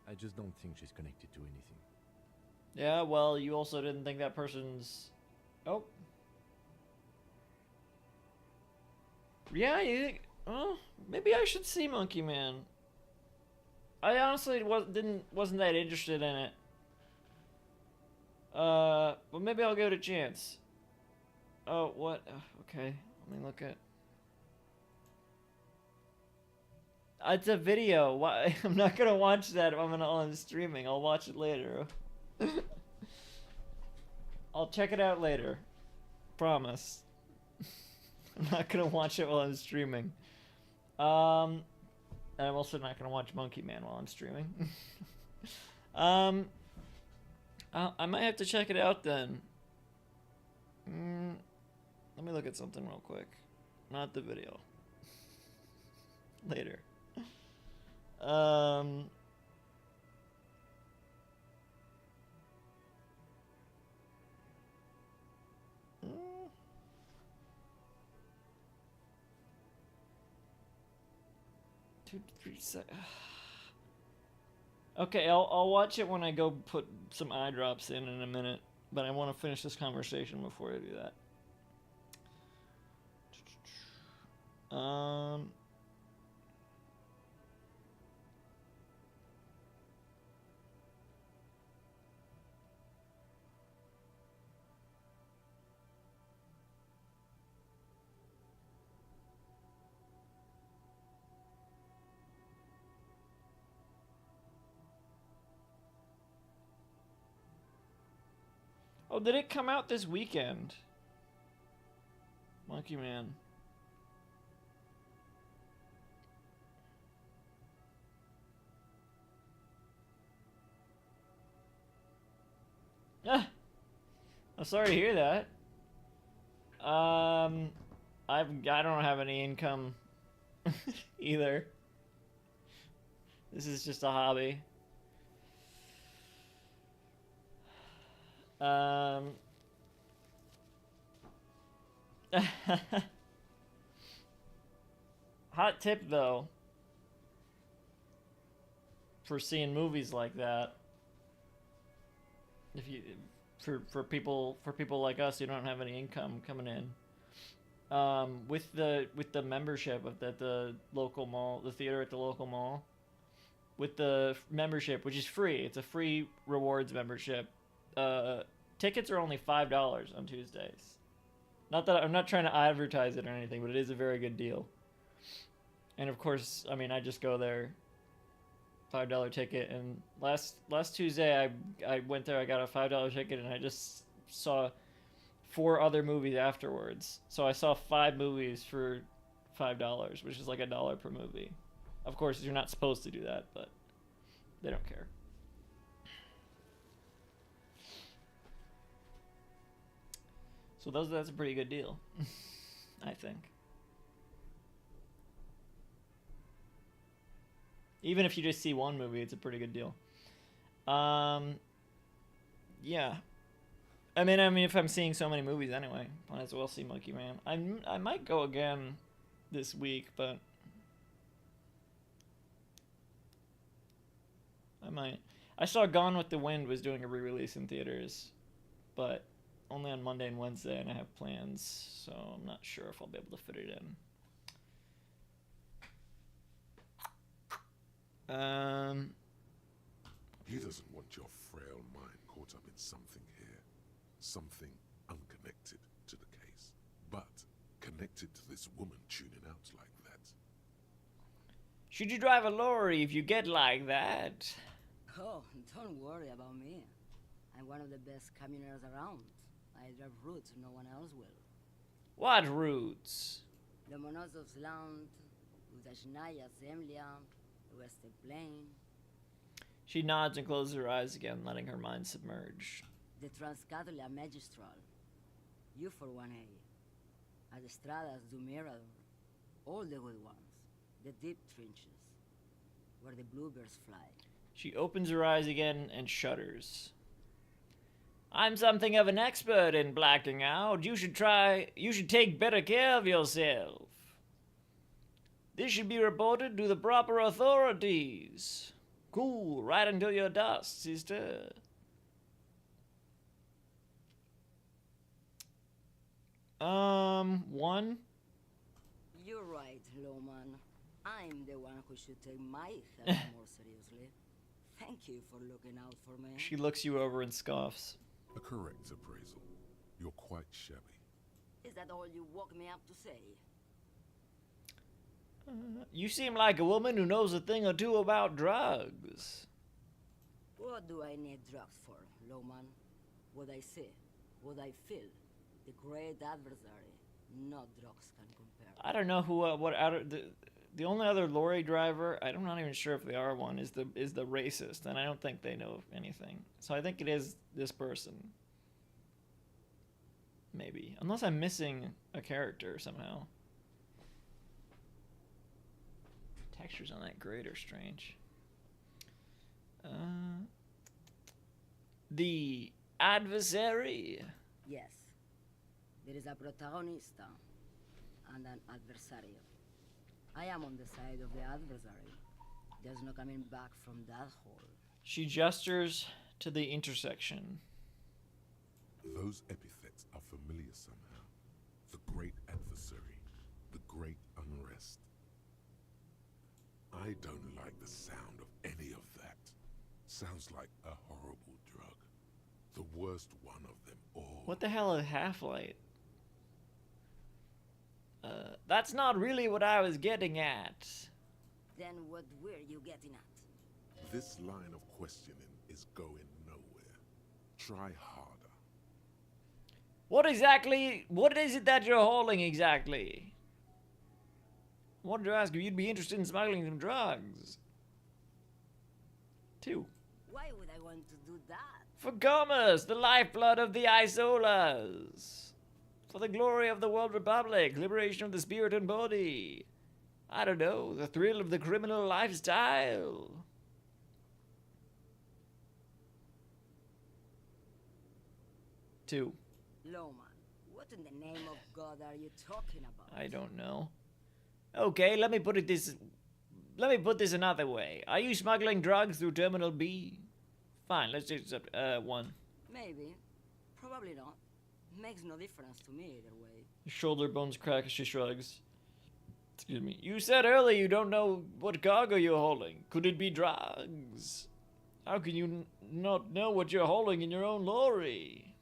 I just don't think she's connected to anything. Yeah, well, you also didn't think that person's... Oh. Yeah, you think... Oh, maybe I should see Monkey Man. I honestly wasn't that interested in it. But maybe I'll give it a chance. Oh, what? Okay, let me look at. It's a video. Why? I'm not gonna watch that if I'm on streaming. I'll watch it later. I'll check it out later. Promise. I'm not gonna watch it while I'm streaming. And I'm also not gonna watch Monkey Man while I'm streaming. I might have to check it out then. Let me look at something real quick. Not the video. Later. Okay, I'll watch it when I go put some eye drops in a minute, but I want to finish this conversation before I do that. Oh, did it come out this weekend? Monkey Man. Ah, I'm sorry to hear that. I don't have any income either. This is just a hobby. Hot tip though, for seeing movies like that. If you, for people like us who don't have any income coming in, with the membership of the local mall, the theater at the local mall, with the membership, which is free. It's a free rewards membership. Tickets are only $5 on Tuesdays. Not that I'm not trying to advertise it or anything, but it is a very good deal. And of course, I mean, I just go there. $5 ticket, and last Tuesday I went there. I got a $5 ticket, and I just saw 4 other movies afterwards. So I saw 5 movies for $5, which is like $1 per movie. Of course, you're not supposed to do that, but they don't care. So that's a pretty good deal, I think. Even if you just see one movie, it's a pretty good deal. Yeah. I mean, if I'm seeing so many movies anyway, might as well see Monkey Man. I might go again this week, but I might. I saw Gone with the Wind was doing a re-release in theaters, but only on Monday and Wednesday, and I have plans, so I'm not sure if I'll be able to fit it in. He doesn't want your frail mind caught up in something here. Something unconnected to the case, but connected to this woman tuning out like that. Should you drive a lorry if you get like that? Oh, don't worry about me. I'm one of the best camioners around. I drive routes no one else will. What routes? Lomonosov's Land, Udashnaia Zemlya, the Western Plain. She nods and closes her eyes again, letting her mind submerge. The Transcatolia Magistral. You for 1A. Adestradas do Mirador. All the good ones. The deep trenches. Where the bluebirds fly. She opens her eyes again and shudders. I'm something of an expert in blacking out. You should take better care of yourself. This should be reported to the proper authorities. Cool, right until you're dust, sister. One? You're right, Loman. I'm the one who should take my health more seriously. Thank you for looking out for me. She looks you over and scoffs. A correct appraisal. You're quite shabby. Is that all you woke me up to say? You seem like a woman who knows a thing or two about drugs. What do I need drugs for, Lowman? What I see, what I feel. The great adversary. No drugs can compare. I don't know who, the only other lorry driver, I'm not even sure if they are one, is the racist, and I don't think they know anything. So I think it is this person. Maybe. Unless I'm missing a character somehow. Textures on that grate are strange. The adversary. Yes. There is a protagonista and an adversario. I am on the side of the adversary. There's no coming back from that hole. She gestures to the intersection. Those epithets are familiar somehow. The great adversary, the great unrest. I don't like the sound of any of that. Sounds like a horrible drug. The worst one of them all. What the hell is Half-Light? That's not really what I was getting at. Then what were you getting at? This line of questioning is going nowhere. Try harder. What is it that you're hauling exactly? I wanted to ask if you'd be interested in smuggling some drugs. 2. Why would I want to do that? For commerce, the lifeblood of the Isolas. For the glory of the World Republic, liberation of the spirit and body. I don't know, the thrill of the criminal lifestyle. Two. Lowman, what in the name of God are you talking about? I don't know. Okay, let me put this another way. Are you smuggling drugs through Terminal B? Fine, let's accept 1. Maybe. Probably not. Makes no difference to me either way. Her shoulder bones crack as she shrugs. Excuse me. You said earlier you don't know what cargo you're holding. Could it be drugs? How can you not know what you're holding in your own lorry?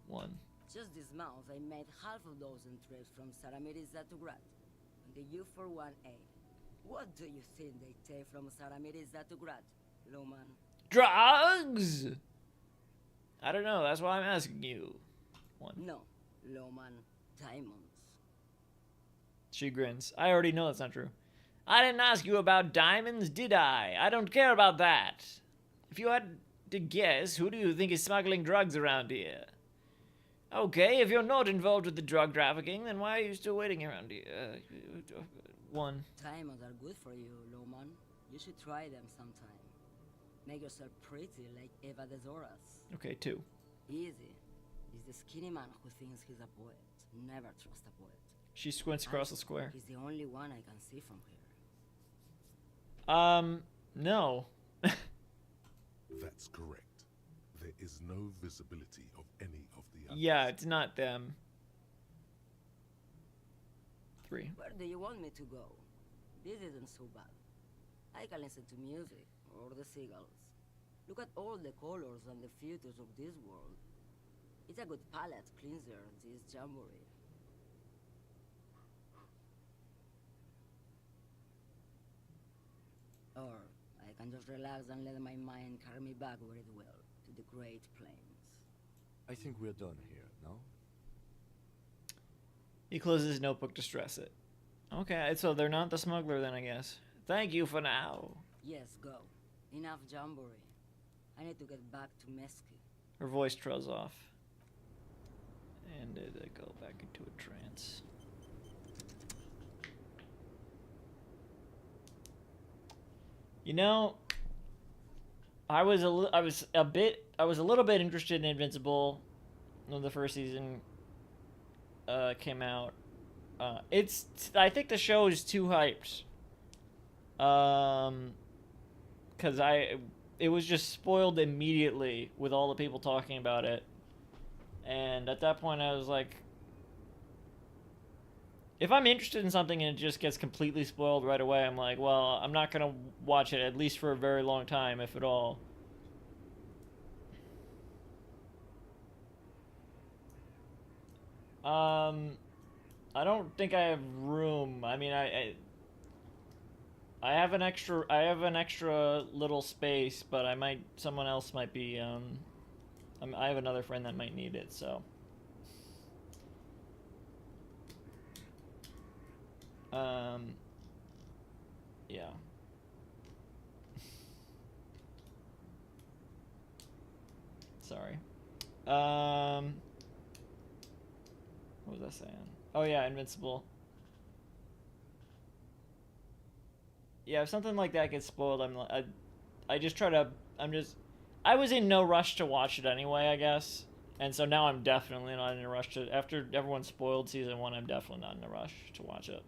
1. Just this month, I made half a dozen trips from Saramirizza to Grad, and the U41A. What do you think they take from Saramirizza to Grad, Lowman? Drugs? I don't know, that's why I'm asking you. 1. No, Lowman, diamonds. She grins. I already know that's not true. I didn't ask you about diamonds, did I? I don't care about that. If you had to guess, who do you think is smuggling drugs around here? Okay, if you're not involved with the drug trafficking, then why are you still waiting around here? 1. Diamonds are good for you, Lowman. You should try them sometime. Make yourself pretty like Eva de Zoras. Okay, 2. Easy. He's the skinny man who thinks he's a poet. Never trust a poet. She squints across the square. He's the only one I can see from here. No. That's correct. There is no visibility of any of the others. Yeah, it's not them. 3. Where do you want me to go? This isn't so bad. I can listen to music, or the seagulls. Look at all the colors and the features of this world. It's a good palate cleanser, this jamboree. Or I can just relax and let my mind carry me back where it will, to the Great Plains. I think we're done here, no? He closes his notebook to stress it. Okay, so they're not the smuggler then, I guess. Thank you for now. Yes, go. Enough jamboree. I need to get back to Mesky. Her voice trails off. And they go back into a trance. You know, I was a little bit interested in Invincible when the first season came out. I think the show is too hyped. Cause it was just spoiled immediately with all the people talking about it. And at that point I was like, If I'm interested in something and it just gets completely spoiled right away, I'm like, well, I'm not gonna watch it at least for a very long time, if at all. I don't think I have room. I mean, I have an extra little space, but someone else might be, I have another friend that might need it, so. Yeah. Sorry. What was I saying? Oh yeah, Invincible. Yeah, if something like that gets spoiled, I just try to, I was in no rush to watch it anyway, I guess. And so now I'm definitely not in a rush to, after everyone spoiled season 1, I'm definitely not in a rush to watch it.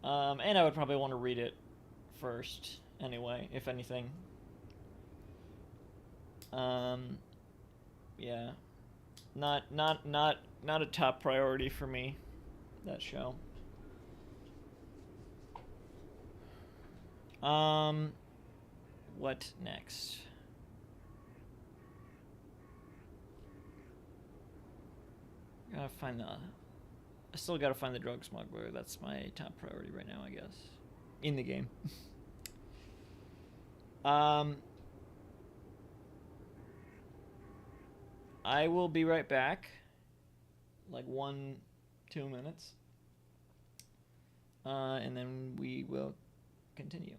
And I would probably want to read it first anyway, if anything. Yeah. Not a top priority for me, that show. What next? I still gotta find the drug smuggler. That's my top priority right now, I guess. In the game. I will be right back. Like 1-2 minutes. And then we will continue.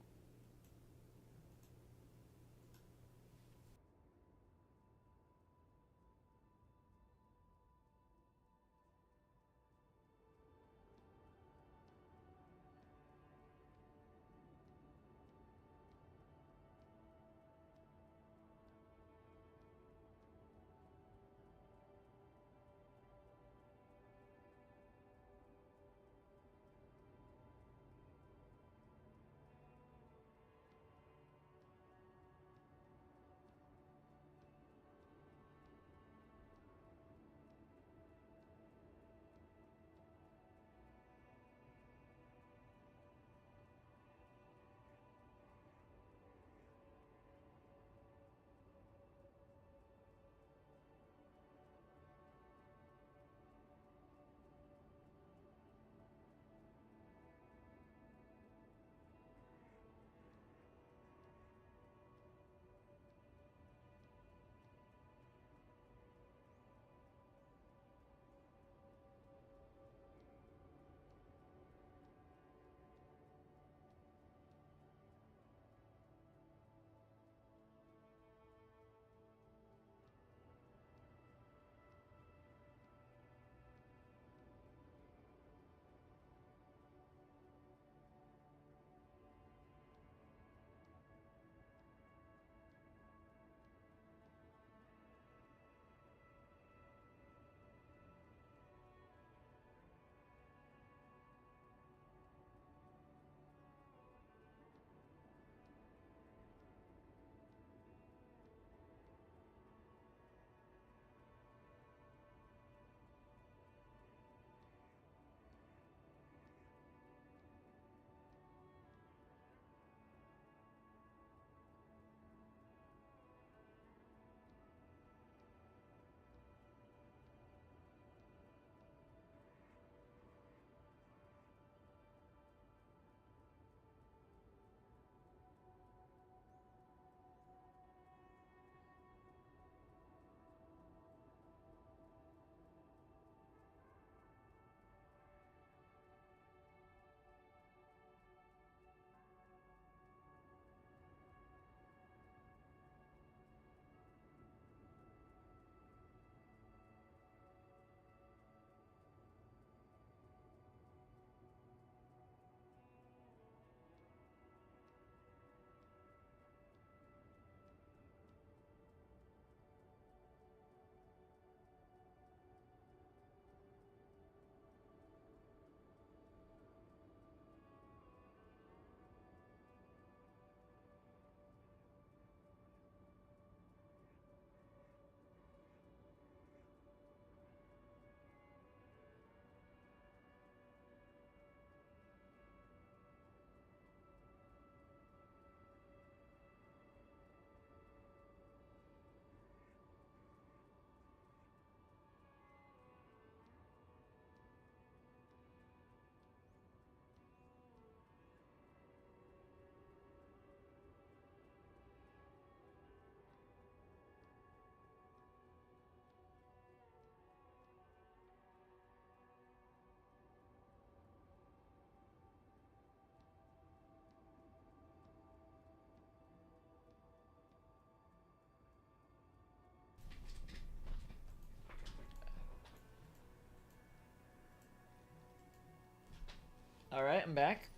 Alright, I'm back.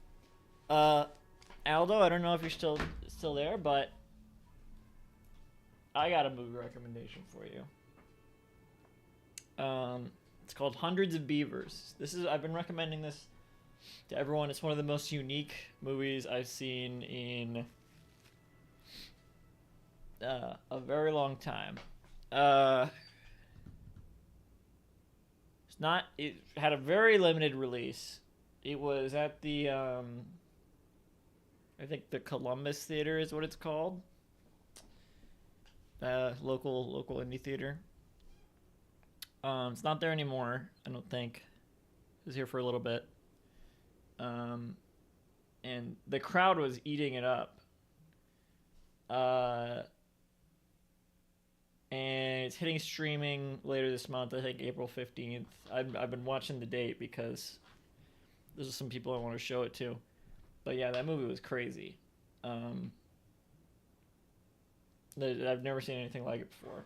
Aldo, I don't know if you're still there, but I got a movie recommendation for you. It's called Hundreds of Beavers. I've been recommending this to everyone. It's one of the most unique movies I've seen in a very long time. It had a very limited release. It was at the I think the Columbus Theater is what it's called. Local indie theater. It's not there anymore, I don't think. It was here for a little bit. And the crowd was eating it up. And it's hitting streaming later this month, I think April 15th. I've been watching the date because there's some people I want to show it to. But yeah, that movie was crazy. I've never seen anything like it before.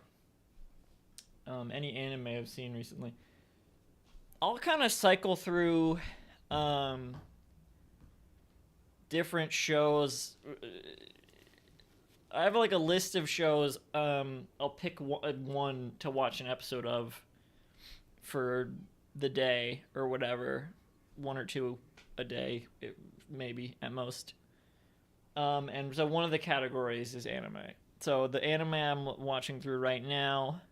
Any anime I've seen recently. I'll kind of cycle through different shows. I have like a list of shows. I'll pick one to watch an episode of for the day or whatever. One or two a day, maybe at most. And so one of the categories is anime. So the anime I'm watching through right now,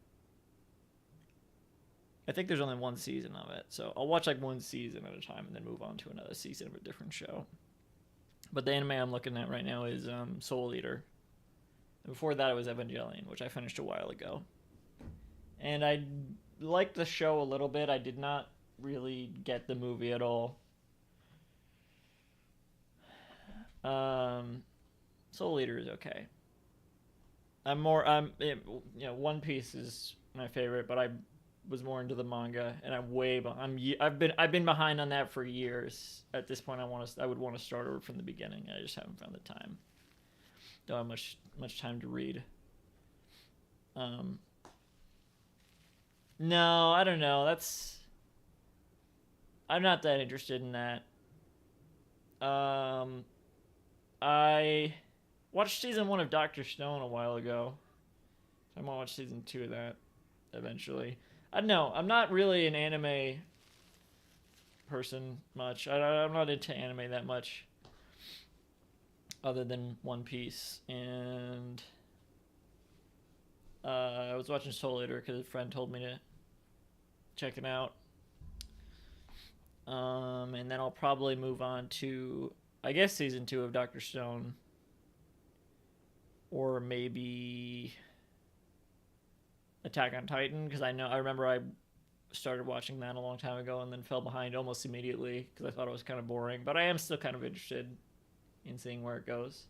I think there's only one season of it. So I'll watch like one season at a time and then move on to another season of a different show. But the anime I'm looking at right now is Soul Eater. And before that it was Evangelion, which I finished a while ago. And I liked the show a little bit. I did not really get the movie at all. Soul Eater is okay. One Piece is my favorite, but I was more into the manga, and I've been behind on that for years. At this point, I would want to start over from the beginning. I just haven't found the time. Don't have much time to read. No, I don't know. I'm not that interested in that. I watched season 1 of Dr. Stone a while ago. I'm gonna watch season 2 of that eventually. I don't know. I'm not really an anime person much. I'm not into anime that much, other than One Piece. And I was watching Soul Eater because a friend told me to check it out. And then I'll probably move on to, I guess, season 2 of Dr. Stone. Or maybe Attack on Titan, because I remember I started watching that a long time ago and then fell behind almost immediately because I thought it was kind of boring. But I am still kind of interested in seeing where it goes.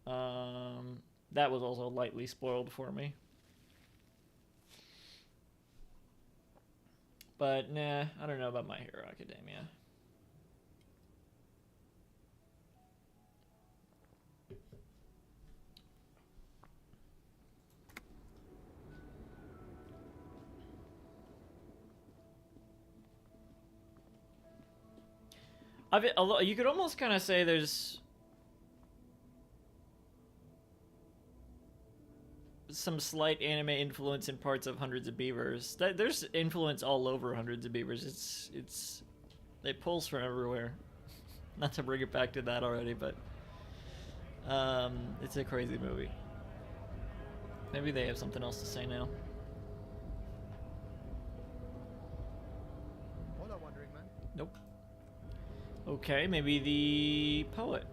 That was also lightly spoiled for me. But nah, I don't know about My Hero Academia. You could almost kind of say there's some slight anime influence in parts of Hundreds of Beavers. There's influence all over Hundreds of Beavers. It pulls from everywhere. Not to bring it back to that already, but it's a crazy movie. Maybe they have something else to say now. Hola, wandering man. Nope. Okay, maybe the poet,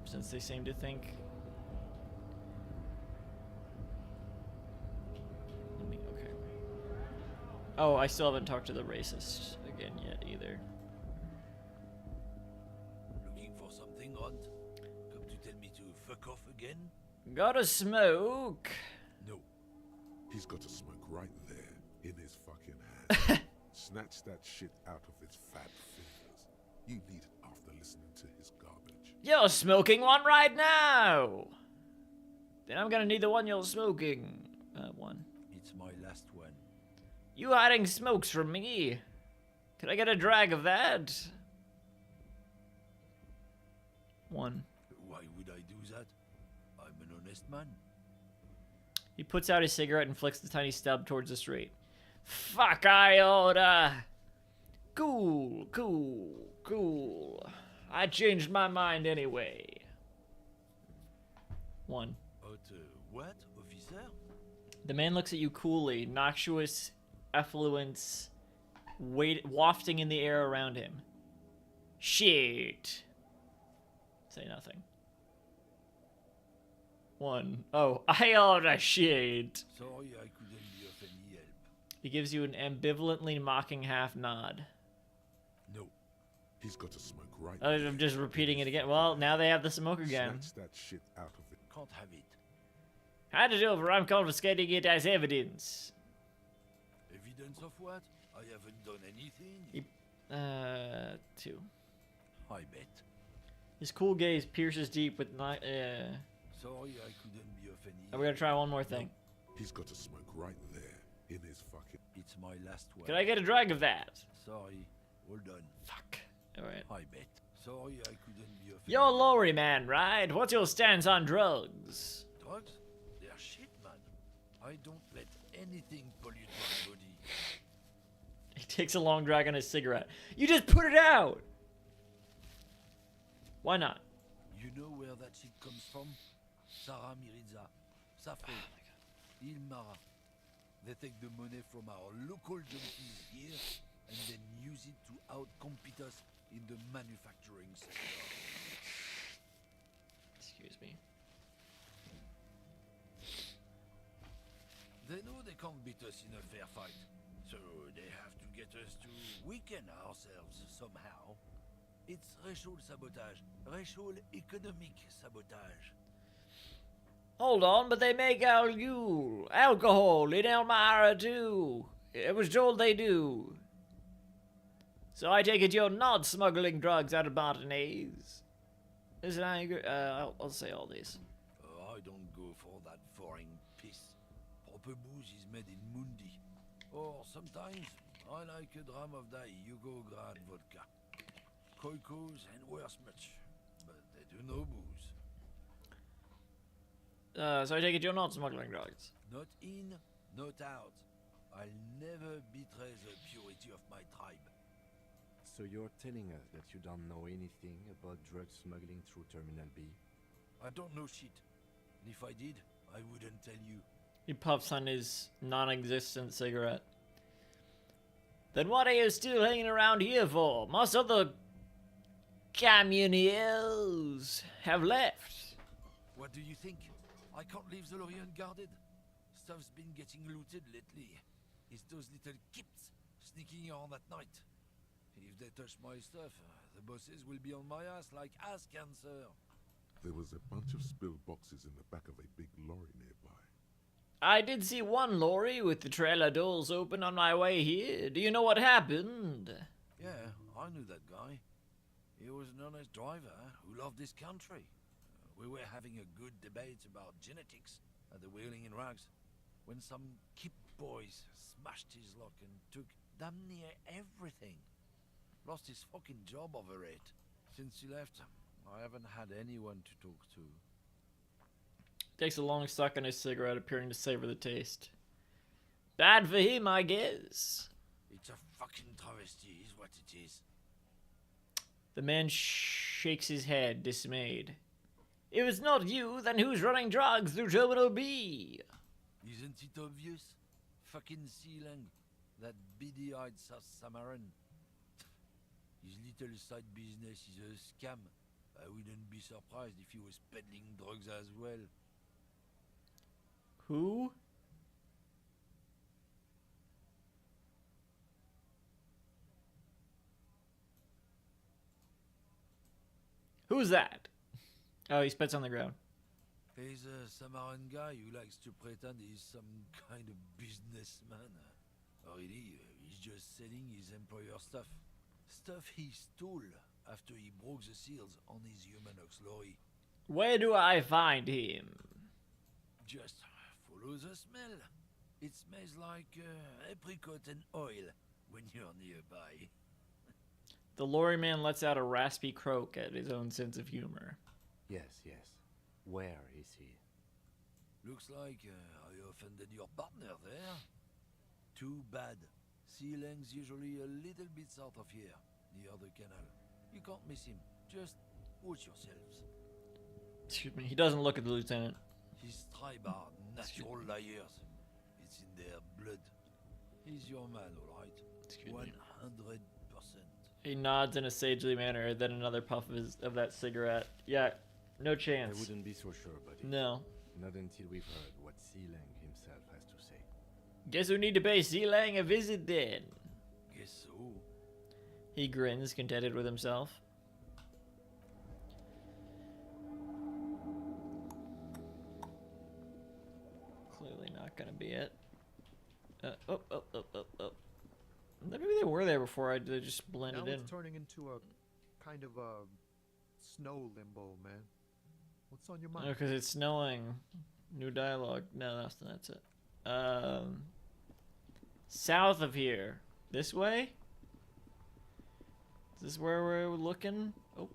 since they seem to think. Okay. Oh, I still haven't talked to the racist again yet either. Looking for something, Rod? Come to tell me to fuck off again? Gotta smoke. No. He's got a smoke right there in his fucking hand. Snatch that shit out of his fat fingers. You need it after listening to his garbage. You're smoking one right now. Then I'm gonna need the one you're smoking. One. It's my last one. You hiding smokes from me? Could I get a drag of that? 1. Why would I do that? I'm an honest man. He puts out his cigarette and flicks the tiny stub towards the street. Fuck, I oughta. Cool, cool, cool. I changed my mind anyway. 1. What, officer? The man looks at you coolly, noxious effluence wafting in the air around him. Shit. Say nothing. 1. Oh, I oughta shit. Sorry I couldn't be of any help. He gives you an ambivalently mocking half nod. No. He's got to smoke right. I'm just repeating it again. Well, now they have the smoke again. Snatch that shit out of it. Can't have it. Hand it over. I'm confiscating it as evidence. Evidence of what? I haven't done anything. 2. I bet. His cool gaze pierces deep with Sorry I couldn't be of any help. We're gonna try one more thing. He's got to smoke right there in his fucking. It's my last word. Can I get a drag of that? Sorry. Well done. Fuck. Alright. I bet. Sorry I couldn't be of You're Lorry man, right? What's your stance on drugs? Drugs? They're shit, man. I don't let anything pollute my body. He takes a long drag on his cigarette. You just put it out! Why not? You know where that shit comes from? Sarah Miriza, Safo, Ilmara. They take the money from our local junkies here and then use it to outcompete us in the manufacturing sector. Excuse me. They know they can't beat us in a fair fight, so they have to get us to weaken ourselves somehow. It's racial sabotage, racial economic sabotage. Hold on, but they make alcohol in Elmira too. It was told they do. So I take it you're not smuggling drugs out of Martinez. Listen, I agree. I'll say all these. I don't go for that foreign piss. Proper booze is made in Mundi. Or sometimes I like a dram of that Yugo-Grad vodka. Koikos and worse much. But they do no booze. So I take it you're not smuggling drugs. Not in, not out. I'll never betray the purity of my tribe. So you're telling us that you don't know anything about drug smuggling through Terminal B? I don't know shit. And if I did, I wouldn't tell you. He puffs on his non-existent cigarette. Then what are you still hanging around here for? Most other camioneers have left. What do you think? I can't leave the lorry unguarded. Stuff's been getting looted lately. It's those little kips sneaking on at night. If they touch my stuff, the bosses will be on my ass like ass cancer. There was a bunch of spilled boxes in the back of a big lorry nearby. I did see one lorry with the trailer doors open on my way here. Do you know what happened? Yeah, I knew that guy. He was an honest driver who loved this country. We were having a good debate about genetics at the Wheeling in Rags when some kip boys smashed his lock and took damn near everything. Lost his fucking job over it. Since he left, I haven't had anyone to talk to. Takes a long suck on his cigarette, appearing to savor the taste. Bad for him, I guess. It's a fucking travesty, is what it is. The man shakes his head, dismayed. If it's not you, then who's running drugs through Terminal B? Isn't it obvious? Fucking Sealang, that beady-eyed South Samaran. His little side business is a scam. I wouldn't be surprised if he was peddling drugs as well. Who? Who's that? Oh, he spits on the ground. He's a Samaran guy who likes to pretend he's some kind of businessman. Really, he's just selling his employer stuff. Stuff he stole after he broke the seals on his Humanox lorry. Where do I find him? Just follow the smell. It smells like apricot and oil when you're nearby. The lorry man lets out a raspy croak at his own sense of humor. Yes, yes. Where is he? Looks like I offended your partner there. Too bad. Sea Lang's usually a little bit south of here, near the canal. You can't miss him. Just watch yourselves. Excuse me. He doesn't look at the lieutenant. His tribe are natural liars. It's in their blood. He's your man, all right? 100%. He nods in a sagely manner, then another puff of that cigarette. Yeah, no chance. I wouldn't be so sure, buddy. No. Not until we've heard what Sea Lang himself has to say. Guess we need to pay Sea Lang a visit then. Guess so. He grins, contented with himself. Clearly not gonna be it. Oh. Maybe they were there before. They just blended now in. It's turning into a kind of a snow limbo, man. What's on your mind? Oh, because it's snowing. New dialogue. No, that's it. South of here. This way? Is this where we're looking? Oh.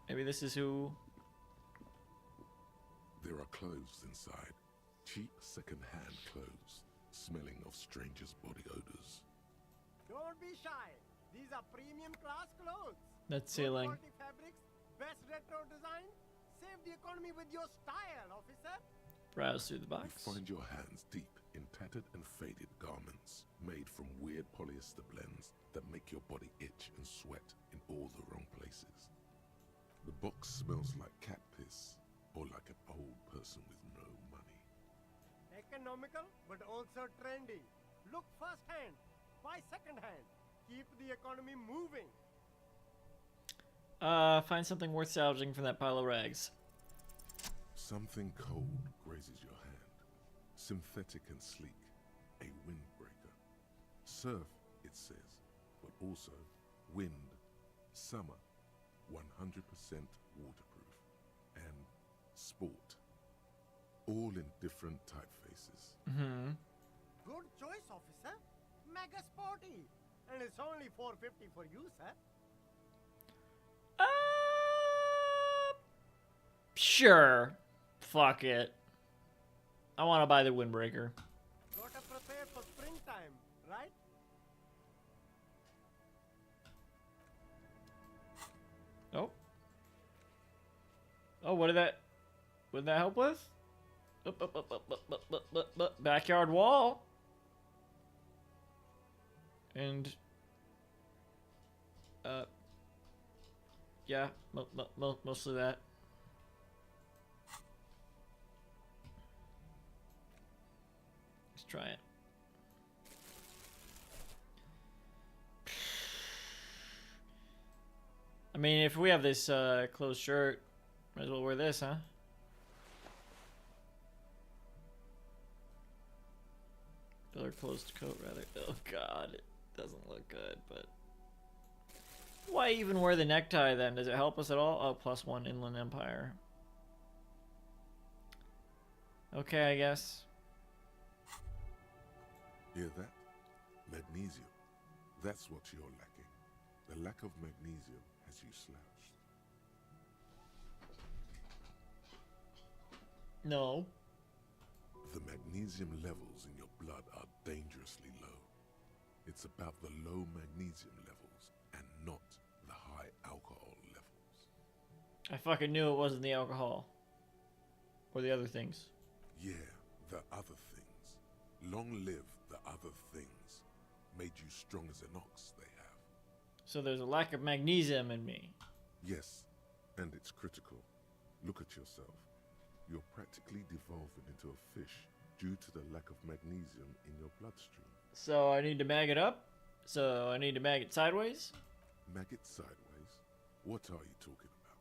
Maybe this is who... There are clothes inside. Cheap second-hand clothes, smelling of strangers' body odors. Don't be shy. These are premium class clothes. That's Good ceiling. quality fabrics, best retro design. Save the economy with your style, officer. Browse through the box. You find your hands deep in tattered and faded garments made from weird polyester blends that make your body itch and sweat in all the wrong places. The box smells like cat piss or like an old person with no money. Economical, but also trendy. Look first-hand, buy second-hand. Keep the economy moving. Find something worth salvaging from that pile of rags. Something cold grazes your hand. Synthetic and sleek. A windbreaker. Surf, it says, but also wind, summer, 100% waterproof, and sport. All in different typefaces. Mm-hmm. Good choice, officer. Mega sporty. And it's only $4.50 for you, sir. Sure. Fuck it. I want to buy the windbreaker. Gotta prepare for springtime, right? Oh. Oh, what did that help with? Backyard wall. And yeah, mostly that. Let's try it. I mean, if we have this closed shirt, might as well wear this, huh? Or closed coat, rather. Oh god, it doesn't look good, but... Why even wear the necktie then? Does it help us at all? Oh, +1 Inland Empire. Okay, I guess. Hear that? Magnesium. That's what you're lacking. The lack of magnesium has you slouched. No. The magnesium levels in your blood are dangerously low. It's about the low magnesium levels and not the high alcohol levels. I fucking knew it wasn't the alcohol. Or the other things. Yeah, the other things. Long live the other things. Made you strong as an ox, they have. So there's a lack of magnesium in me. Yes, and it's critical. Look at yourself. You're practically devolving into a fish due to the lack of magnesium in your bloodstream. So I need to mag it up? So I need to mag it sideways? Mag it sideways? What are you talking about?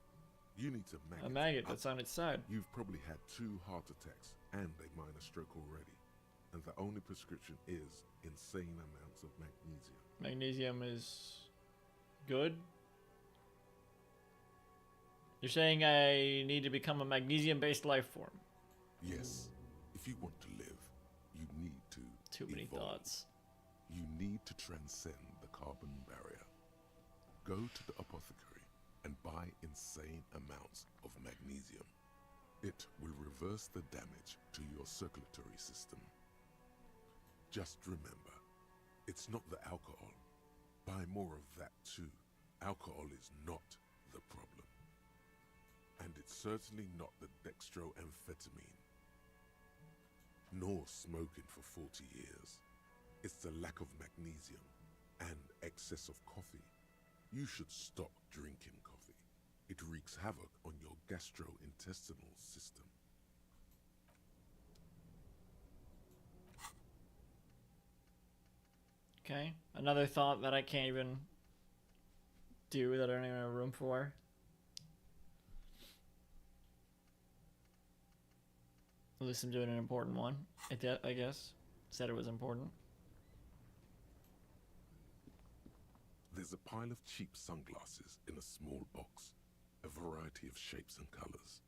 You need to mag A it maggot up. that's on its side. You've probably had 2 heart attacks and a minor stroke already. And the only prescription is insane amounts of magnesium. Magnesium is good? You're saying I need to become a magnesium-based life form? Yes. If you want to live, you need to Too many evolve. thoughts. You need to transcend the carbon barrier. go to the apothecary and buy insane amounts of magnesium. It will reverse the damage to your circulatory system. Just remember, it's not the alcohol. Buy more of that too. Alcohol is not the problem. And it's certainly not the dextroamphetamine. Nor smoking for 40 years. It's the lack of magnesium and excess of coffee. You should stop drinking coffee. It wreaks havoc on your gastrointestinal system. Okay, another thought that I can't even do, that I don't even have room for. At least I'm doing an important one, I guess. Said it was important. There's a pile of cheap sunglasses in a small box. A variety of shapes and colors.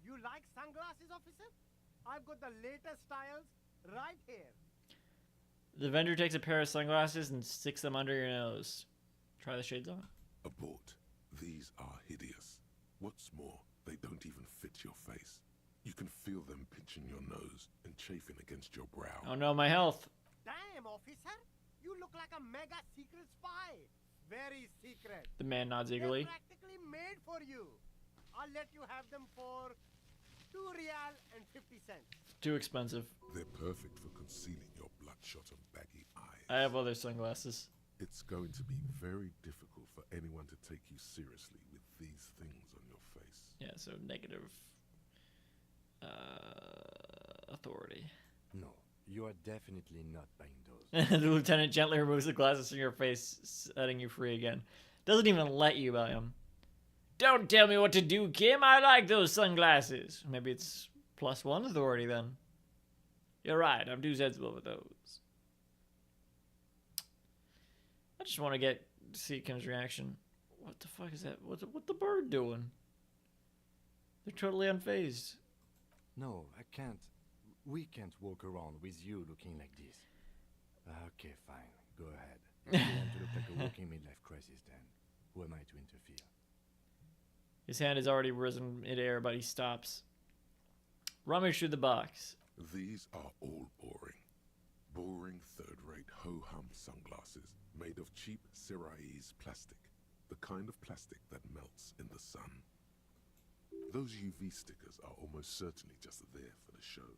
You like sunglasses, officer? I've got the latest styles right here. The vendor takes a pair of sunglasses and sticks them under your nose. Try the shades on. Abort. These are hideous. What's more, they don't even fit your face. You can feel them pinching your nose and chafing against your brow. Oh no, my health. Damn, officer. You look like a mega secret spy. Very secret. The man nods eagerly. They're practically made for you. I'll let you have them for 2 real and 50 cents. Too expensive. They're perfect for concealing your bloodshot and baggy eyes. I have other sunglasses. It's going to be very difficult for anyone to take you seriously with these things on your face. Yeah, so negative authority. No, you are definitely not buying those. The lieutenant gently removes the glasses from your face, setting you free again. Doesn't even let you buy them. Don't tell me what to do, Kim. I like those sunglasses. Maybe it's +1 authority then. You're right. I'm too sensible with those. I just want to see Kim's reaction. What the fuck is that? What the bird doing? They're totally unfazed. No, I can't. We can't walk around with you looking like this. Okay, fine. Go ahead. If you want to look like a walking midlife crisis, then who am I to interfere? His hand has already risen midair, but he stops. Rummage through the box. These are all boring. Boring third-rate ho-hum sunglasses made of cheap Syrahese plastic. The kind of plastic that melts in the sun. Those UV stickers are almost certainly just there for the show.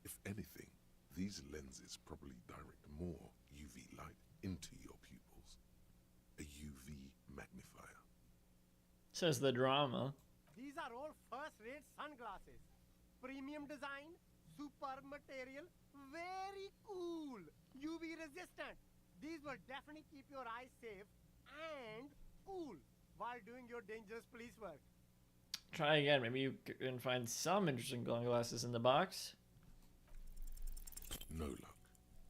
If anything, these lenses probably direct more UV light into your pupils. A UV magnifier. Says the drama. These are all first-rate sunglasses. Premium design, super material, very cool. UV resistant. These will definitely keep your eyes safe and cool while doing your dangerous police work. Try again. Maybe you can find some interesting sunglasses in the box. No luck.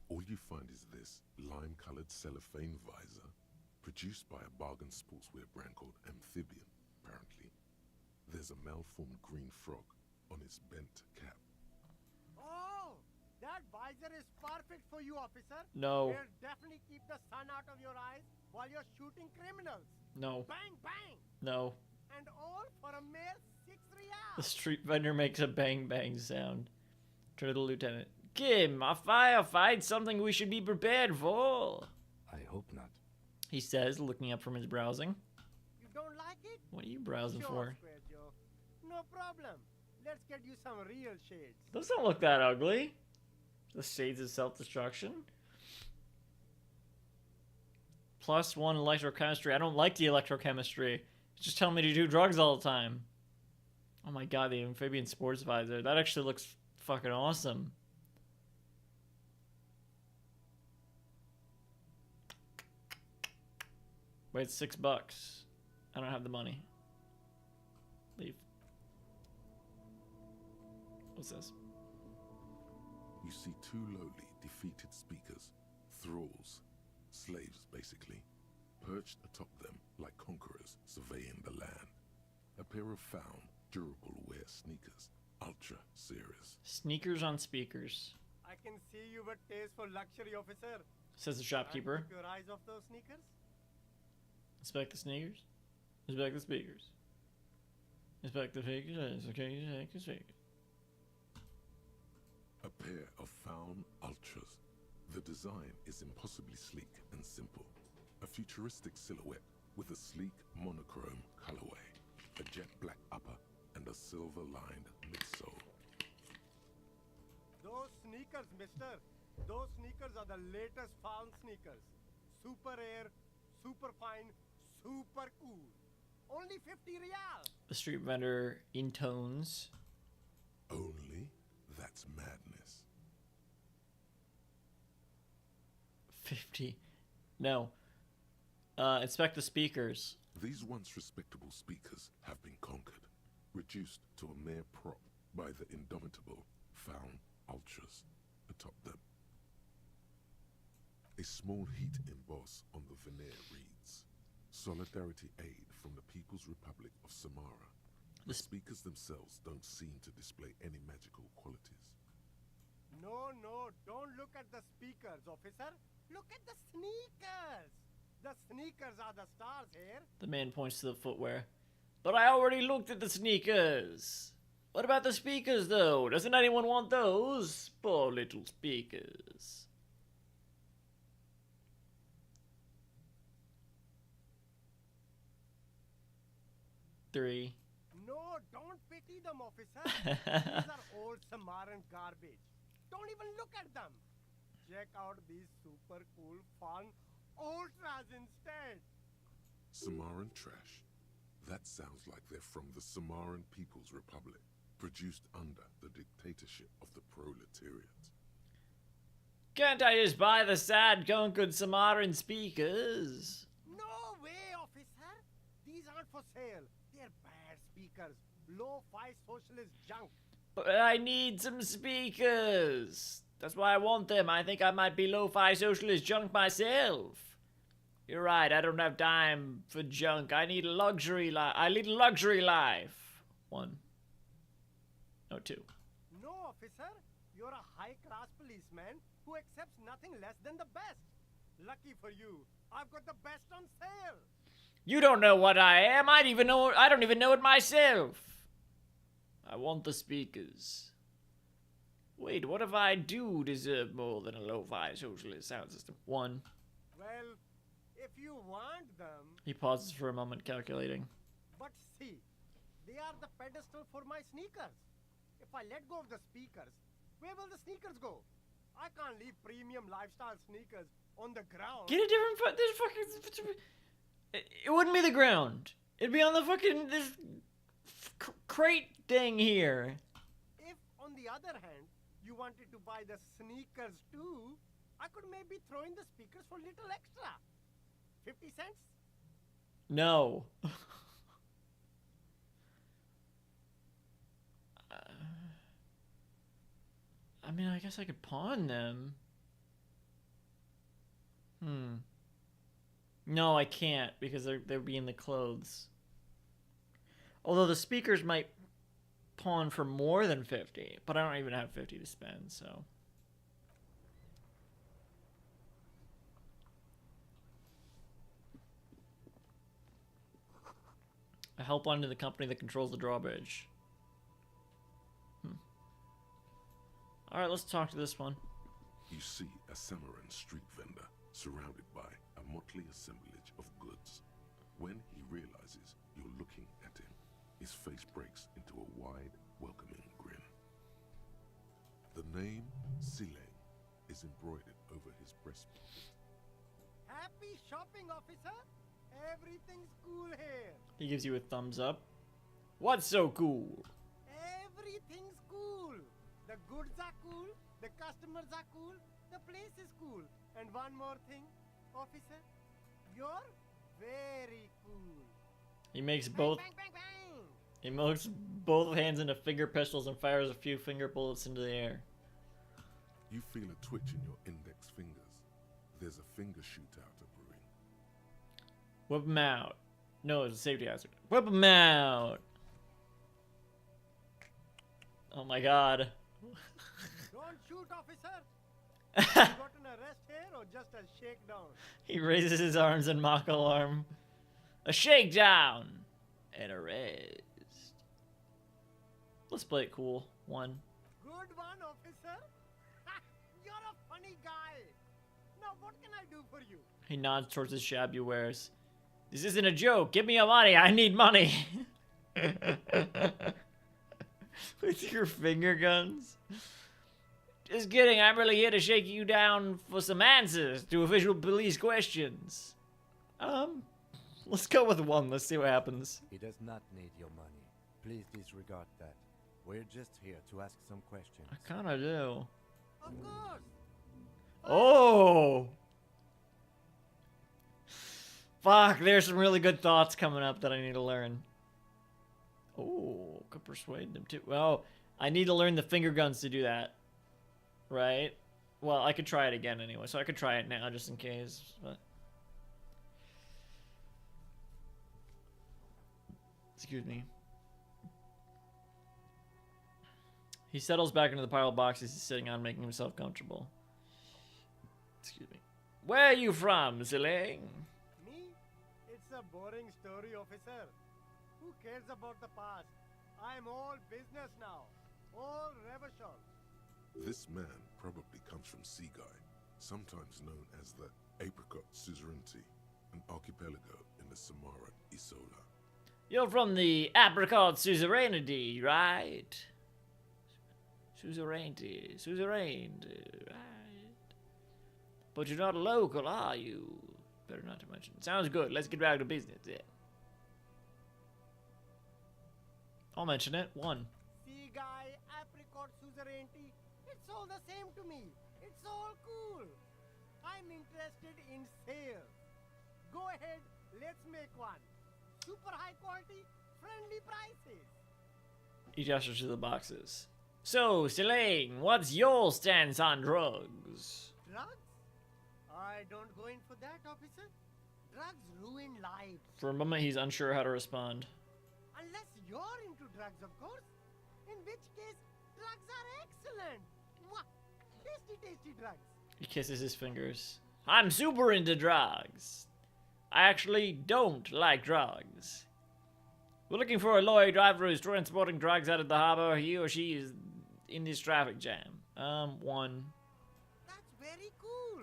All you find is this lime-colored cellophane visor, produced by a bargain sportswear brand called Amphibian, apparently. There's a malformed green frog on its bent cap. Oh, that visor is perfect for you, officer. No. It'll definitely keep the sun out of your eyes while you're shooting criminals. No. Bang, bang. No. And all for a mere 6 real. The street vendor makes a bang bang sound. Turn to the lieutenant. Kim, a firefight, something we should be prepared for. I hope not. He says, looking up from his browsing. You don't like it? What are you browsing Sure, for? Square Joe. No problem. Let's get you some real shades. Those don't look that ugly. The shades of self-destruction. +1 electrochemistry. I don't like the electrochemistry. It's just telling me to do drugs all the time. Oh my god, the amphibian sports visor. That actually looks fucking awesome. Wait, it's $6. I don't have the money. Leave. What's this? You see 2 lowly, defeated speakers, thralls, slaves basically, perched atop them like conquerors surveying the land. A pair of found, durable wear sneakers, ultra serious. Sneakers on speakers, I can see you with taste for luxury, officer. says the shopkeeper. Keep your eyes off those sneakers. Inspect the sneakers. Inspect the speakers. Inspect the speakers. Inspect the speakers. A pair of Faun Ultras. The design is impossibly sleek and simple. A futuristic silhouette with a sleek monochrome colorway, a jet black upper, and a silver-lined midsole. Those sneakers, mister. Those sneakers are the latest Faun sneakers. Super air, super fine, super cool. Only 50 real. The street vendor intones. Only? That's madness. 50. No. Inspect the speakers. These once respectable speakers have been conquered, reduced to a mere prop by the indomitable Faun Ultras atop them. A small heat emboss on the veneer reads, Solidarity Aid from the People's Republic of Samara. The speakers themselves don't seem to display any magical qualities. No, don't look at the speakers, officer. Look at the sneakers. The sneakers are the stars here. The man points to the footwear. But I already looked at the sneakers. What about the speakers, though? Doesn't anyone want those? Poor little speakers. Three. No, don't pity them, officer. These are old Samaran garbage. Don't even look at them. Check out these super cool, fun Ultras instead. Samaran trash. That sounds like they're from the Samaran People's Republic, produced under the dictatorship of the proletariat. Can't I just buy the sad, conquered Samaran speakers? No way, officer. These aren't for sale. They're bad speakers. Low-fi socialist junk. But I need some speakers. That's why I want them. I think I might be lo-fi socialist junk myself. You're right, I don't have time for junk. I need a luxury life. I lead a luxury life. 1. No, 2. No, officer. You're a high-class policeman who accepts nothing less than the best. Lucky for you, I've got the best on sale. You don't know what I am. I don't even know it myself. I want the speakers. Wait, what if I do deserve more than a lo-fi socialist sound system? 1. Well, if you want them... He pauses for a moment, calculating. But see, they are the pedestal for my sneakers. If I let go of the speakers, where will the sneakers go? I can't leave premium lifestyle sneakers on the ground. Get a different... It wouldn't be the ground. It'd be on the fucking... this crate thing here. If, on the other hand, you wanted to buy the sneakers too, I could maybe throw in the speakers for little extra. 50 cents? No. I mean, I guess I could pawn them. No, I can't because they're being the clothes. Although the speakers might pawn for more than 50, but I don't even have 50 to spend, so. A helpline to the company that controls the drawbridge. Alright, let's talk to this one. You see a Samaran street vendor surrounded by a motley assemblage of goods. When he realizes you're looking at him, his face breaks into a wide, welcoming grin. The name Sileng is embroidered over his breastplate. Happy shopping, officer! Everything's cool here. He gives you a thumbs up. What's so cool? Everything's cool. The goods are cool, the customers are cool, the place is cool. And one more thing, officer, you're very cool. He makes both... Bang, bang, bang, bang. He moves both hands into finger pistols and fires a few finger bullets into the air. You feel a twitch in your index fingers. There's a finger shootout brewing. Whip him out. No, it's a safety hazard. Whip him out! Oh my god. Don't shoot, officer. You got an arrest here or just a shakedown? He raises his arms in mock alarm. a shakedown, and a rest. Let's play it cool. One. Good one, officer. You're a funny guy. Now, what can I do for you? He nods towards his shabby wares. This isn't a joke. Give me your money. I need money. With your finger guns. Just kidding. I'm really here to shake you down for some answers to official police questions. Let's go with one. Let's see what happens. He does not need your money. Please disregard that. We're just here to ask some questions. I kind of do. Of course. Oh! Fuck, there's some really good thoughts coming up that I need to learn. Oh, could persuade them too. Well, I need to learn the finger guns to do that. Right? Well, I could try it again anyway, so I could try it now just in case. But... Excuse me. He settles back into the pile of boxes he's sitting on, making himself comfortable. Excuse me. Where are you from, Ziling? Me? It's a boring story, officer. Who cares about the past? I'm all business now. All revolution. This man probably comes from Seaguy, sometimes known as the Apricot Suzerainty, an archipelago in the Samaran Isola. You're from the Apricot Suzerainty, right? Suzerainty, right? But you're not a local, are you? Better not to mention. Sounds good. Let's get back to business. Yeah. I'll mention it. One. Sea guy, apricot suzerainty. It's all the same to me. It's all cool. I'm interested in sales. Go ahead, let's make one. Super high quality, friendly prices. He gestures to the boxes. So, Celine, what's your stance on drugs? Drugs? I don't go in for that, officer. Drugs ruin lives. For a moment, he's unsure how to respond. Unless you're into drugs, of course. In which case, drugs are excellent. Mwah! Tasty, tasty drugs. He kisses his fingers. I'm super into drugs. I actually don't like drugs. We're looking for a lorry driver who's transporting drugs out of the harbor. He or she is in this traffic jam. One. That's very cool.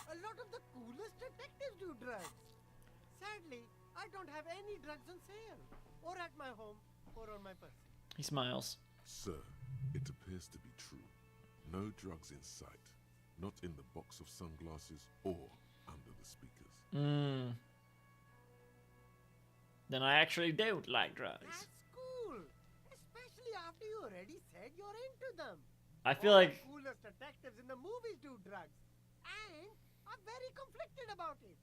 A lot of the coolest detectives do drugs. Sadly, I don't have any drugs on sale. Or at my home, or on my person. He smiles. Sir, it appears to be true. No drugs in sight. Not in the box of sunglasses or under the speakers. Then I actually don't like drugs. That's cool. Especially after you already said you're into them. I feel All like... the coolest detectives in the movies do drugs. And I'm very conflicted about it.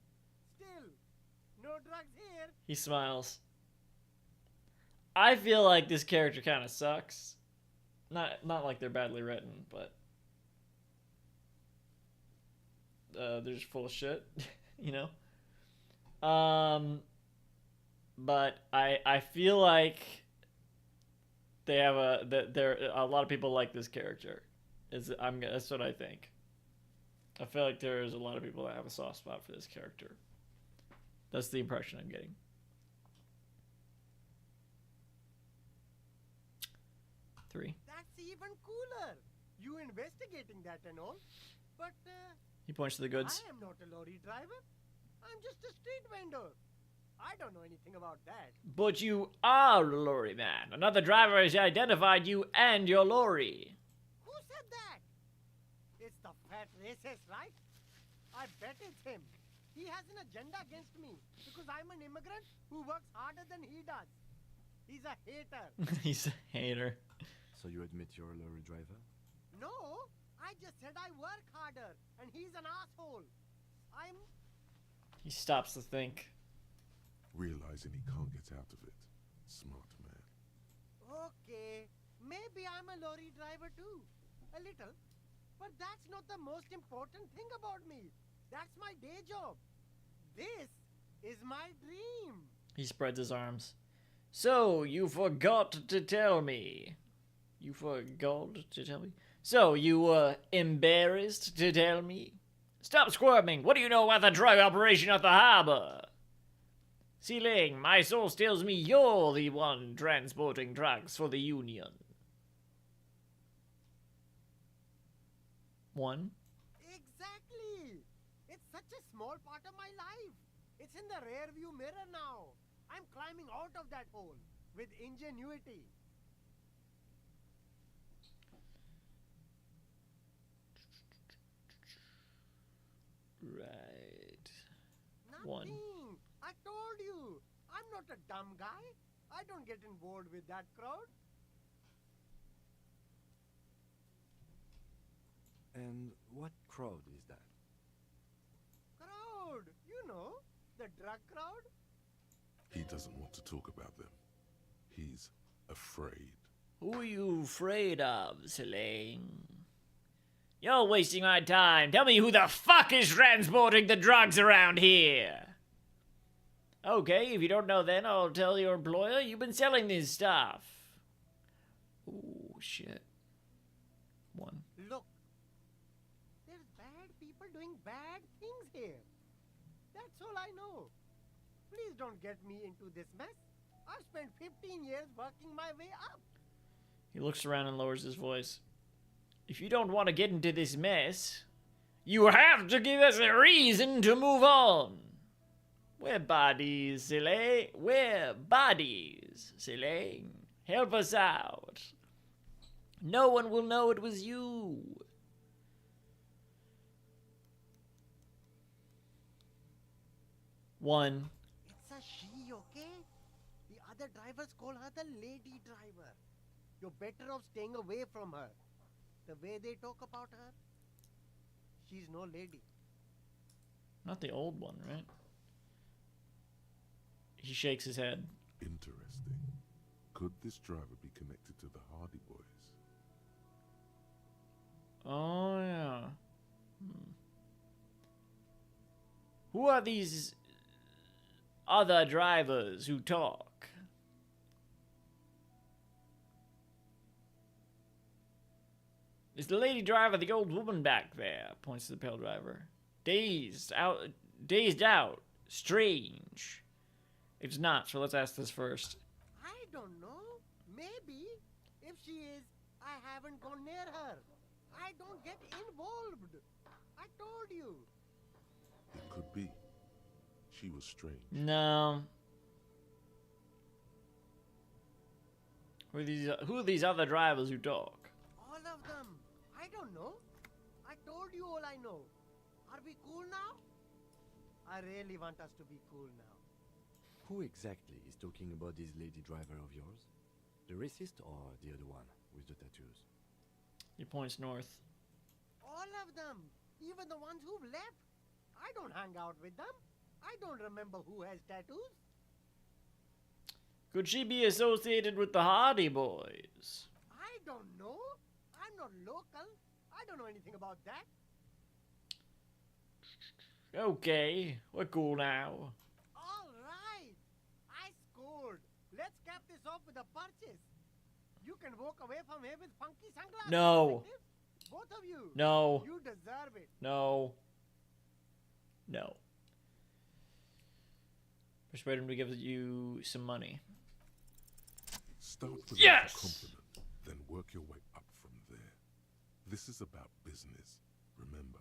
Still, no drugs here. He smiles. I feel like this character kind of sucks. Not like they're badly written, but... they're just full of shit, you know? But I feel like they have a lot of people like this character. That's what I think. I feel like there's a lot of people that have a soft spot for this character. That's the impression I'm getting. 3. That's even cooler. You investigating that and all. But, He points to the goods. I am not a lorry driver. I'm just a street vendor. I don't know anything about that. But you are a lorry man. Another driver has identified you and your lorry. Who said that? It's the fat racist, right? I bet it's him. He has an agenda against me because I'm an immigrant who works harder than he does. He's a hater. He's a hater. So you admit you're a lorry driver? No, I just said I work harder and he's an asshole. He stops to think. Realizing he can't get out of it. Smart man. Okay, maybe I'm a lorry driver too. A little. But that's not the most important thing about me. That's my day job. This is my dream. He spreads his arms. So, you forgot to tell me. You forgot to tell me? So, you were embarrassed to tell me? Stop squirming. What do you know about the drug operation at the harbor? Sealing, my source tells me you're the one transporting drugs for the Union. One. Exactly. It's such a small part of my life. It's in the rear view mirror now. I'm climbing out of that hole with ingenuity. Right. Nothing. One. I told you. I'm not a dumb guy. I don't get involved with that crowd. And what crowd is that? Crowd. You know, the drug crowd. He doesn't want to talk about them. He's afraid. Who are you afraid of, Sealing? You're wasting my time. Tell me who the fuck is transporting the drugs around here? Okay, if you don't know then, I'll tell your employer you've been selling this stuff. Ooh, shit. One. Look. There's bad people doing bad things here. That's all I know. Please don't get me into this mess. I've spent 15 years working my way up. He looks around and lowers his voice. If you don't want to get into this mess, you have to give us a reason to move on. We're bodies, Silly. We're bodies, Silly. Help us out. No one will know it was you. One. It's a she, okay? The other drivers call her the lady driver. You're better off staying away from her. The way they talk about her, she's no lady. Not the old one, right? He shakes his head. Interesting. Could this driver be connected to the Hardy Boys? Oh, yeah. Who are these other drivers who talk? Is the lady driver the old woman back there? Points to the pale driver. Dazed out. Strange. It's not, so let's ask this first. I don't know. Maybe. If she is, I haven't gone near her. I don't get involved. I told you. It could be. She was strange. No. Who are these other drivers who talk? All of them. I don't know. I told you all I know. Are we cool now? I really want us to be cool now. Who exactly is talking about this lady driver of yours? The racist or the other one with the tattoos? He points north. All of them. Even the ones who've left. I don't hang out with them. I don't remember who has tattoos. Could she be associated with the Hardy Boys? I don't know. I'm not local. I don't know anything about that. Okay, we're cool now. All right. I scored. Let's cap this off with a purchase. You can walk away from here with funky sunglasses. No. Like this. Both of you. No. You deserve it. No. No. Persuade him to give you some money. Start with Yes! a compliment, then work your way up from there. This is about business, remember.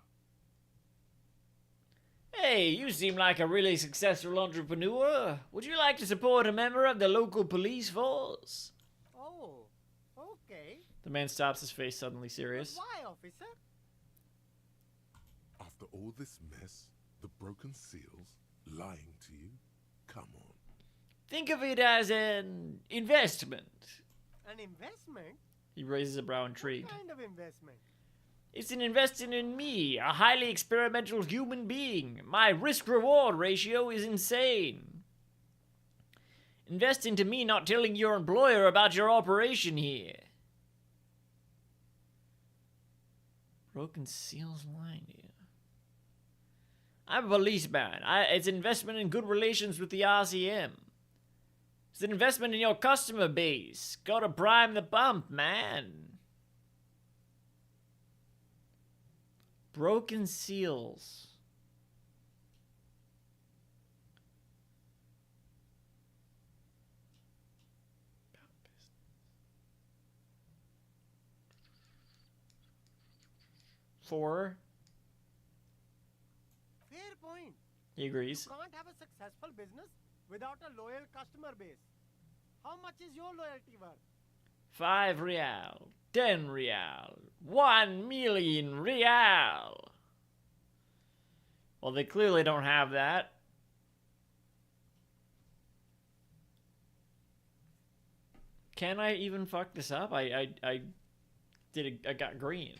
Hey, you seem like a really successful entrepreneur. Would you like to support a member of the local police force? Oh, okay. The man stops, his face suddenly serious. Why, officer? After all this mess, the broken seals, lying to you, come on. Think of it as an investment. An investment? He raises a brow intrigued. What kind of investment? It's an investment in me, a highly experimental human being. My risk-reward ratio is insane. Invest into me not telling your employer about your operation here. Broken seals lying to you. I'm a policeman. It's an investment in good relations with the RCM. It's an investment in your customer base. Gotta prime the pump, man. Broken seals. 4. Fair point. He agrees. You can't have a successful business without a loyal customer base. How much is your loyalty worth? 5 real, 10 real, 1 million real. Well, they clearly don't have that. Can I even fuck this up? I got green.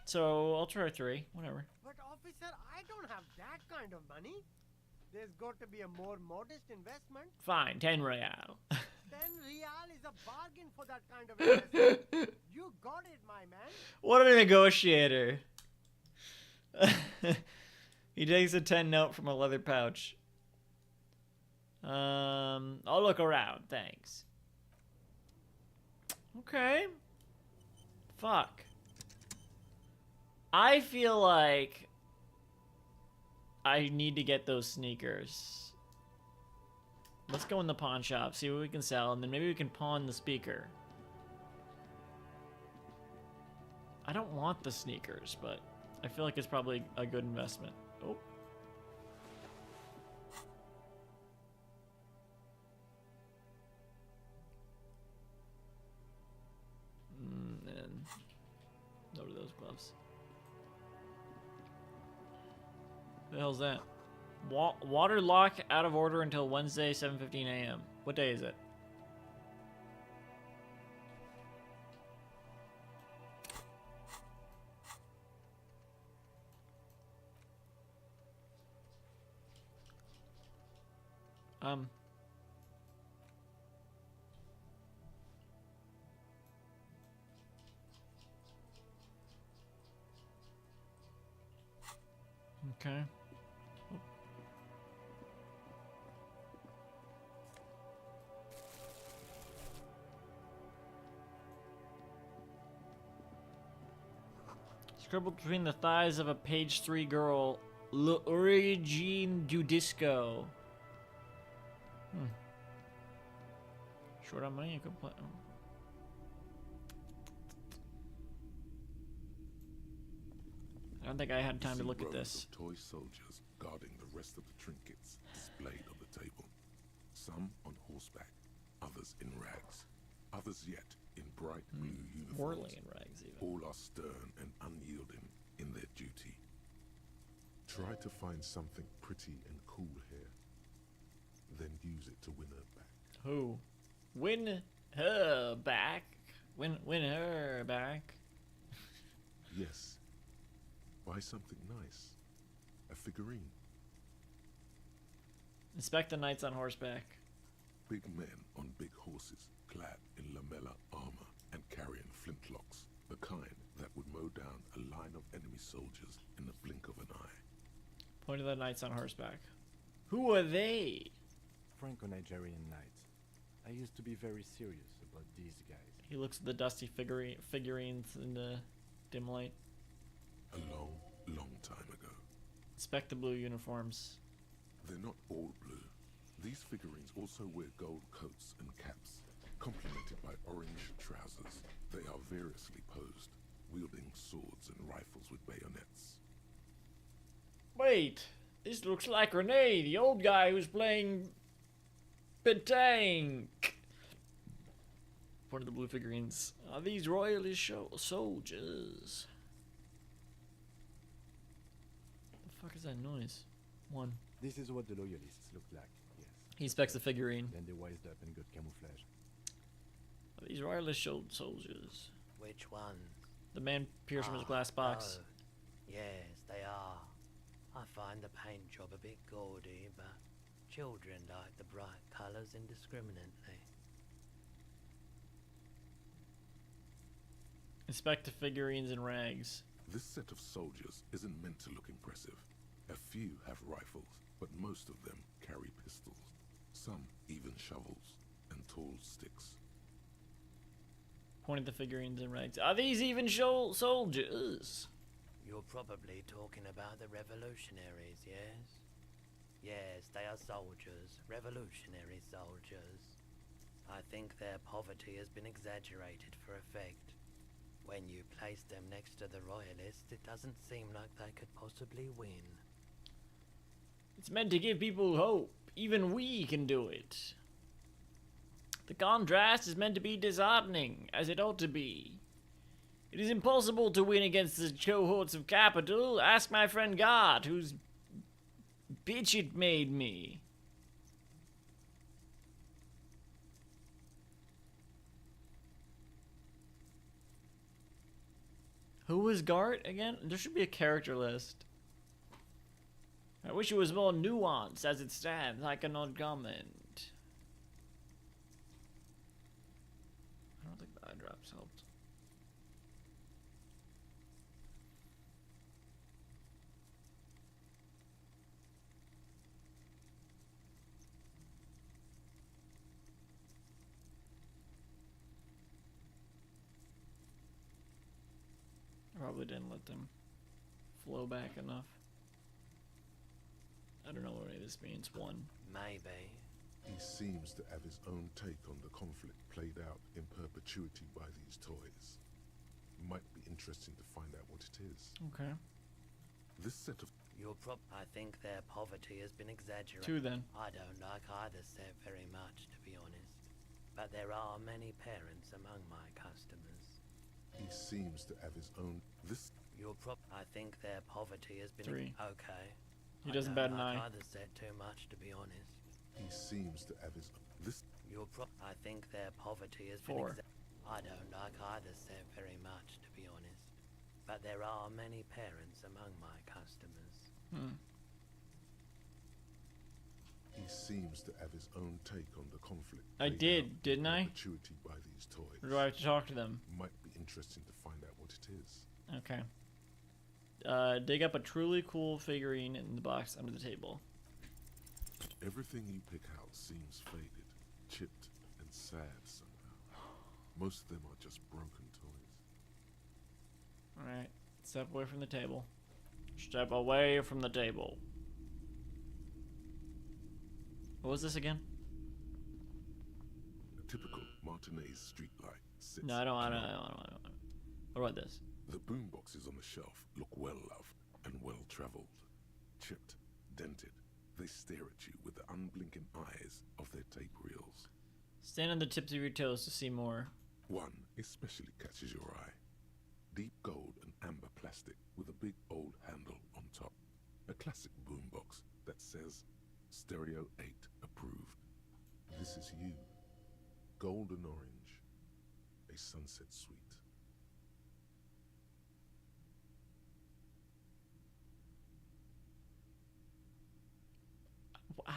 So I'll try 3, whatever. But officer, I don't have that kind of money. There's got to be a more modest investment. Fine, 10 real. 10 real is a bargain for that kind of investment. You got it, my man. What a negotiator. He takes a 10 note from a leather pouch. I'll look around, thanks. Okay. Fuck. I feel like I need to get those sneakers. Let's go in the pawn shop, see what we can sell, and then maybe we can pawn the speaker. I don't want the sneakers, but I feel like it's probably a good investment. Oh. And no to those gloves. The hell's that? Water lock out of order until Wednesday, 7:15 a.m. What day is it? Okay. Scribbled between the thighs of a page 3 girl, L'origine du disco. Short on money, you can play. I don't think I had time to look at this. Toy soldiers guarding the rest of the trinkets displayed on the table. Some on horseback, others in rags, others yet in bright blue uniforms. Whirling in rags, even. All are stern and unyielding in their duty. Try to find something pretty and cool here, then use it to win her back. Who? Win her back? Win her back? Yes. Buy something nice. A figurine. Inspect the knights on horseback. Big men on big horses, clad in lamella armor and carrying flintlocks, the kind that would mow down a line of enemy soldiers in the blink of an eye. Point to the knights on horseback. Who are they? Franco-Nigerian knights. I used to be very serious about these guys. He looks at the dusty figurines in the dim light. A long, long time ago. Inspect the blue uniforms. They're not all blue. These figurines also wear gold coats and caps, complemented by orange trousers. They are variously posed, wielding swords and rifles with bayonets. Wait, this looks like Renee, the old guy who's playing Petang. One of the blue figurines. Are these royalist soldiers? What the fuck is that noise? One. This is what the loyalists look like, yes. He inspects the figurine. Then they wised up and got camouflage. Are these royalist soldiers? Which ones? The man peers from his glass box. Oh, yes, they are. I find the paint job a bit gaudy, but children like the bright colours indiscriminately. Inspect the figurines and rags. This set of soldiers isn't meant to look impressive. A few have rifles, but most of them carry pistols. Some even shovels and tall sticks. Point at the figurines and rags. Are these even soldiers? You're probably talking about the revolutionaries, yes? Yes, they are soldiers, revolutionary soldiers. I think their poverty has been exaggerated for effect. When you place them next to the royalists, it doesn't seem like they could possibly win. It's meant to give people hope. Even we can do it. The contrast is meant to be disheartening, as it ought to be. It is impossible to win against the cohorts of capital. Ask my friend God, whose bitch it made me. Who was Gart again? There should be a character list. I wish it was more nuanced. As it stands, I cannot comment. I don't think the eye drops helped. Probably didn't let them flow back enough. I don't know what any of this means. One. Maybe. He seems to have his own take on the conflict played out in perpetuity by these toys. Might be interesting to find out what it is. Okay. This set of... I think their poverty has been exaggerated. Two then. I don't like either set very much, to be honest. But there are many parents among my customers. He seems to have his own... I think their poverty has been... Three. Okay. He doesn't bat an eye. I don't like either set too much, to be honest. He seems to have his... I think their poverty has been... Four. I don't like either set very much, to be honest. But there are many parents among my customers. He seems to have his own take on the conflict. I did, didn't I? Perpetuity by these toys. Or do I have to talk to them? Might be interesting to find out what it is. Okay. Dig up a truly cool figurine in the box under the table. Everything you pick out seems faded, chipped, and sad somehow. Most of them are just broken toys. Alright. Step away from the table. Step away from the table. What was this again? A typical Martinez streetlight sits... No, I don't. What about this? The boomboxes on the shelf look well-loved and well-traveled. Chipped, dented, they stare at you with the unblinking eyes of their tape reels. Stand on the tips of your toes to see more. One especially catches your eye. Deep gold and amber plastic with a big old handle on top. A classic boombox that says Stereo 8 approved. This is you. Golden orange. A sunset suite.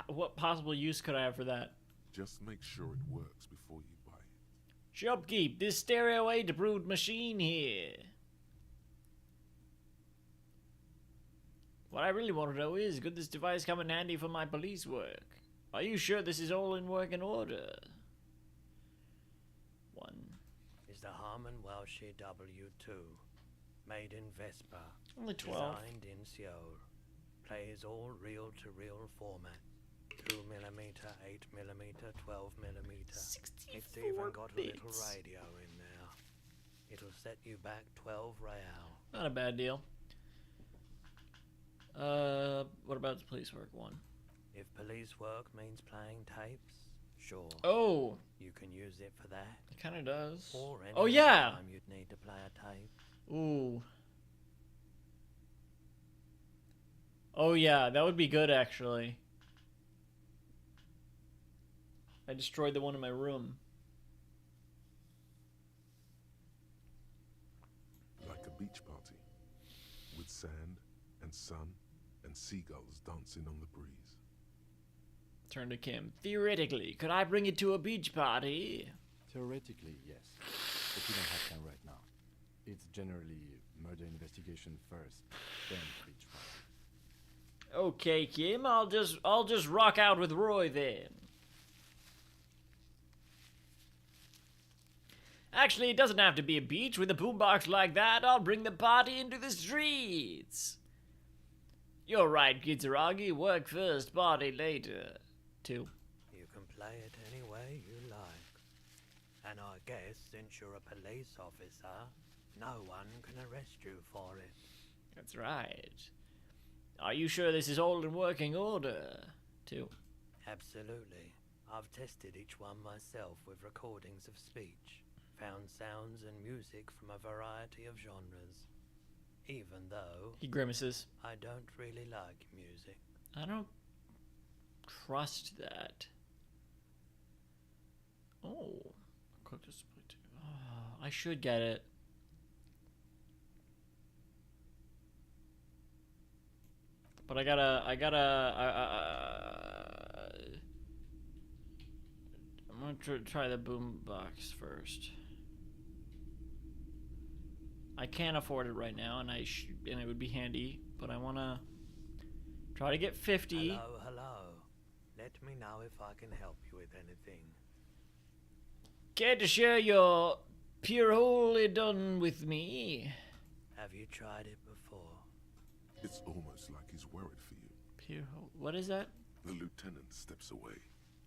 What possible use could I have for that? Just make sure it works before you buy it. Shopkeep, this Stereo 8 approved machine here. What I really want to know is, could this device come in handy for my police work? Are you sure this is all in working order? One. Is the Harman Welsh W2, made in Vespa. Only 12. Designed in Seoul. Plays all reel-to-reel format. 2mm, 8mm, 12mm. 64 It's even got a little bits. radio in there. It'll set you back 12 real. Not a bad deal. What about the police work one? If police work means playing tapes, sure. Oh! You can use it for that. It kind of does. Or any oh yeah! time you'd need to play a tape. Ooh. Oh yeah, that would be good actually. I destroyed the one in my room. Like a beach party. With sand and sun and seagulls dancing on the breeze. Turn to Kim. Theoretically, could I bring it to a beach party? Theoretically, yes. But we don't have time right now. It's generally murder investigation first, then beach party. Okay, Kim, I'll just rock out with Roy then. Actually, it doesn't have to be a beach. With a boombox like that, I'll bring the party into the streets. You're right, Kitsuragi. Work first, party later. 2. You can play it any way you like. And I guess since you're a police officer, no one can arrest you for it. That's right. Are you sure this is all in working order? 2. Absolutely. I've tested each one myself with recordings of speech, found sounds and music from a variety of genres. Even though he grimaces. I don't really like music. I don't trust that. Oh, quick display 2. Oh, I should get it. But I'm gonna try the boom box first. I can't afford it right now, and it would be handy, but I wanna try to get 50. Hello. Let me know if I can help you with anything. Care to share your purely done with me? Have you tried it before? It's almost like he's worried for you. Pure. What is that? The lieutenant steps away,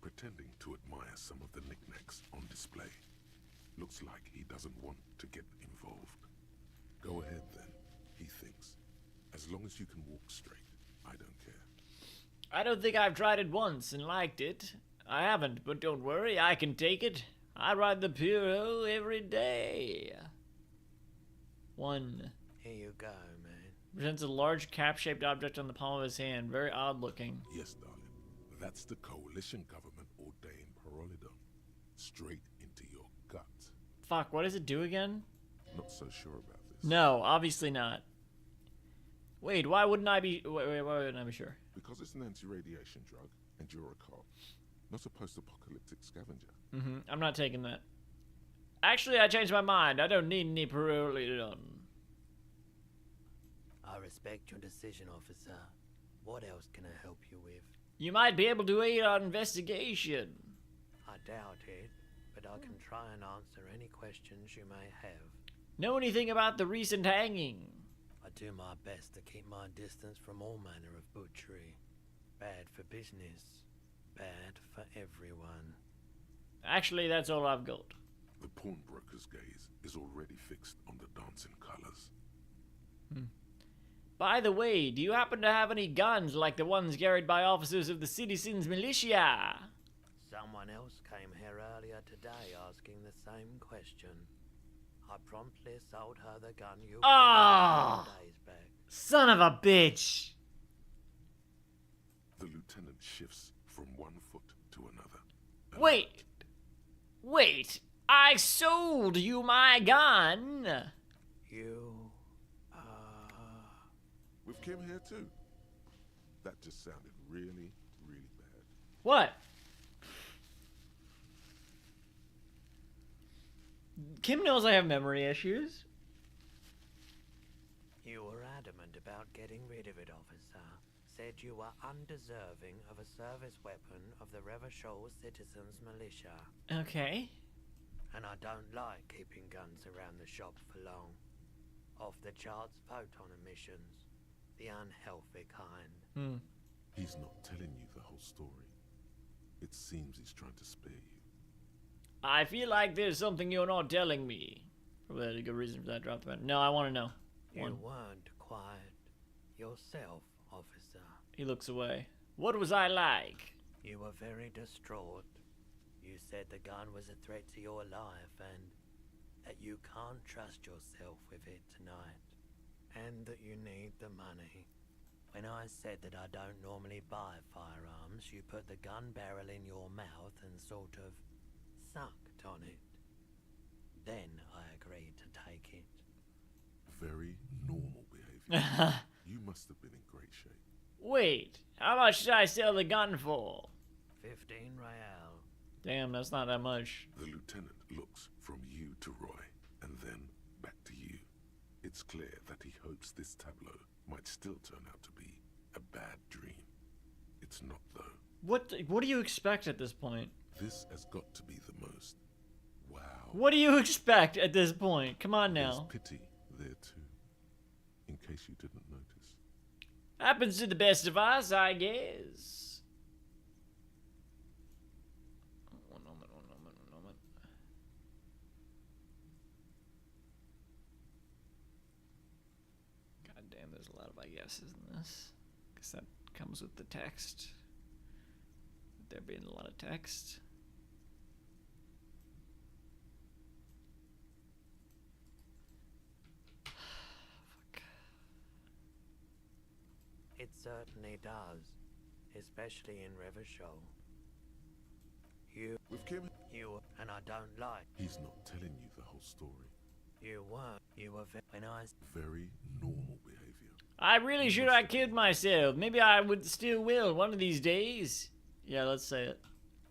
pretending to admire some of the knickknacks on display. Looks like he doesn't want to get involved. Go ahead then, he thinks. As long as you can walk straight, I don't care. I don't think I've tried it once and liked it. I haven't, but don't worry, I can take it. I ride the Puro every day. 1. Here you go, man. Presents a large cap-shaped object on the palm of his hand. Very odd looking. Yes, darling. That's the coalition government ordained Parolidon. Straight into your gut. Fuck, what does it do again? Not so sure about this. No, obviously not. Wait, why wouldn't I be... Wait, why wouldn't I be sure? Because it's an anti-radiation drug, and you're a cop. Not a post-apocalyptic scavenger. I'm not taking that. Actually, I changed my mind. I don't need any Parolidon. I respect your decision, officer. What else can I help you with? You might be able to aid our investigation. I doubt it, but I can try and answer any questions you may have. Know anything about the recent hanging? I do my best to keep my distance from all manner of butchery. Bad for business. Bad for everyone. Actually, that's all I've got. The pawnbroker's gaze is already fixed on the dancing colors. By the way, do you happen to have any guns like the ones carried by officers of the citizens' militia? Someone else came here earlier today asking the same question. I promptly sold her the gun you Ah! 4 days back. Son of a bitch! The lieutenant shifts from one foot to another. Wait! I sold you my gun! You... With Kim here too. That just sounded really, really bad. What? Kim knows I have memory issues. You were adamant about getting rid of it, officer. Said you were undeserving of a service weapon of the Revachol Citizens Militia. Okay. And I don't like keeping guns around the shop for long. Off the charts photon emissions. The unhealthy kind. He's not telling you the whole story. It seems he's trying to spare you. I feel like there's something you're not telling me. Probably had a good reason for that drop the pen. No, I want to know. You weren't quiet yourself, officer. He looks away. What was I like? You were very distraught. You said the gun was a threat to your life and that you can't trust yourself with it tonight. And that you need the money. When I said that I don't normally buy firearms, you put the gun barrel in your mouth and sort of sucked on it. Then I agreed to take it. Very normal behavior. You must have been in great shape. Wait, how much did I sell the gun for? 15 real. Damn, that's not that much. The lieutenant looks from you to Roy, and then back to you. It's clear that he hopes this tableau might still turn out to be a bad dream. It's not, though. What do you expect at this point? This has got to be the most wow What do you expect at this point? Come on There's now. pity there too, in case you didn't notice. Happens to the best of us, I guess. One moment. God damn, there's a lot of I guesses in this. Guess that comes with the text. There being a lot of text. It certainly does, especially in Rivershow. With Kim, And I don't like. he's not telling you the whole story. You were when I. Very normal behavior. I really should have killed myself. Maybe I would still will one of these days. Yeah, let's say it.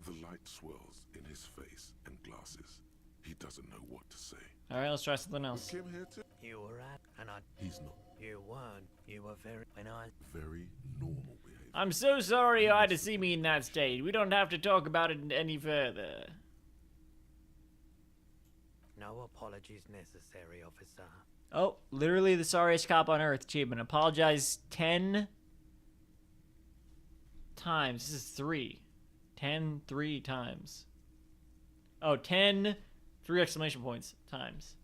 The light swirls in his face and glasses. He doesn't know what to say. Alright, let's try something With else. Kim here too? You were at, and I. He's not. You weren't. You were very. When I. Very normal behavior. I'm so sorry you had to see me in that state. We don't have to talk about it any further. No apologies necessary, officer. Oh, literally the sorriest cop on earth achievement. Apologize 10 times. This is 3. 10, 3 times. Oh, 10, 3 exclamation points times.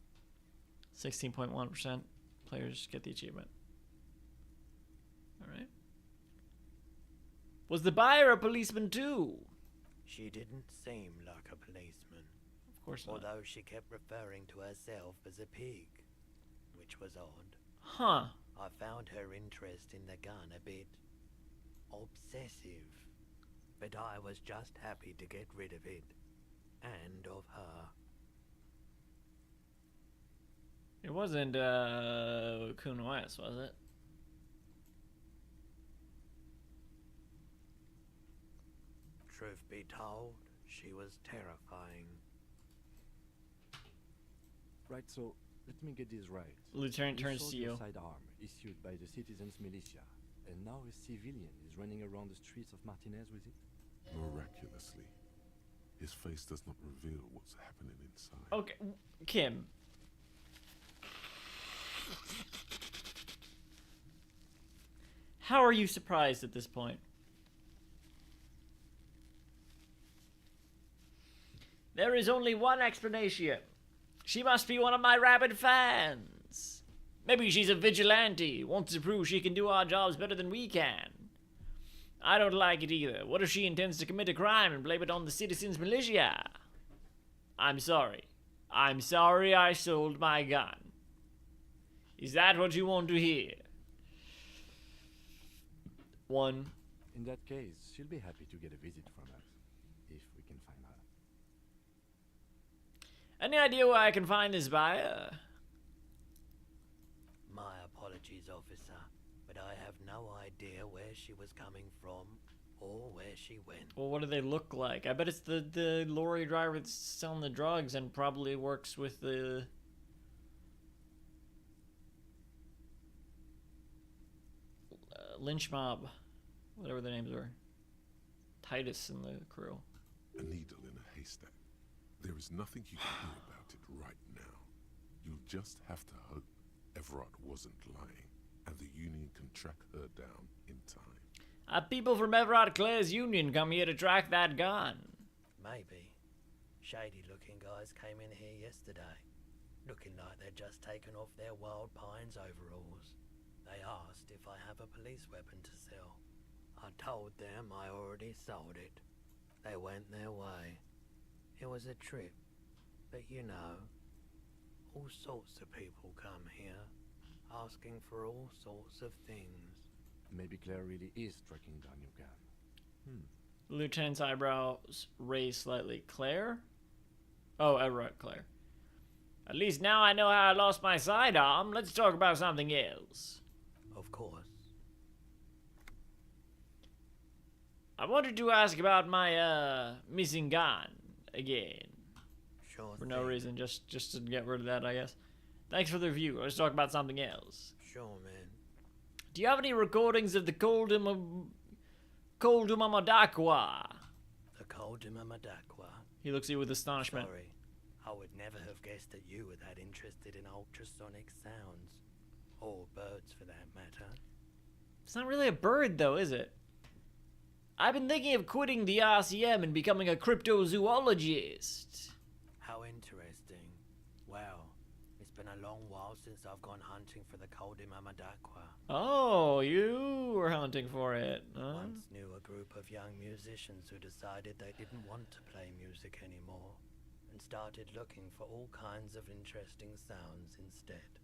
16.1% players get the achievement. Alright. Was the buyer a policeman too? She didn't seem like a policeman. Of course not. Although she kept referring to herself as a pig, which was odd. Huh. I found her interest in the gun a bit obsessive, but I was just happy to get rid of it, and of her. It wasn't, Kuhn West, was it? Truth be told, she was terrifying. Right, so let me get this right. Lieutenant turns to you. Sidearm issued by the citizens' militia, and now a civilian is running around the streets of Martinez with it? Miraculously, his face does not reveal what's happening inside. Okay, Kim. How are you surprised at this point? There is only one explanation. She must be one of my rabid fans. Maybe she's a vigilante, wants to prove she can do our jobs better than we can. I don't like it either. What if she intends to commit a crime and blame it on the citizens' militia? I'm sorry. I'm sorry I sold my gun. Is that what you want to hear? 1. In that case, she'll be happy to get a visit from us, if we can find her. Any idea where I can find this buyer? My apologies, officer, but I have no idea where she was coming from or where she went. Well, what do they look like? I bet it's the lorry driver that's selling the drugs and probably works with the... lynch mob. Whatever their names were. Titus and the crew. A needle in a haystack. There is nothing you can do about it right now. You'll just have to hope Everard wasn't lying, and the Union can track her down in time. People from Everard Clare's Union come here to track that gun. Maybe. Shady-looking guys came in here yesterday, looking like they'd just taken off their Wild Pines overalls. They asked if I have a police weapon to sell. I told them I already sold it. They went their way. It was a trip, but you know, all sorts of people come here, asking for all sorts of things. Maybe Claire really is tracking down your gun. The lieutenant's eyebrows raise slightly. Claire? Oh, Everard Claire. At least now I know how I lost my sidearm. Let's talk about something else. Of course. I wanted to ask about my, missing gun again. Sure For no reason, just to get rid of that, I guess. Thanks for the review. Let's talk about something else. Sure, man. Do you have any recordings of the Koldum Amadakwa? The Koldum Amadakwa? He looks at you with astonishment. Sorry, I would never have guessed that you were that interested in ultrasonic sounds. Or birds, for that matter. It's not really a bird, though, is it? I've been thinking of quitting the RCM and becoming a cryptozoologist. How interesting. Well, it's been a long while since I've gone hunting for the Candyman106. Oh, you were hunting for it, huh? Once knew a group of young musicians who decided they didn't want to play music anymore and started looking for all kinds of interesting sounds instead.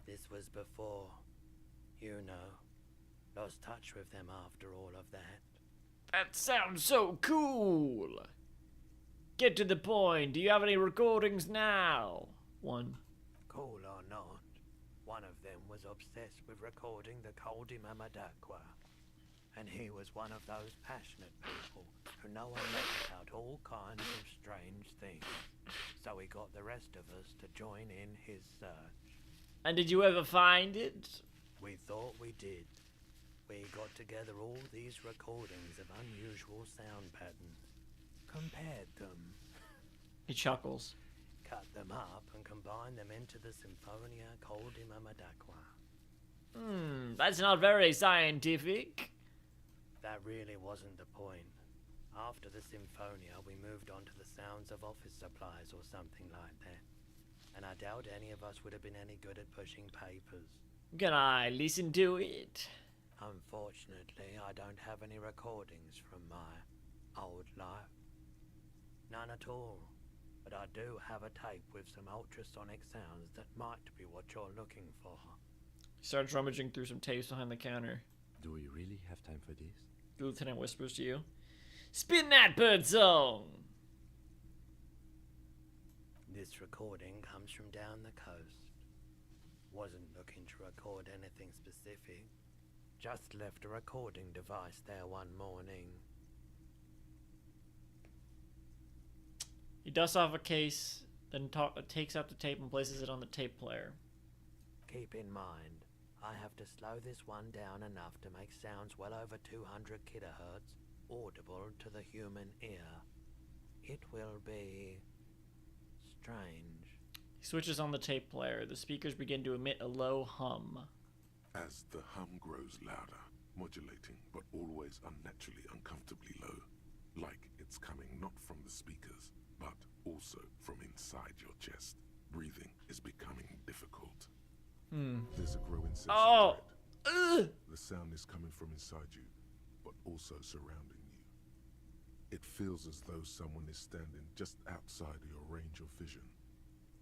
This was before, you know, lost touch with them after all of that. That sounds so cool. Get to the point. Do you have any recordings now? One. Cool or not, one of them was obsessed with recording the Candyman106. And he was one of those passionate people who know a lot about all kinds of strange things. So he got the rest of us to join in his search. And did you ever find it? We thought we did. We got together all these recordings of unusual sound patterns, compared them. He chuckles. Cut them up and combined them into the Symphonia Candyman106. That's not very scientific. That really wasn't the point. After the Symphonia, we moved on to the sounds of office supplies or something like that. And I doubt any of us would have been any good at pushing papers. Can I listen to it? Unfortunately, I don't have any recordings from my old life. None at all. But I do have a tape with some ultrasonic sounds that might be what you're looking for. He starts rummaging through some tapes behind the counter. Do we really have time for this? The lieutenant whispers to you. Spin that bird song! This recording comes from down the coast. Wasn't looking to record anything specific. Just left a recording device there one morning. He dusts off a case, then takes out the tape and places it on the tape player. Keep in mind, I have to slow this one down enough to make sounds well over 200 kilohertz audible to the human ear. It will be strange. He switches on the tape player. The speakers begin to emit a low hum. As the hum grows louder, modulating but always unnaturally uncomfortably low, like it's coming not from the speakers, but also from inside your chest. Breathing is becoming difficult. There's a growing sense of dread. The sound is coming from inside you, but also surrounding you. It feels as though someone is standing just outside your range of vision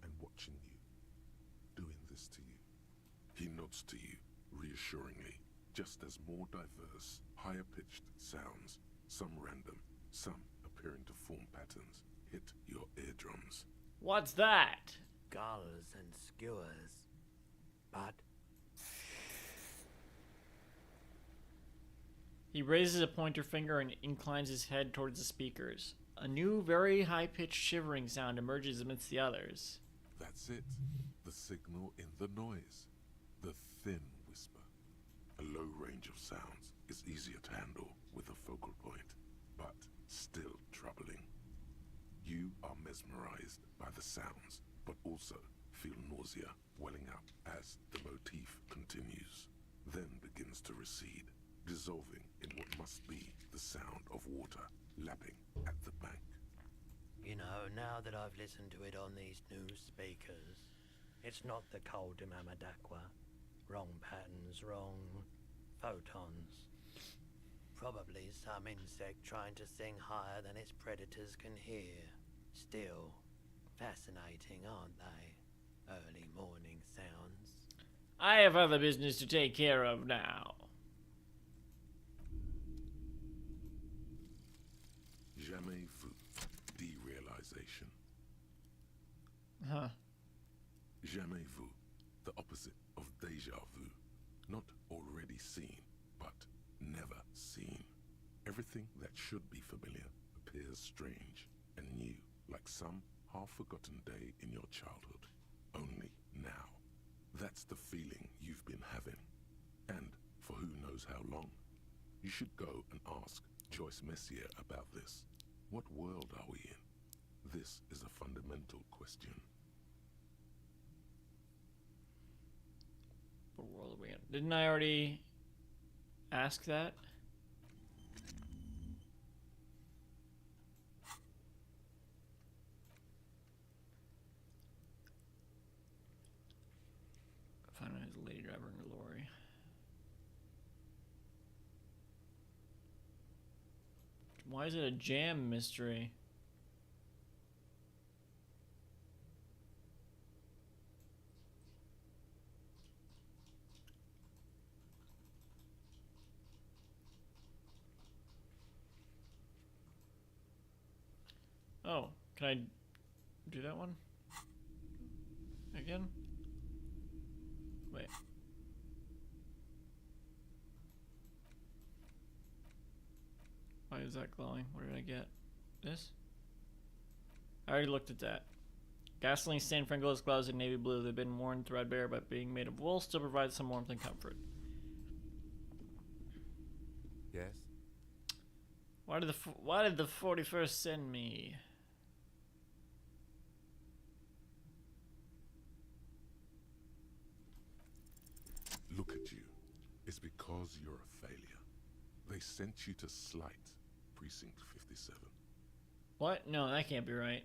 and watching you, doing this to you. He nods to you, reassuringly, just as more diverse, higher-pitched sounds, some random, some appearing to form patterns, hit your eardrums. What's that? Gulls and skewers. But he raises a pointer finger and inclines his head towards the speakers. A new, very high-pitched shivering sound emerges amidst the others. That's it. The signal in the noise. The thin whisper. A low range of sounds is easier to handle with a focal point, but still troubling. You are mesmerized by the sounds, but also feel nausea welling up as the motif continues, then begins to recede, dissolving in what must be the sound of water lapping at the bank. you know, now that I've listened to it on these new speakers, it's not the Candyman106. Wrong patterns, wrong photons. Probably some insect trying to sing higher than its predators can hear. Still, fascinating, aren't they? Early morning sounds. I have other business to take care of now. Jamais vu. Derealization. Huh. Jamais vu. The opposite of déjà vu. Not already seen, but never seen. Everything that should be familiar appears strange and new, like some half-forgotten day in your childhood. Only now. That's the feeling you've been having. And for who knows how long. You should go and ask Joyce Messier about this. What world are we in? This is a fundamental question. What world are we in? Didn't I already ask that? Find out his lady driver in the lorry. Why is it a jam mystery? Oh, can I do that one? Again? Wait. Why is that glowing? What did I get? This? I already looked at that. Gasoline stained Frango's gloves in navy blue. They've been worn threadbare, but being made of wool still provides some warmth and comfort. Yes? Why did the 41st send me? Look at you. It's because you're a failure. They sent you to Slight, Precinct 57. What? No, that can't be right.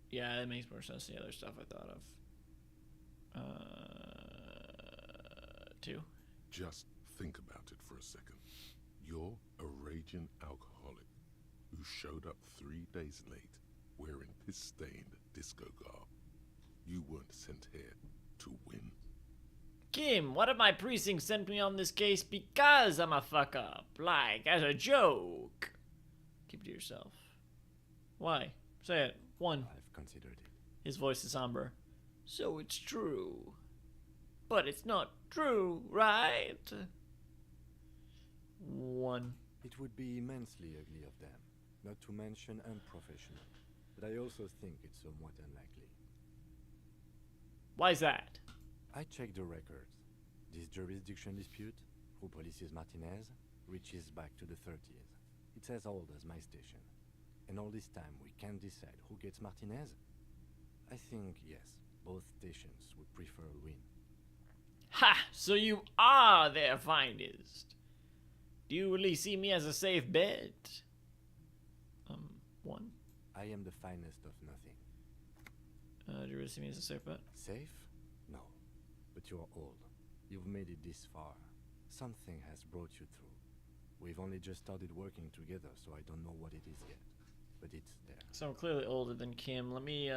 Yeah, that makes more sense than the other stuff I thought of. 2. Just think about it for a second. You're a raging alcoholic who showed up 3 days late wearing piss-stained disco garb. You weren't sent here to win. Kim, what if my precinct sent me on this case because I'm a fuck up? Like, as a joke. Keep it to yourself. Why? Say it. 1. I've considered it. His voice is somber. So it's true. But it's not true, right? 1. It would be immensely ugly of them, not to mention unprofessional. But I also think it's somewhat unlikely. Why is that? I checked the records. This jurisdiction dispute, who polices Martinez, reaches back to the 30s. It's as old as my station. And all this time we can't decide who gets Martinez? I think, yes, both stations would prefer a win. Ha! So you are their finest. Do you really see me as a safe bet? 1. I am the finest of nothing. Do you really see me as a safe bet? Safe? No. But you're old. You've made it this far. Something has brought you through. We've only just started working together, so I don't know what it is yet. But it's there. So I'm clearly older than Kim. Let me, look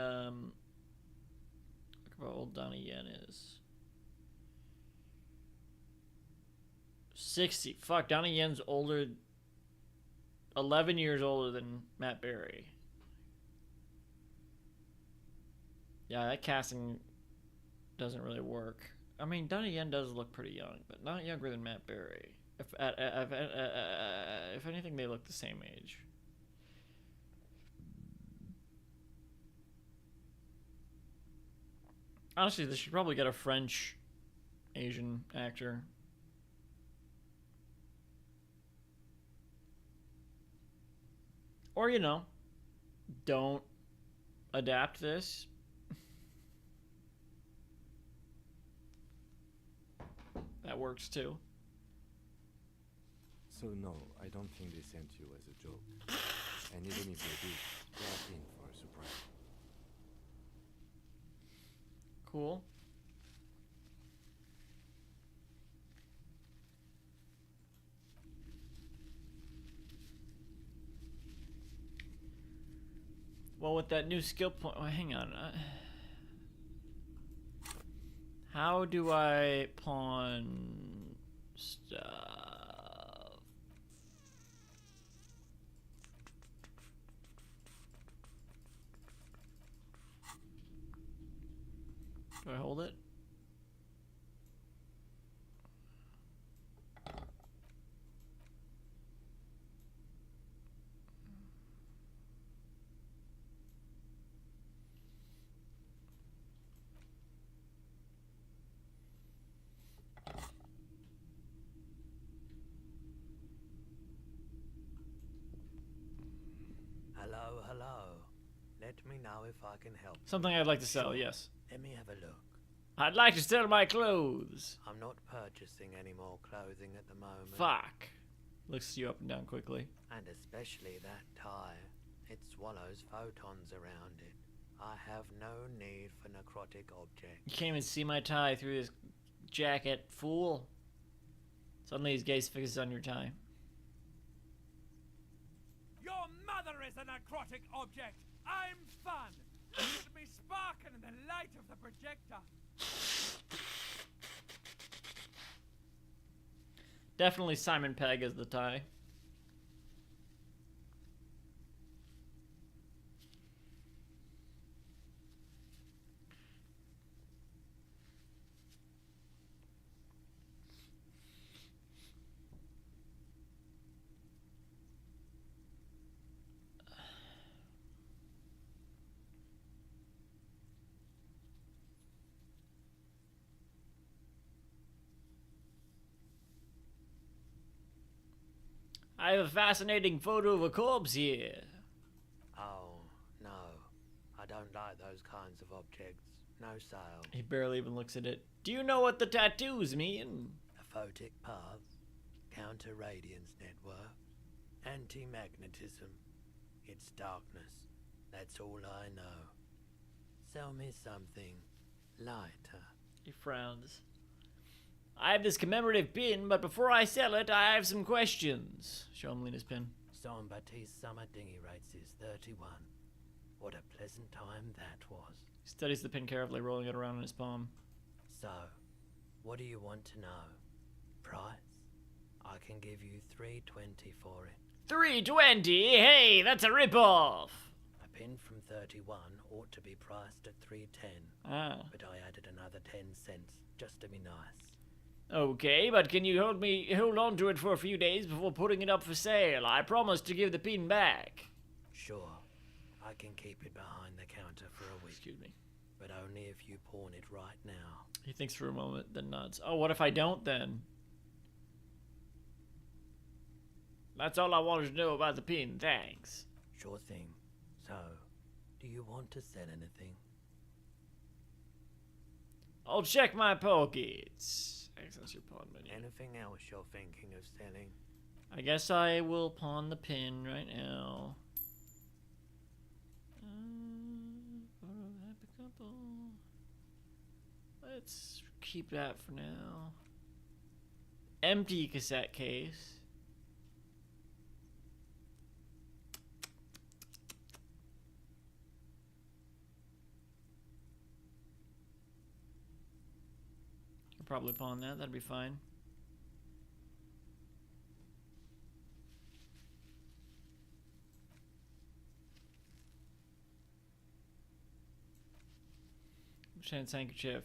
at how old Donnie Yen is. 60. Fuck, Donnie Yen's older, 11 years older than Matt Berry. Yeah, that casting doesn't really work. I mean, Donnie Yen does look pretty young, but not younger than Matt Berry. If anything, they look the same age. Honestly, they should probably get a French Asian actor. Or, you know, don't adapt this. That works too. So no, I don't think they sent you as a joke. And even if they did, they're in for a surprise. Cool. Well, with that new skill point, oh, hang on. How do I pawn stuff? Do I hold it? Hello, hello. Let me know if I can help. Something I'd like to sell, yes. Let me have a look. I'd like to sell my clothes. I'm not purchasing any more clothing at the moment. Fuck. Looks you up and down quickly. And especially that tie. It swallows photons around it. I have no need for necrotic objects. You can't even see my tie through this jacket, fool. Suddenly his gaze fixes on your tie. Your mother is a necrotic object. I'm fun. Look at me sparking in the light of the projector. Definitely Simon Pegg as the tie. I have a fascinating photo of a corpse here. Oh, no. I don't like those kinds of objects. No sale. He barely even looks at it. Do you know what the tattoos mean? A photic path, counter-radiance network, anti-magnetism. It's darkness. That's all I know. Sell me something lighter. He frowns. I have this commemorative pin, but before I sell it, I have some questions. Show him Lena's pin. Jean-Baptiste summer dinghy races 31. What a pleasant time that was. He studies the pin carefully, rolling it around in his palm. So, what do you want to know? Price? I can give you $3.20 for it. $3.20? Hey, that's a rip-off! A pin from 31 ought to be priced at $3.10. Ah. But I added another 10 cents, just to be nice. Okay, but can you hold on to it for a few days before putting it up for sale? I promise to give the pin back. Sure. I can keep it behind the counter for a week. Excuse me. But only if you pawn it right now. He thinks for a moment, then nods. Oh, what if I don't, then? That's all I wanted to know about the pin, thanks. Sure thing. So, do you want to sell anything? I'll check my pockets. Access your pawn menu. Anything else you're thinking of selling? I guess I will pawn the pin right now. Happy couple. Let's keep that for now. Empty cassette case. Probably pawn that, that'd be fine. Chance handkerchief.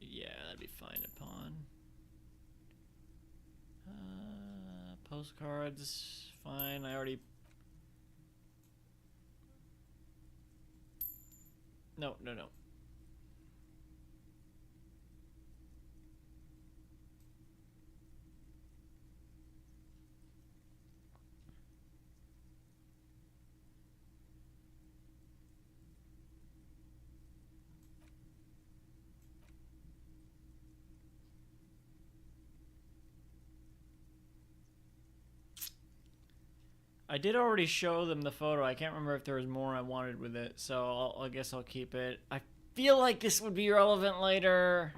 Yeah, that'd be fine to pawn. Postcards, fine. I already. No. I did already show them the photo. I can't remember if there was more I wanted with it, so I guess I'll keep it. I feel like this would be relevant later.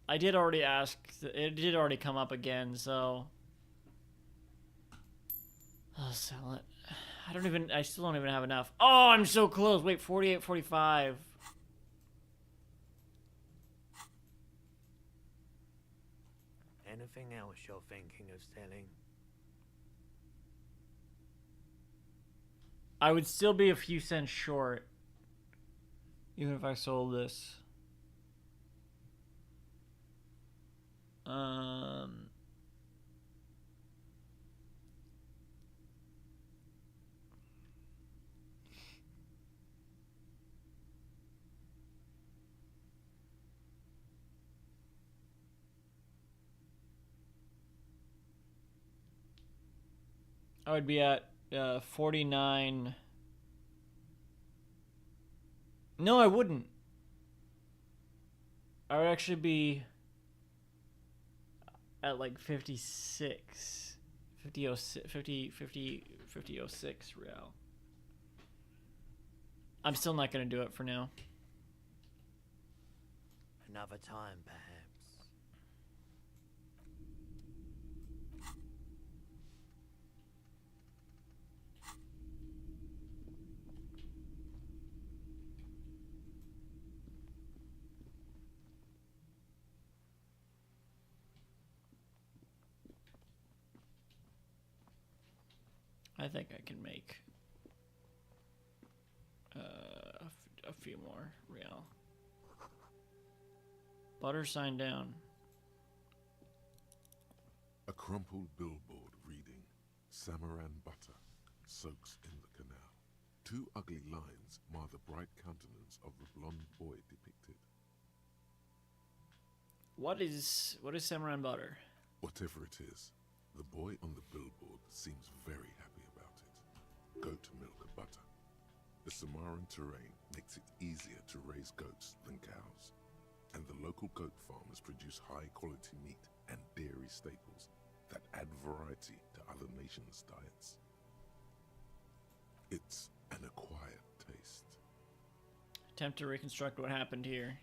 I did already ask. It did already come up again, so I'll sell it. I still don't even have enough. Oh, I'm so close. Wait, 48, 45. Anything else you're thinking of selling? I would still be a few cents short, even if I sold this. I would be at 49. No, I wouldn't. I would actually be at like 56. 5006 real. I'm still not going to do it for now. Another time, perhaps. I think I can make a few more real. Butter sign down. A crumpled billboard reading, Samaran butter soaks in the canal. Two ugly lines mar the bright countenance of the blonde boy depicted. What is Samaran butter? Whatever it is, the boy on the billboard seems very happy about it. Goat milk butter. The Samaran terrain makes it easier to raise goats than cows, and the local goat farmers produce high-quality meat and dairy staples that add variety to other nations' diets. It's an acquired taste. Attempt to reconstruct what happened here.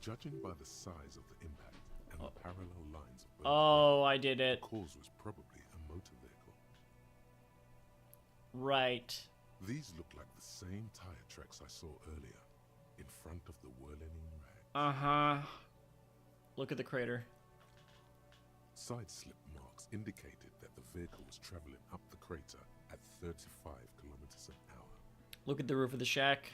Judging by the size of the impact and the parallel lines of both Oh, I did it. the cause was probably a motor vehicle. Right. These look like the same tire tracks I saw earlier, in front of the whirling rag. Uh-huh. Look at the crater. Side slip marks indicated that the vehicle was traveling up the crater at 35 kilometers an hour. Look at the roof of the shack.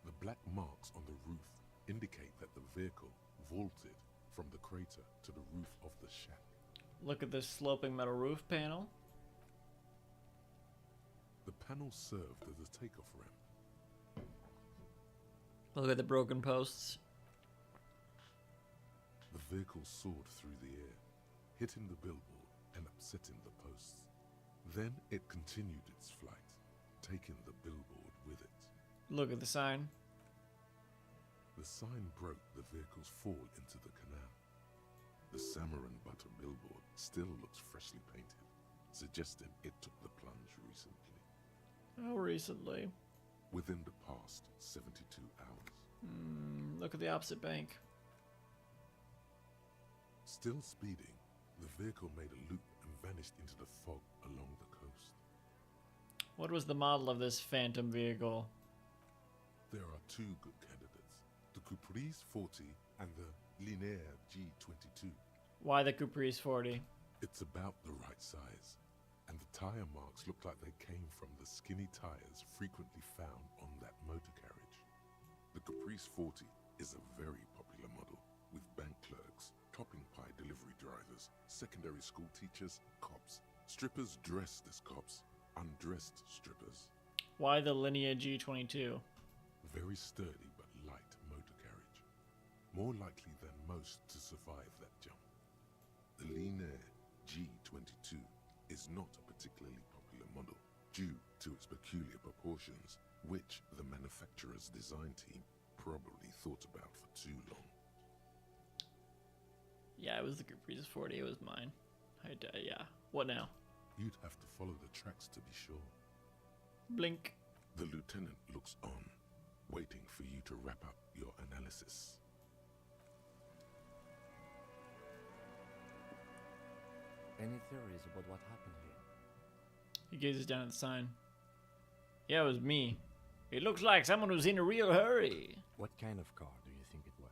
The black marks on the roof indicate that the vehicle vaulted from the crater to the roof of the shack. Look at this sloping metal roof panel. The panel served as a takeoff ramp. Look at the broken posts. The vehicle soared through the air, hitting the billboard and upsetting the posts. Then it continued its flight, taking the billboard with it. Look at the sign. The sign broke the vehicle's fall into the canal. The Samaran butter billboard still looks freshly painted, suggesting it took the plunge recently. How recently? Within the past 72 hours. Look at the opposite bank. Still speeding, the vehicle made a loop and vanished into the fog along the coast. What was the model of this phantom vehicle? There are two good candidates, the Caprice 40 and the Linear G22. Why the Caprice 40? It's about the right size, and the tire marks look like they came from the skinny tires frequently found on that motor carriage. The Caprice 40 is a very popular model, with bank clerks, topping pie delivery drivers, secondary school teachers, cops, strippers dressed as cops, undressed strippers. Why the Linear G22? Very sturdy but light motor carriage. More likely than most to survive that jump. The Linear G22 is not a particularly popular model due to its peculiar proportions, which the manufacturer's design team probably thought about for too long. Yeah, it was the Caprice 40. It was mine. Yeah. What now? You'd have to follow the tracks to be sure. Blink. The lieutenant looks on, waiting for you to wrap up your analysis. Any theories about what happened here? He gazes down at the sign. Yeah, it was me. It looks like someone was in a real hurry. What kind of car do you think it was?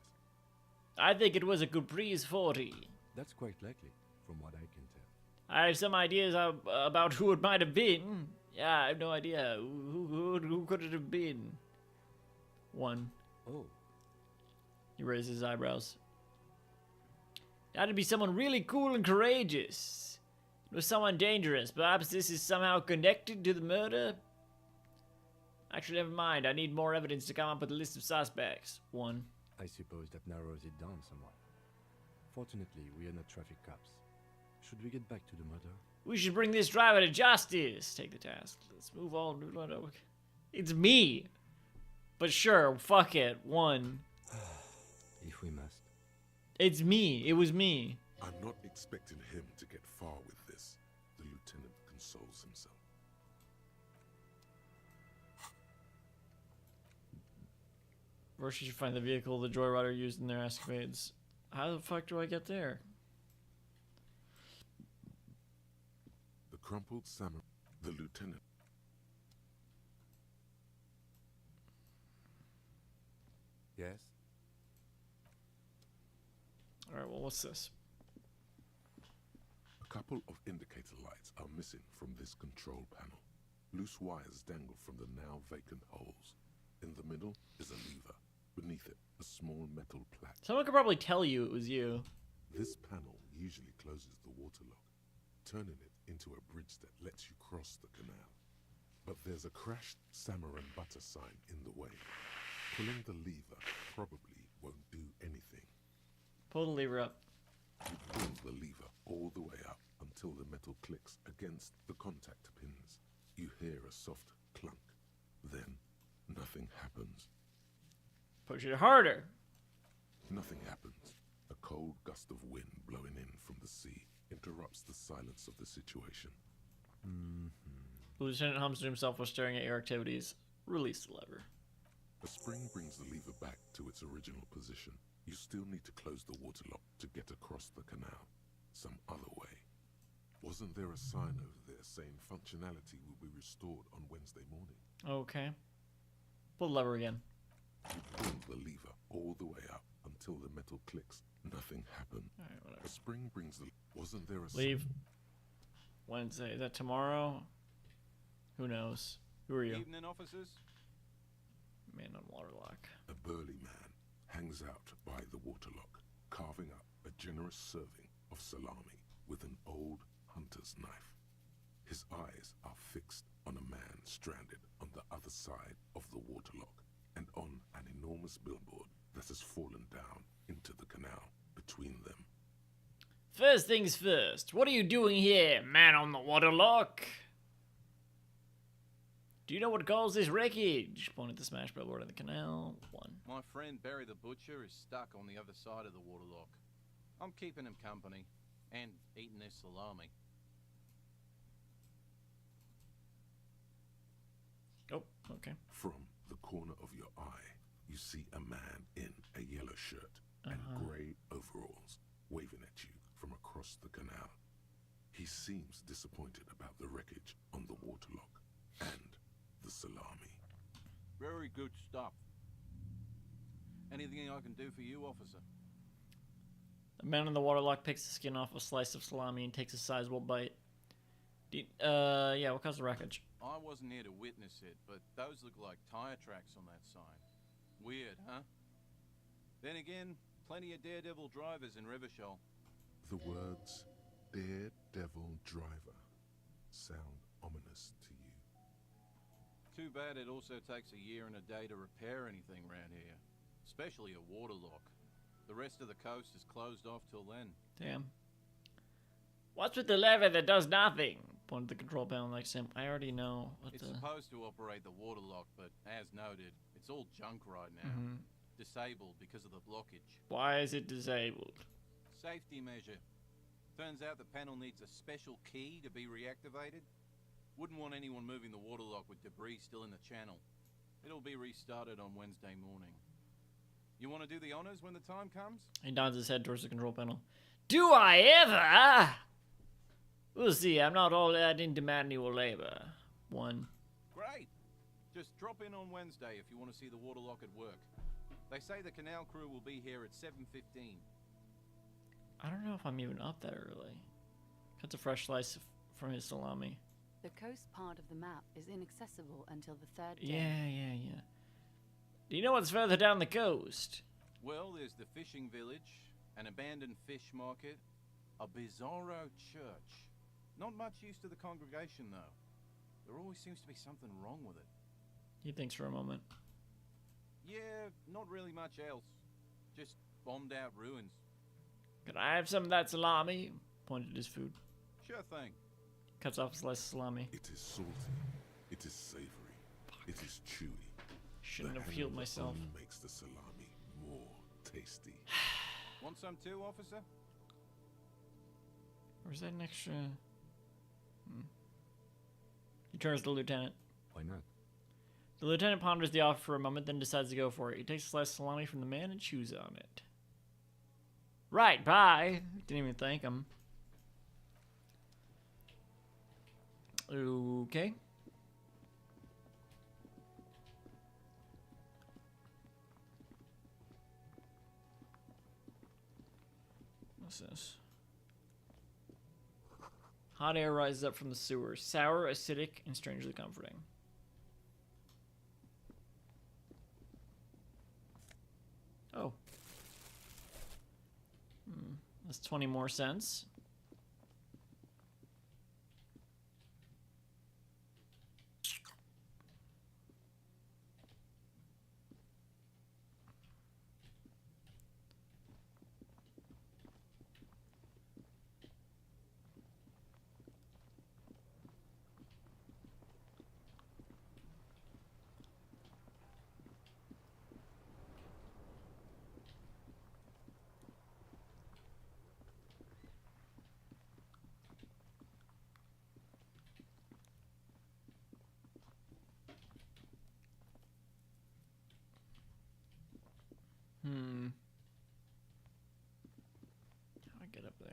I think it was a Caprice 40. That's quite likely, from what I can tell. I have some ideas about who it might have been. Yeah, I have no idea. Who could it have been? One. Oh. He raises his eyebrows. It had to be someone really cool and courageous. It was someone dangerous. Perhaps this is somehow connected to the murder? Actually, never mind. I need more evidence to come up with a list of suspects. One. I suppose that narrows it down somewhat. Fortunately, we are not traffic cops. Should we get back to the murder? We should bring this driver to justice. Take the task. Let's move on. It's me. But sure, fuck it. One. If we must. It's me. It was me. I'm not expecting him to get far with this, the lieutenant consoles himself. First, you should find the vehicle the Joyrider used in their escapades. How the fuck do I get there? The crumpled samurai, the lieutenant. Yes? Alright, well, what's this? A couple of indicator lights are missing from this control panel. Loose wires dangle from the now vacant holes. In the middle is a lever. Beneath it, a small metal plaque. Someone could probably tell you it was you. This panel usually closes the water lock, turning it into a bridge that lets you cross the canal. But there's a crashed salmon and butter sign in the way. Pulling the lever probably won't do anything. Pull the lever up. You pull the lever all the way up until the metal clicks against the contact pins. You hear a soft clunk. Then, nothing happens. Push it harder. Nothing happens. A cold gust of wind blowing in from the sea interrupts the silence of the situation. The lieutenant hums to himself while staring at your activities. Release the lever. A spring brings the lever back to its original position. You still need to close the water lock to get across the canal. Some other way. Wasn't there a sign over there saying functionality will be restored on Wednesday morning? Okay. Pull the lever again. You pull the lever all the way up until the metal clicks. Nothing happened. Alright, whatever. A spring brings the... Wasn't there a... Leave. Wednesday. Is that tomorrow? Who knows? Who are you? Evening, officers. Man on waterlock. A burly man hangs out by the waterlock, carving up a generous serving of salami with an old hunter's knife. His eyes are fixed on a man stranded on the other side of the waterlock and on an enormous billboard that has fallen down into the canal between them. First things first. What are you doing here, man on the waterlock? Do you know what caused this wreckage? Pointed the smashed billboard in the canal. 1. My friend Barry the Butcher is stuck on the other side of the waterlock. I'm keeping him company and eating this salami. Oh, okay. From the corner of your eye, you see a man in a yellow shirt and grey overalls waving at you from across the canal. He seems disappointed about the wreckage on the waterlock and the salami. Very good stuff. Anything I can do for you, officer? The man in the waterlock picks the skin off a slice of salami and takes a sizable bite. Yeah, what caused the wreckage? I wasn't here to witness it, but those look like tire tracks on that sign. Weird, huh? Then again, plenty of daredevil drivers in Rivershell. The words daredevil driver sound ominous to you. Too bad it also takes a year and a day to repair anything around here. Especially a waterlock. The rest of the coast is closed off till then. Damn. What's with the lever that does nothing? Pointed the control panel next to him. I already know what It's supposed to operate the waterlock, but as noted, it's all junk right now. Disabled because of the blockage. Why is it disabled? Safety measure. Turns out the panel needs a special key to be reactivated. Wouldn't want anyone moving the waterlock with debris still in the channel. It'll be restarted on Wednesday morning. You want to do the honors when the time comes? He nods his head towards the control panel. Do I ever? We'll see. I'm not all that into manual labor. 1. Great. Just drop in on Wednesday if you want to see the waterlock at work. They say the canal crew will be here at 7:15. I don't know if I'm even up that early. Cuts a fresh slice from his salami. The coast part of the map is inaccessible until the 3rd day. Yeah. Do you know what's further down the coast? Well, there's the fishing village, an abandoned fish market, a bizarro church. Not much use to the congregation, though. There always seems to be something wrong with it. He thinks for a moment. Yeah, not really much else. Just bombed out ruins. Can I have some of that salami? Pointed at his food. Sure thing. Cuts off a slice of salami. It is salty. It is savory. It is chewy. Shouldn't The have hang healed of the myself. bone makes the salami more tasty. Want some too, officer? Or is that an extra? He turns to the lieutenant. Why not? The lieutenant ponders the offer for a moment, then decides to go for it. He takes a slice of salami from the man and chews on it. Right, bye. Didn't even thank him. Okay. What's this? Hot air rises up from the sewer. Sour, acidic, and strangely comforting. Oh. That's 20 more cents. How do I get up there?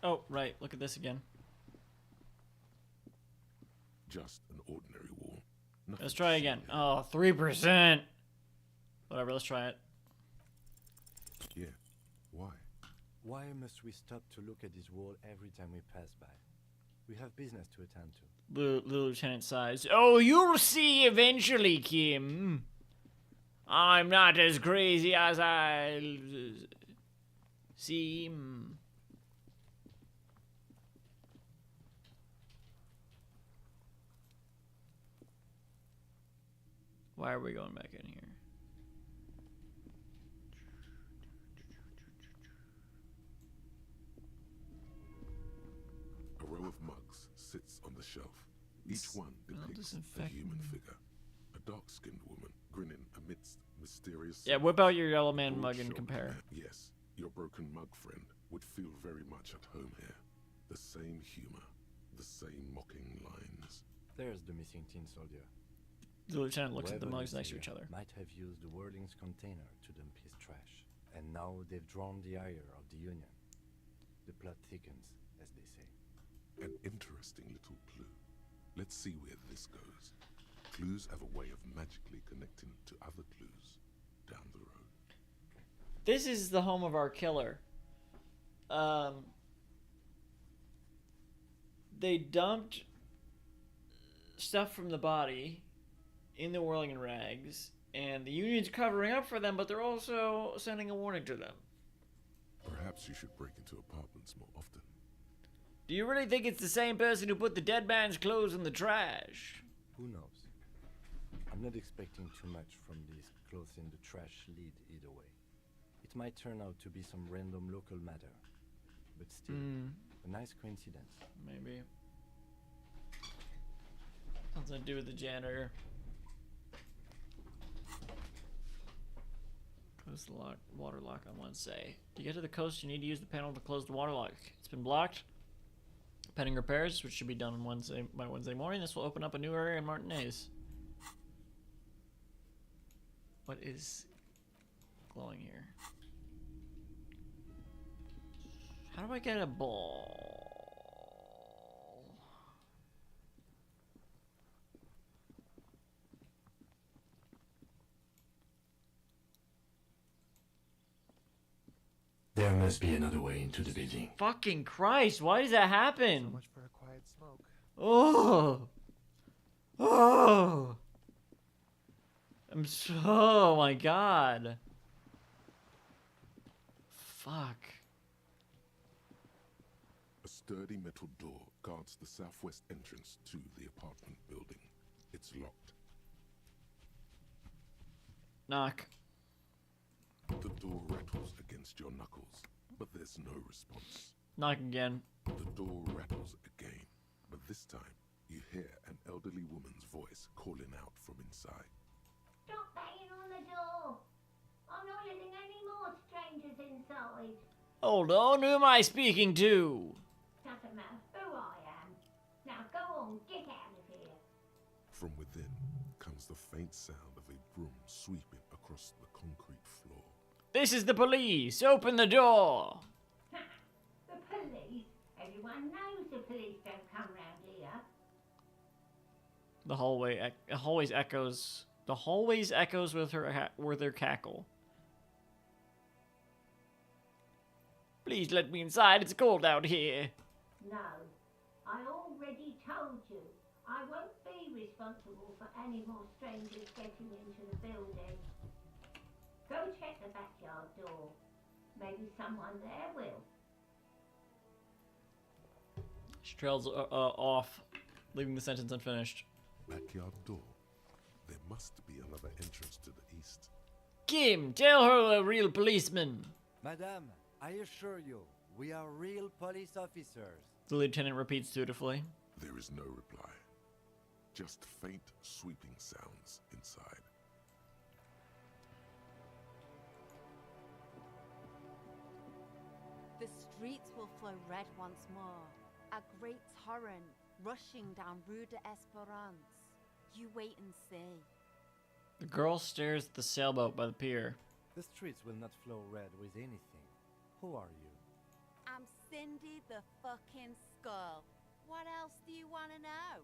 Oh, right. Look at this again. Just an ordinary wall. Let's try again. Oh, 3%. Whatever, let's try it. Yeah. Why? Why must we stop to look at this wall every time we pass by? We have business to attend to. The lieutenant sighs. Oh, you'll see eventually, Kim. I'm not as crazy as I seem. Why are we going back in here? A row of mugs sits on the shelf. Each one depicts a human figure. A dark-skinned woman grinning amidst mysterious... Yeah, whip out your yellow man mug and compare. Yes, your broken mug friend would feel very much at home here. The same humor, the same mocking lines. There's the missing tin soldier. The lieutenant looks at the Whoever mugs lives next to each here other. Might have used the Whirling's container to dump his trash. And now they've drawn the ire of the Union. The plot thickens, as they say. An interesting little clue. Let's see where this goes. Clues have a way of magically connecting to other clues down the road. This is the home of our killer. They dumped stuff from the body in the whirling rags, and the Union's covering up for them, but they're also sending a warning to them. Perhaps you should break into apartments more often. Do you really think it's the same person who put the dead man's clothes in the trash? Who knows? I'm not expecting too much from these clothes in the trash lead either way. It might turn out to be some random local matter. But still, a nice coincidence. Maybe. Something to do with the janitor. Close the lock, water lock on Wednesday. To get to the coast, you need to use the panel to close the water lock. It's been blocked. Pending repairs, which should be done on by Wednesday morning. This will open up a new area in Martinez. What is glowing here? How do I get a ball? There must be another way into the building. Fucking Christ, why does that happen? So much for a quiet smoke. Oh! Oh! Oh my god. Fuck. A sturdy metal door guards the southwest entrance to the apartment building. It's locked. Knock. The door rattles against your knuckles, but there's no response. Knock again. The door rattles again, but this time you hear an elderly woman's voice calling out from inside. Stop banging on the door! I'm not letting any more strangers inside. Hold on, who am I speaking to? Doesn't matter who I am. Now go on, get out of here. From within comes the faint sound of a broom sweeping across the concrete floor. This is the police! Open the door! The police? Everyone knows the police don't come round here. The hallways echoes. The hallways echoes with her cackle. Please let me inside. It's cold out here. No, I already told you. I won't be responsible for any more strangers getting into the building. Go check the backyard door. Maybe someone there will. She trails off, leaving the sentence unfinished. Backyard door. There must be another entrance to the east. Kim, tell her a real policeman. Madame, I assure you, we are real police officers. The lieutenant repeats dutifully. There is no reply. Just faint, sweeping sounds inside. The streets will flow red once more. A great torrent rushing down Rue d'Esperance. You wait and see. The girl stares at the sailboat by the pier. The streets will not flow red with anything. Who are you? I'm Cindy the fucking Skull. What else do you want to know?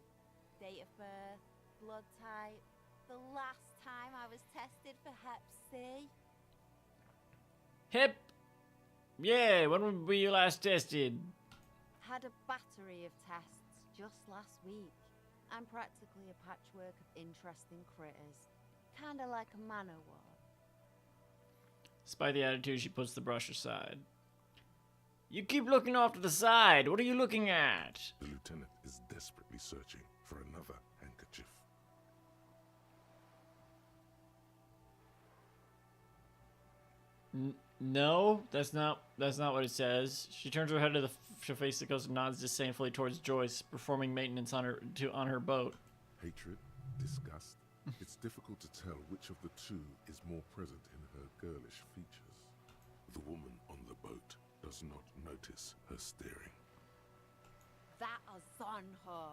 Date of birth, blood type, the last time I was tested for Hep C. Hip! Yeah, when were you last tested? Had a battery of tests just last week. I'm practically a patchwork of interesting critters. Kinda like a manor ward. Despite the attitude, she puts the brush aside. You keep looking off to the side. What are you looking at? The lieutenant is desperately searching for another handkerchief. No, that's not what it says. She turns her head to face the coast and nods disdainfully towards Joyce, performing maintenance on her boat. Hatred, disgust. It's difficult to tell which of the two is more present in her girlish features. The woman on the boat does not notice her staring. That is on her.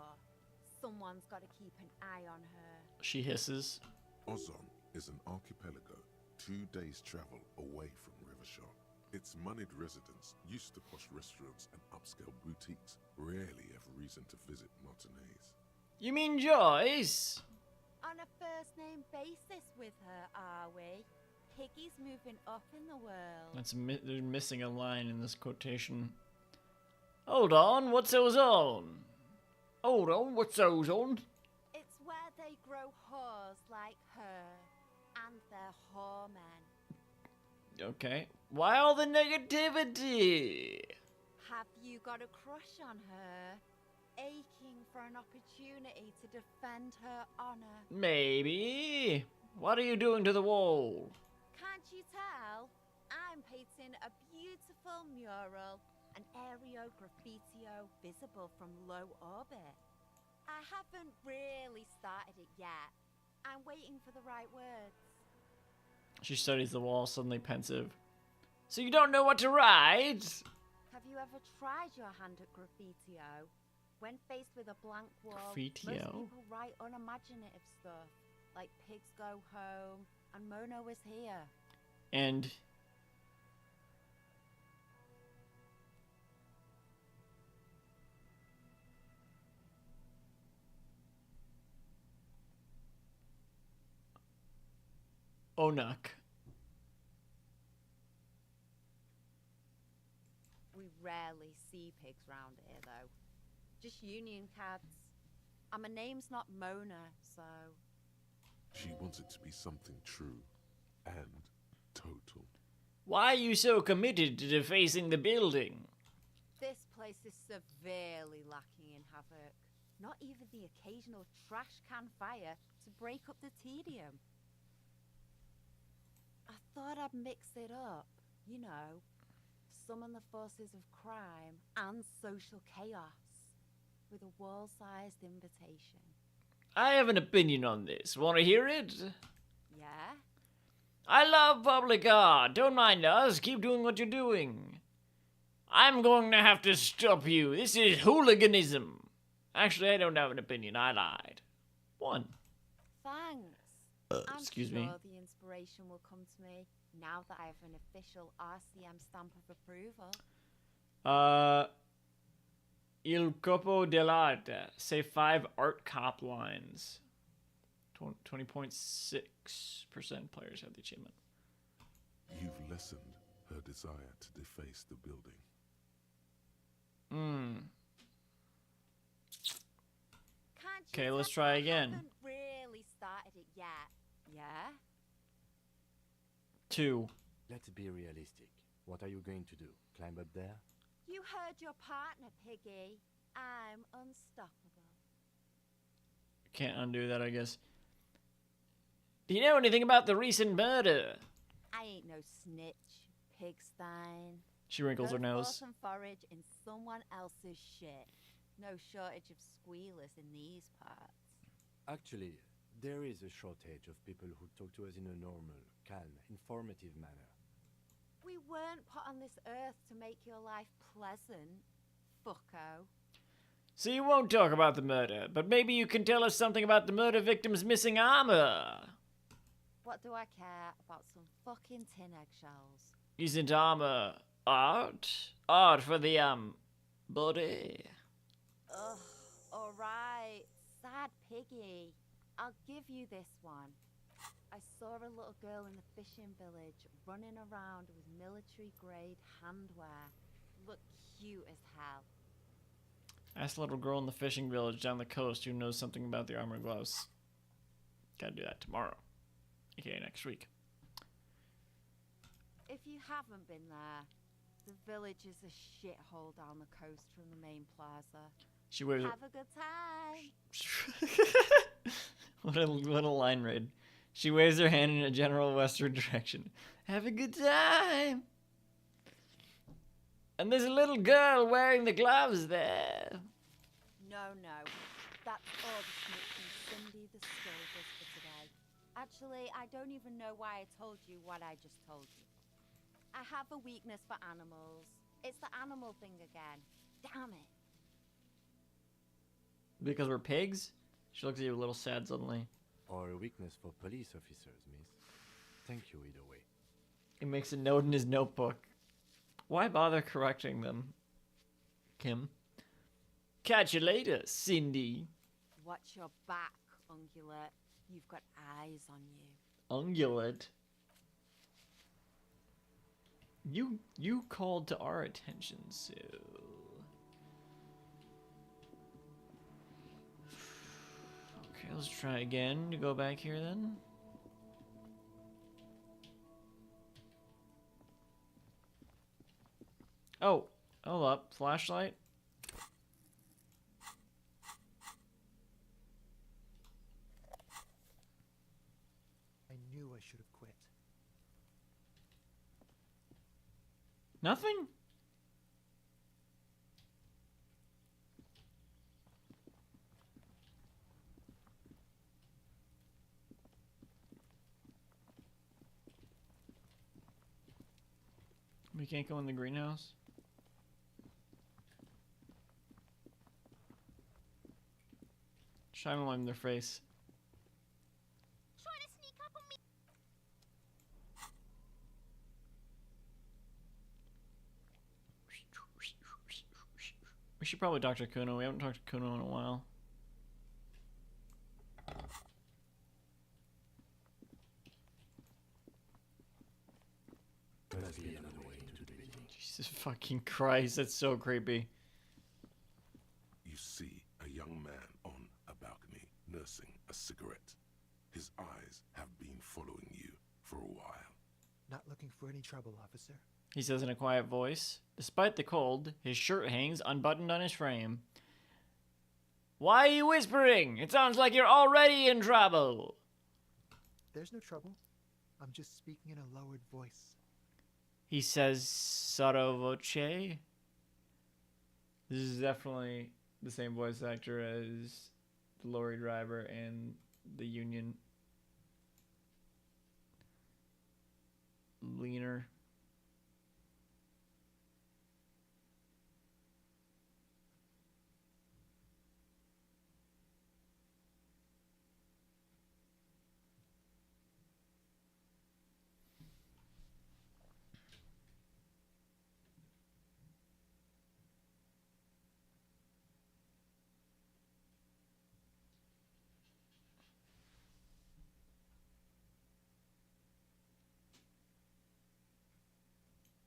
Someone's got to keep an eye on her. She hisses. Ozon is an archipelago 2 days' travel away from Rivershot. Its moneyed residents, used to posh restaurants and upscale boutiques, rarely have reason to visit Martinez. You mean Joyce? On a first-name basis with her, are we? Piggy's moving up in the world. They're missing a line in this quotation. Hold on, what's ozone? Hold on, what's ozone? It's where they grow whores like her, and their whore men. Okay. Why all the negativity? Have you got a crush on her? Aching for an opportunity to defend her honor? Maybe. What are you doing to the wall? Can't you tell? I'm painting a beautiful mural, an aereo graffitio visible from low orbit. I haven't really started it yet. I'm waiting for the right words. She studies the wall, suddenly pensive. So you don't know what to write? Have you ever tried your hand at graffitio? When faced with a blank wall, Graffitio? most people write unimaginative stuff, like pigs go home and Mono is here. And Onak. We rarely see pigs round here, though. Just union cabs. And my name's not Mona, so... She wants it to be something true and total. Why are you so committed to defacing the building? This place is severely lacking in havoc. Not even the occasional trash can fire to break up the tedium. I thought I'd mix it up, you know, summon the forces of crime and social chaos with a wall-sized invitation. I have an opinion on this. Want to hear it? Yeah? I love public art. Don't mind us. Keep doing what you're doing. I'm going to have to stop you. This is hooliganism. Actually, I don't have an opinion. I lied. 1. Thanks. Excuse I'm me. sure the inspiration will come to me now that I have an official RCM stamp of approval. Il Copo dell'Arte. Say 5 art cop lines. 20.6% players have the achievement. You've lessened her desire to deface the building. Okay, let's try again. I haven't really started it yet. Yeah? 2. Let's be realistic. What are you going to do? Climb up there? You heard your partner, Piggy. I'm unstoppable. Can't undo that, I guess. Do you know anything about the recent murder? I ain't no snitch, Pigstein. She wrinkles her Go nose. forth and forage in someone else's shit. No shortage of squealers in these parts. Actually, there is a shortage of people who talk to us in a normal, calm, informative manner. We weren't put on this earth to make your life pleasant, fucko. So you won't talk about the murder, but maybe you can tell us something about the murder victim's missing armor. What do I care about some fucking tin eggshells? Isn't armor art? Art for the, body. Ugh, alright. Sad Piggy. I'll give you this one. I saw a little girl in the fishing village running around with military-grade handwear. Looked cute as hell. Ask a little girl in the fishing village down the coast who knows something about the armor gloves. Gotta do that tomorrow. Okay, next week. If you haven't been there, the village is a shithole down the coast from the main plaza. She wears Have a good time. what a line read. She waves her hand in a general western direction. Have a good time. And there's a little girl wearing the gloves there. No. That's all the snitching Cindy the Skull does for today. Actually, I don't even know why I told you what I just told you. I have a weakness for animals. It's the animal thing again. Damn it. Because we're pigs? She looks at you a little sad suddenly. Or a weakness for police officers, miss. Thank you either way. He makes a note in his notebook. Why bother correcting them? Kim? Catch you later, Cindy. Watch your back, Ungulate. You've got eyes on you. Ungulate? You called to our attention, Sue. Okay, let's try again to go back here then. Oh, hold up. Flashlight? I knew I should have quit. Nothing? We can't go in the greenhouse? Shine a light in their face. Trying to sneak up on me. We should probably talk to Kuno. We haven't talked to Kuno in a while. Jesus fucking Christ, that's so creepy. You see a young man on a balcony nursing a cigarette. His eyes have been following you for a while. Not looking for any trouble, officer. He says in a quiet voice. Despite the cold, his shirt hangs unbuttoned on his frame. Why are you whispering? It sounds like you're already in trouble. There's no trouble. I'm just speaking in a lowered voice. He says sotto voce. This is definitely the same voice actor as the lorry driver and the Union leaner.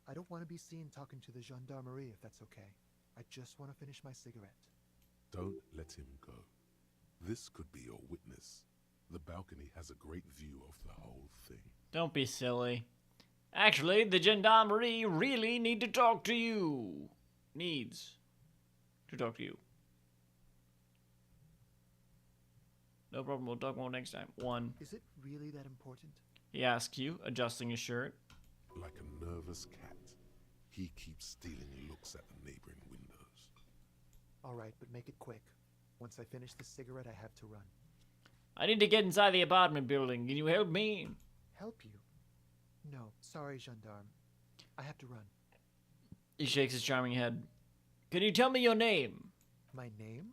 I don't want to be seen talking to the gendarmerie if that's okay. I just want to finish my cigarette. Don't let him go. This could be your witness. The balcony has a great view of the whole thing. Don't be silly. Actually, the gendarmerie really need to talk to you. Needs to talk to you. No problem, we'll talk more next time. 1. Is it really that important? He asks you, adjusting his shirt. Like a nervous cat, he keeps stealing looks at the neighboring windows. All right, but make it quick. Once I finish this cigarette, I have to run. I need to get inside the apartment building. Can you help me? Help you? No, sorry, gendarme. I have to run. He shakes his charming head. Can you tell me your name? My name?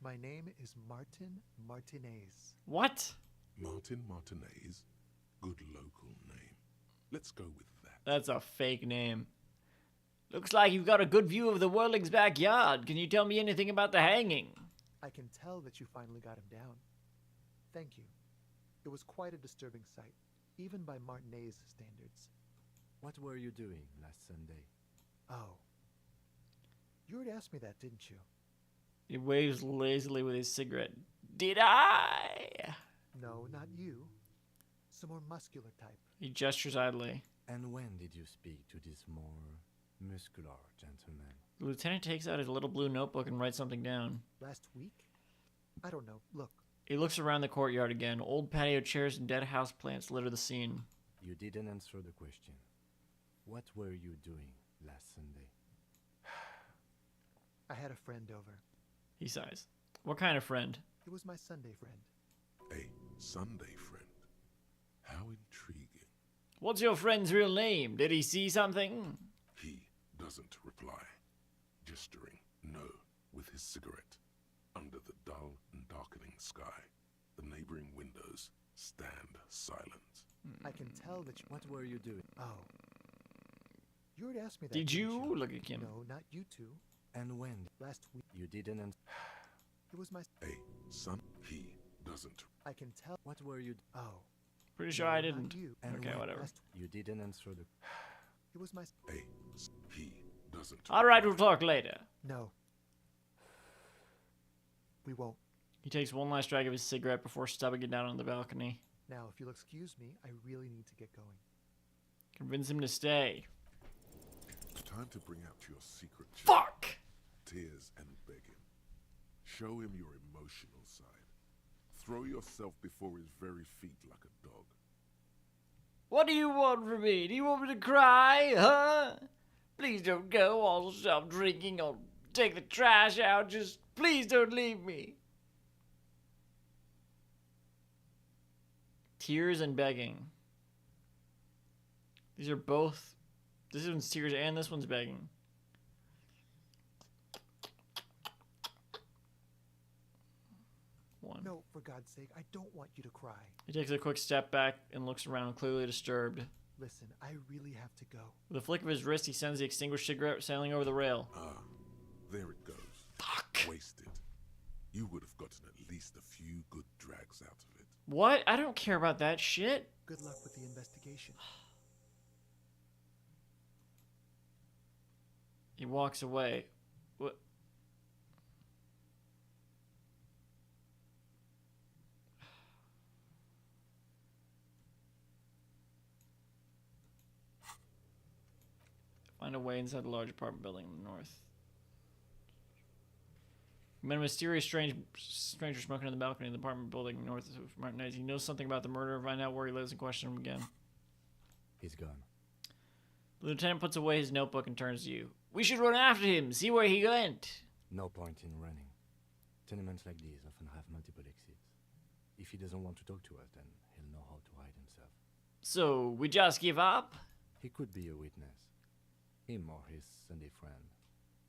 My name is Martin Martinez. What? Martin Martinez? Good local name. Let's go with that. That's a fake name. Looks like you've got a good view of the Whirling's backyard. Can you tell me anything about the hanging? I can tell that you finally got him down. Thank you. It was quite a disturbing sight, even by Martinez standards. What were you doing last Sunday? Oh. You already asked me that, didn't you? He waves lazily with his cigarette. Did I? No, not you. Some more muscular type. He gestures idly. And when did you speak to this more muscular gentleman? The lieutenant takes out his little blue notebook and writes something down. Last week? I don't know. Look. He looks around the courtyard again. Old patio chairs and dead house plants litter the scene. You didn't answer the question. What were you doing last Sunday? I had a friend over. He sighs. What kind of friend? It was my Sunday friend. A Sunday friend? How intriguing. What's your friend's real name? Did he see something? He doesn't reply, gesturing no with his cigarette. Under the dull and darkening sky, the neighboring windows stand silent. I can tell that you... What were you doing? Oh. You already asked me that. Did didn't you? Look at him. No, not you two. And when? Last week. You didn't answer. It was my... A son? He doesn't. I can tell... What were you... Oh. Pretty sure No, I not didn't. you. And Okay, when? whatever. You didn't answer the... It was my... He doesn't. Alright, we'll talk later. No. We won't. He takes one last drag of his cigarette before stubbing it down on the balcony. Now, if you'll excuse me, I really need to get going. Convince him to stay. Time to bring out your secret. Fuck! Tears and begging. Show him your emotional side. Throw yourself before his very feet like a dog. What do you want from me? Do you want me to cry, huh? Please don't go. I'll stop drinking. I'll take the trash out. Just please don't leave me. Tears and begging. These are both... This one's tears and this one's begging. One. No, for God's sake, I don't want you to cry. He takes a quick step back and looks around, clearly disturbed. Listen, I really have to go. With a flick of his wrist, he sends the extinguished cigarette sailing over the rail. Ah, there it goes. Fuck. Wasted. You would have gotten at least a few good drags out of it. What? I don't care about that shit. Good luck with the investigation. He walks away. What? Find a way inside the large apartment building in the north. We met a mysterious stranger smoking on the balcony of the apartment building north of Martinez. He knows something about the murder. Find out where he lives and question him again. He's gone. The lieutenant puts away his notebook and turns to you. We should run after him, see where he went. No point in running. Tenements like these often have multiple exits. If he doesn't want to talk to us, then he'll know how to hide himself. So, we just give up? He could be a witness. Him or his Sunday friend.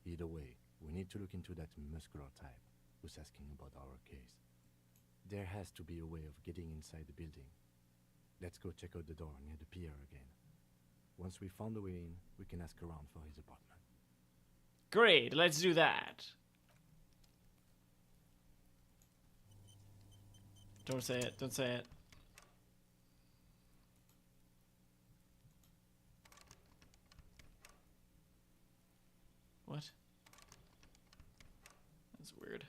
Either way, we need to look into that muscular type who's asking about our case. There has to be a way of getting inside the building. Let's go check out the door near the pier again. Once we found a way in, we can ask around for his apartment. Great, let's do that. Don't say it, don't say it. What? That's weird.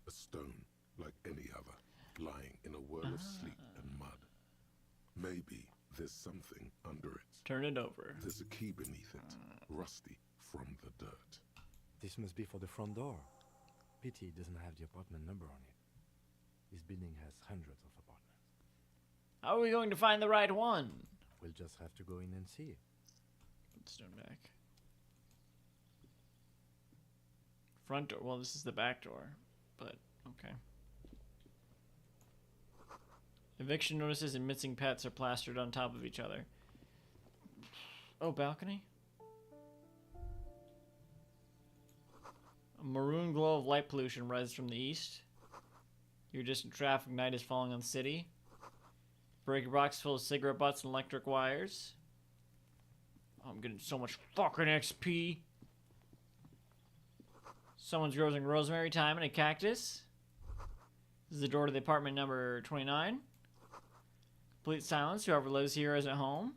A stone, like any other, lying in a whirl of sleet and mud. Maybe there's something under it. Turn it over. There's a key beneath it, rusty from the dirt. This must be for the front door. Pity it doesn't have the apartment number on it. This building has hundreds of apartments. How are we going to find the right one? We'll just have to go in and see. Put the stone back. Front door. Well, this is the back door, but okay. Eviction notices and missing pets are plastered on top of each other. Oh, balcony? A maroon glow of light pollution rises from the east. Your distant traffic night is falling on the city. Breaker box full of cigarette butts and electric wires. Oh, I'm getting so much fucking XP. Someone's growing rosemary, thyme, and a cactus. This is the door to the apartment number 29. Complete silence. Whoever lives here is at home.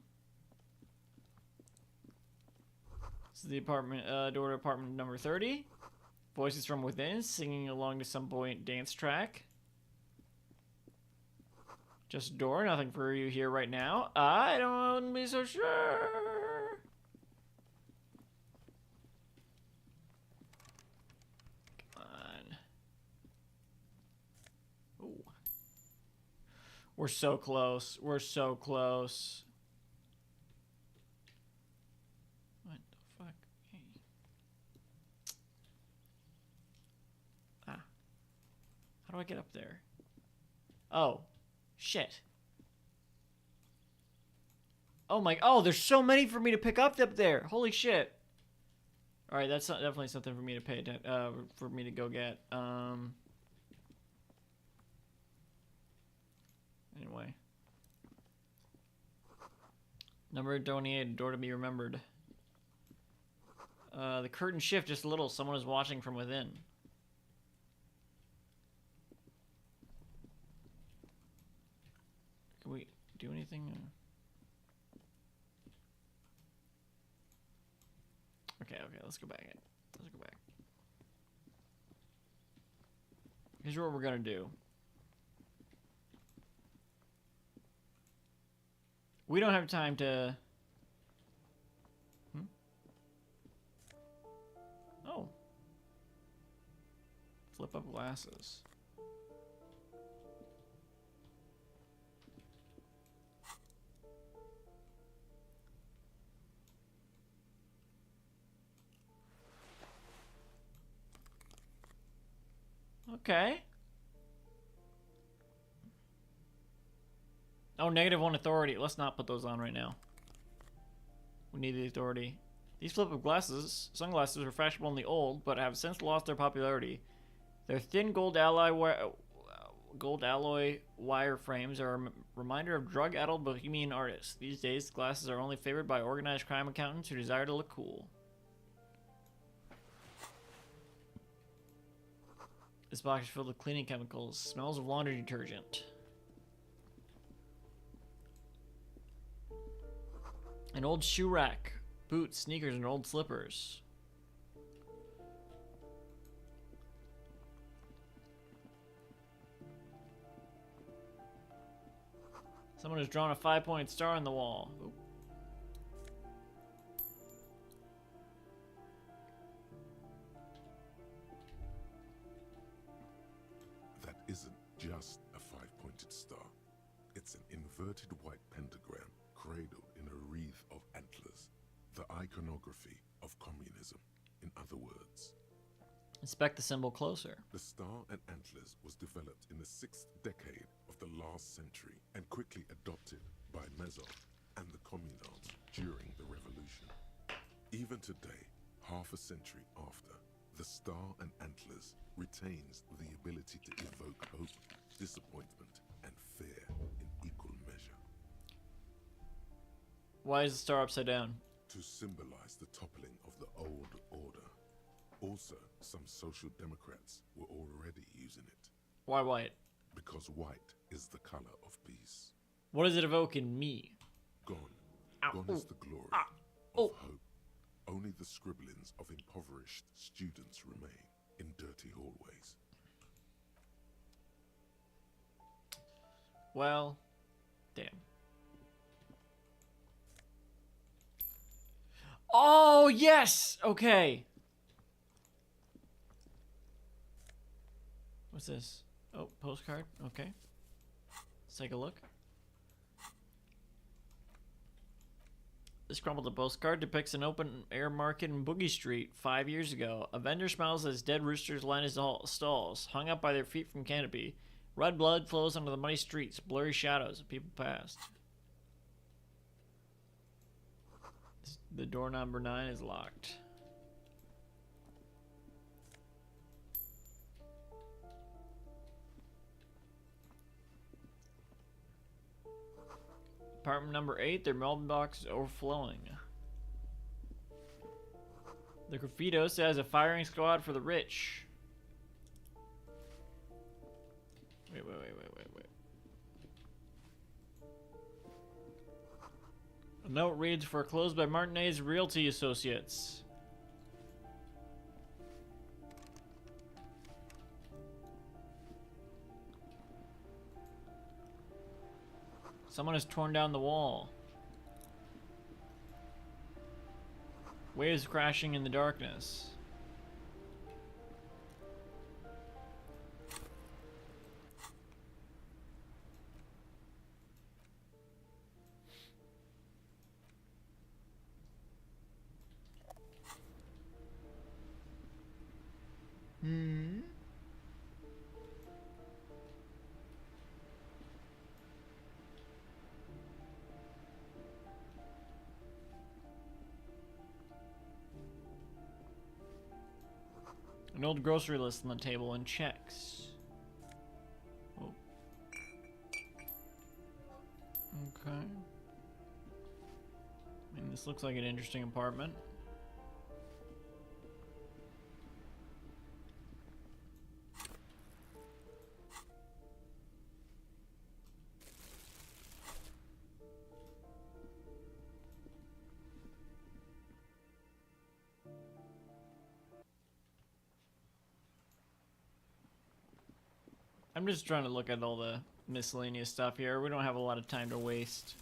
This is the apartment door to apartment number 30. Voices from within, singing along to some buoyant dance track. Just a door, nothing for you here right now. I don't be so sure. We're so close. We're so close. What the fuck? Hey. Ah. How do I get up there? Oh. Shit. Oh my... Oh, there's so many for me to pick up there. Holy shit. Alright, that's definitely something for me to pay attention... for me to go get. Anyway. Number 28, door to be remembered. The curtain shift just a little. Someone is watching from within. Can we do anything? Okay, let's go back. Let's go back. Here's what we're gonna do. We don't have time to... Oh. Flip up glasses. Okay. Oh, -1 authority. Let's not put those on right now. We need the authority. These flip-up sunglasses were fashionable in the old, but have since lost their popularity. Their thin gold alloy wire frames are a reminder of drug-addled bohemian artists. These days, glasses are only favored by organized crime accountants who desire to look cool. This box is filled with cleaning chemicals. Smells of laundry detergent. An old shoe rack, boots, sneakers, and old slippers. Someone has drawn a 5-point star on the wall. Oop. just a five-pointed star. It's an inverted white pentagram cradled in a wreath of antlers. The iconography of communism, in other words. Inspect the symbol closer. The star and antlers was developed in the 6th decade of the last century and quickly adopted by Mazov and the communards during the revolution. Even today, half a century after, the star and antlers retains the ability to evoke hope, disappointment, and fear in equal measure. Why is the star upside down? To symbolize the toppling of the old order. Also, some social democrats were already using it. Why white? Because white is the color of peace. What does it evoke in me? Gone. Ow. Gone is the glory of hope. Only the scribblings of impoverished students remain in dirty hallways. Well, damn. Oh, yes! Okay. What's this? Oh, postcard. Okay. Let's take a look. This crumpled postcard depicts an open-air market in Boogie Street 5 years ago. A vendor smiles as dead roosters line his stalls, hung up by their feet from canopy. Red blood flows onto the muddy streets, blurry shadows of people past. The door number 9 is locked. Apartment number 8, their mailbox is overflowing. The graffito says a firing squad for the rich. Wait. A note reads, foreclosed by Martinez Realty Associates. Someone has torn down the wall. Waves crashing in the darkness. An old grocery list on the table and checks. Oh. Okay. I mean, this looks like an interesting apartment. I'm just trying to look at all the miscellaneous stuff here. We don't have a lot of time to waste.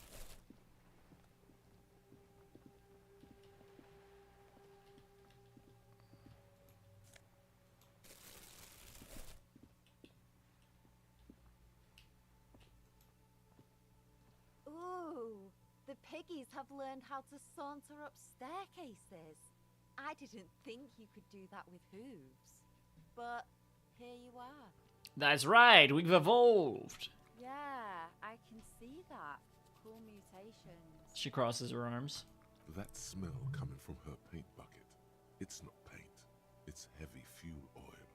Ooh, the piggies have learned how to saunter up staircases. I didn't think you could do that with hooves, but here you are. That's right, we've evolved. Yeah, I can see that. Cool mutations. She crosses her arms. That smell coming from her paint bucket. It's not paint. It's heavy fuel oil.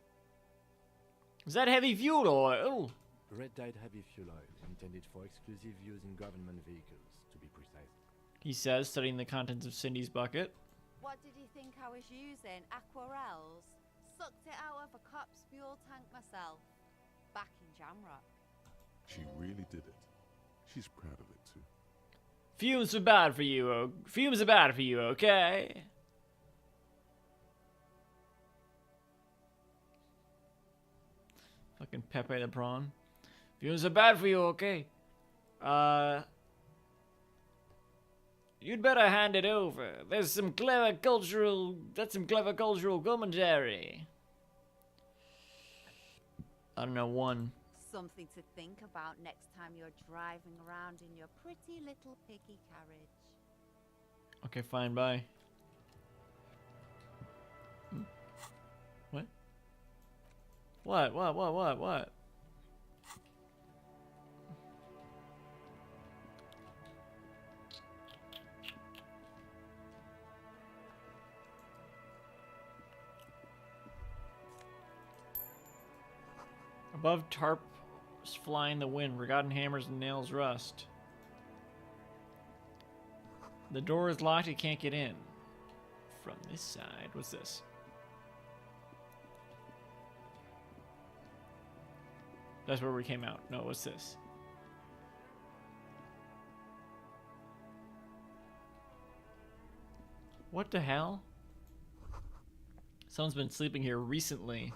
Is that heavy fuel oil? Red dyed heavy fuel oil, intended for exclusive use in government vehicles, to be precise. He says, studying the contents of Cindy's bucket. What did you think I was using? Aquarels? Sucked it out of a cop's fuel tank myself. Back in Jamrock. She really did it. She's proud of it too. Fumes are bad for you. Fumes are bad for you, okay? Fucking Pepe the Prawn. Fumes are bad for you, okay? You'd better hand it over. That's some clever cultural commentary. I don't know, one. Something to think about next time you're driving around in your pretty little piggy carriage. Okay, fine, bye. What? What? Above tarps fly in the wind, forgotten hammers and nails rust. The door is locked, you can't get in. From this side, what's this? That's where we came out. No, what's this? What the hell? Someone's been sleeping here recently.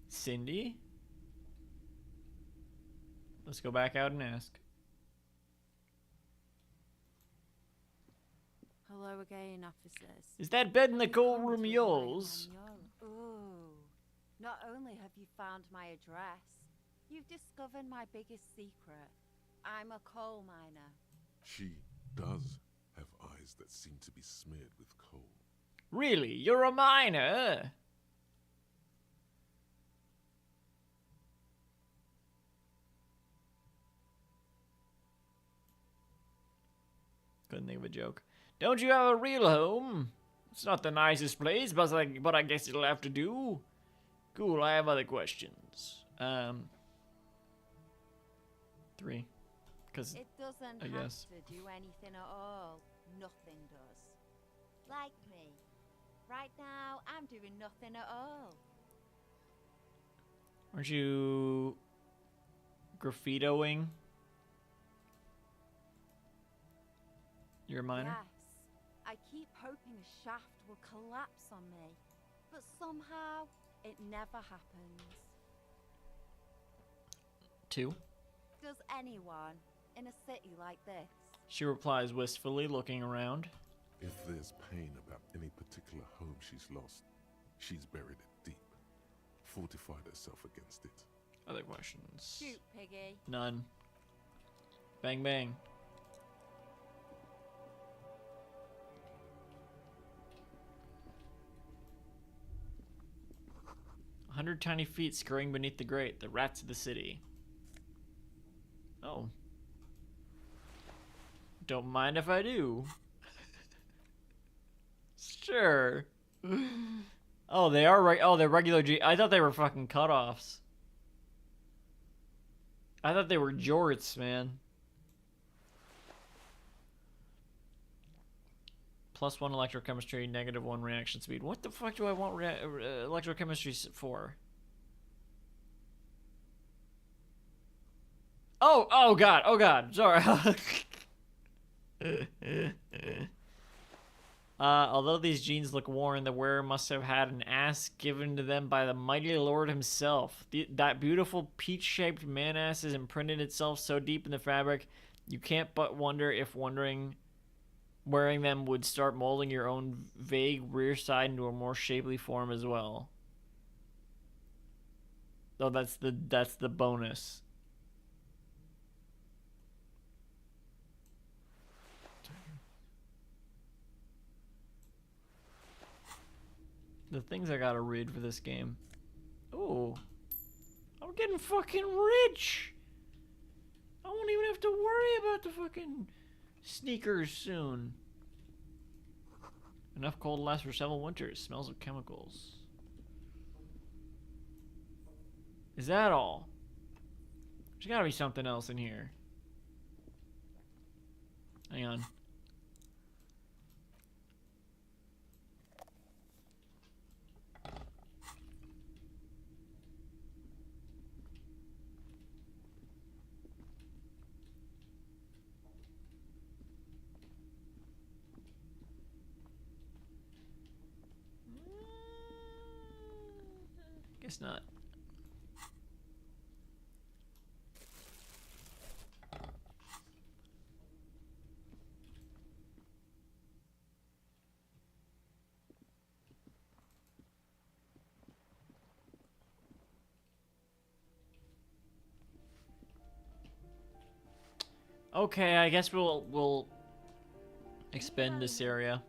Cindy? Let's go back out and ask. Hello again, officers. Is that bed in the cold room yours? Ooh. Not only have you found my address, you've discovered my biggest secret. I'm a coal miner. She does have eyes that seem to be smeared with coal. Really? You're a miner? Couldn't think of a joke. Don't you have a real home? It's not the nicest place, but I guess it'll have to do. Cool, I have other questions. 3. Because it doesn't I have guess. to do anything at all. Nothing does. Like me. Right now, I'm doing nothing at all. Aren't you graffitoing? You're a miner? Yes. I keep hoping a shaft will collapse on me, but somehow it never happens. 2. Does anyone in a city like this? She replies wistfully, looking around. If there's pain about any particular home she's lost, she's buried it deep, fortified herself against it. Other questions? Shoot, Piggy. None. Bang, bang. A 100 tiny feet scurrying beneath the grate, the rats of the city. Oh. Don't mind if I do. Sure. Oh, they are they're regular I thought they were fucking cutoffs. I thought they were jorts, man. +1 electrochemistry, -1 reaction speed. What the fuck do I want electrochemistry for? Oh god, sorry. Although these jeans look worn, the wearer must have had an ass given to them by the mighty Lord himself. That beautiful peach-shaped man-ass has imprinted itself so deep in the fabric, you can't but wonder if wearing them would start molding your own vague rear side into a more shapely form as well. Oh, that's the bonus. The things I gotta read for this game. Oh, I'm getting fucking rich. I won't even have to worry about the fucking sneakers soon. Enough coal to last for several winters. Smells of chemicals. Is that all? There's gotta be something else in here. Hang on. Guess not. Okay, I guess we'll expend this area.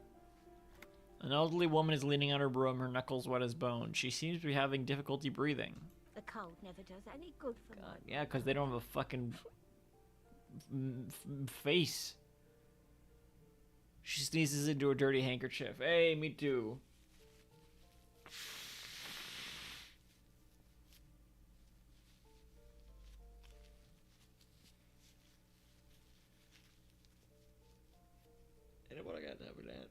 An elderly woman is leaning on her broom, her knuckles wet as bone. She seems to be having difficulty breathing. The cold never does any good for me. Yeah, because they don't have a fucking face. She sneezes into her dirty handkerchief. Hey, me too. What I got to have with that?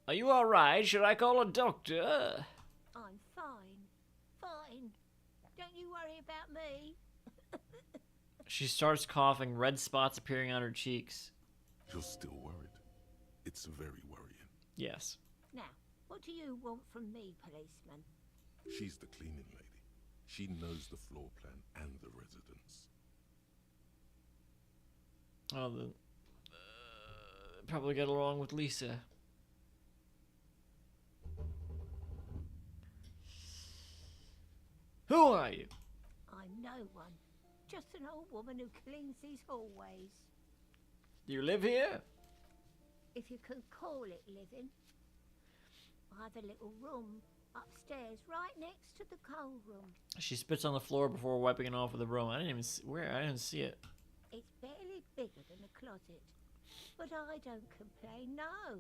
Are you alright? Should I call a doctor? I'm fine. Fine. Don't you worry about me. She starts coughing, red spots appearing on her cheeks. You're still worried. It's very worrying. Yes. Now, what do you want from me, policeman? She's the cleaning lady. She knows the floor plan and the residence. Oh, probably get along with Lisa. Who are you? I'm no one. Just an old woman who cleans these hallways. Do you live here? If you can call it living. I have a little room upstairs right next to the coal room. She spits on the floor before wiping it off with a broom. I didn't even see where. I didn't see it. It's barely bigger than a closet. But I don't complain, no.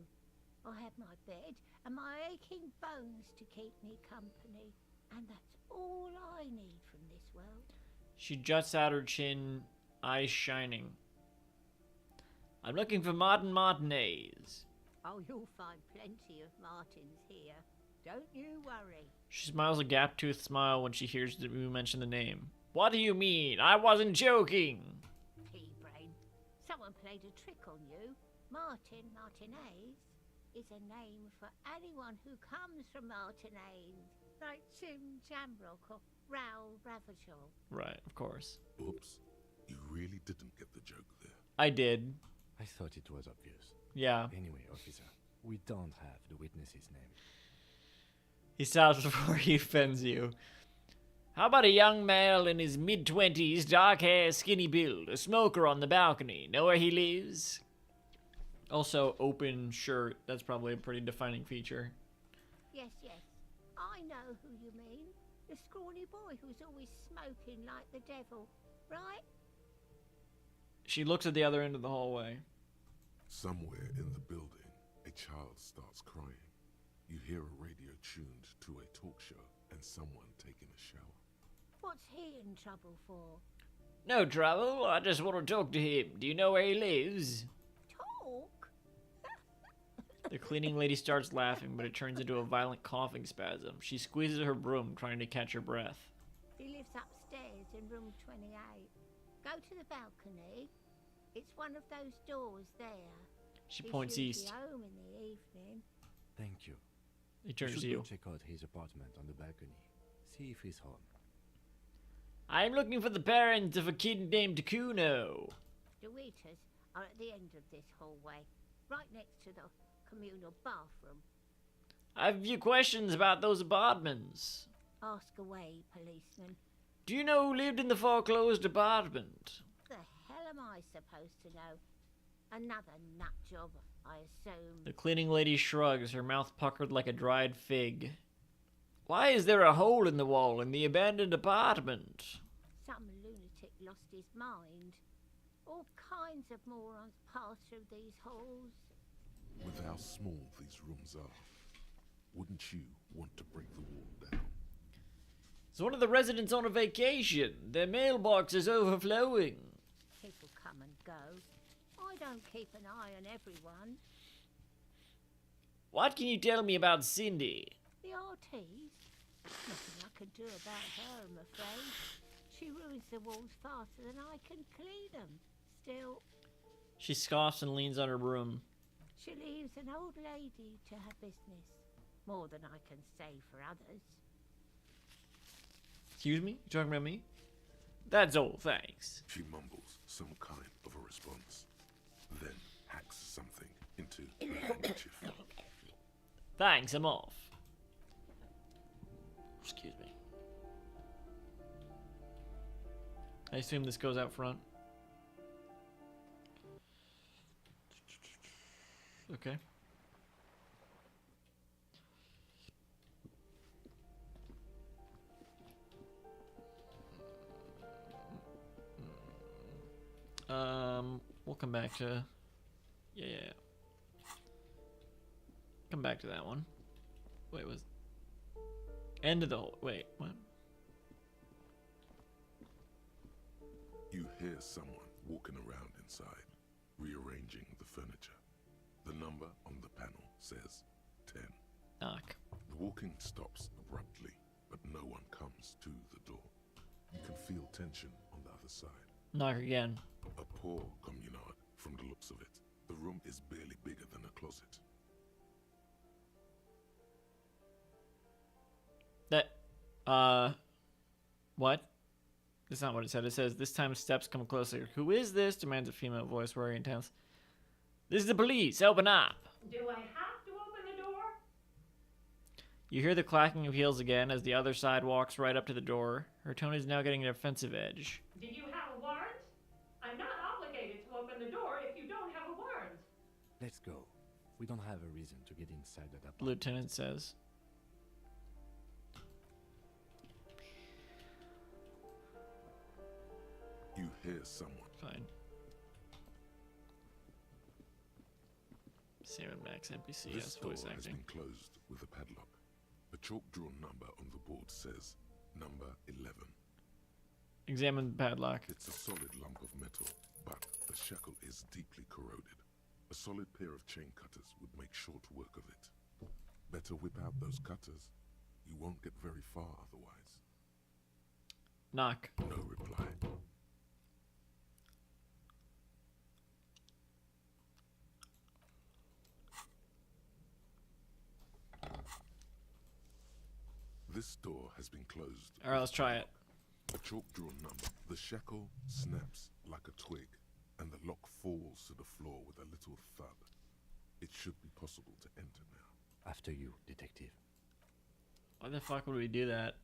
I have my bed and my aching bones to keep me company. And that's all I need from this world. She juts out her chin, eyes shining. I'm looking for Martin Martinez. Oh, you'll find plenty of Martins here. Don't you worry. She smiles a gap-toothed smile when she hears that we mention the name. What do you mean? I wasn't joking. Pea-brain. Someone played a trick on you. Martin Martinez is a name for anyone who comes from Martinez. Like Jim Jamrock or Raoul Ravachol. Right, of course. Oops. You really didn't get the joke there. I did. I thought it was obvious. Yeah. Anyway, officer, we don't have the witness's name. He stops before he offends you. How about a young male in his mid-20s, dark hair, skinny build, a smoker on the balcony? Know where he lives? Also, open shirt. That's probably a pretty defining feature. Yes, yes. I know who you mean. The scrawny boy who's always smoking like the devil, right? She looks at the other end of the hallway. Somewhere in the building, a child starts crying. You hear a radio tuned to a talk show and someone taking a shower. What's he in trouble for? No trouble. I just want to talk to him. Do you know where he lives? Talk? The cleaning lady starts laughing, but it turns into a violent coughing spasm. She squeezes her broom, trying to catch her breath. He lives upstairs in room 28. Go to the balcony. It's one of those doors there. She points east. He's home in the evening. Thank you. He turns to should you. go check out his apartment on the balcony. See if he's home. I'm looking for the parents of a kid named Kuno. The waiters are at the end of this hallway, right next to the communal bathroom. I have a few questions about those apartments. Ask away, policeman. Do you know who lived in the foreclosed apartment? The hell am I supposed to know? Another nut job, I assume. The cleaning lady shrugs, her mouth puckered like a dried fig. Why is there a hole in the wall in the abandoned apartment? Some lunatic lost his mind. All kinds of morons pass through these halls. With how small these rooms are, wouldn't you want to break the wall down? Is one of the residents on a vacation? Their mailbox is overflowing. People come and go. I don't keep an eye on everyone. What can you tell me about Cindy? The RTs? Nothing I can do about her, I'm afraid. She ruins the walls faster than I can clean them. Still... She scoffs and leans on her broom. She leaves an old lady to her business. More than I can say for others. Excuse me? You talking about me? That's all, thanks. She mumbles some kind of a response, then hacks something into her handkerchief. Thanks, I'm off. Excuse me. I assume this goes out front. Okay. We'll come back to... Yeah. Come back to that one. Wait, was... End of the whole... Wait, what? You hear someone walking around inside, rearranging the furniture. The number on the panel says 10. Knock. The walking stops abruptly, but no one comes to the door. You can feel tension on the other side. Knock again. A poor communard, from the looks of it. The room is barely bigger than a closet. What? That's not what it said. It says, this time steps come closer. Who is this? Demands a female voice, very intense. This is the police. Open up. Do I have to open the door? You hear the clacking of heels again as the other side walks right up to the door. Her tone is now getting an offensive edge. Did you have a warrant? I'm not obligated to open the door if you don't have a warrant. Let's go. We don't have a reason to get inside that apartment. Lieutenant says. You hear someone. Fine. Sam and Max NPC This has door voice has acting. been closed with a padlock. A chalk-drawn number on the board says number 11. Examine the padlock. It's a solid lump of metal, but the shackle is deeply corroded. A solid pair of chain cutters would make short work of it. Better whip out those cutters. You won't get very far otherwise. Knock. No reply. This door has been closed. Alright, let's try it. A chalk-drawn number. The shackle snaps like a twig, and the lock falls to the floor with a little thud. It should be possible to enter now. After you, detective. Why the fuck would we do that?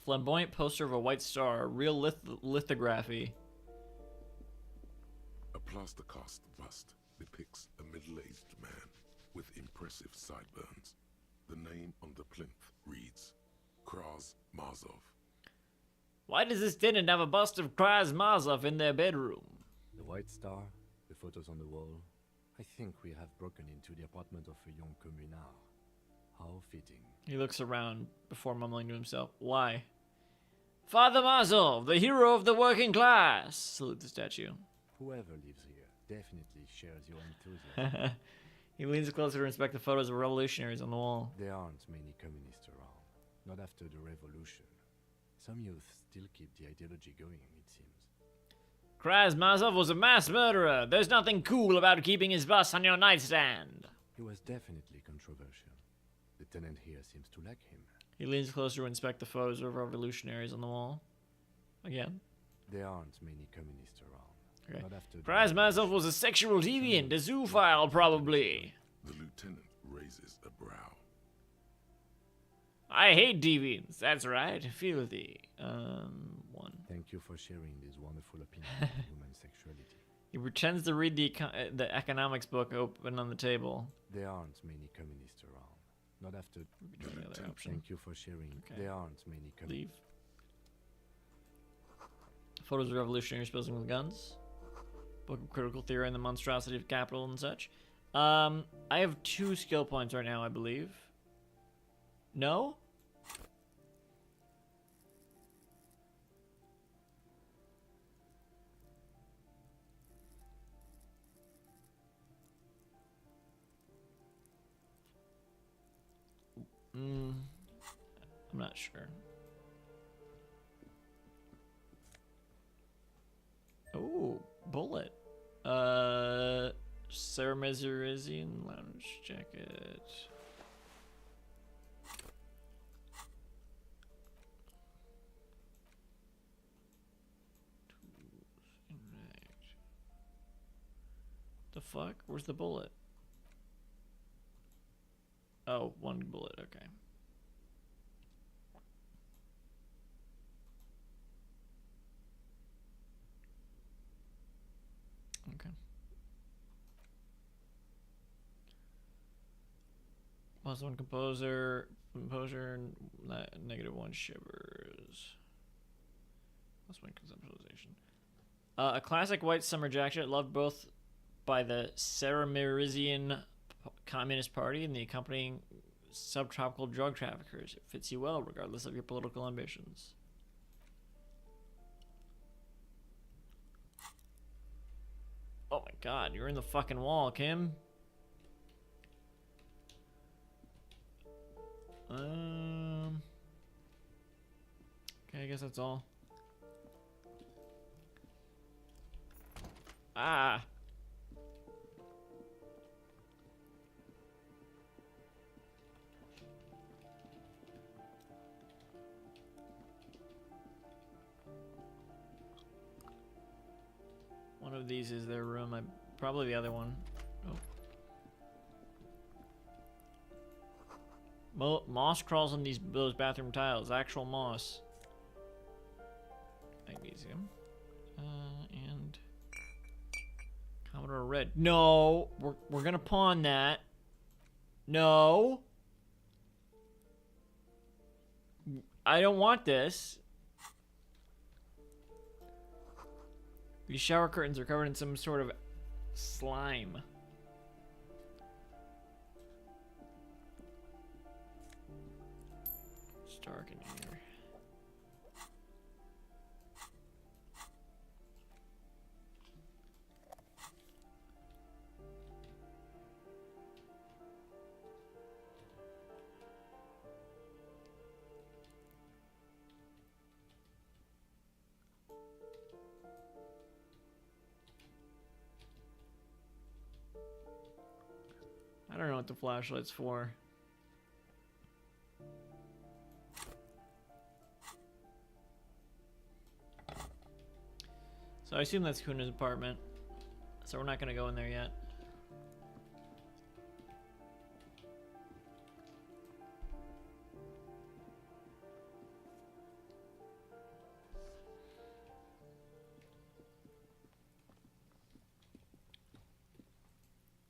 Flamboyant poster of a white star. Real lithography. A plaster cast bust depicts a middle-aged man with impressive sideburns. The name on the plinth reads Kraz Marzov. Why does this tenant have a bust of Kraz Marzov in their bedroom? The white star, the photos on the wall. I think we have broken into the apartment of a young communard. How fitting. He looks around before mumbling to himself. Why? Father Marzov, the hero of the working class! Salute the statue. Whoever lives here definitely shares your enthusiasm. He leans closer to inspect the photos of revolutionaries on the wall. There aren't many communists around. Not after the revolution. Some youth still keep the ideology going, it seems. Kraz Marzov was a mass murderer. There's nothing cool about keeping his bust on your nightstand. He was definitely controversial. The tenant here seems to like him. He leans closer to inspect the photos of revolutionaries on the wall. Again. There aren't many communists around. Okay. Not after Kraz Marzov was a sexual deviant, a zoophile probably. The lieutenant raises a brow. I hate deviants, that's right. Filthy. One. Thank you for sharing this wonderful opinion on human sexuality. He pretends to read the economics book open on the table. There aren't many communists around. Not after The other option. Thank you for sharing. Okay. There aren't many communists. Leave. Photos of revolutionaries posing with guns. Book of critical theory and the monstrosity of capital and such. I have 2 skill points right now, I believe. No? I'm not sure. Oh, bullet. Sarah Mezerizian lounge jacket. The fuck? Where's the bullet? Oh, one bullet, okay. Okay. +1 composure, -1 shivers. +1 conceptualization. A classic white summer jacket, loved both by the Ceramirizian Communist Party and the accompanying subtropical drug traffickers. It fits you well, regardless of your political ambitions. Oh my god, you're in the fucking wall, Kim. Okay, I guess that's all. Ah. One of these is their room. Probably the other one. Oh. Moss crawls on those bathroom tiles. Actual moss. Magnesium. And Commodore Red. No, we're gonna pawn that. No. I don't want this. These shower curtains are covered in some sort of slime. It's dark in here. I don't know what the flashlight's for. So I assume that's Kuna's apartment. So we're not gonna go in there yet.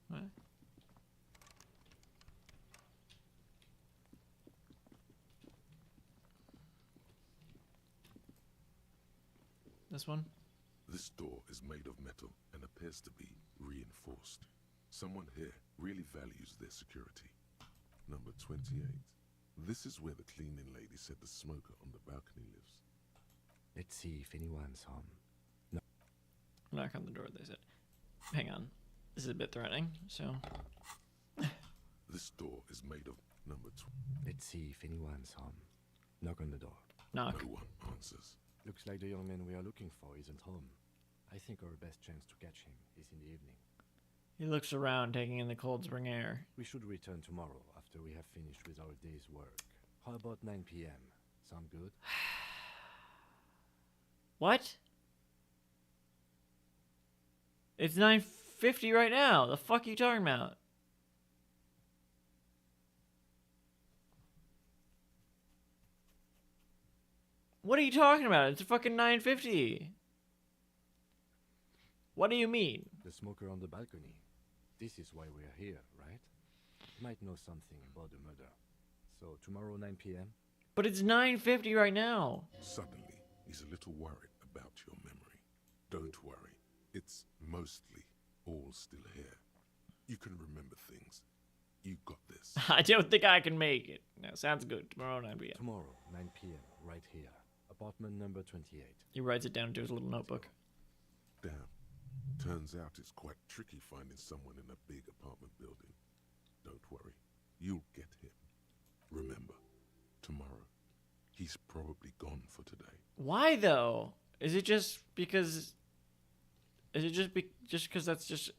What? This one? This door is made of metal and appears to be reinforced. Someone here really values their security. Number 28. This is where the cleaning lady said the smoker on the balcony lives. Let's see if anyone's home. No. Knock on the door, they said. Hang on. This is a bit threatening, so... This door is made of number 2. Let's see if anyone's home. Knock on the door. Knock. No one answers. Looks like the young man we are looking for isn't home. I think our best chance to catch him is in the evening. He looks around, taking in the cold spring air. We should return tomorrow after we have finished with our day's work. How about 9 p.m.? Sound good? What? It's 9:50 right now. The fuck are you talking about? What are you talking about? It's fucking 9:50. What do you mean? The smoker on the balcony. This is why we are here, right? He might know something about the murder. So tomorrow 9 p.m.? But it's 9:50 right now. Suddenly, he's a little worried about your memory. Don't worry. It's mostly all still here. You can remember things. You got this. I don't think I can make it. No, sounds good. Tomorrow 9 p.m. Tomorrow 9 p.m. right here. Apartment number 28. He writes it down into his little notebook. Damn. Turns out it's quite tricky finding someone in a big apartment building. Don't worry. You'll get him. Remember, tomorrow, he's probably gone for today. Why though? Is it just because? Is it just because that's just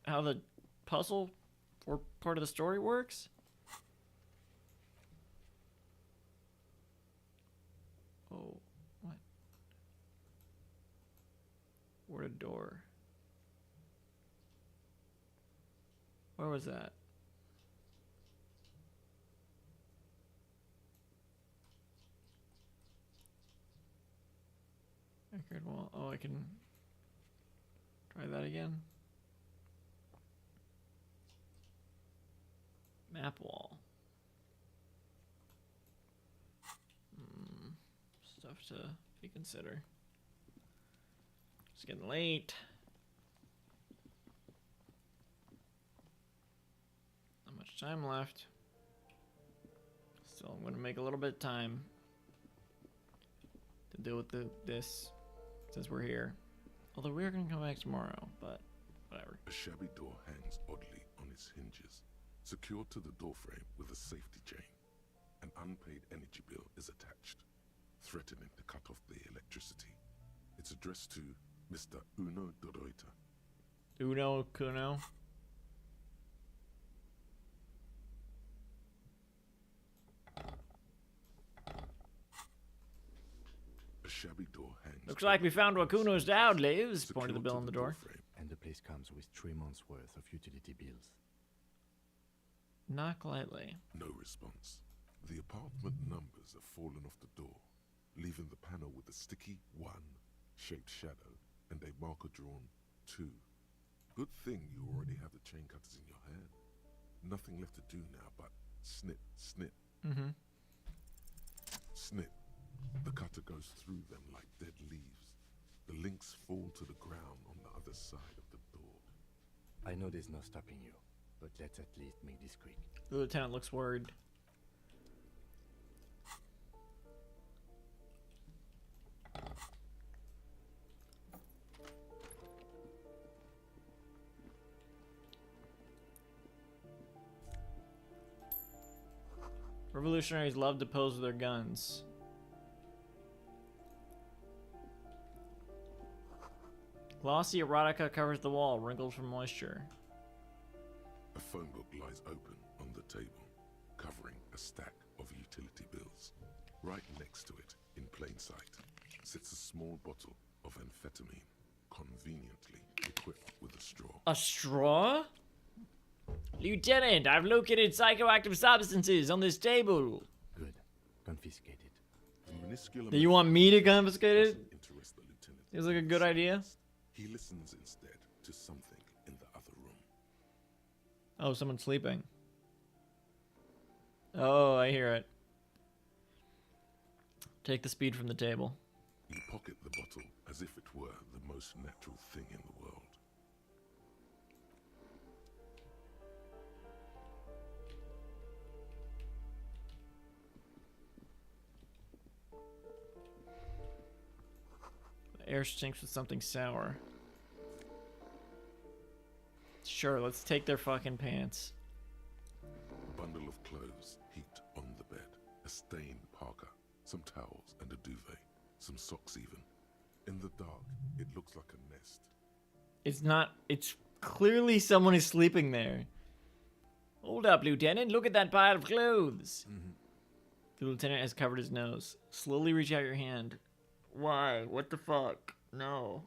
how the puzzle or part of the story works? Oh, what? Where a door? Where was that? Record wall. Oh, I can try that again. Map wall. Stuff to be consider. It's getting late. Not much time left. So I'm gonna make a little bit of time to deal with this since we're here. Although we are gonna come back tomorrow, but whatever. A shabby door hangs oddly on its hinges, secured to the doorframe with a safety chain. An unpaid energy bill is attached, threatening to cut off the electricity. It's addressed to Mr. Uno Doroita. Uno Kuno. A shabby door hangs. Looks like we found where Kuno's dad lives, pointed the bill on the door. And the place comes with 3 months' worth of utility bills. Knock lightly. No response. The apartment numbers have fallen off the door, leaving the panel with a sticky 1-shaped shadow and a marker drawn 2. Good thing you already have the chain cutters in your hand. Nothing left to do now but snip, snip. Mm-hmm. Snip. The cutter goes through them like dead leaves. The links fall to the ground on the other side of the door. I know there's no stopping you, but let's at least make this quick. The lieutenant looks worried. Revolutionaries love to pose with their guns. Glossy erotica covers the wall, wrinkled from moisture. A phone book lies open on the table, covering a stack of utility bills. Right next to it, in plain sight, sits a small bottle of amphetamine, conveniently equipped with a straw. A straw? Lieutenant, I've located psychoactive substances on this table. Good. Confiscate it. Do you want me to confiscate it? Seems like a good idea. He listens instead to something in the other room. Oh, someone's sleeping. Oh, I hear it. Take the speed from the table. You pocket the bottle as if it were the most natural thing in the world. The air stinks with something sour. Sure, let's take their fucking pants. A bundle of clothes heaped on the bed. A stained parka, some towels and a duvet. Some socks even. In the dark, it looks like a nest. It's not. It's clearly someone is sleeping there. Hold up, Lieutenant. Look at that pile of clothes. The lieutenant has covered his nose. Slowly reach out your hand. Why? What the fuck? No.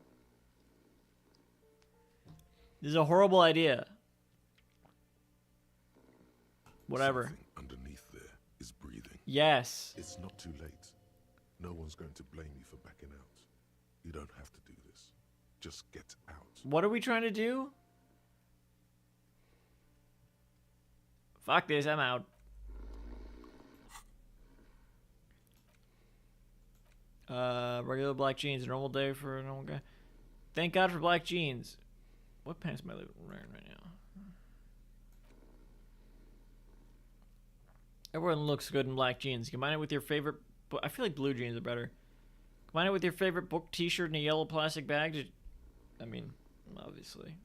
This is a horrible idea. Whatever. Something underneath there is breathing. Yes. It's not too late. No one's going to blame you for backing out. You don't have to do this. Just get out. What are we trying to do? Fuck this, I'm out. Regular black jeans, a normal day for a normal guy. Thank God for black jeans. What pants am I wearing right now? Everyone looks good in black jeans. Combine it with your favorite... I feel like blue jeans are better. Combine it with your favorite book t-shirt in a yellow plastic bag. I mean, obviously.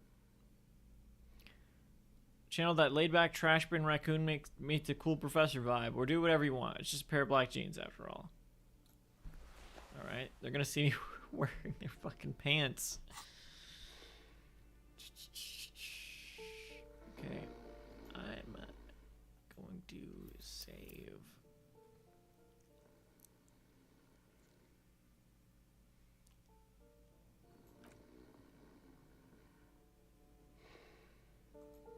Channel that laid-back trash bin raccoon meets a cool professor vibe. Or do whatever you want. It's just a pair of black jeans after all. Alright, they're gonna see me wearing their fucking pants. Okay, I'm going to save.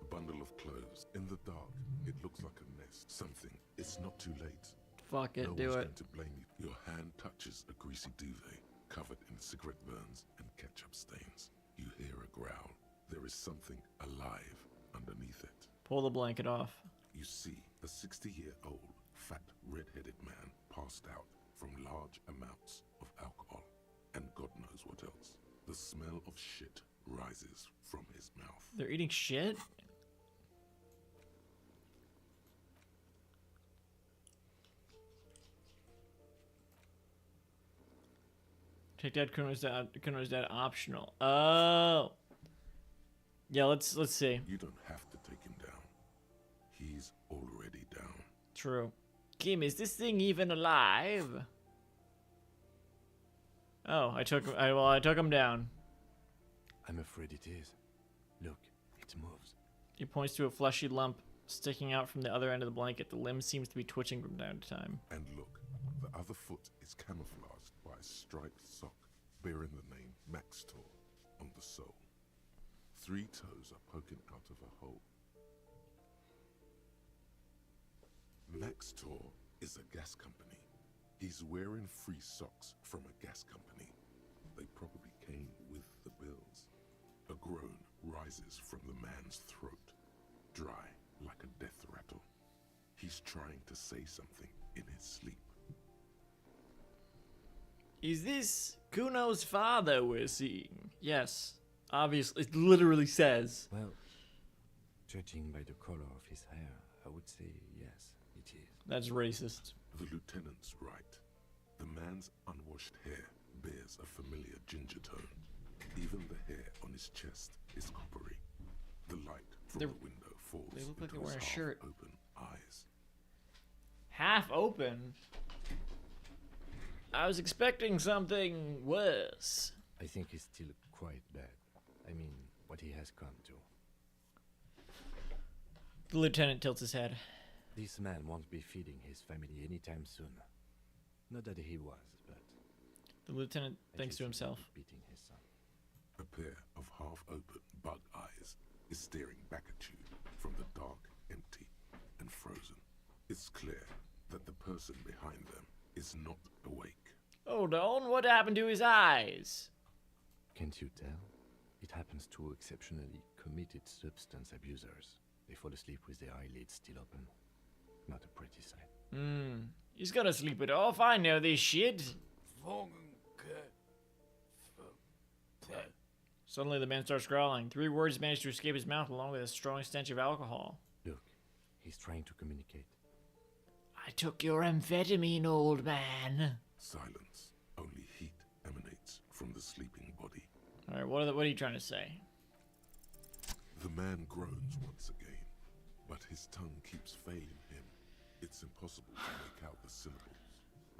A bundle of clothes. In the dark, it looks like a nest. Something. It's not too late. Fuck it, no do one's it. going to blame you. Your hand touches a greasy duvet. covered in cigarette burns and ketchup stains. You hear a growl. There is something alive underneath it. Pull the blanket off. You see a 60-year-old, fat, red-headed man passed out from large amounts of alcohol, and God knows what else. The smell of shit rises from his mouth. They're eating shit? Take Dad, Kuno's dad optional. Oh. Yeah, let's see. You don't have to take him down. He's already down. True. Kim, is this thing even alive? Oh, I took him down. I'm afraid it is. Look, it moves. He points to a fleshy lump sticking out from the other end of the blanket. The limb seems to be twitching from time to time. And look, the other foot is camouflaged by a striped sock bearing the name Maxtor on the sole. 3 toes are poking out of a hole. Maxtor is a gas company. He's wearing free socks from a gas company. They probably came with the bills. A groan rises from the man's throat, dry like a death rattle. He's trying to say something in his sleep. Is this Kuno's father we're seeing? Yes. Obviously, it literally says. Well, judging by the color of his hair, I would say yes, it is. That's racist. The lieutenant's right. The man's unwashed hair bears a familiar ginger tone. Even the hair on his chest is coppery. The light from the window falls They look like into they're wearing his a shirt. half-open eyes. Half open? I was expecting something worse. I think he's still quite bad. I mean, what he has come to. The lieutenant tilts his head. This man won't be feeding his family anytime soon. Not that he was, but... The lieutenant thinks to himself. Beating his son. A pair of half-open bug eyes is staring back at you from the dark, empty, and frozen. It's clear that the person behind them is not awake. Hold on, what happened to his eyes? Can't you tell? It happens to exceptionally committed substance abusers. They fall asleep with their eyelids still open. Not a pretty sight. He's gonna sleep it off. I know this shit. Suddenly the man starts growling. 3 words manage to escape his mouth along with a strong stench of alcohol. Look, he's trying to communicate. I took your amphetamine, old man. Silence. Only heat emanates from the sleeping body. Alright, what are you trying to say? The man groans once again, but his tongue keeps failing him. It's impossible to make out the syllables.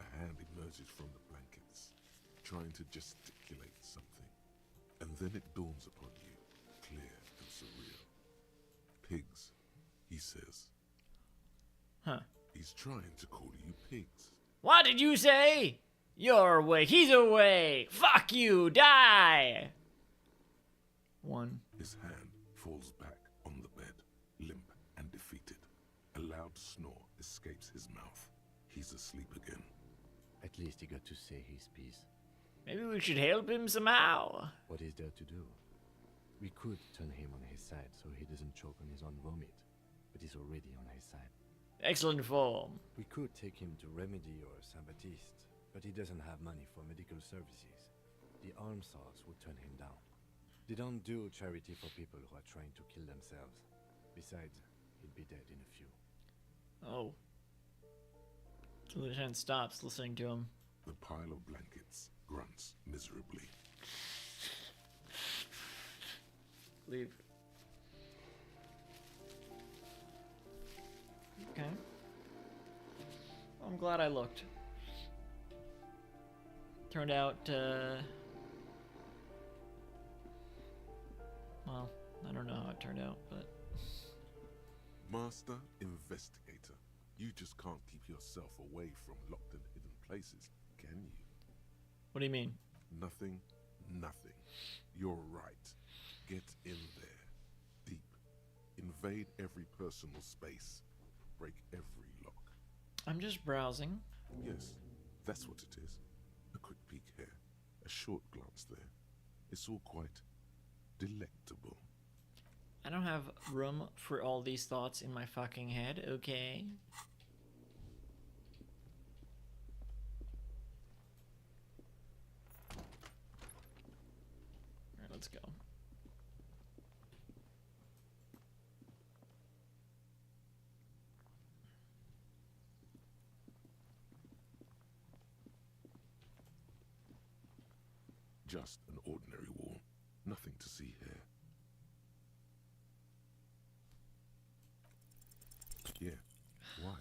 A hand emerges from the blankets, trying to gesticulate something. And then it dawns upon you, clear and surreal. Pigs, he says. Huh. He's trying to call you pigs. What did you say? You're awake. He's awake. Fuck you. Die. 1. His hand falls back on the bed, limp and defeated. A loud snore escapes his mouth. He's asleep again. At least he got to say his piece. Maybe we should help him somehow. What is there to do? We could turn him on his side so he doesn't choke on his own vomit, but he's already on his side. Excellent form. We could take him to Remedy or Saint-Baptiste, but he doesn't have money for medical services. The almshouse would turn him down. They don't do charity for people who are trying to kill themselves. Besides, he'd be dead in a few. Oh. The lieutenant stops listening to him. The pile of blankets grunts miserably. Leave. Okay. I'm glad I looked. Turned out, well, I don't know how it turned out, but... Master Investigator, you just can't keep yourself away from locked and hidden places, can you? What do you mean? Nothing, nothing. You're right. Get in there. Deep. Invade every personal space. Break every lock. I'm just browsing. Yes, that's what it is. A quick peek here. a short glance there. It's all quite delectable. I don't have room for all these thoughts in my fucking head, okay? Alright, let's go. Just an ordinary wall. Nothing to see here. Yeah. Why?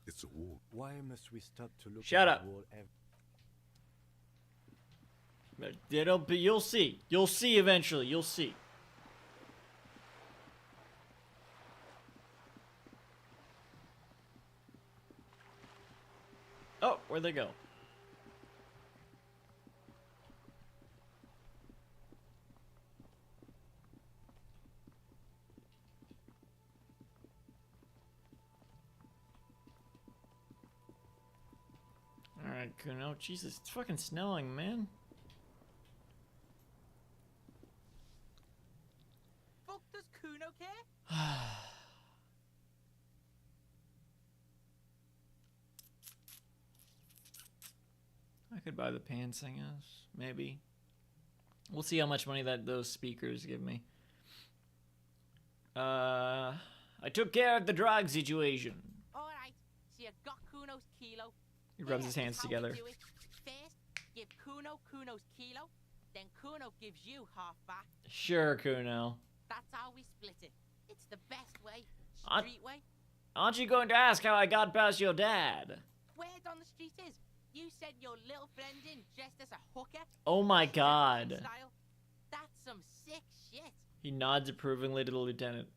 It's a wall. Why must we stop to look Shut at up. the wall You'll see. You'll see eventually. You'll see. Oh, where'd they go? Alright, Kuno. Jesus, it's fucking snowing, man. Fuck does Kuno care? I could buy the pants, I guess. Maybe. We'll see how much money those speakers give me. I took care of the drug situation. Alright, so you got Kuno's kilo. He rubs his hands Here's how together. we do it. First, give Kuno Kuno's kilo, then Kuno gives you half back. Sure, Kuno. That's how we split it. It's the best way. Aren't- Street way. Aren't you going to ask how I got past your dad? Word on the street is, you said your little friend in dressed as a hooker. Oh my god. Style. That's some sick shit. He nods approvingly to the lieutenant.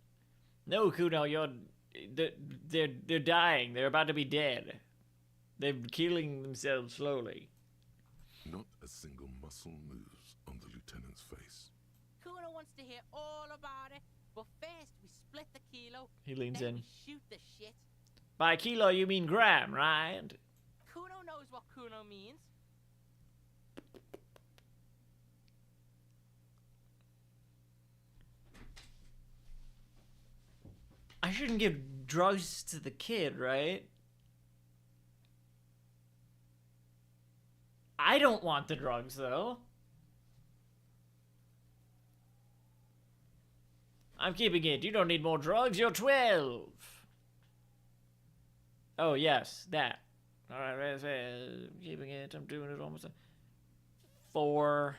No, Kuno, they're dying. They're about to be dead. They're killing themselves slowly. Not a single muscle moves on the lieutenant's face. Kuno wants to hear all about it, but first we split the kilo. He leans then in. We shoot the shit. By kilo, you mean gram, right? Kuno knows what Kuno means. I shouldn't give drugs to the kid, right? I don't want the drugs, though. I'm keeping it. You don't need more drugs. You're 12. Oh, yes, that. All right, keeping it. I'm doing it almost. 4.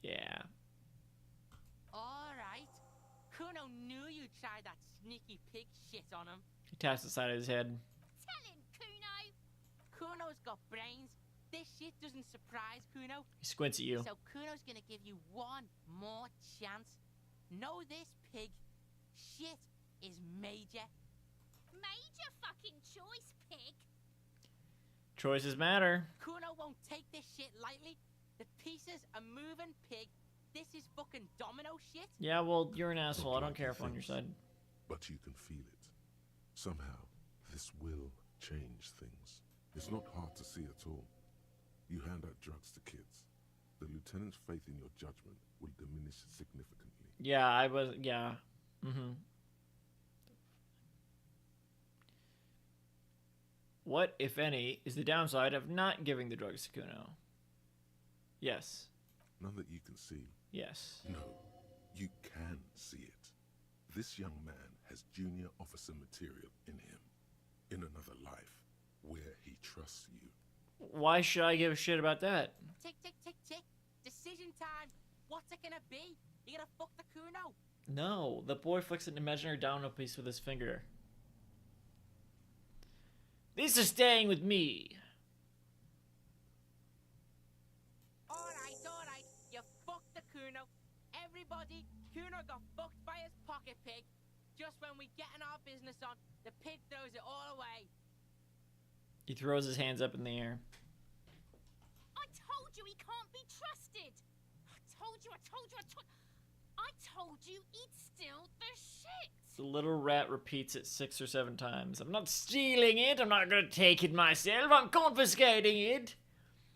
Yeah. Alright. Kuno knew you'd try that sneaky pig shit on him. He taps the side of his head. Tell him, Kuno. Kuno's got brains. This shit doesn't surprise Kuno. He squints at you. So Kuno's gonna give you one more chance. Know this, pig. Shit is major. Major fucking choice, pig. Choices matter. Kuno won't take this shit lightly. The pieces are moving, pig. This is fucking domino shit. Yeah, well, you're an asshole. I don't care if I'm on your side. But you can feel it. Somehow, this will change things. It's not hard to see at all. You hand out drugs to kids. The lieutenant's faith in your judgment will diminish significantly. Yeah, I was. Yeah. Mm-hmm. What, if any, is the downside of not giving the drugs to Kuno? Yes. None that you can see. Yes. No, you can see it. This young man has junior officer material in him. In another life, where he trusts you. Why should I give a shit about that? Tick, tick, tick, tick. Decision time. What's it gonna be? You gonna fuck the Kuno? No, the boy flicks an imaginary domino piece with his finger. This is staying with me. Alright. You fucked the Kuno. Everybody, Kuno got fucked by his pocket pig. Just when we getting our business on, the pig throws it all away. He throws his hands up in the air. I told you he can't be trusted. I told you. I told you he'd steal the shit. The little rat repeats it 6 or 7 times. I'm not stealing it. I'm not going to take it myself. I'm confiscating it.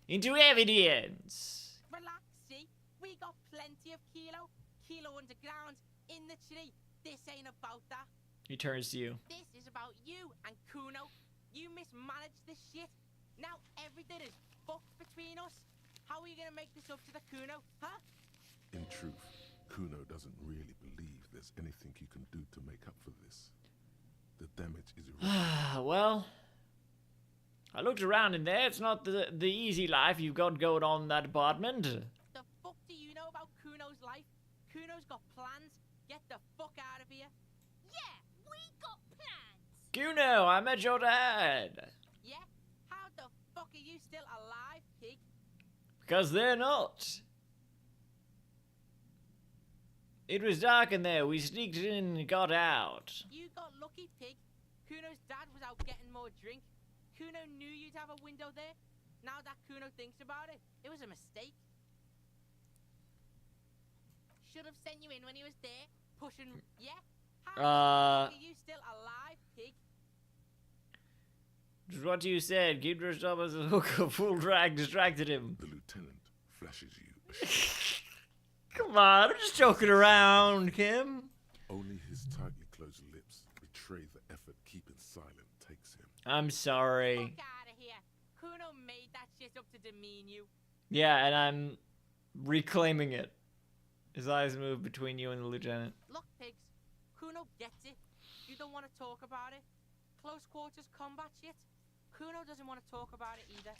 into evidence. Relax, see? We got plenty of Kilo. Kilo underground, in the tree. This ain't about that. He turns to you. This is about you and Kuno. You mismanaged this shit. Now everything is fucked between us. How are you gonna make this up to the Kuno, huh? In truth, Kuno doesn't really believe there's anything you can do to make up for this. The damage is irreparable. Well, I looked around in there. It's not the easy life you've got going on in that apartment. The fuck do you know about Kuno's life? Kuno's got plans. Get the fuck out of here. Yeah, we got plans. Kuno, I met your dad. Yeah? How the fuck are you still alive, pig? Because they're not. It was dark in there. We sneaked in and got out. You got lucky, pig. Kuno's dad was out getting more drink. Kuno knew you'd have a window there. Now that Kuno thinks about it, it was a mistake. Should have sent you in when he was there, pushing. Yeah? How the fuck are you still alive, pig? Just what you said. Keep dressed up as a hooker. Full drag distracted him. The lieutenant flashes you a shot. Come on, I'm just joking around, Kim. Only his tightly closed lips betray the effort keeping silent takes him. I'm sorry. Fuck out of here. Kuno made that shit up to demean you. Yeah, and I'm reclaiming it. His eyes move between you and the lieutenant. Look, pigs. Kuno gets it. You don't want to talk about it. Close quarters combat shit. Kuno doesn't want to talk about it either.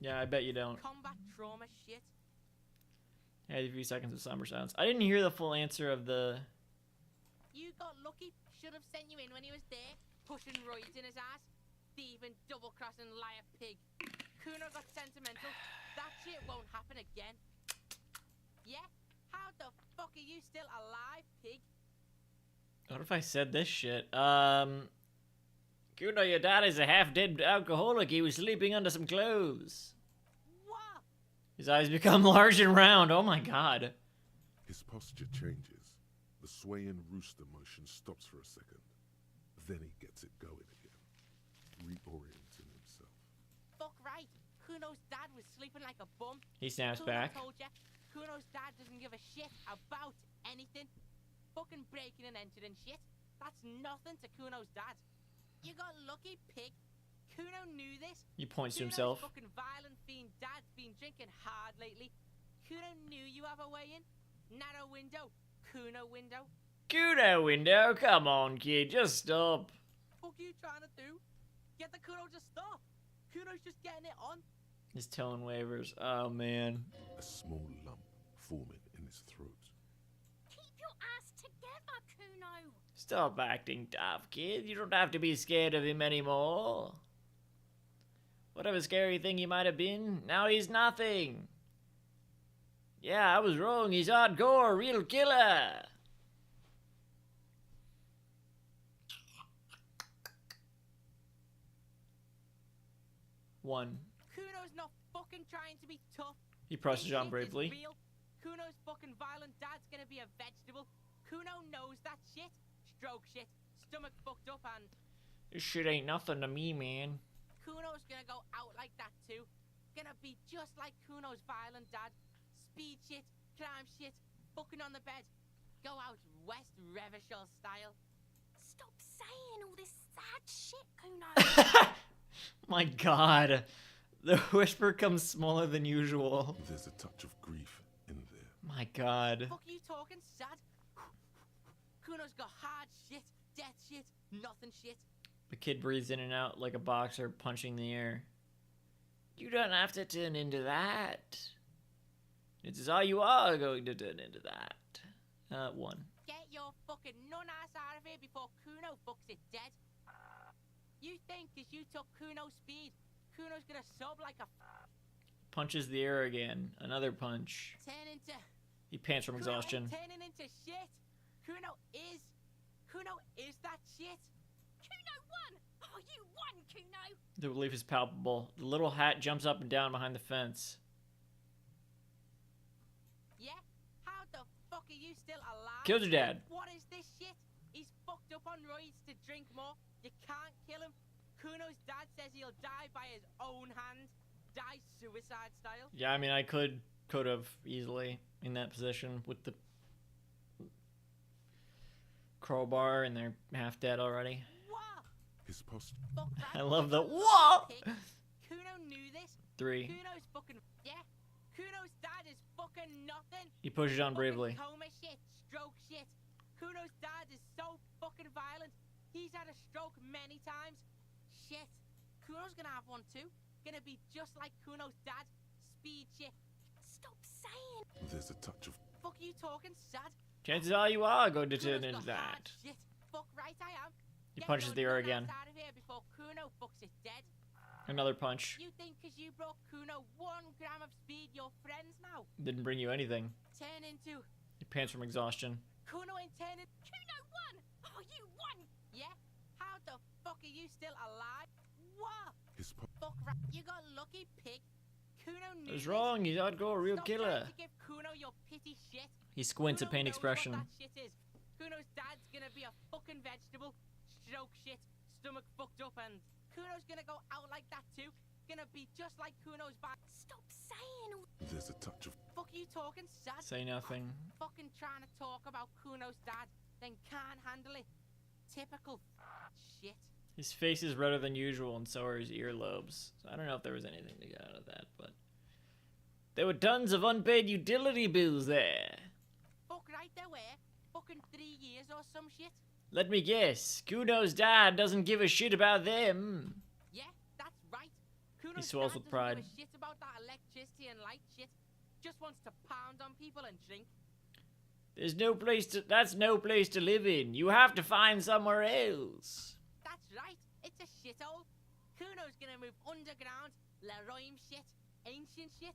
Yeah, I bet you don't. Combat trauma shit. I had a few seconds of somber silence. I didn't hear the full answer of the... You got lucky. Should have sent you in when he was there, pushing roids in his ass. Thieving, double-crossing liar pig. Kuno got sentimental. That shit won't happen again. Yeah? How the fuck are you still alive, pig? What if I said this shit? Kuno, your dad is a half-dead alcoholic. He was sleeping under some clothes. What? His eyes become large and round. Oh my god. His posture changes. The swaying rooster motion stops for a second. Then he gets it going again, reorienting himself. Fuck right. Kuno's dad was sleeping like a bum. He snaps Kuno back. Told ya, Kuno's dad doesn't give a shit about anything. Fucking breaking and entering shit. That's nothing to Kuno's dad. You got lucky, pig. Kuno knew this. He points to Kuno's himself. Fucking violent fiend dad's been drinking hard lately. Kuno knew you have a way in. Narrow window. Kuno window. Kuno window? Come on, kid. Just stop. Fuck you trying to do? Get the Kuno to stop. Kuno's just getting it on. His tone wavers. Oh, man. A small lump forming in his throat. Keep your ass together, Kuno. Stop acting tough, kid. You don't have to be scared of him anymore. Whatever scary thing he might have been, now he's nothing. Yeah, I was wrong. He's hardcore, real killer. One. Kuno's not fucking trying to be tough. He presses This John shit bravely. is real. Kuno's fucking violent dad's gonna be a vegetable. Kuno knows that shit. Stroke shit. Stomach fucked up and This shit ain't nothing to me, man. Kuno's gonna go out like that too. Gonna be just like Kuno's violent dad. Speed shit, crime shit, fucking on the bed. Go out West Revachol style. Stop saying all this sad shit, Kuno. My god. The whisper comes smaller than usual. There's a touch of grief in there. My god. Fuck you talking sad? Kuno's got hard shit, death shit, nothing shit. The kid breathes in and out like a boxer punching the air. You don't have to turn into that. It is all you are going to turn into that. One. Get your fucking nun ass out of here before Kuno fucks it dead. You think cause you took Kuno's speed, Kuno's gonna sub like a Punches the air again. Another punch. turn into He pants from Kuno ain't exhaustion. turning into shit. Kuno is that shit. Kuno won. Oh, you won, Kuno. The relief is palpable. The little hat jumps up and down behind the fence. Yeah? How the fuck are you still alive? Killed your dad. What is this shit? He's fucked up on roids to drink more. You can't kill him. Kuno's dad says he'll die by his own hand. die suicide style. Yeah, I mean, I could have easily in that position with the crowbar, and they're half dead already. What? His posture. I love the what? Kuno knew this. 3. Kuno's fucking Kuno's dad is fucking nothing. He pushes on bravely. Coma shit, stroke shit. Kuno's dad is so fucking violent. He's had a stroke many times. Shit. Kuno's gonna have one too. Gonna be just like Kuno's dad. Speed shit. Stop saying. There's a touch of. Fuck you talking, sad. Chances are you are going to turn into Hard that. shit. Fuck right I am. He Get punches the your air nut again. Out of here before Kuno fucks it dead. Another punch. You think because you broke Kuno 1 gram of speed, you're friends now? Didn't bring you anything. Turn into He pants from exhaustion. Kuno ain't turning. Kuno won. Oh, you won. Yeah. How the fuck are you still alive? What? His Fuck right. You got lucky, pig. Kuno knew. What's wrong? He's outgo a real Stop killer. trying to give Kuno your pity shit. He squints at Kuno pain knows expression. What that shit is. Kuno's dad's gonna be a fucking vegetable. Stroke shit. Stomach fucked up, and Kuno's gonna go out like that too. Gonna be just like Kuno's back. Stop saying. There's a touch of. Fuck you talking, sad. Say nothing. Fucking trying to talk about Kuno's dad, then can't handle it. Typical shit. His face is redder than usual, and so are his earlobes. So I don't know if there was anything to get out of that, but there were tons of unpaid utility bills there. Fuck right there were. Fucking 3 years or some shit. Let me guess. Kuno's dad doesn't give a shit about them. Yeah, that's right. Kuno's He swells dad with doesn't pride. give a shit about that electricity and light shit. Just wants to pound on people and drink. There's no place to. That's no place to live in. You have to find somewhere else. That's right. It's a shithole. Kuno's gonna move underground. Leroy shit. Ancient shit.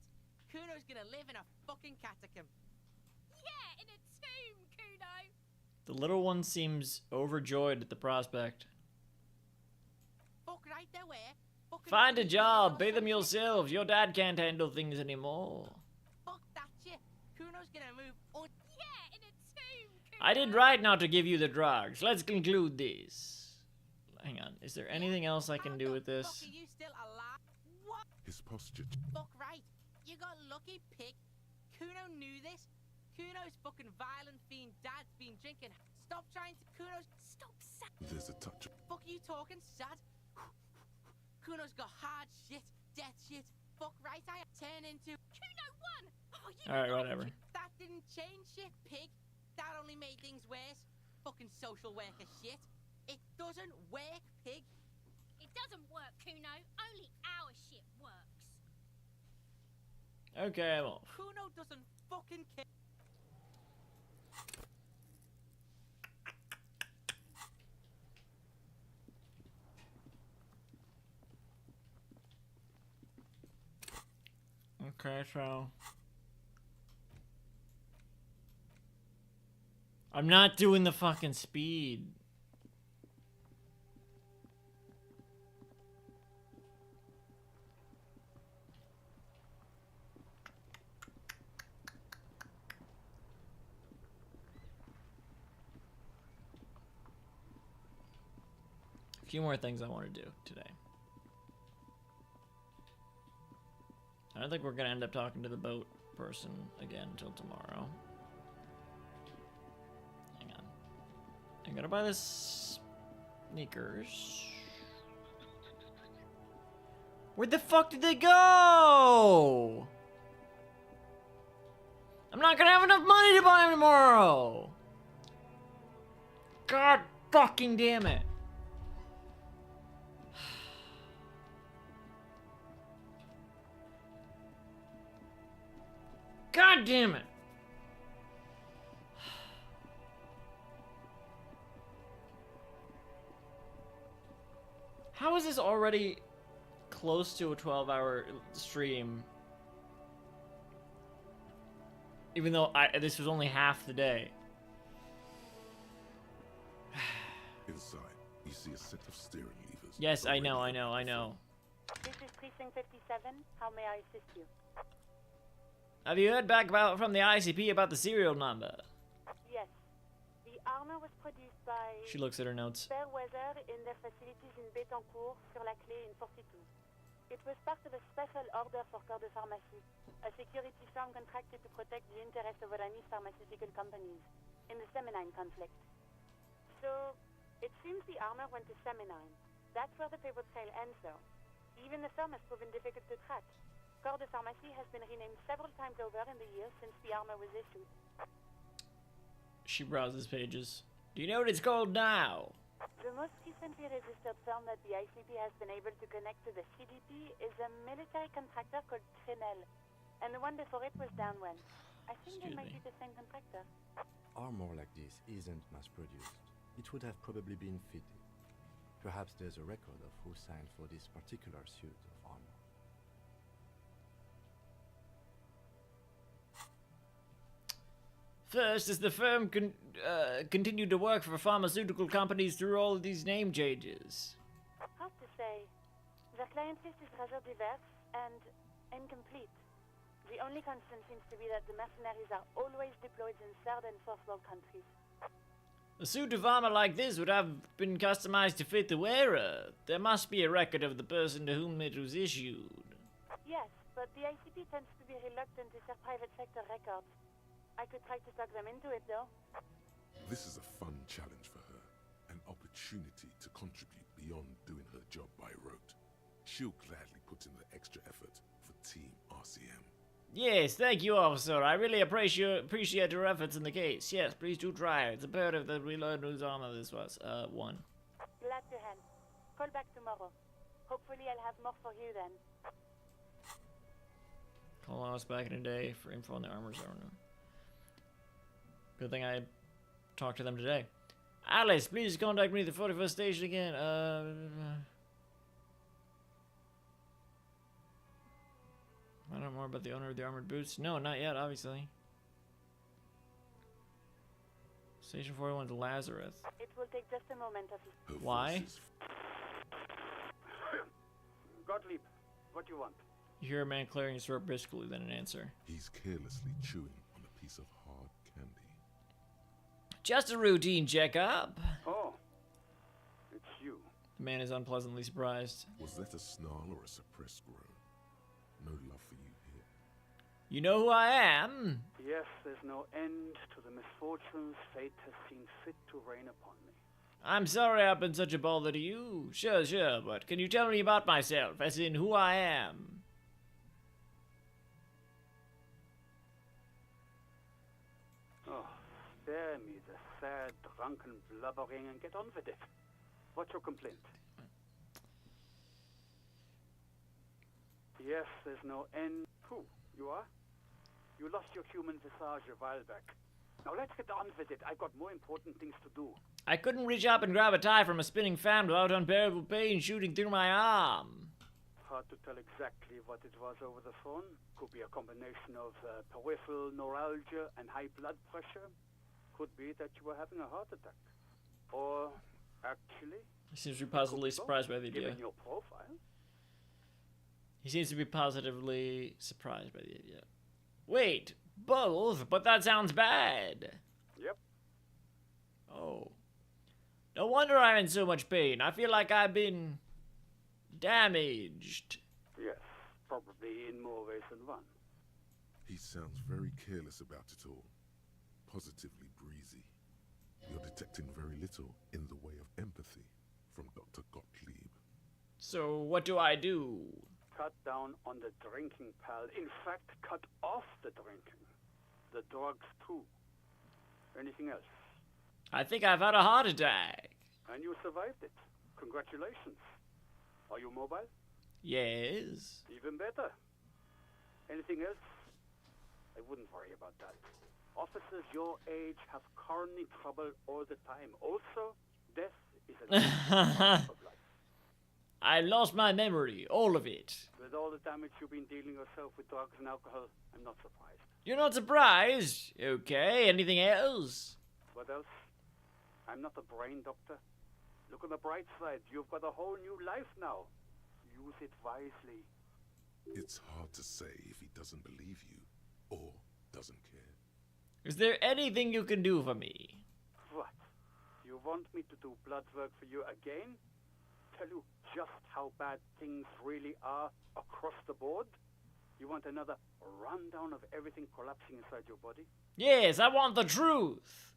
Kuno's gonna live in a fucking catacomb. Yeah, in a tomb, Kuno. The little one seems overjoyed at the prospect. Fuck right there where. Fucking Find a 3 years job. or Pay them some shit. yourselves. Your dad can't handle things anymore. Fuck that shit. Kuno's gonna move Yeah, in a tomb, Kuno. I did right not to give you the drugs. Let's conclude this. Hang on. Is there anything else I can do with Fuck, this? are you still alive? What? His posture. Fuck right. You got lucky, pig. Kuno knew this. Kuno's fucking violent fiend dad's been drinking. Stop trying to. Kuno's. Stop sad. There's a touch of. Fuck you talking, sad. Kuno's got hard shit, death shit. Fuck right, I turn into. Kuno won. Oh, you Alright, whatever. That didn't change shit, pig. That only made things worse. Fucking social worker shit. It doesn't work, pig. It doesn't work, Kuno. Only our shit works. Okay, I'm off. Kuno doesn't fucking care. Okay, so I'm not doing the fucking speed. A few more things I want to do today. I don't think we're gonna end up talking to the boat person again until tomorrow. Hang on. I'm gonna buy this sneakers. Where the fuck did they go? I'm not gonna have enough money to buy them tomorrow. God fucking damn it. God damn it. How is this already close to a 12-hour stream? Even though this was only half the day. Inside, you see a set of steering levers. Yes, I know. This is Precinct 57. How may I assist you? Have you heard back from the ICP about the serial number? Yes. The armor was produced by She looks at her notes. Fairweather in their facilities in Betancourt, sur la clé in 42. It was part of a special order for Corps de Pharmacie, a security firm contracted to protect the interests of Iranese pharmaceutical companies in the Semenine conflict. So, it seems the armor went to Semenine. That's where the paper trail ends, though. Even the firm has proven difficult to track. Corps de Pharmacie has been renamed several times over in the years since the armor was issued. She browses pages. Do you know what it's called now? The most recently registered firm that the ICP has been able to connect to the CDP is a military contractor called Trinell, and the one before it was Downwind. I think they might be the same contractor. Armor like this isn't mass-produced. It would have probably been fitted. Perhaps there's a record of who signed for this particular suit of armor. First, as the firm continued to work for pharmaceutical companies through all of these name changes. Hard to say. Their client list is rather diverse and incomplete. The only constant seems to be that the mercenaries are always deployed in third and fourth world countries. A suit of armor like this would have been customized to fit the wearer. There must be a record of the person to whom it was issued. Yes, but the ICP tends to be reluctant to share private sector records. I could try to talk them into it, though. This is a fun challenge for her. An opportunity to contribute beyond doing her job by rote. She'll gladly put in the extra effort for Team RCM. Yes, thank you, officer. I really appreciate your efforts in the case. Yes, please do try. It's imperative that we learn whose armor this was. 1. Glad to help. Call back tomorrow. Hopefully I'll have more for you then. Call us back in a day for info on the armor's owner. Good thing I talked to them today. Alice, please contact me at the 41st station again. I don't know more about the owner of the armored boots. No, not yet, obviously. Station 41 is Lazarus. It will take just a moment of... Why? Gottlieb, what do you want? You hear a man clearing his throat briskly, then an answer. He's carelessly chewing on a piece of hard candy. Just a routine checkup. Oh, it's you. The man is unpleasantly surprised. Was that a snarl or a suppressed groan? No love for you here. You know who I am? Yes, there's no end to the misfortunes fate has seen fit to rain upon me. I'm sorry I've been such a bother to you. Sure, but can you tell me about myself, as in who I am? Oh, spare me the sad, drunken blubbering and get on with it. What's your complaint? Yes, there's no end. Who? You are? You lost your human visage a while back. Now let's get on with it. I've got more important things to do. I couldn't reach up and grab a tie from a spinning fan without unbearable pain shooting through my arm. Hard to tell exactly what it was over the phone. Could be a combination of peripheral neuralgia and high blood pressure. Could be that you were having a heart attack. Or, actually... He seems to be positively surprised by the idea. Given your profile. He seems to be positively surprised by the idea. Wait, both? But that sounds bad. Yep. Oh. No wonder I'm in so much pain. I feel like I've been... damaged. Yes, probably in more ways than one. He sounds very careless about it all. Positively breezy. You're detecting very little in the way of empathy from Dr. Gottlieb. So what do I do? Cut down on the drinking, pal. In fact, cut off the drinking. The drugs, too. Anything else? I think I've had a heart attack. And you survived it. Congratulations. Are you mobile? Yes. Even better. Anything else? I wouldn't worry about that. Officers your age have coronary trouble all the time. Also, death is a part of life. I lost my memory, all of it. With all the damage you've been dealing yourself with drugs and alcohol, I'm not surprised. You're not surprised? Okay, anything else? What else? I'm not a brain doctor. Look on the bright side. You've got a whole new life now. Use it wisely. It's hard to say if he doesn't believe you or doesn't care. Is there anything you can do for me? What? You want me to do blood work for you again? tell you just how bad things really are across the board? You want another rundown of everything collapsing inside your body? Yes, I want the truth.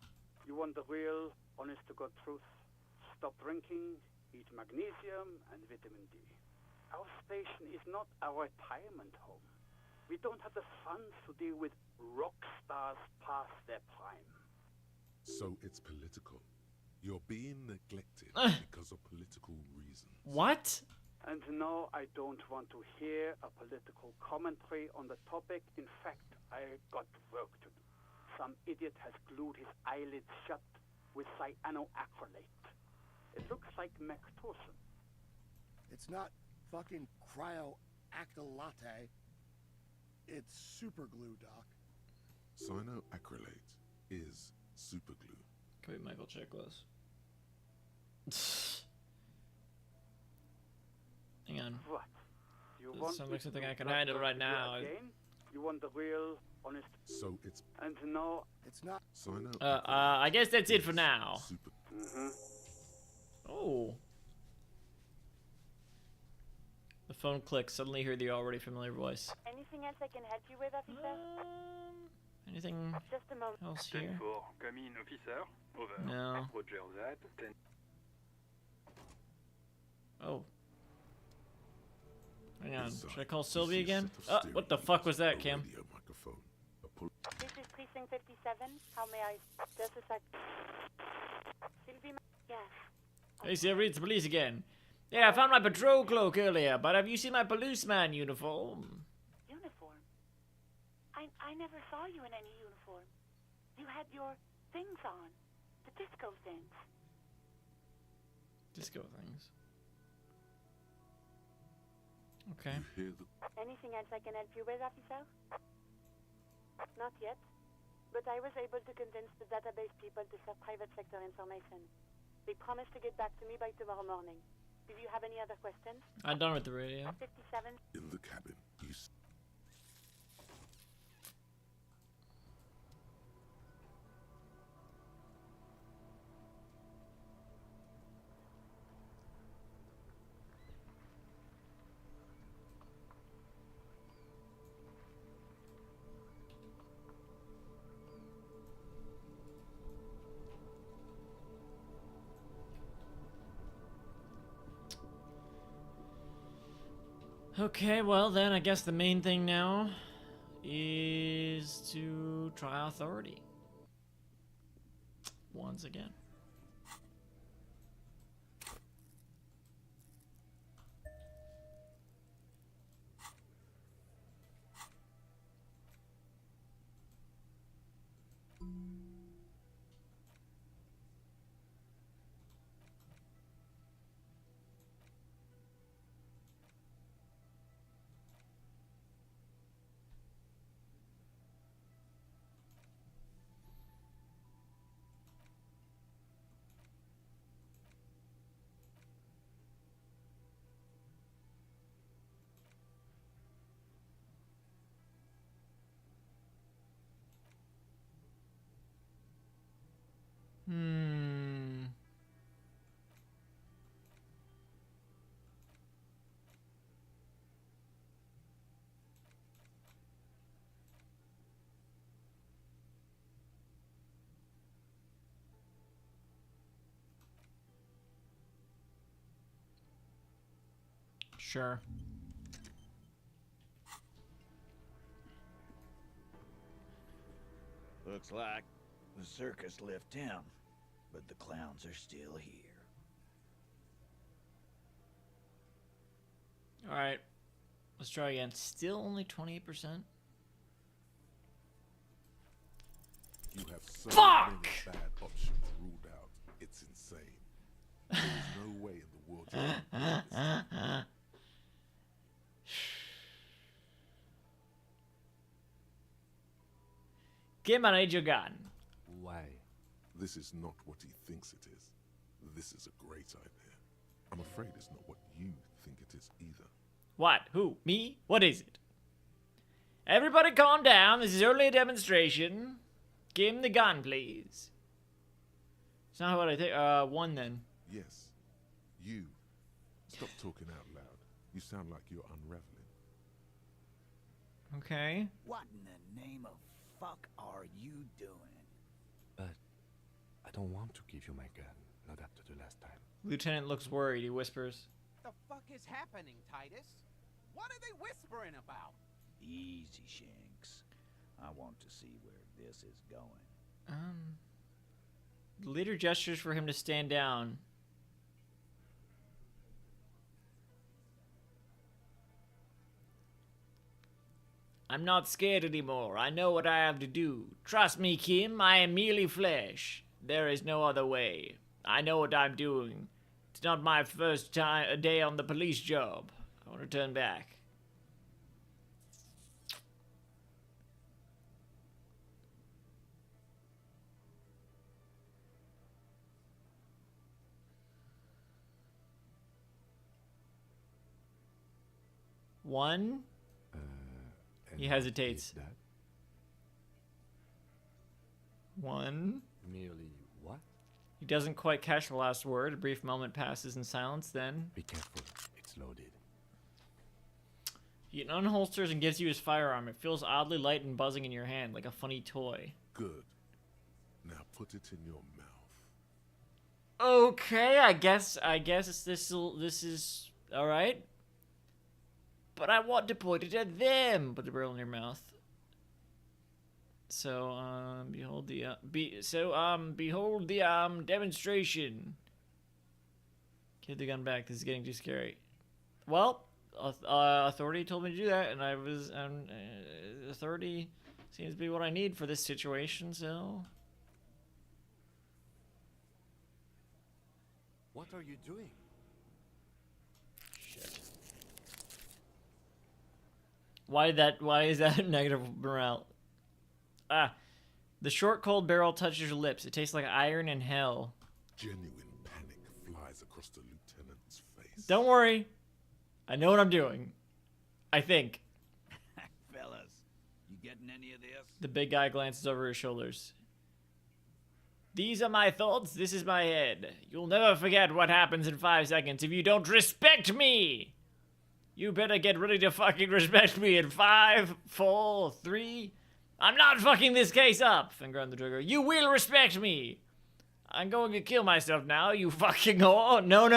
You want the real, honest-to-God truth? Stop drinking, eat magnesium and vitamin D. Our station is not a retirement home. We don't have the funds to deal with rock stars past their prime. So it's political. You're being neglected because of political reasons. What? And no, I don't want to hear a political commentary on the topic. In fact, I got work to do. Some idiot has glued his eyelids shut with cyanoacrylate. It looks like Mactorson. It's not fucking cryoacrylate. It's super glue, Doc. Cyanoacrylate is superglue. Could be Michael Chiklis. Hang on. What? You Does want sound me like to something do I can blood handle work right with you now. again? You want the real, honest... So it's... And no... It's not... I guess that's it for now. Mm-hmm. Oh. The phone clicks. Suddenly hear the already familiar voice. Anything else I can help you with, officer? Anything Just a moment. else here? Come in, officer. Over. No. Roger that. Oh. Hang on. Should I call Sylvie again? Oh, what the fuck was that, Kim? This is Precinct 57. How may I... Just a sec. Sylvie... Yes. Hey Sylvie, it's the police again. Yeah, I found my patrol cloak earlier, but have you seen my policeman uniform? Uniform? I never saw you in any uniform. You had your things on. The disco things. Disco things. Okay. Anything else I can help you with, officer? Not yet. But I was able to convince the database people to share private sector information. They promised to get back to me by tomorrow morning. Do you have any other questions? I'm done with the radio. 57. In the cabin, you... Okay, well then I guess the main thing now is to try authority. Once again. Sure. Looks like the circus left town, but the clowns are still here. Alright. Let's try again. Still only 28%? You have so Fuck! many bad options ruled out. It's insane. There is no way in the world you can do this. Kim, I need your gun. Why? This is not what he thinks it is. This is a great idea. I'm afraid it's not what you think it is either. What? Who? Me? What is it? Everybody calm down. This is only a demonstration. Give him the gun, please. It's not what I think. One then. Yes, you Stop talking out loud. You sound like you're unraveling. Okay. What in the name of fuck are you doing? But I don't want to give you my gun, not after the last time. Lieutenant looks worried. He whispers. The fuck is happening, Titus? What are they whispering about? Easy, Shanks. I want to see where this is going. The leader gestures for him to stand down. I'm not scared anymore. I know what I have to do. Trust me, Kim. I am merely flesh. There is no other way. I know what I'm doing. It's not my first day on the police job. I want to turn back. One. He hesitates. That? One. Merely what? He doesn't quite catch the last word. A brief moment passes in silence, then... Be careful. It's loaded. He unholsters and gives you his firearm. It feels oddly light and buzzing in your hand, like a funny toy. Good. Now put it in your mouth. Okay, I guess this is all right. But I want to point it at them. Put the barrel in your mouth. So, behold the demonstration. Give the gun back. This is getting too scary. Well, authority told me to do that, and I was authority seems to be what I need for this situation. So, what are you doing? Shit. Why is that negative morale? The short, cold barrel touches your lips. It tastes like iron and hell. Genuine panic flies across the lieutenant's face. Don't worry. I know what I'm doing. I think. Fellas, you getting any of this? The big guy glances over his shoulders. These are my thoughts. This is my head. You'll never forget what happens in 5 seconds if you don't respect me. You better get ready to fucking respect me in 5, 4, 3... I'm not fucking this case up! Finger on the trigger. You will respect me! I'm going to kill myself now, you fucking whore! No.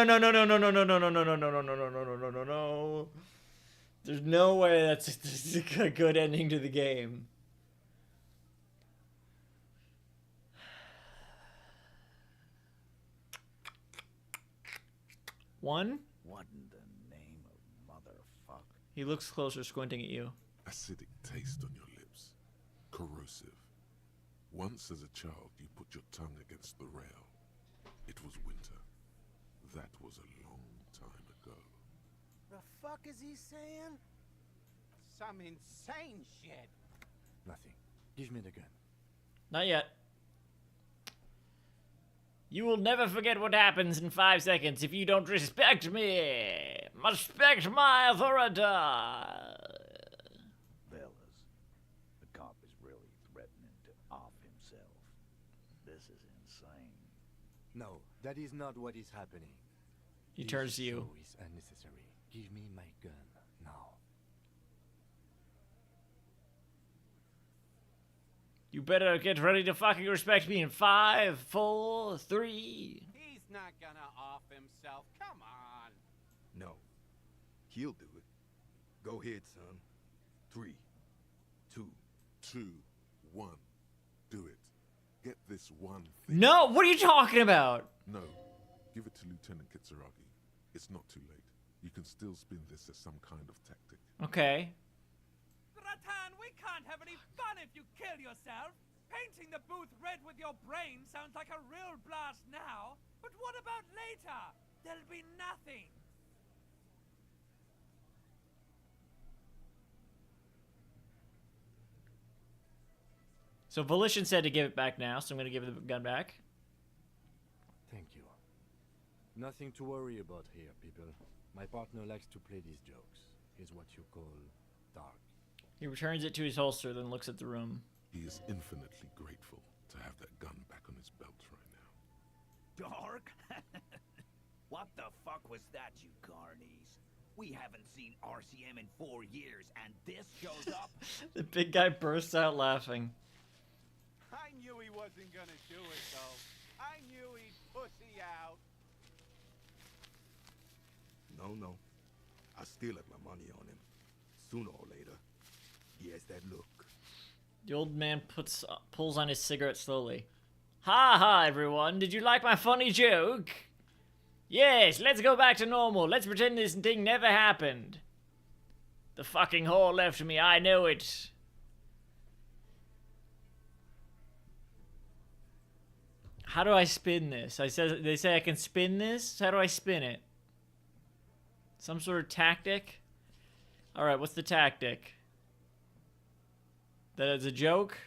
There's no way that's a good ending to the game. One? What in the name of motherfuck? He looks closer, squinting at you. Acidic taste on your lips. Corrosive. Once as a child, you put your tongue against the rail. It was winter. That was a long time ago. The fuck is he saying? Some insane shit. Nothing. Give me the gun. Not yet. You will never forget what happens in 5 seconds if you don't respect me. Respect my authority. Fellas, the cop is really threatening to off himself. This is insane. No, that is not what is happening. He turns to you. This show is unnecessary. Give me my gun now. You better get ready to fucking respect me in 5, 4, 3. He's not gonna off himself. Come on. No. He'll do it. Go ahead, son. 3, 2, 2, 1. Do it. Get this one thing. No, what are you talking about? No. Give it to Lieutenant Kitsuragi. It's not too late. You can still spin this as some kind of tactic. Okay. Ratan, we can't have any fun if you kill yourself. Painting the booth red with your brain sounds like a real blast now. But what about later? There'll be nothing. So Volition said to give it back now, so I'm going to give the gun back. Thank you. Nothing to worry about here, people. My partner likes to play these jokes. He's what you call dark. He returns it to his holster, then looks at the room. He is infinitely grateful to have that gun back on his belt right now. Dark? What the fuck was that, you carnies? We haven't seen RCM in 4 years, and this shows up? The big guy bursts out laughing. I knew he wasn't gonna do it, though. I knew he'd pussy out. No. I still have my money on him. Sooner or later, he has that look. The old man pulls on his cigarette slowly. Ha ha, everyone. Did you like my funny joke? Yes, let's go back to normal. Let's pretend this thing never happened. The fucking whore left me, I know it. How do I spin this? They say I can spin this? How do I spin it? Some sort of tactic? Alright, what's the tactic? That is a joke?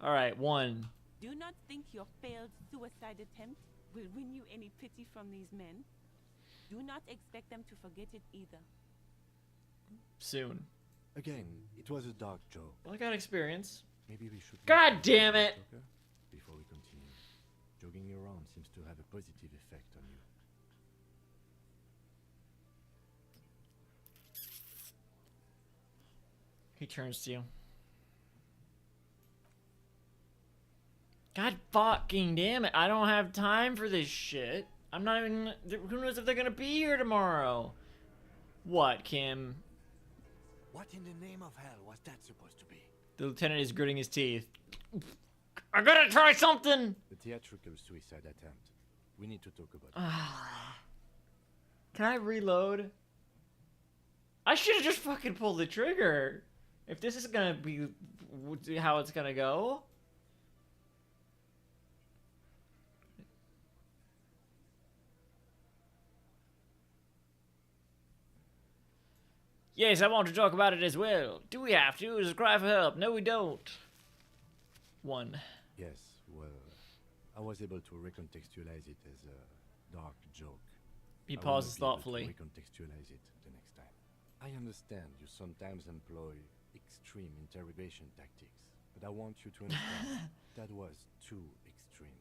Alright, 1. Do not think your failed suicide attempt will win you any pity from these men. Do not expect them to forget it either. Soon. Again, it was a dark joke. Well, I got experience. Maybe we should... God damn it! Before we continue. Jogging around seems to have a positive effect on you. He turns to you. God fucking damn it. I don't have time for this shit. I'm not even... Who knows if they're gonna be here tomorrow? What, Kim? What in the name of hell was that supposed to be? The lieutenant is gritting his teeth. I gotta try something! The theatrical suicide attempt. We need to talk about it. Can I reload? I should have just fucking pulled the trigger. If this is gonna be how it's gonna go. Yes, I want to talk about it as well. Do we have to? Is a cry for help? No, we don't. 1. Yes, well, I was able to recontextualize it as a dark joke. He pauses thoughtfully. Recontextualize it the next time. I understand you sometimes employ extreme interrogation tactics, but I want you to understand that was too extreme.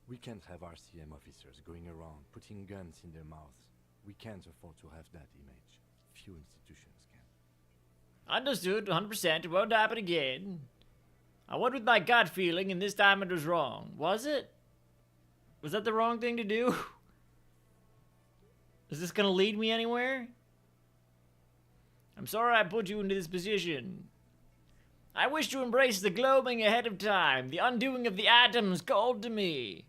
We can't have RCM officers going around putting guns in their mouths. We can't afford to have that image. Few institutions can. Understood, 100%. It won't happen again. I went with my gut feeling, and this time it was wrong. Was it? Was that the wrong thing to do? Is this gonna lead me anywhere? I'm sorry I put you into this position. I wish to embrace the gloaming ahead of time. The undoing of the atoms called to me.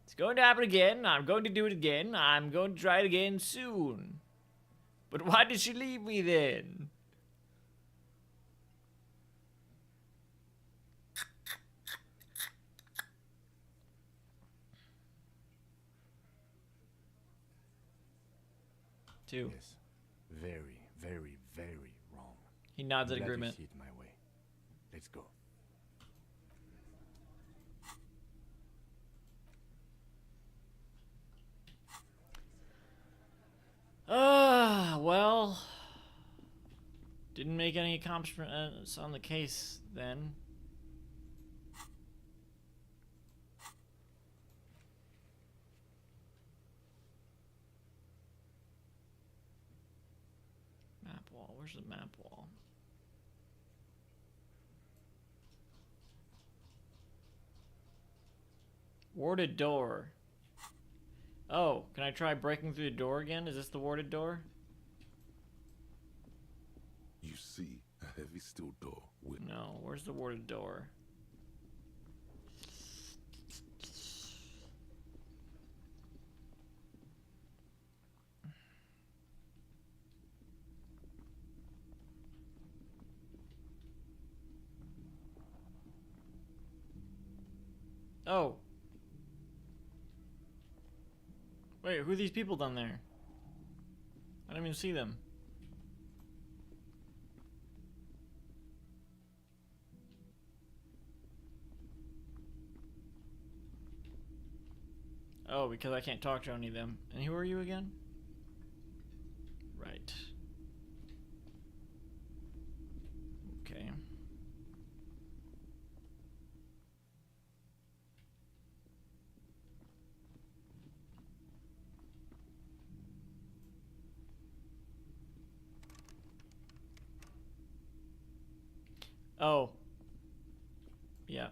It's going to happen again. I'm going to do it again. I'm going to try it again soon. But why did she leave me then? Two. Yes. Very, very, very wrong. He nods in I'm glad agreement. You see it my way. Let's go. Well, didn't make any accomplishments on the case then. Map wall, where's the map wall? Warded door. Oh, can I try breaking through the door again? Is this the warded door? You see a heavy steel door with... No, where's the warded door? Oh. Wait, who are these people down there? I don't even see them. Oh, because I can't talk to any of them. And who are you again? Right. Okay. Oh. Yeah.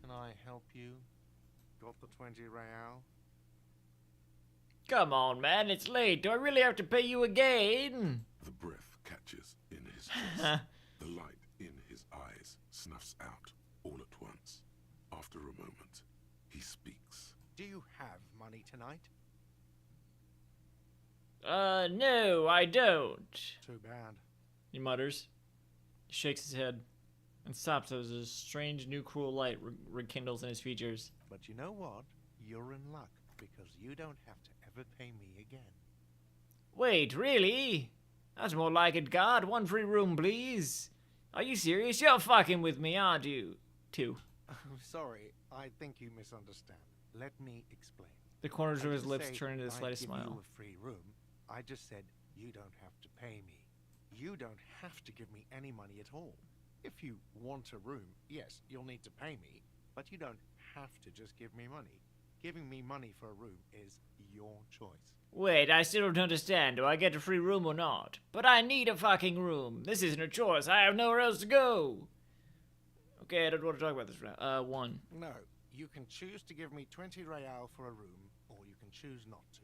Can I help you? Got the 20 real? Come on, man, it's late. Do I really have to pay you again? The breath catches in his chest. The light in his eyes snuffs out all at once. After a moment, he speaks. Do you have money tonight? No, I don't. Too bad. He mutters. He shakes his head and stops as a strange new cruel light rekindles in his features. But you know what? You're in luck, because you don't have to ever pay me again. Wait, really? That's more like it, God. One free room, please. Are you serious? You're fucking with me, aren't you? Two. I'm sorry. I think you misunderstand. Let me explain. The corners of his lips say turn into the I'd slightest give smile. You a free room. I just said you don't have to pay me. You don't have to give me any money at all. If you want a room, yes, you'll need to pay me, but you don't have to just give me money. Giving me money for a room is your choice. Wait, I still don't understand. Do I get a free room or not? But I need a fucking room. This isn't a choice. I have nowhere else to go. Okay, I don't want to talk about this right now. One. No, you can choose to give me 20 real for a room, or you can choose not to.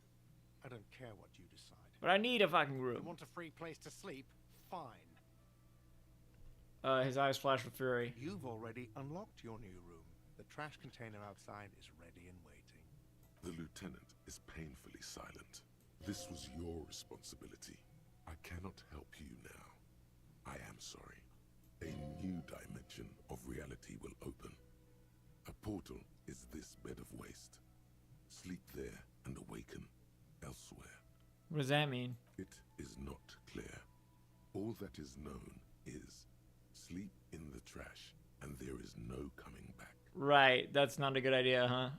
I don't care what you decide. But I need a fucking room. You want a free place to sleep? Fine. His eyes flash with fury. You've already unlocked your new room. The trash container outside is ready and waiting. The lieutenant is painfully silent. This was your responsibility. I cannot help you now. I am sorry. A new dimension of reality will open. A portal is this bed of waste. Sleep there and awaken elsewhere. What does that mean? It is not clear. All that is known is sleep in the trash and there is no coming back. Right, that's not a good idea, huh?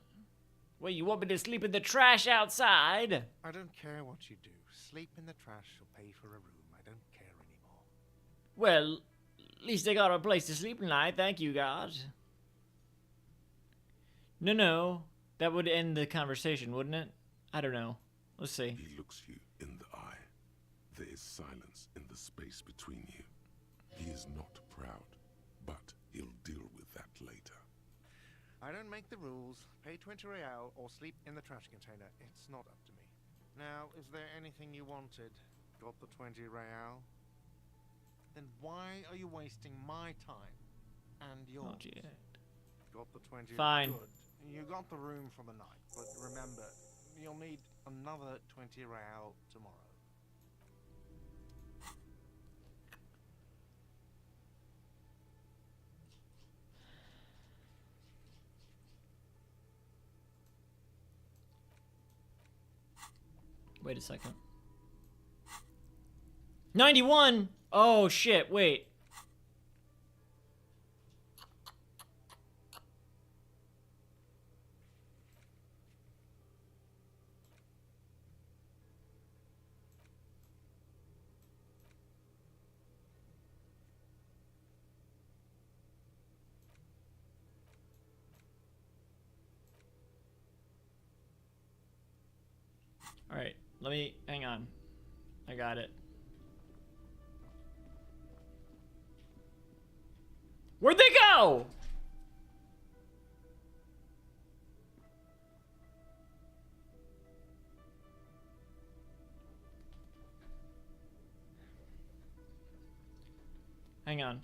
Wait, you want me to sleep in the trash outside? I don't care what you do. Sleep in the trash or pay for a room. I don't care anymore. Well, at least I got a place to sleep tonight, thank you, God. No, that would end the conversation, wouldn't it? I don't know. Let's see. He looks you in the eye. There is silence in the space between you. He is not proud, but he'll deal with that later. I don't make the rules. Pay 20 real or sleep in the trash container. It's not up to me. Now, is there anything you wanted? Got the 20 real? Then why are you wasting my time and yours? Not yet. Got the 20. Fine. Good. You got the room for the night, but remember, you'll need another 20 real tomorrow. Wait a second. 91! Oh, shit, wait. Alright, let me, hang on. I got it. Where'd they go? Hang on.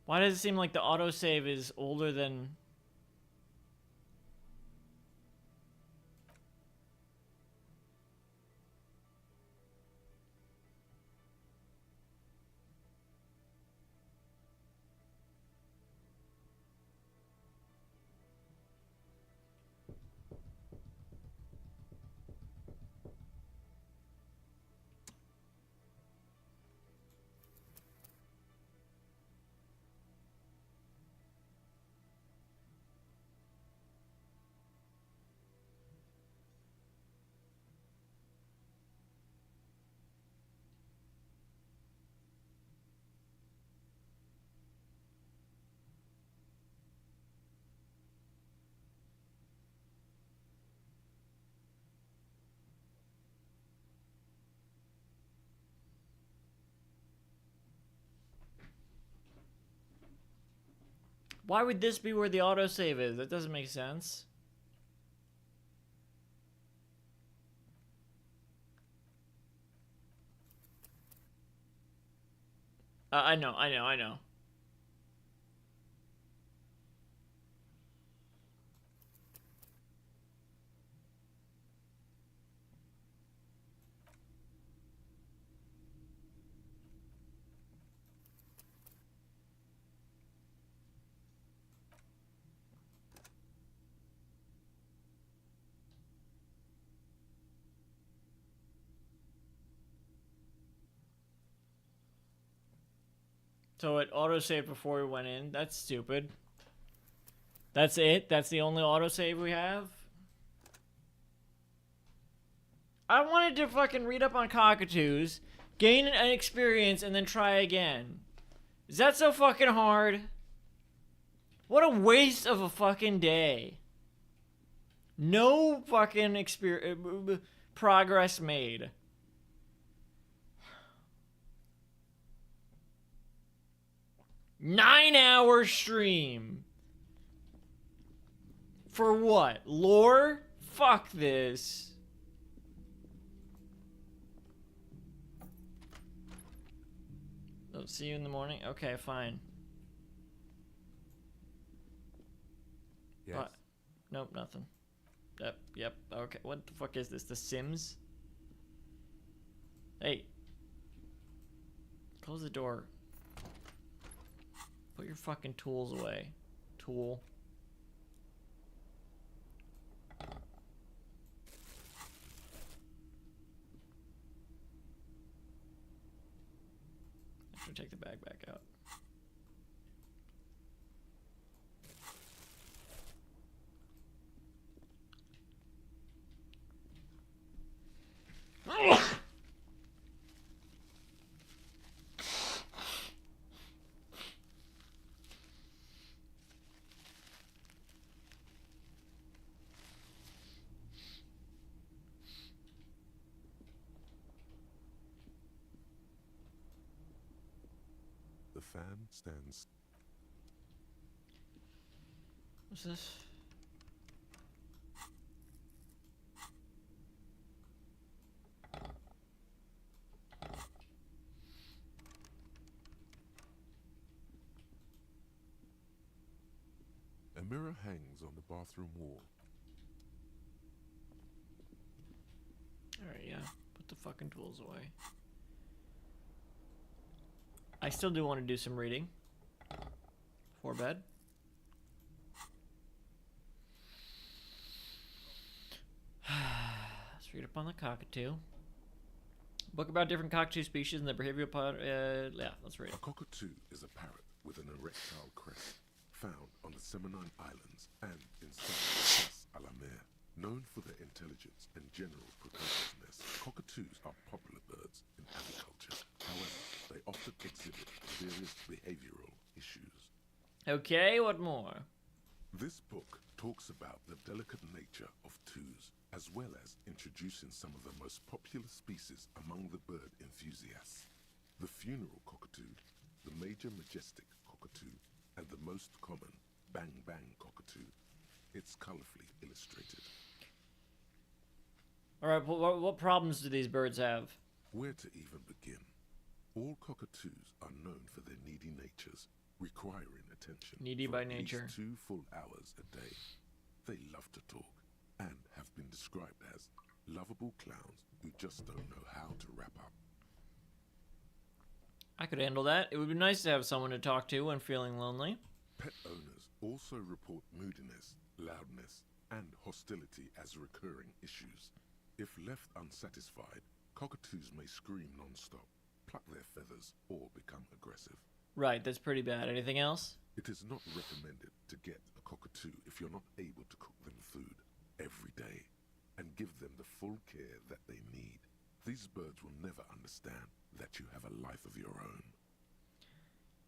Why does it seem like the autosave is older than... Why would this be where the autosave is? That doesn't make sense. I know. So it autosaved before we went in. That's stupid. That's it? That's the only autosave we have? I wanted to fucking read up on cockatoos, gain an experience, and then try again. Is that so fucking hard? What a waste of a fucking day. No fucking progress made. Nine-hour stream. For what? Lore? Fuck this. Oh, see you in the morning? Okay, fine. Yes. What? Nope, nothing. Yep, okay. What the fuck is this? The Sims? Hey. Close the door. Put your fucking tools away. Tool. I should take the bag back out. The fan stands. What's this? A mirror hangs on the bathroom wall. Alright, yeah. Put the fucking tools away. I still do want to do some reading. Before bed. Let's read up on the cockatoo. Book about different cockatoo species and the behavioral yeah, let's read it. A cockatoo is a parrot with an erectile crest found on the Seminine Islands and in southern Ras-Alamer. Known for their intelligence and general precociousness, cockatoos are popular birds in agriculture. However, they often exhibit various behavioral issues. Okay, what more? This book talks about the delicate nature of toos, as well as introducing some of the most popular species among the bird enthusiasts. The funeral cockatoo, the major majestic cockatoo, and the most common bang-bang cockatoo. It's colorfully illustrated. Alright, what problems do these birds have? Where to even begin? All cockatoos are known for their needy natures, requiring attention. Needy for by at least nature. 2 full hours a day. They love to talk and have been described as lovable clowns who just don't know how to wrap up. I could handle that. It would be nice to have someone to talk to when feeling lonely. Pet owners also report moodiness, loudness, and hostility as recurring issues. If left unsatisfied, cockatoos may scream non-stop, pluck their feathers, or become aggressive. Right, that's pretty bad. Anything else? It is not recommended to get a cockatoo if you're not able to cook them food every day and give them the full care that they need. These birds will never understand that you have a life of your own.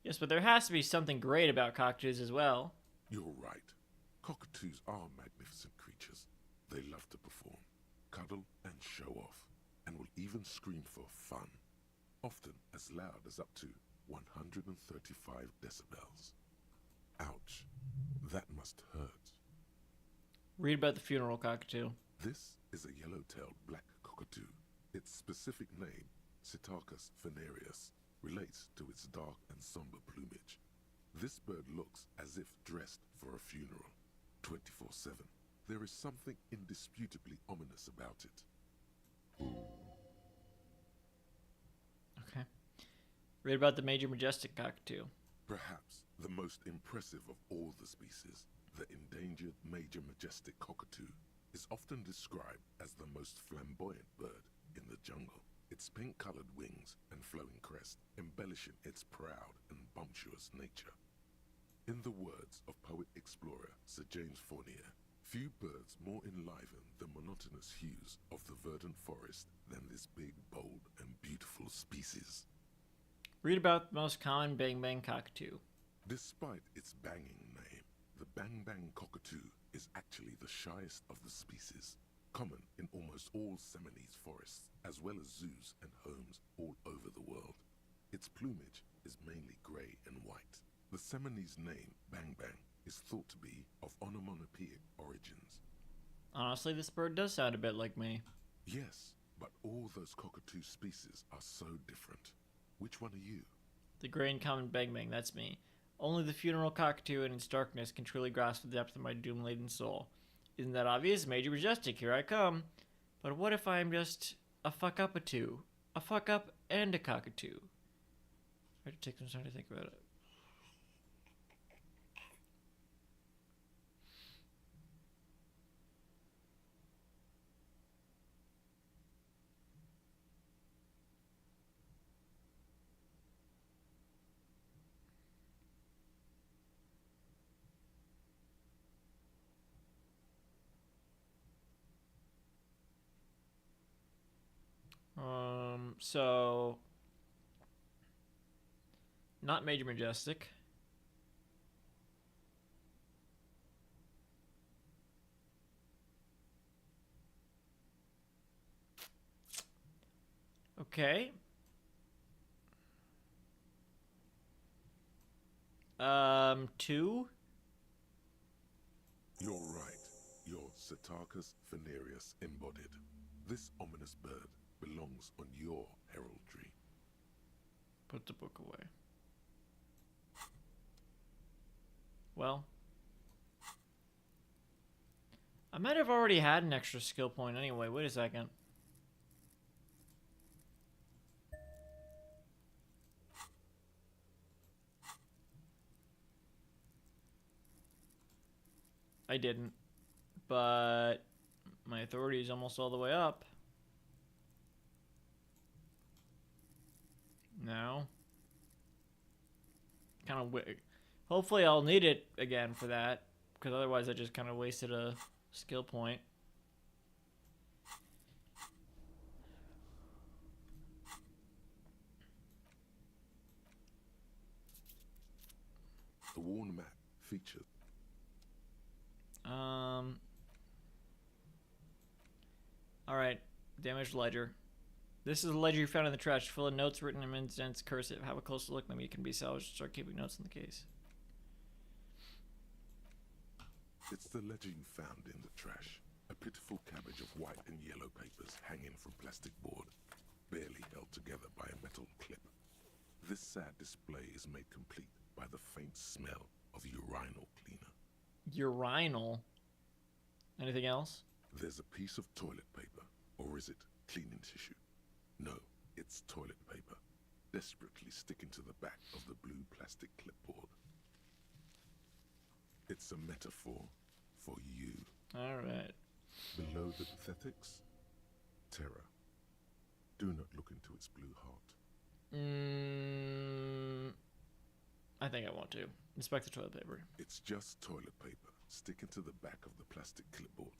Yes, but there has to be something great about cockatoos as well. You're right. Cockatoos are magnificent creatures. They love to perform, cuddle and show off, and will even scream for fun, often as loud as up to 135 decibels. Ouch. That must hurt. Read about the funeral cockatoo. This is a yellow-tailed black cockatoo. Its specific name, Psittacus venereus, relates to its dark and somber plumage. This bird looks as if dressed for a funeral, 24/7. There is something indisputably ominous about it. Okay. Read about the major majestic cockatoo. Perhaps the most impressive of all the species, the endangered major majestic cockatoo, is often described as the most flamboyant bird in the jungle. Its pink-colored wings and flowing crest embellishing its proud and bumptious nature. In the words of poet-explorer Sir James Fournier, few birds more enliven the monotonous hues of the verdant forest than this big, bold, and beautiful species. Read about the most common bang-bang cockatoo. Despite its banging name, the bang-bang cockatoo is actually the shyest of the species, common in almost all Seminoles forests, as well as zoos and homes all over the world. Its plumage is mainly grey and white. The Seminoles name, bang-bang, is thought to be of onomatopoeic origins. Honestly, this bird does sound a bit like me. Yes, but all those cockatoo species are so different. Which one are you? The grey and common bang-bang, that's me. Only the funeral cockatoo in its darkness can truly grasp the depth of my doom-laden soul. Isn't that obvious? Major majestic, here I come. But what if I'm just a fuck-up-a-two? A fuck-up and a cockatoo? I have to take some time to think about it. So not major majestic. Okay. Two. You're right. You're Psittacus venereus embodied. This ominous bird belongs on your heraldry. Put the book away. Well, I might have already had an extra skill point anyway. Wait a second. I didn't, but my authority is almost all the way up. No. Kind of hopefully I'll need it again for that, because otherwise I just kind of wasted a skill point. The worn map featured. Alright, damaged ledger. This is a ledger you found in the trash, full of notes written in indents cursive. Have a closer look, maybe it can be salvaged. Start keeping notes in the case. It's the ledger you found in the trash. A pitiful cabbage of white and yellow papers hanging from plastic board, barely held together by a metal clip. This sad display is made complete by the faint smell of urinal cleaner. Urinal? Anything else? There's a piece of toilet paper, or is it cleaning tissue? No, it's toilet paper, desperately sticking to the back of the blue plastic clipboard. It's a metaphor for you. Alright. Below the pathetics, terror. Do not look into its blue heart. I think I want to. Inspect the toilet paper. It's just toilet paper sticking to the back of the plastic clipboard.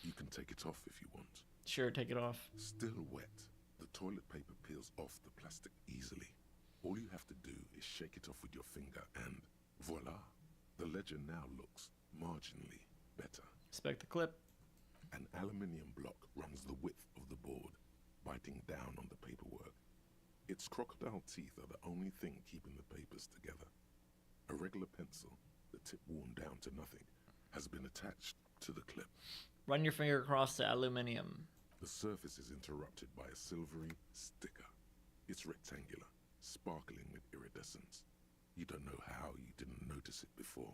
You can take it off if you want. Sure, take it off. Still wet, the toilet paper peels off the plastic easily. All you have to do is shake it off with your finger and voila! The ledger now looks marginally better. Inspect the clip. An aluminium block runs the width of the board, biting down on the paperwork. Its crocodile teeth are the only thing keeping the papers together. A regular pencil, the tip worn down to nothing, has been attached to the clip. Run your finger across the aluminium. The surface is interrupted by a silvery sticker. It's rectangular, sparkling with iridescence. You don't know how you didn't notice it before.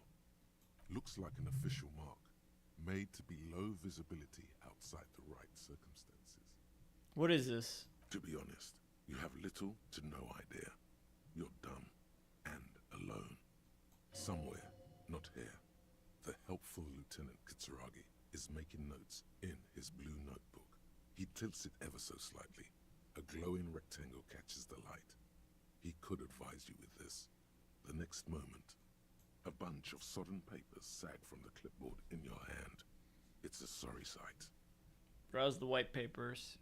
Looks like an official mark, made to be low visibility outside the right circumstances. What is this? To be honest, you have little to no idea. You're dumb and alone. Somewhere, not here, the helpful Lieutenant Kitsuragi is making notes in his blue notebook. He tilts it ever so slightly. A glowing rectangle catches the light. He could advise you with this. The next moment, a bunch of sodden papers sag from the clipboard in your hand. It's a sorry sight. Browse the white papers.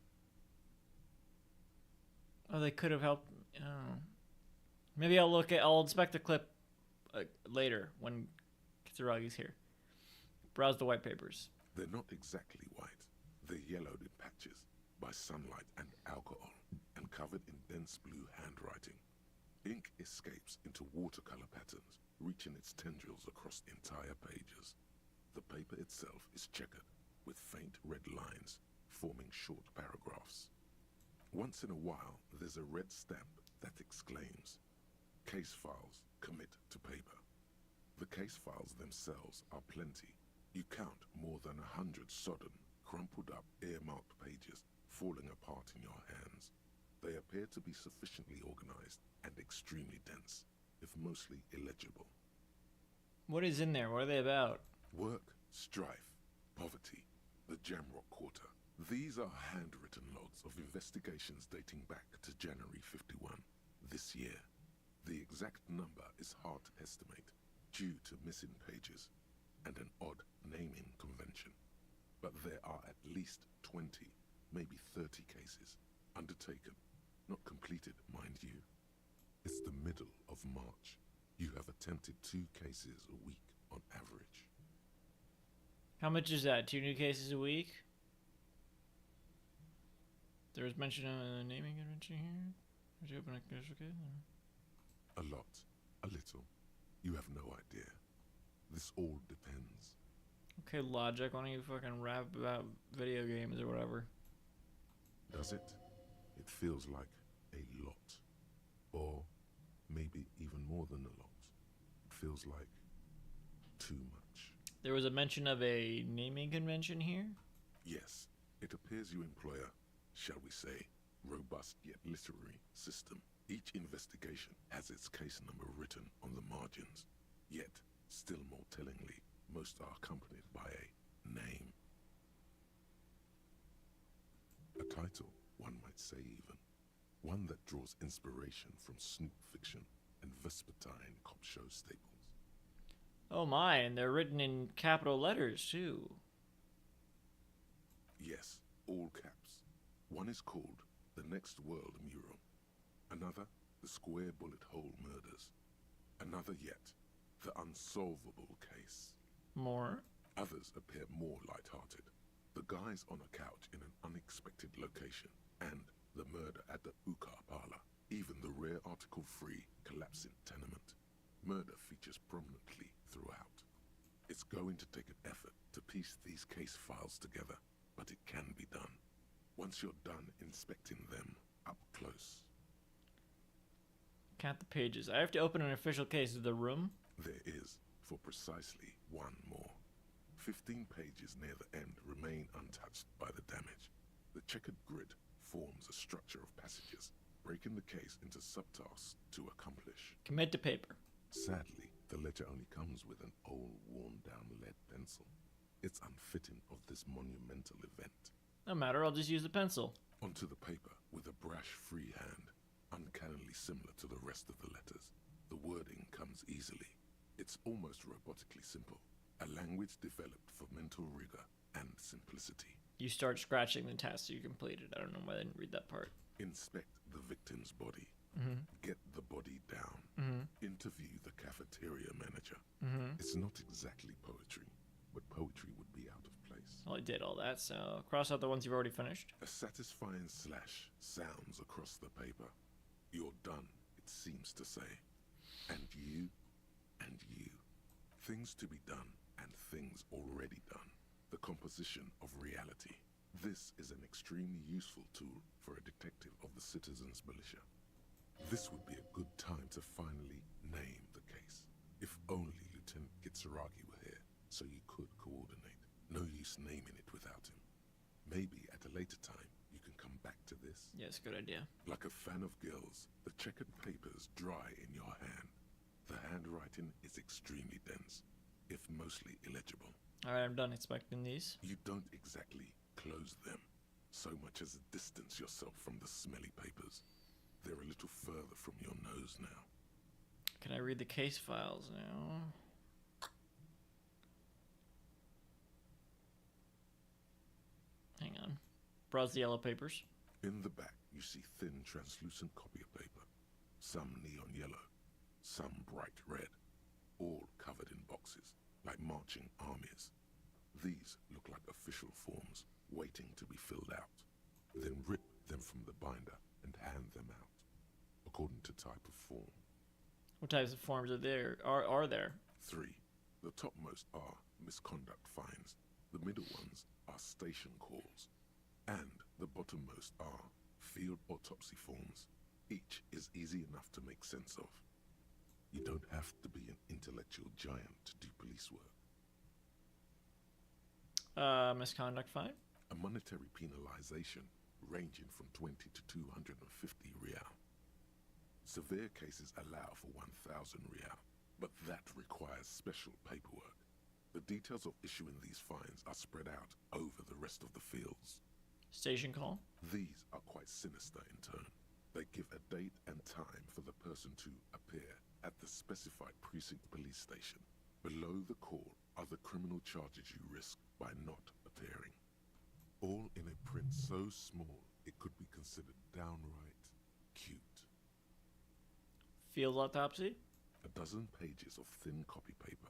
Oh, they could have helped. Oh. Maybe I'll inspect the clip later when Kitsuragi's here. Browse the white papers. They're not exactly white. They're yellowed in patches by sunlight and alcohol and covered in dense blue handwriting. Ink escapes into watercolor patterns, reaching its tendrils across entire pages. The paper itself is checkered with faint red lines forming short paragraphs. Once in a while, there's a red stamp that exclaims, "Case files commit to paper." The case files themselves are plenty. You count more than 100 sodden, crumpled up, earmarked pages falling apart in your hands. They appear to be sufficiently organized and extremely dense, if mostly illegible. What is in there? What are they about? Work, strife, poverty, the Jamrock Quarter. These are handwritten logs of investigations dating back to January 51, this year. The exact number is hard to estimate due to missing pages and an odd naming convention. But there are at least 20, maybe 30 cases undertaken, not completed, mind you. It's the middle of March. You have attempted 2 cases a week on average. How much is that? 2 new cases a week? There was mention of a naming convention here. Would you open a case? Okay. A lot, a little. You have no idea. This all depends. Okay, Logic, why don't you fucking rap about video games or whatever? Does it? It feels like a lot. Or maybe even more than a lot. It feels like too much. There was a mention of a naming convention here? Yes, it appears you employ a, shall we say, robust yet literary system. Each investigation has its case number written on the margins. Yet, still more tellingly, most are accompanied by a name. A title, one might say even. One that draws inspiration from snoop fiction and vespertine cop show staples. Oh my, and they're written in capital letters too. Yes, all caps. One is called The Next World Mural. Another, The Square Bullet Hole Murders. Another yet, The Unsolvable Case. More? Others appear more light-hearted. The guys on a couch in an unexpected location, and the murder at the Ukar Parlor. Even the rare article-free collapsing tenement. Murder features prominently throughout. It's going to take an effort to piece these case files together, but it can be done. Once you're done inspecting them up close. Count the pages. I have to open an official case of the room? There is, for precisely one more. 15 pages near the end remain untouched by the damage. The checkered grid forms a structure of passages, breaking the case into subtasks to accomplish. Commit to paper. Sadly, the ledger only comes with an old, worn-down lead pencil. It's unfitting of this monumental event. No matter, I'll just use the pencil. Onto the paper with a brash free hand, uncannily similar to the rest of the letters. The wording comes easily. It's almost robotically simple, a language developed for mental rigor and simplicity. You start scratching the task you completed. I don't know why I didn't read that part. Inspect the victim's body. Mm-hmm. Get the body down. Mm-hmm. Interview the cafeteria manager. Mm-hmm. It's not exactly poetry, but poetry would be out of place. Well, I did all that, so cross out the ones you've already finished. A satisfying slash sounds across the paper. You're done, it seems to say. And you, Things to be done and things already done. The composition of reality. This is an extremely useful tool for a detective of the Citizens Militia. This would be a good time to finally name the case. If only Lieutenant Gitsuragi were here, so you could coordinate. No use naming it without him. Maybe at a later time, you can come back to this. Yes, good idea. Like a fan of gills, the checkered papers dry in your hand. The handwriting is extremely dense, if mostly illegible. Alright, I'm done expecting these. You don't exactly close them, so much as distance yourself from the smelly papers. They're a little further from your nose now. Can I read the case files now? Hang on. Browse the yellow papers. In the back, you see thin, translucent copy of paper. Some neon yellow, some bright red, all covered in boxes, like marching armies. These look like official forms, waiting to be filled out. Then rip them from the binder and hand them out, according to type of form. What types of forms are there? Are there? 3. The topmost are misconduct fines. The middle ones are station calls. And the bottommost are field autopsy forms. Each is easy enough to make sense of. You don't have to be an intellectual giant to do police work. Misconduct fine? A monetary penalization ranging from 20 to 250 real. Severe cases allow for 1,000 real, but that requires special paperwork. The details of issuing these fines are spread out over the rest of the fields. Station call? These are quite sinister in turn. They give a date and time for the person to appear at the specified precinct police station. Below the call are the criminal charges you risk by not appearing. All in a print so small it could be considered downright cute. Field autopsy? A dozen pages of thin copy paper,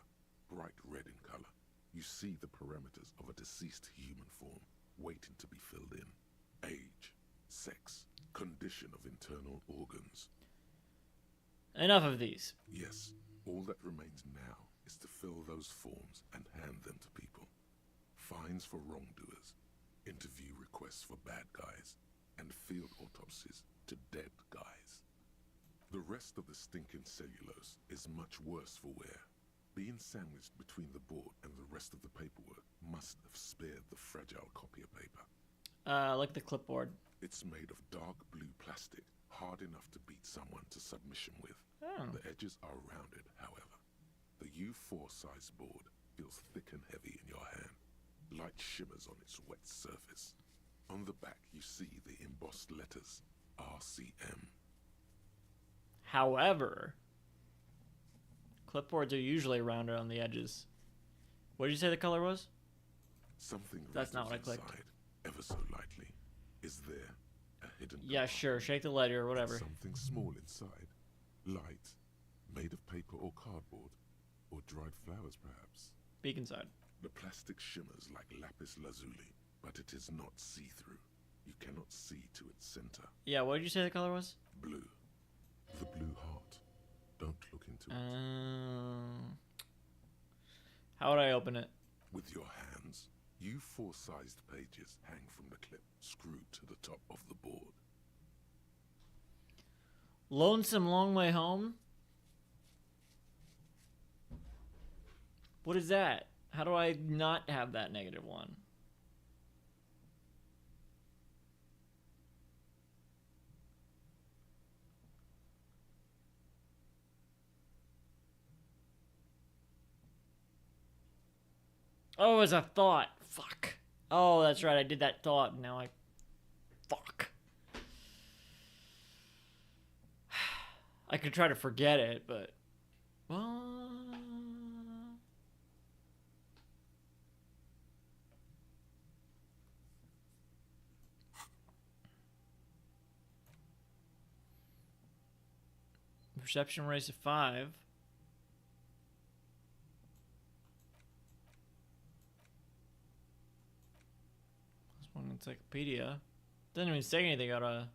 bright red in color. You see the parameters of a deceased human form waiting to be filled in. Age, sex, condition of internal organs. Enough of these. Yes, all that remains now is to fill those forms and hand them to people. Fines for wrongdoers, interview requests for bad guys, and field autopsies to dead guys. The rest of the stinking cellulose is much worse for wear. Being sandwiched between the board and the rest of the paperwork must have spared the fragile copy of paper. Like the clipboard. It's made of dark blue plastic, hard enough to beat someone to submission with. Oh. The edges are rounded, however. The U4 size board feels thick and heavy in your hand. Light shimmers on its wet surface. On the back, you see the embossed letters, RCM. However, clipboards are usually rounded on the edges. What did you say the color was? Something That's not what I clicked. inside, ever so lightly. Is there a hidden Yeah, sure. Shake the letter or whatever. something small inside? Light, made of paper or cardboard, or dried flowers perhaps? Peek inside. The plastic shimmers like lapis lazuli, but it is not see-through. You cannot see to its center. Yeah, what did you say the color was? Blue. The blue heart. Don't look into it. How would I open it? With your hands. U4 sized pages hang from the clip, screwed to the top of the board. Lonesome Long Way Home? What is that? How do I not have that -1? Oh, it's a thought. Fuck. Oh, that's right. I did that thought. Now I... Fuck. I could try to forget it, but... Well... Perception raise of 5. This one encyclopedia. Doesn't even say anything about a...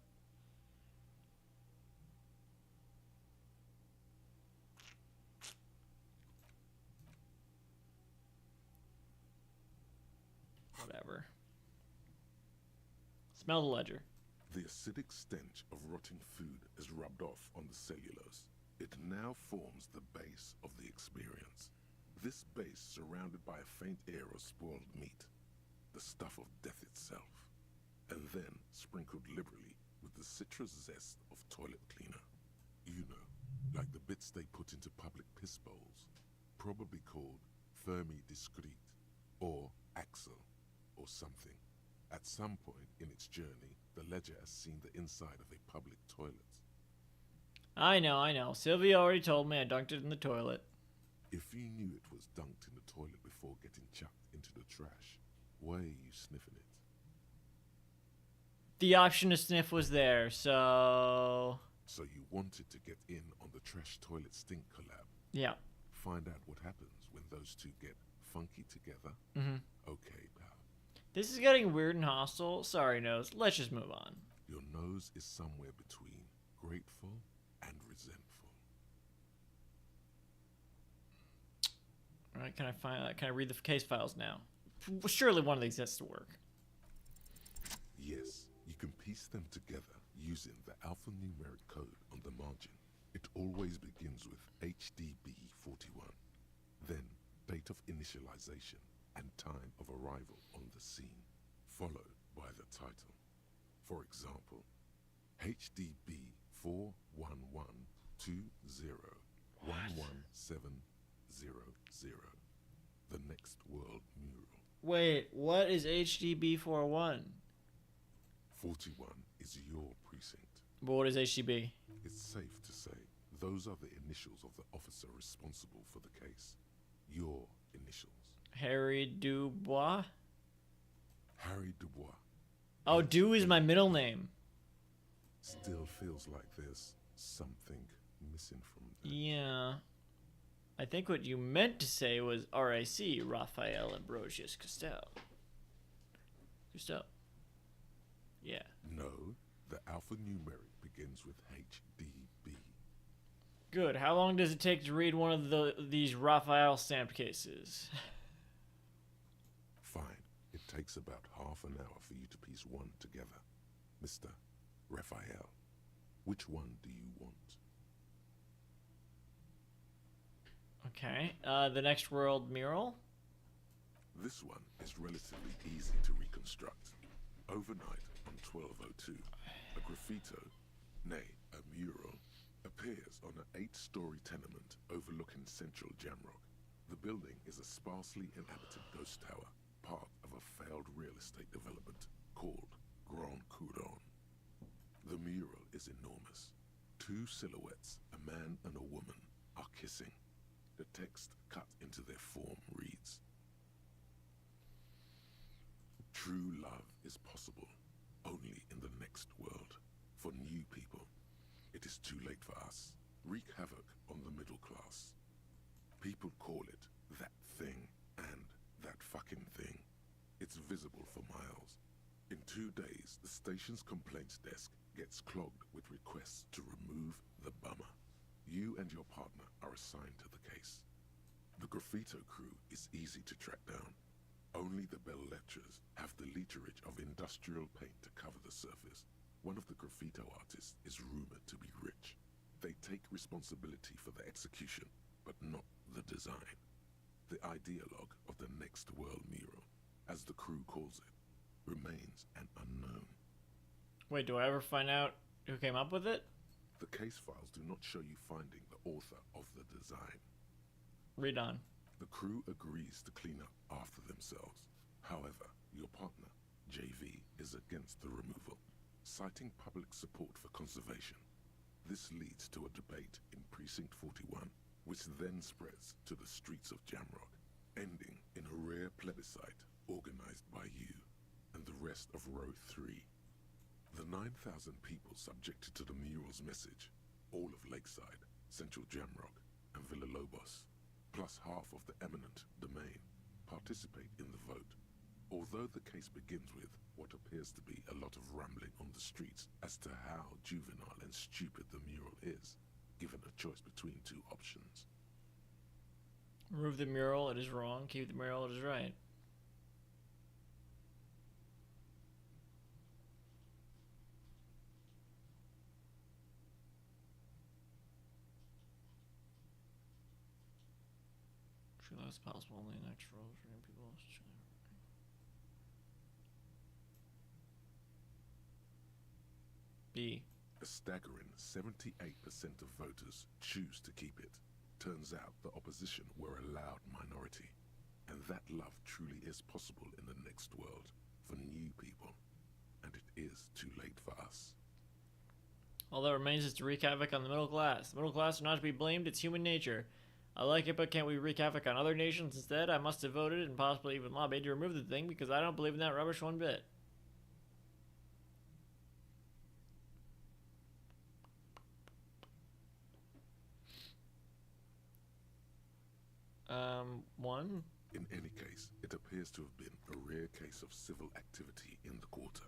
whatever. Smell the ledger. The acidic stench of rotting food is rubbed off on the cellulose. It now forms the base of the experience. This base surrounded by a faint air of spoiled meat, the stuff of death itself, and then sprinkled liberally with the citrus zest of toilet cleaner. You know, like the bits they put into public piss bowls, probably called Fermi Discrete, or Axel, or something. At some point in its journey, the ledger has seen the inside of a public toilet. I know. Sylvia already told me I dunked it in the toilet. If you knew it was dunked in the toilet before getting chucked into the trash, why are you sniffing it? The option to sniff was there, so... So you wanted to get in on the trash toilet stink collab? Yeah. Find out what happens when those two get funky together? Mm-hmm. Okay, pal. This is getting weird and hostile. Sorry, Nose. Let's just move on. Your nose is somewhere between grateful and resentful. All right, can I read the case files now? Surely one of these has to work. Yes, you can piece them together using the alphanumeric code on the margin. It always begins with HDB41, then date of initialization and time of arrival on the scene, followed by the title. For example, HDB 41120111700, the next world mural. Wait, what is HDB 41? 41 is your precinct. But what is HDB? It's safe to say those are the initials of the officer responsible for the case. Your initials. Harry Dubois? Harry Dubois. Oh, Du is my middle name. Still feels like there's something missing from that. Yeah. I think what you meant to say was RIC, Raphael Ambrosius Castell. Yeah. No, the alphanumeric begins with HDB. Good. How long does it take to read one of these Raphael stamped cases? Fine. It takes about half an hour for you to piece one together. Mr. Raphael, which one do you want? Okay. The next world mural? This one is relatively easy to reconstruct. Overnight on 1202, a graffito, nay, a mural, appears on an 8-story tenement overlooking central Jamrock. The building is a sparsely inhabited ghost tower, part of a failed real estate development called Grand Couronne. The mural is enormous. 2 silhouettes, a man and a woman, are kissing. The text cut into their form reads, "True love is possible only in the next world. For new people, it is too late for us. Wreak havoc on the middle class. People call it that thing and that fucking thing. It's visible for miles. In 2 days, the station's complaints desk gets clogged with requests to remove the bummer. You and your partner are assigned to the case. The graffito crew is easy to track down. Only the bell lectures have the literage of industrial paint to cover the surface. One of the graffito artists is rumored to be rich. They take responsibility for the execution, but not the design. The ideologue of the next world mural, as the crew calls it, remains an unknown. Wait, do I ever find out who came up with it? The case files do not show you finding the author of the design. Read on. The crew agrees to clean up after themselves. However, your partner, JV, is against the removal, citing public support for conservation. This leads to a debate in Precinct 41, which then spreads to the streets of Jamrock, ending in a rare plebiscite organized by you and the rest of Row 3. The 9,000 people subjected to the mural's message, all of Lakeside, Central Jamrock, and Villalobos, plus half of the eminent domain, participate in the vote. Although the case begins with what appears to be a lot of rambling on the streets as to how juvenile and stupid the mural is, given a choice between 2 options. Remove the mural, it is wrong. Keep the mural, it is right. low as possible. Only natural people. B. A staggering 78% of voters choose to keep it. Turns out the opposition were a loud minority. And that love truly is possible in the next world for new people. And it is too late for us. All that remains is to wreak havoc on the middle class. The middle class are not to be blamed, it's human nature. I like it, but can't we wreak havoc on other nations instead? I must have voted and possibly even lobbied to remove the thing because I don't believe in that rubbish one bit. One? In any case, it appears to have been a rare case of civil activity in the quarter.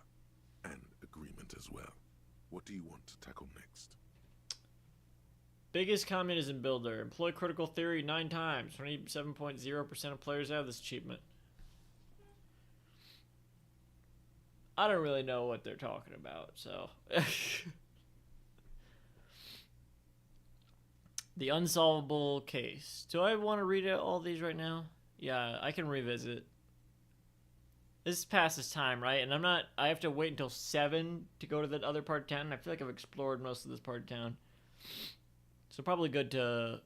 And agreement as well. What do you want to tackle next? Biggest communism builder. Employ critical theory 9 times. 27.0% of players have this achievement. I don't really know what they're talking about, so... The unsolvable case. Do I want to read all these right now? Yeah, I can revisit. This is past this time, right? And I have to wait until 7 to go to the other part of town. I feel like I've explored most of this part of town. So probably good to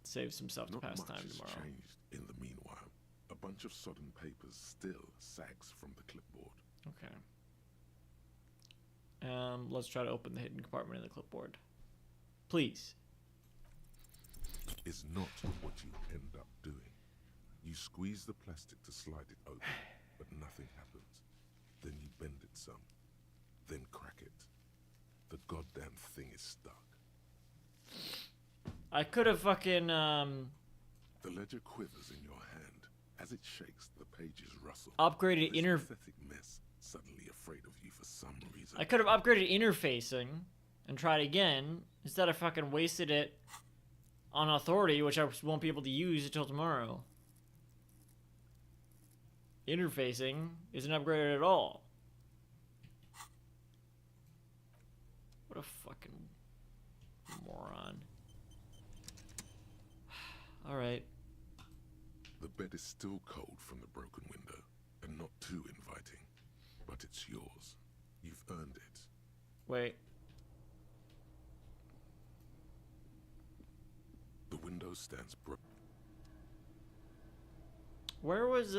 save some stuff to pass time tomorrow. Changed in the meanwhile. A bunch of sodden papers still sags from the clipboard. Okay. Let's try to open the hidden compartment in the clipboard. Please. Is not what you end up doing. You squeeze the plastic to slide it open, but nothing happens. Then you bend it some, then crack it. The goddamn thing is stuck. I could have fucking, The ledger quivers in your hand. As it shakes, the pages rustle. Upgraded pathetic mess, suddenly afraid of you for some reason. I could have upgraded interfacing and tried again instead of fucking wasted it on authority, which I won't be able to use until tomorrow. Interfacing isn't upgraded at all. What a fucking moron. Alright. The bed is still cold from the broken window, and not too inviting. But it's yours. You've earned it. Wait. The window stands broken. Where was,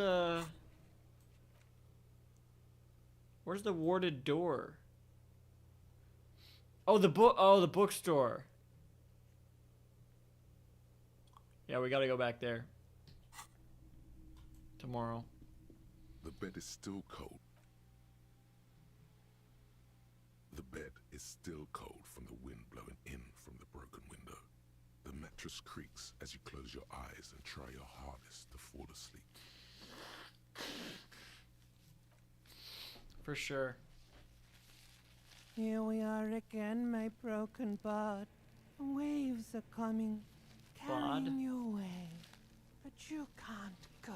where's the warded door? Oh, the bookstore. Yeah, we gotta go back there. Tomorrow. The bed is still cold. The bed is still cold from the wind blowing in from the broken window. The mattress creaks as you close your eyes and try your hardest to fall asleep. For sure. Here we are again, my broken bud. Waves are coming, carrying you away. But you can't go.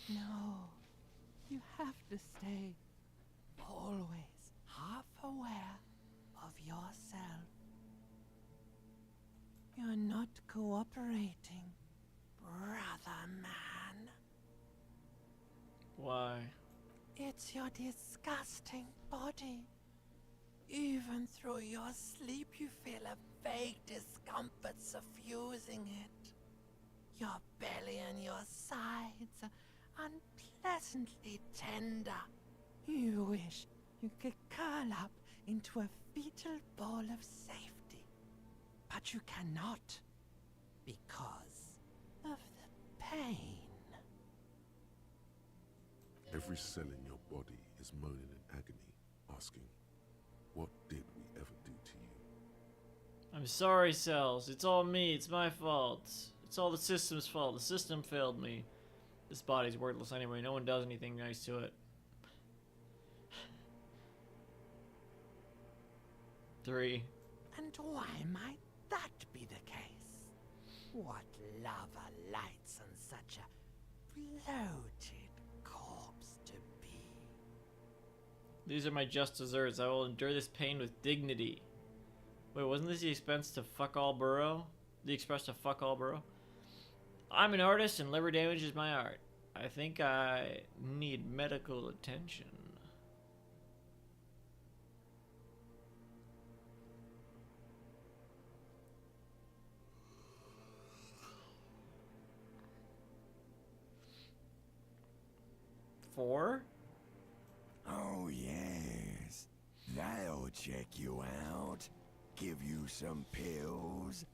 No, you have to stay. Always half aware of yourself. You're not cooperating, brother man. Why? It's your disgusting body. Even through your sleep, you feel a vague discomfort suffusing it. Your belly and your sides are unpleasantly tender. You wish you could curl up into a fetal ball of safety. But you cannot, because of the pain. Every cell in your body is moaning in agony, asking, what did we ever do to you? I'm sorry, cells. It's all me. It's my fault. It's all the system's fault. The system failed me. This body's worthless anyway. No one does anything nice to it. 3. And why might that be the case? What lava lights on such a bloated corpse to be? These are my just desserts. I will endure this pain with dignity. Wait, wasn't this the expense to fuck all burrow? The express to fuck all burrow? I'm an artist and liver damage is my art. I think I need medical attention. Four? Oh, yes. They'll check you out, give you some pills,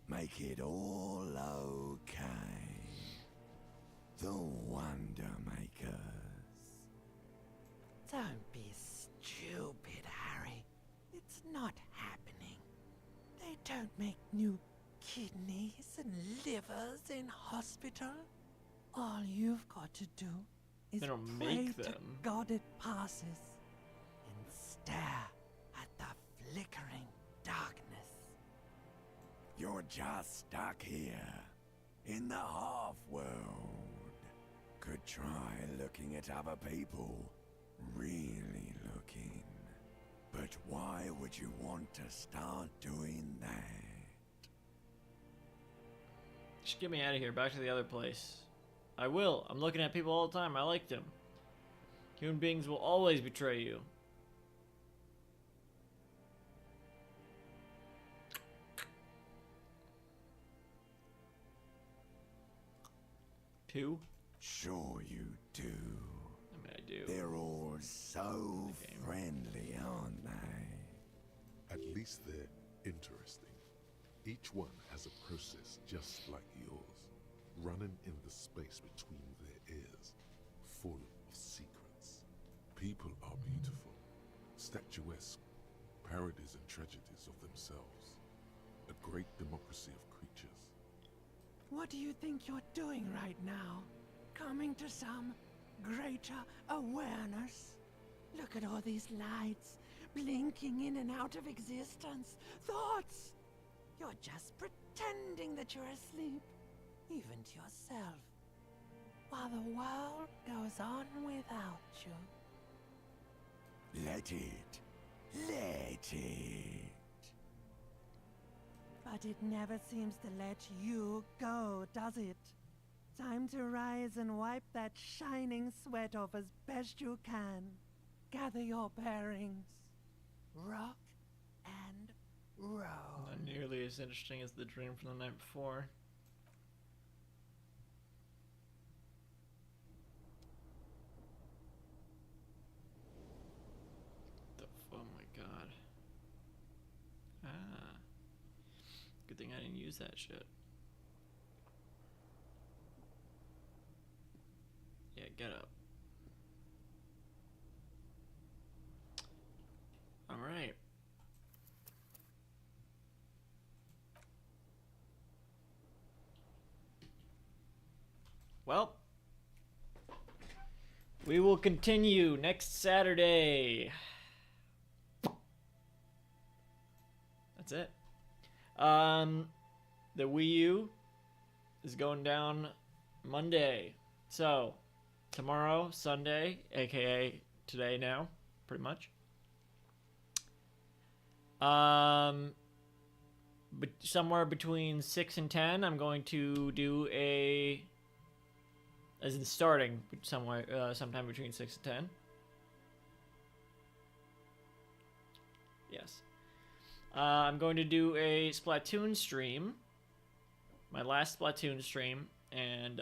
make it all okay. The Wonder Makers. Don't be stupid, Harry. It's not happening. They don't make new kidneys and livers in hospital. All you've got to do is They don't pray make to them. God it passes and stare at the flickering darkness. You're just stuck here, in the half-world. Could try looking at other people, really looking. But why would you want to start doing that? Just get me out of here, back to the other place. I will. I'm looking at people all the time. I like them. Human beings will always betray you. Two? Sure you do. I mean, I do. They're all so friendly, aren't they? At least they're interesting. Each one has a process just like yours, running in the space between their ears, full of secrets. People are beautiful, statuesque, parodies and tragedies of themselves. A great democracy of creatures. What do you think you're doing right now? Coming to some greater awareness? Look at all these lights, blinking in and out of existence. Thoughts! You're just pretending that you're asleep, even to yourself, while the world goes on without you. Let it. Let it. But it never seems to let you go, does it? Time to rise and wipe that shining sweat off as best you can. Gather your bearings. Rock and roll. Not nearly as interesting as the dream from the night before. Oh my god. Ah. Good thing I didn't use that shit. Yeah, get up. Alright. Well, we will continue next Saturday. That's it. The Wii U is going down Monday. So, tomorrow, Sunday, aka today now, pretty much. But somewhere between 6 and 10, I'm going to do a, as in starting somewhere, sometime between 6 and 10. Yes. I'm going to do a Splatoon stream, my last Splatoon stream, and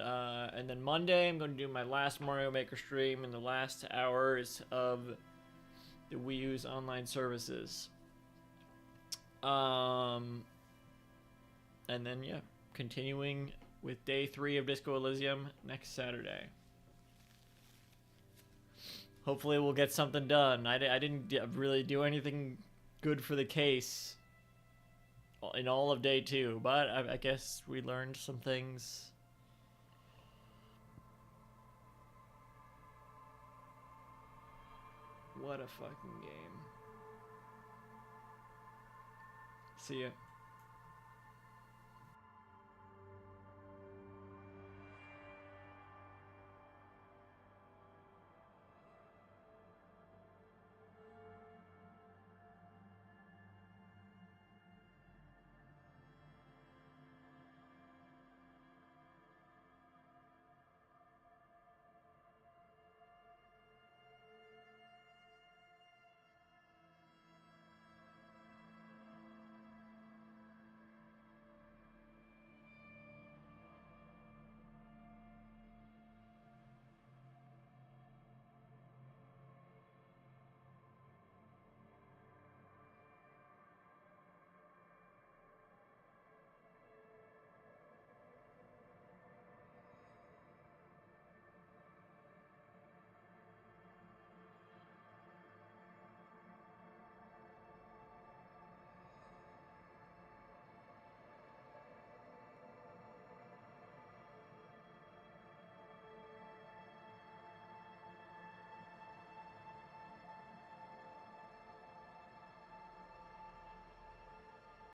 then Monday I'm going to do my last Mario Maker stream in the last hours of the Wii U's online services. And then, yeah, continuing with day 3 of Disco Elysium next Saturday. Hopefully we'll get something done. I didn't really do anything good for the case in all of day 2, but I guess we learned some things. What a fucking game. See ya.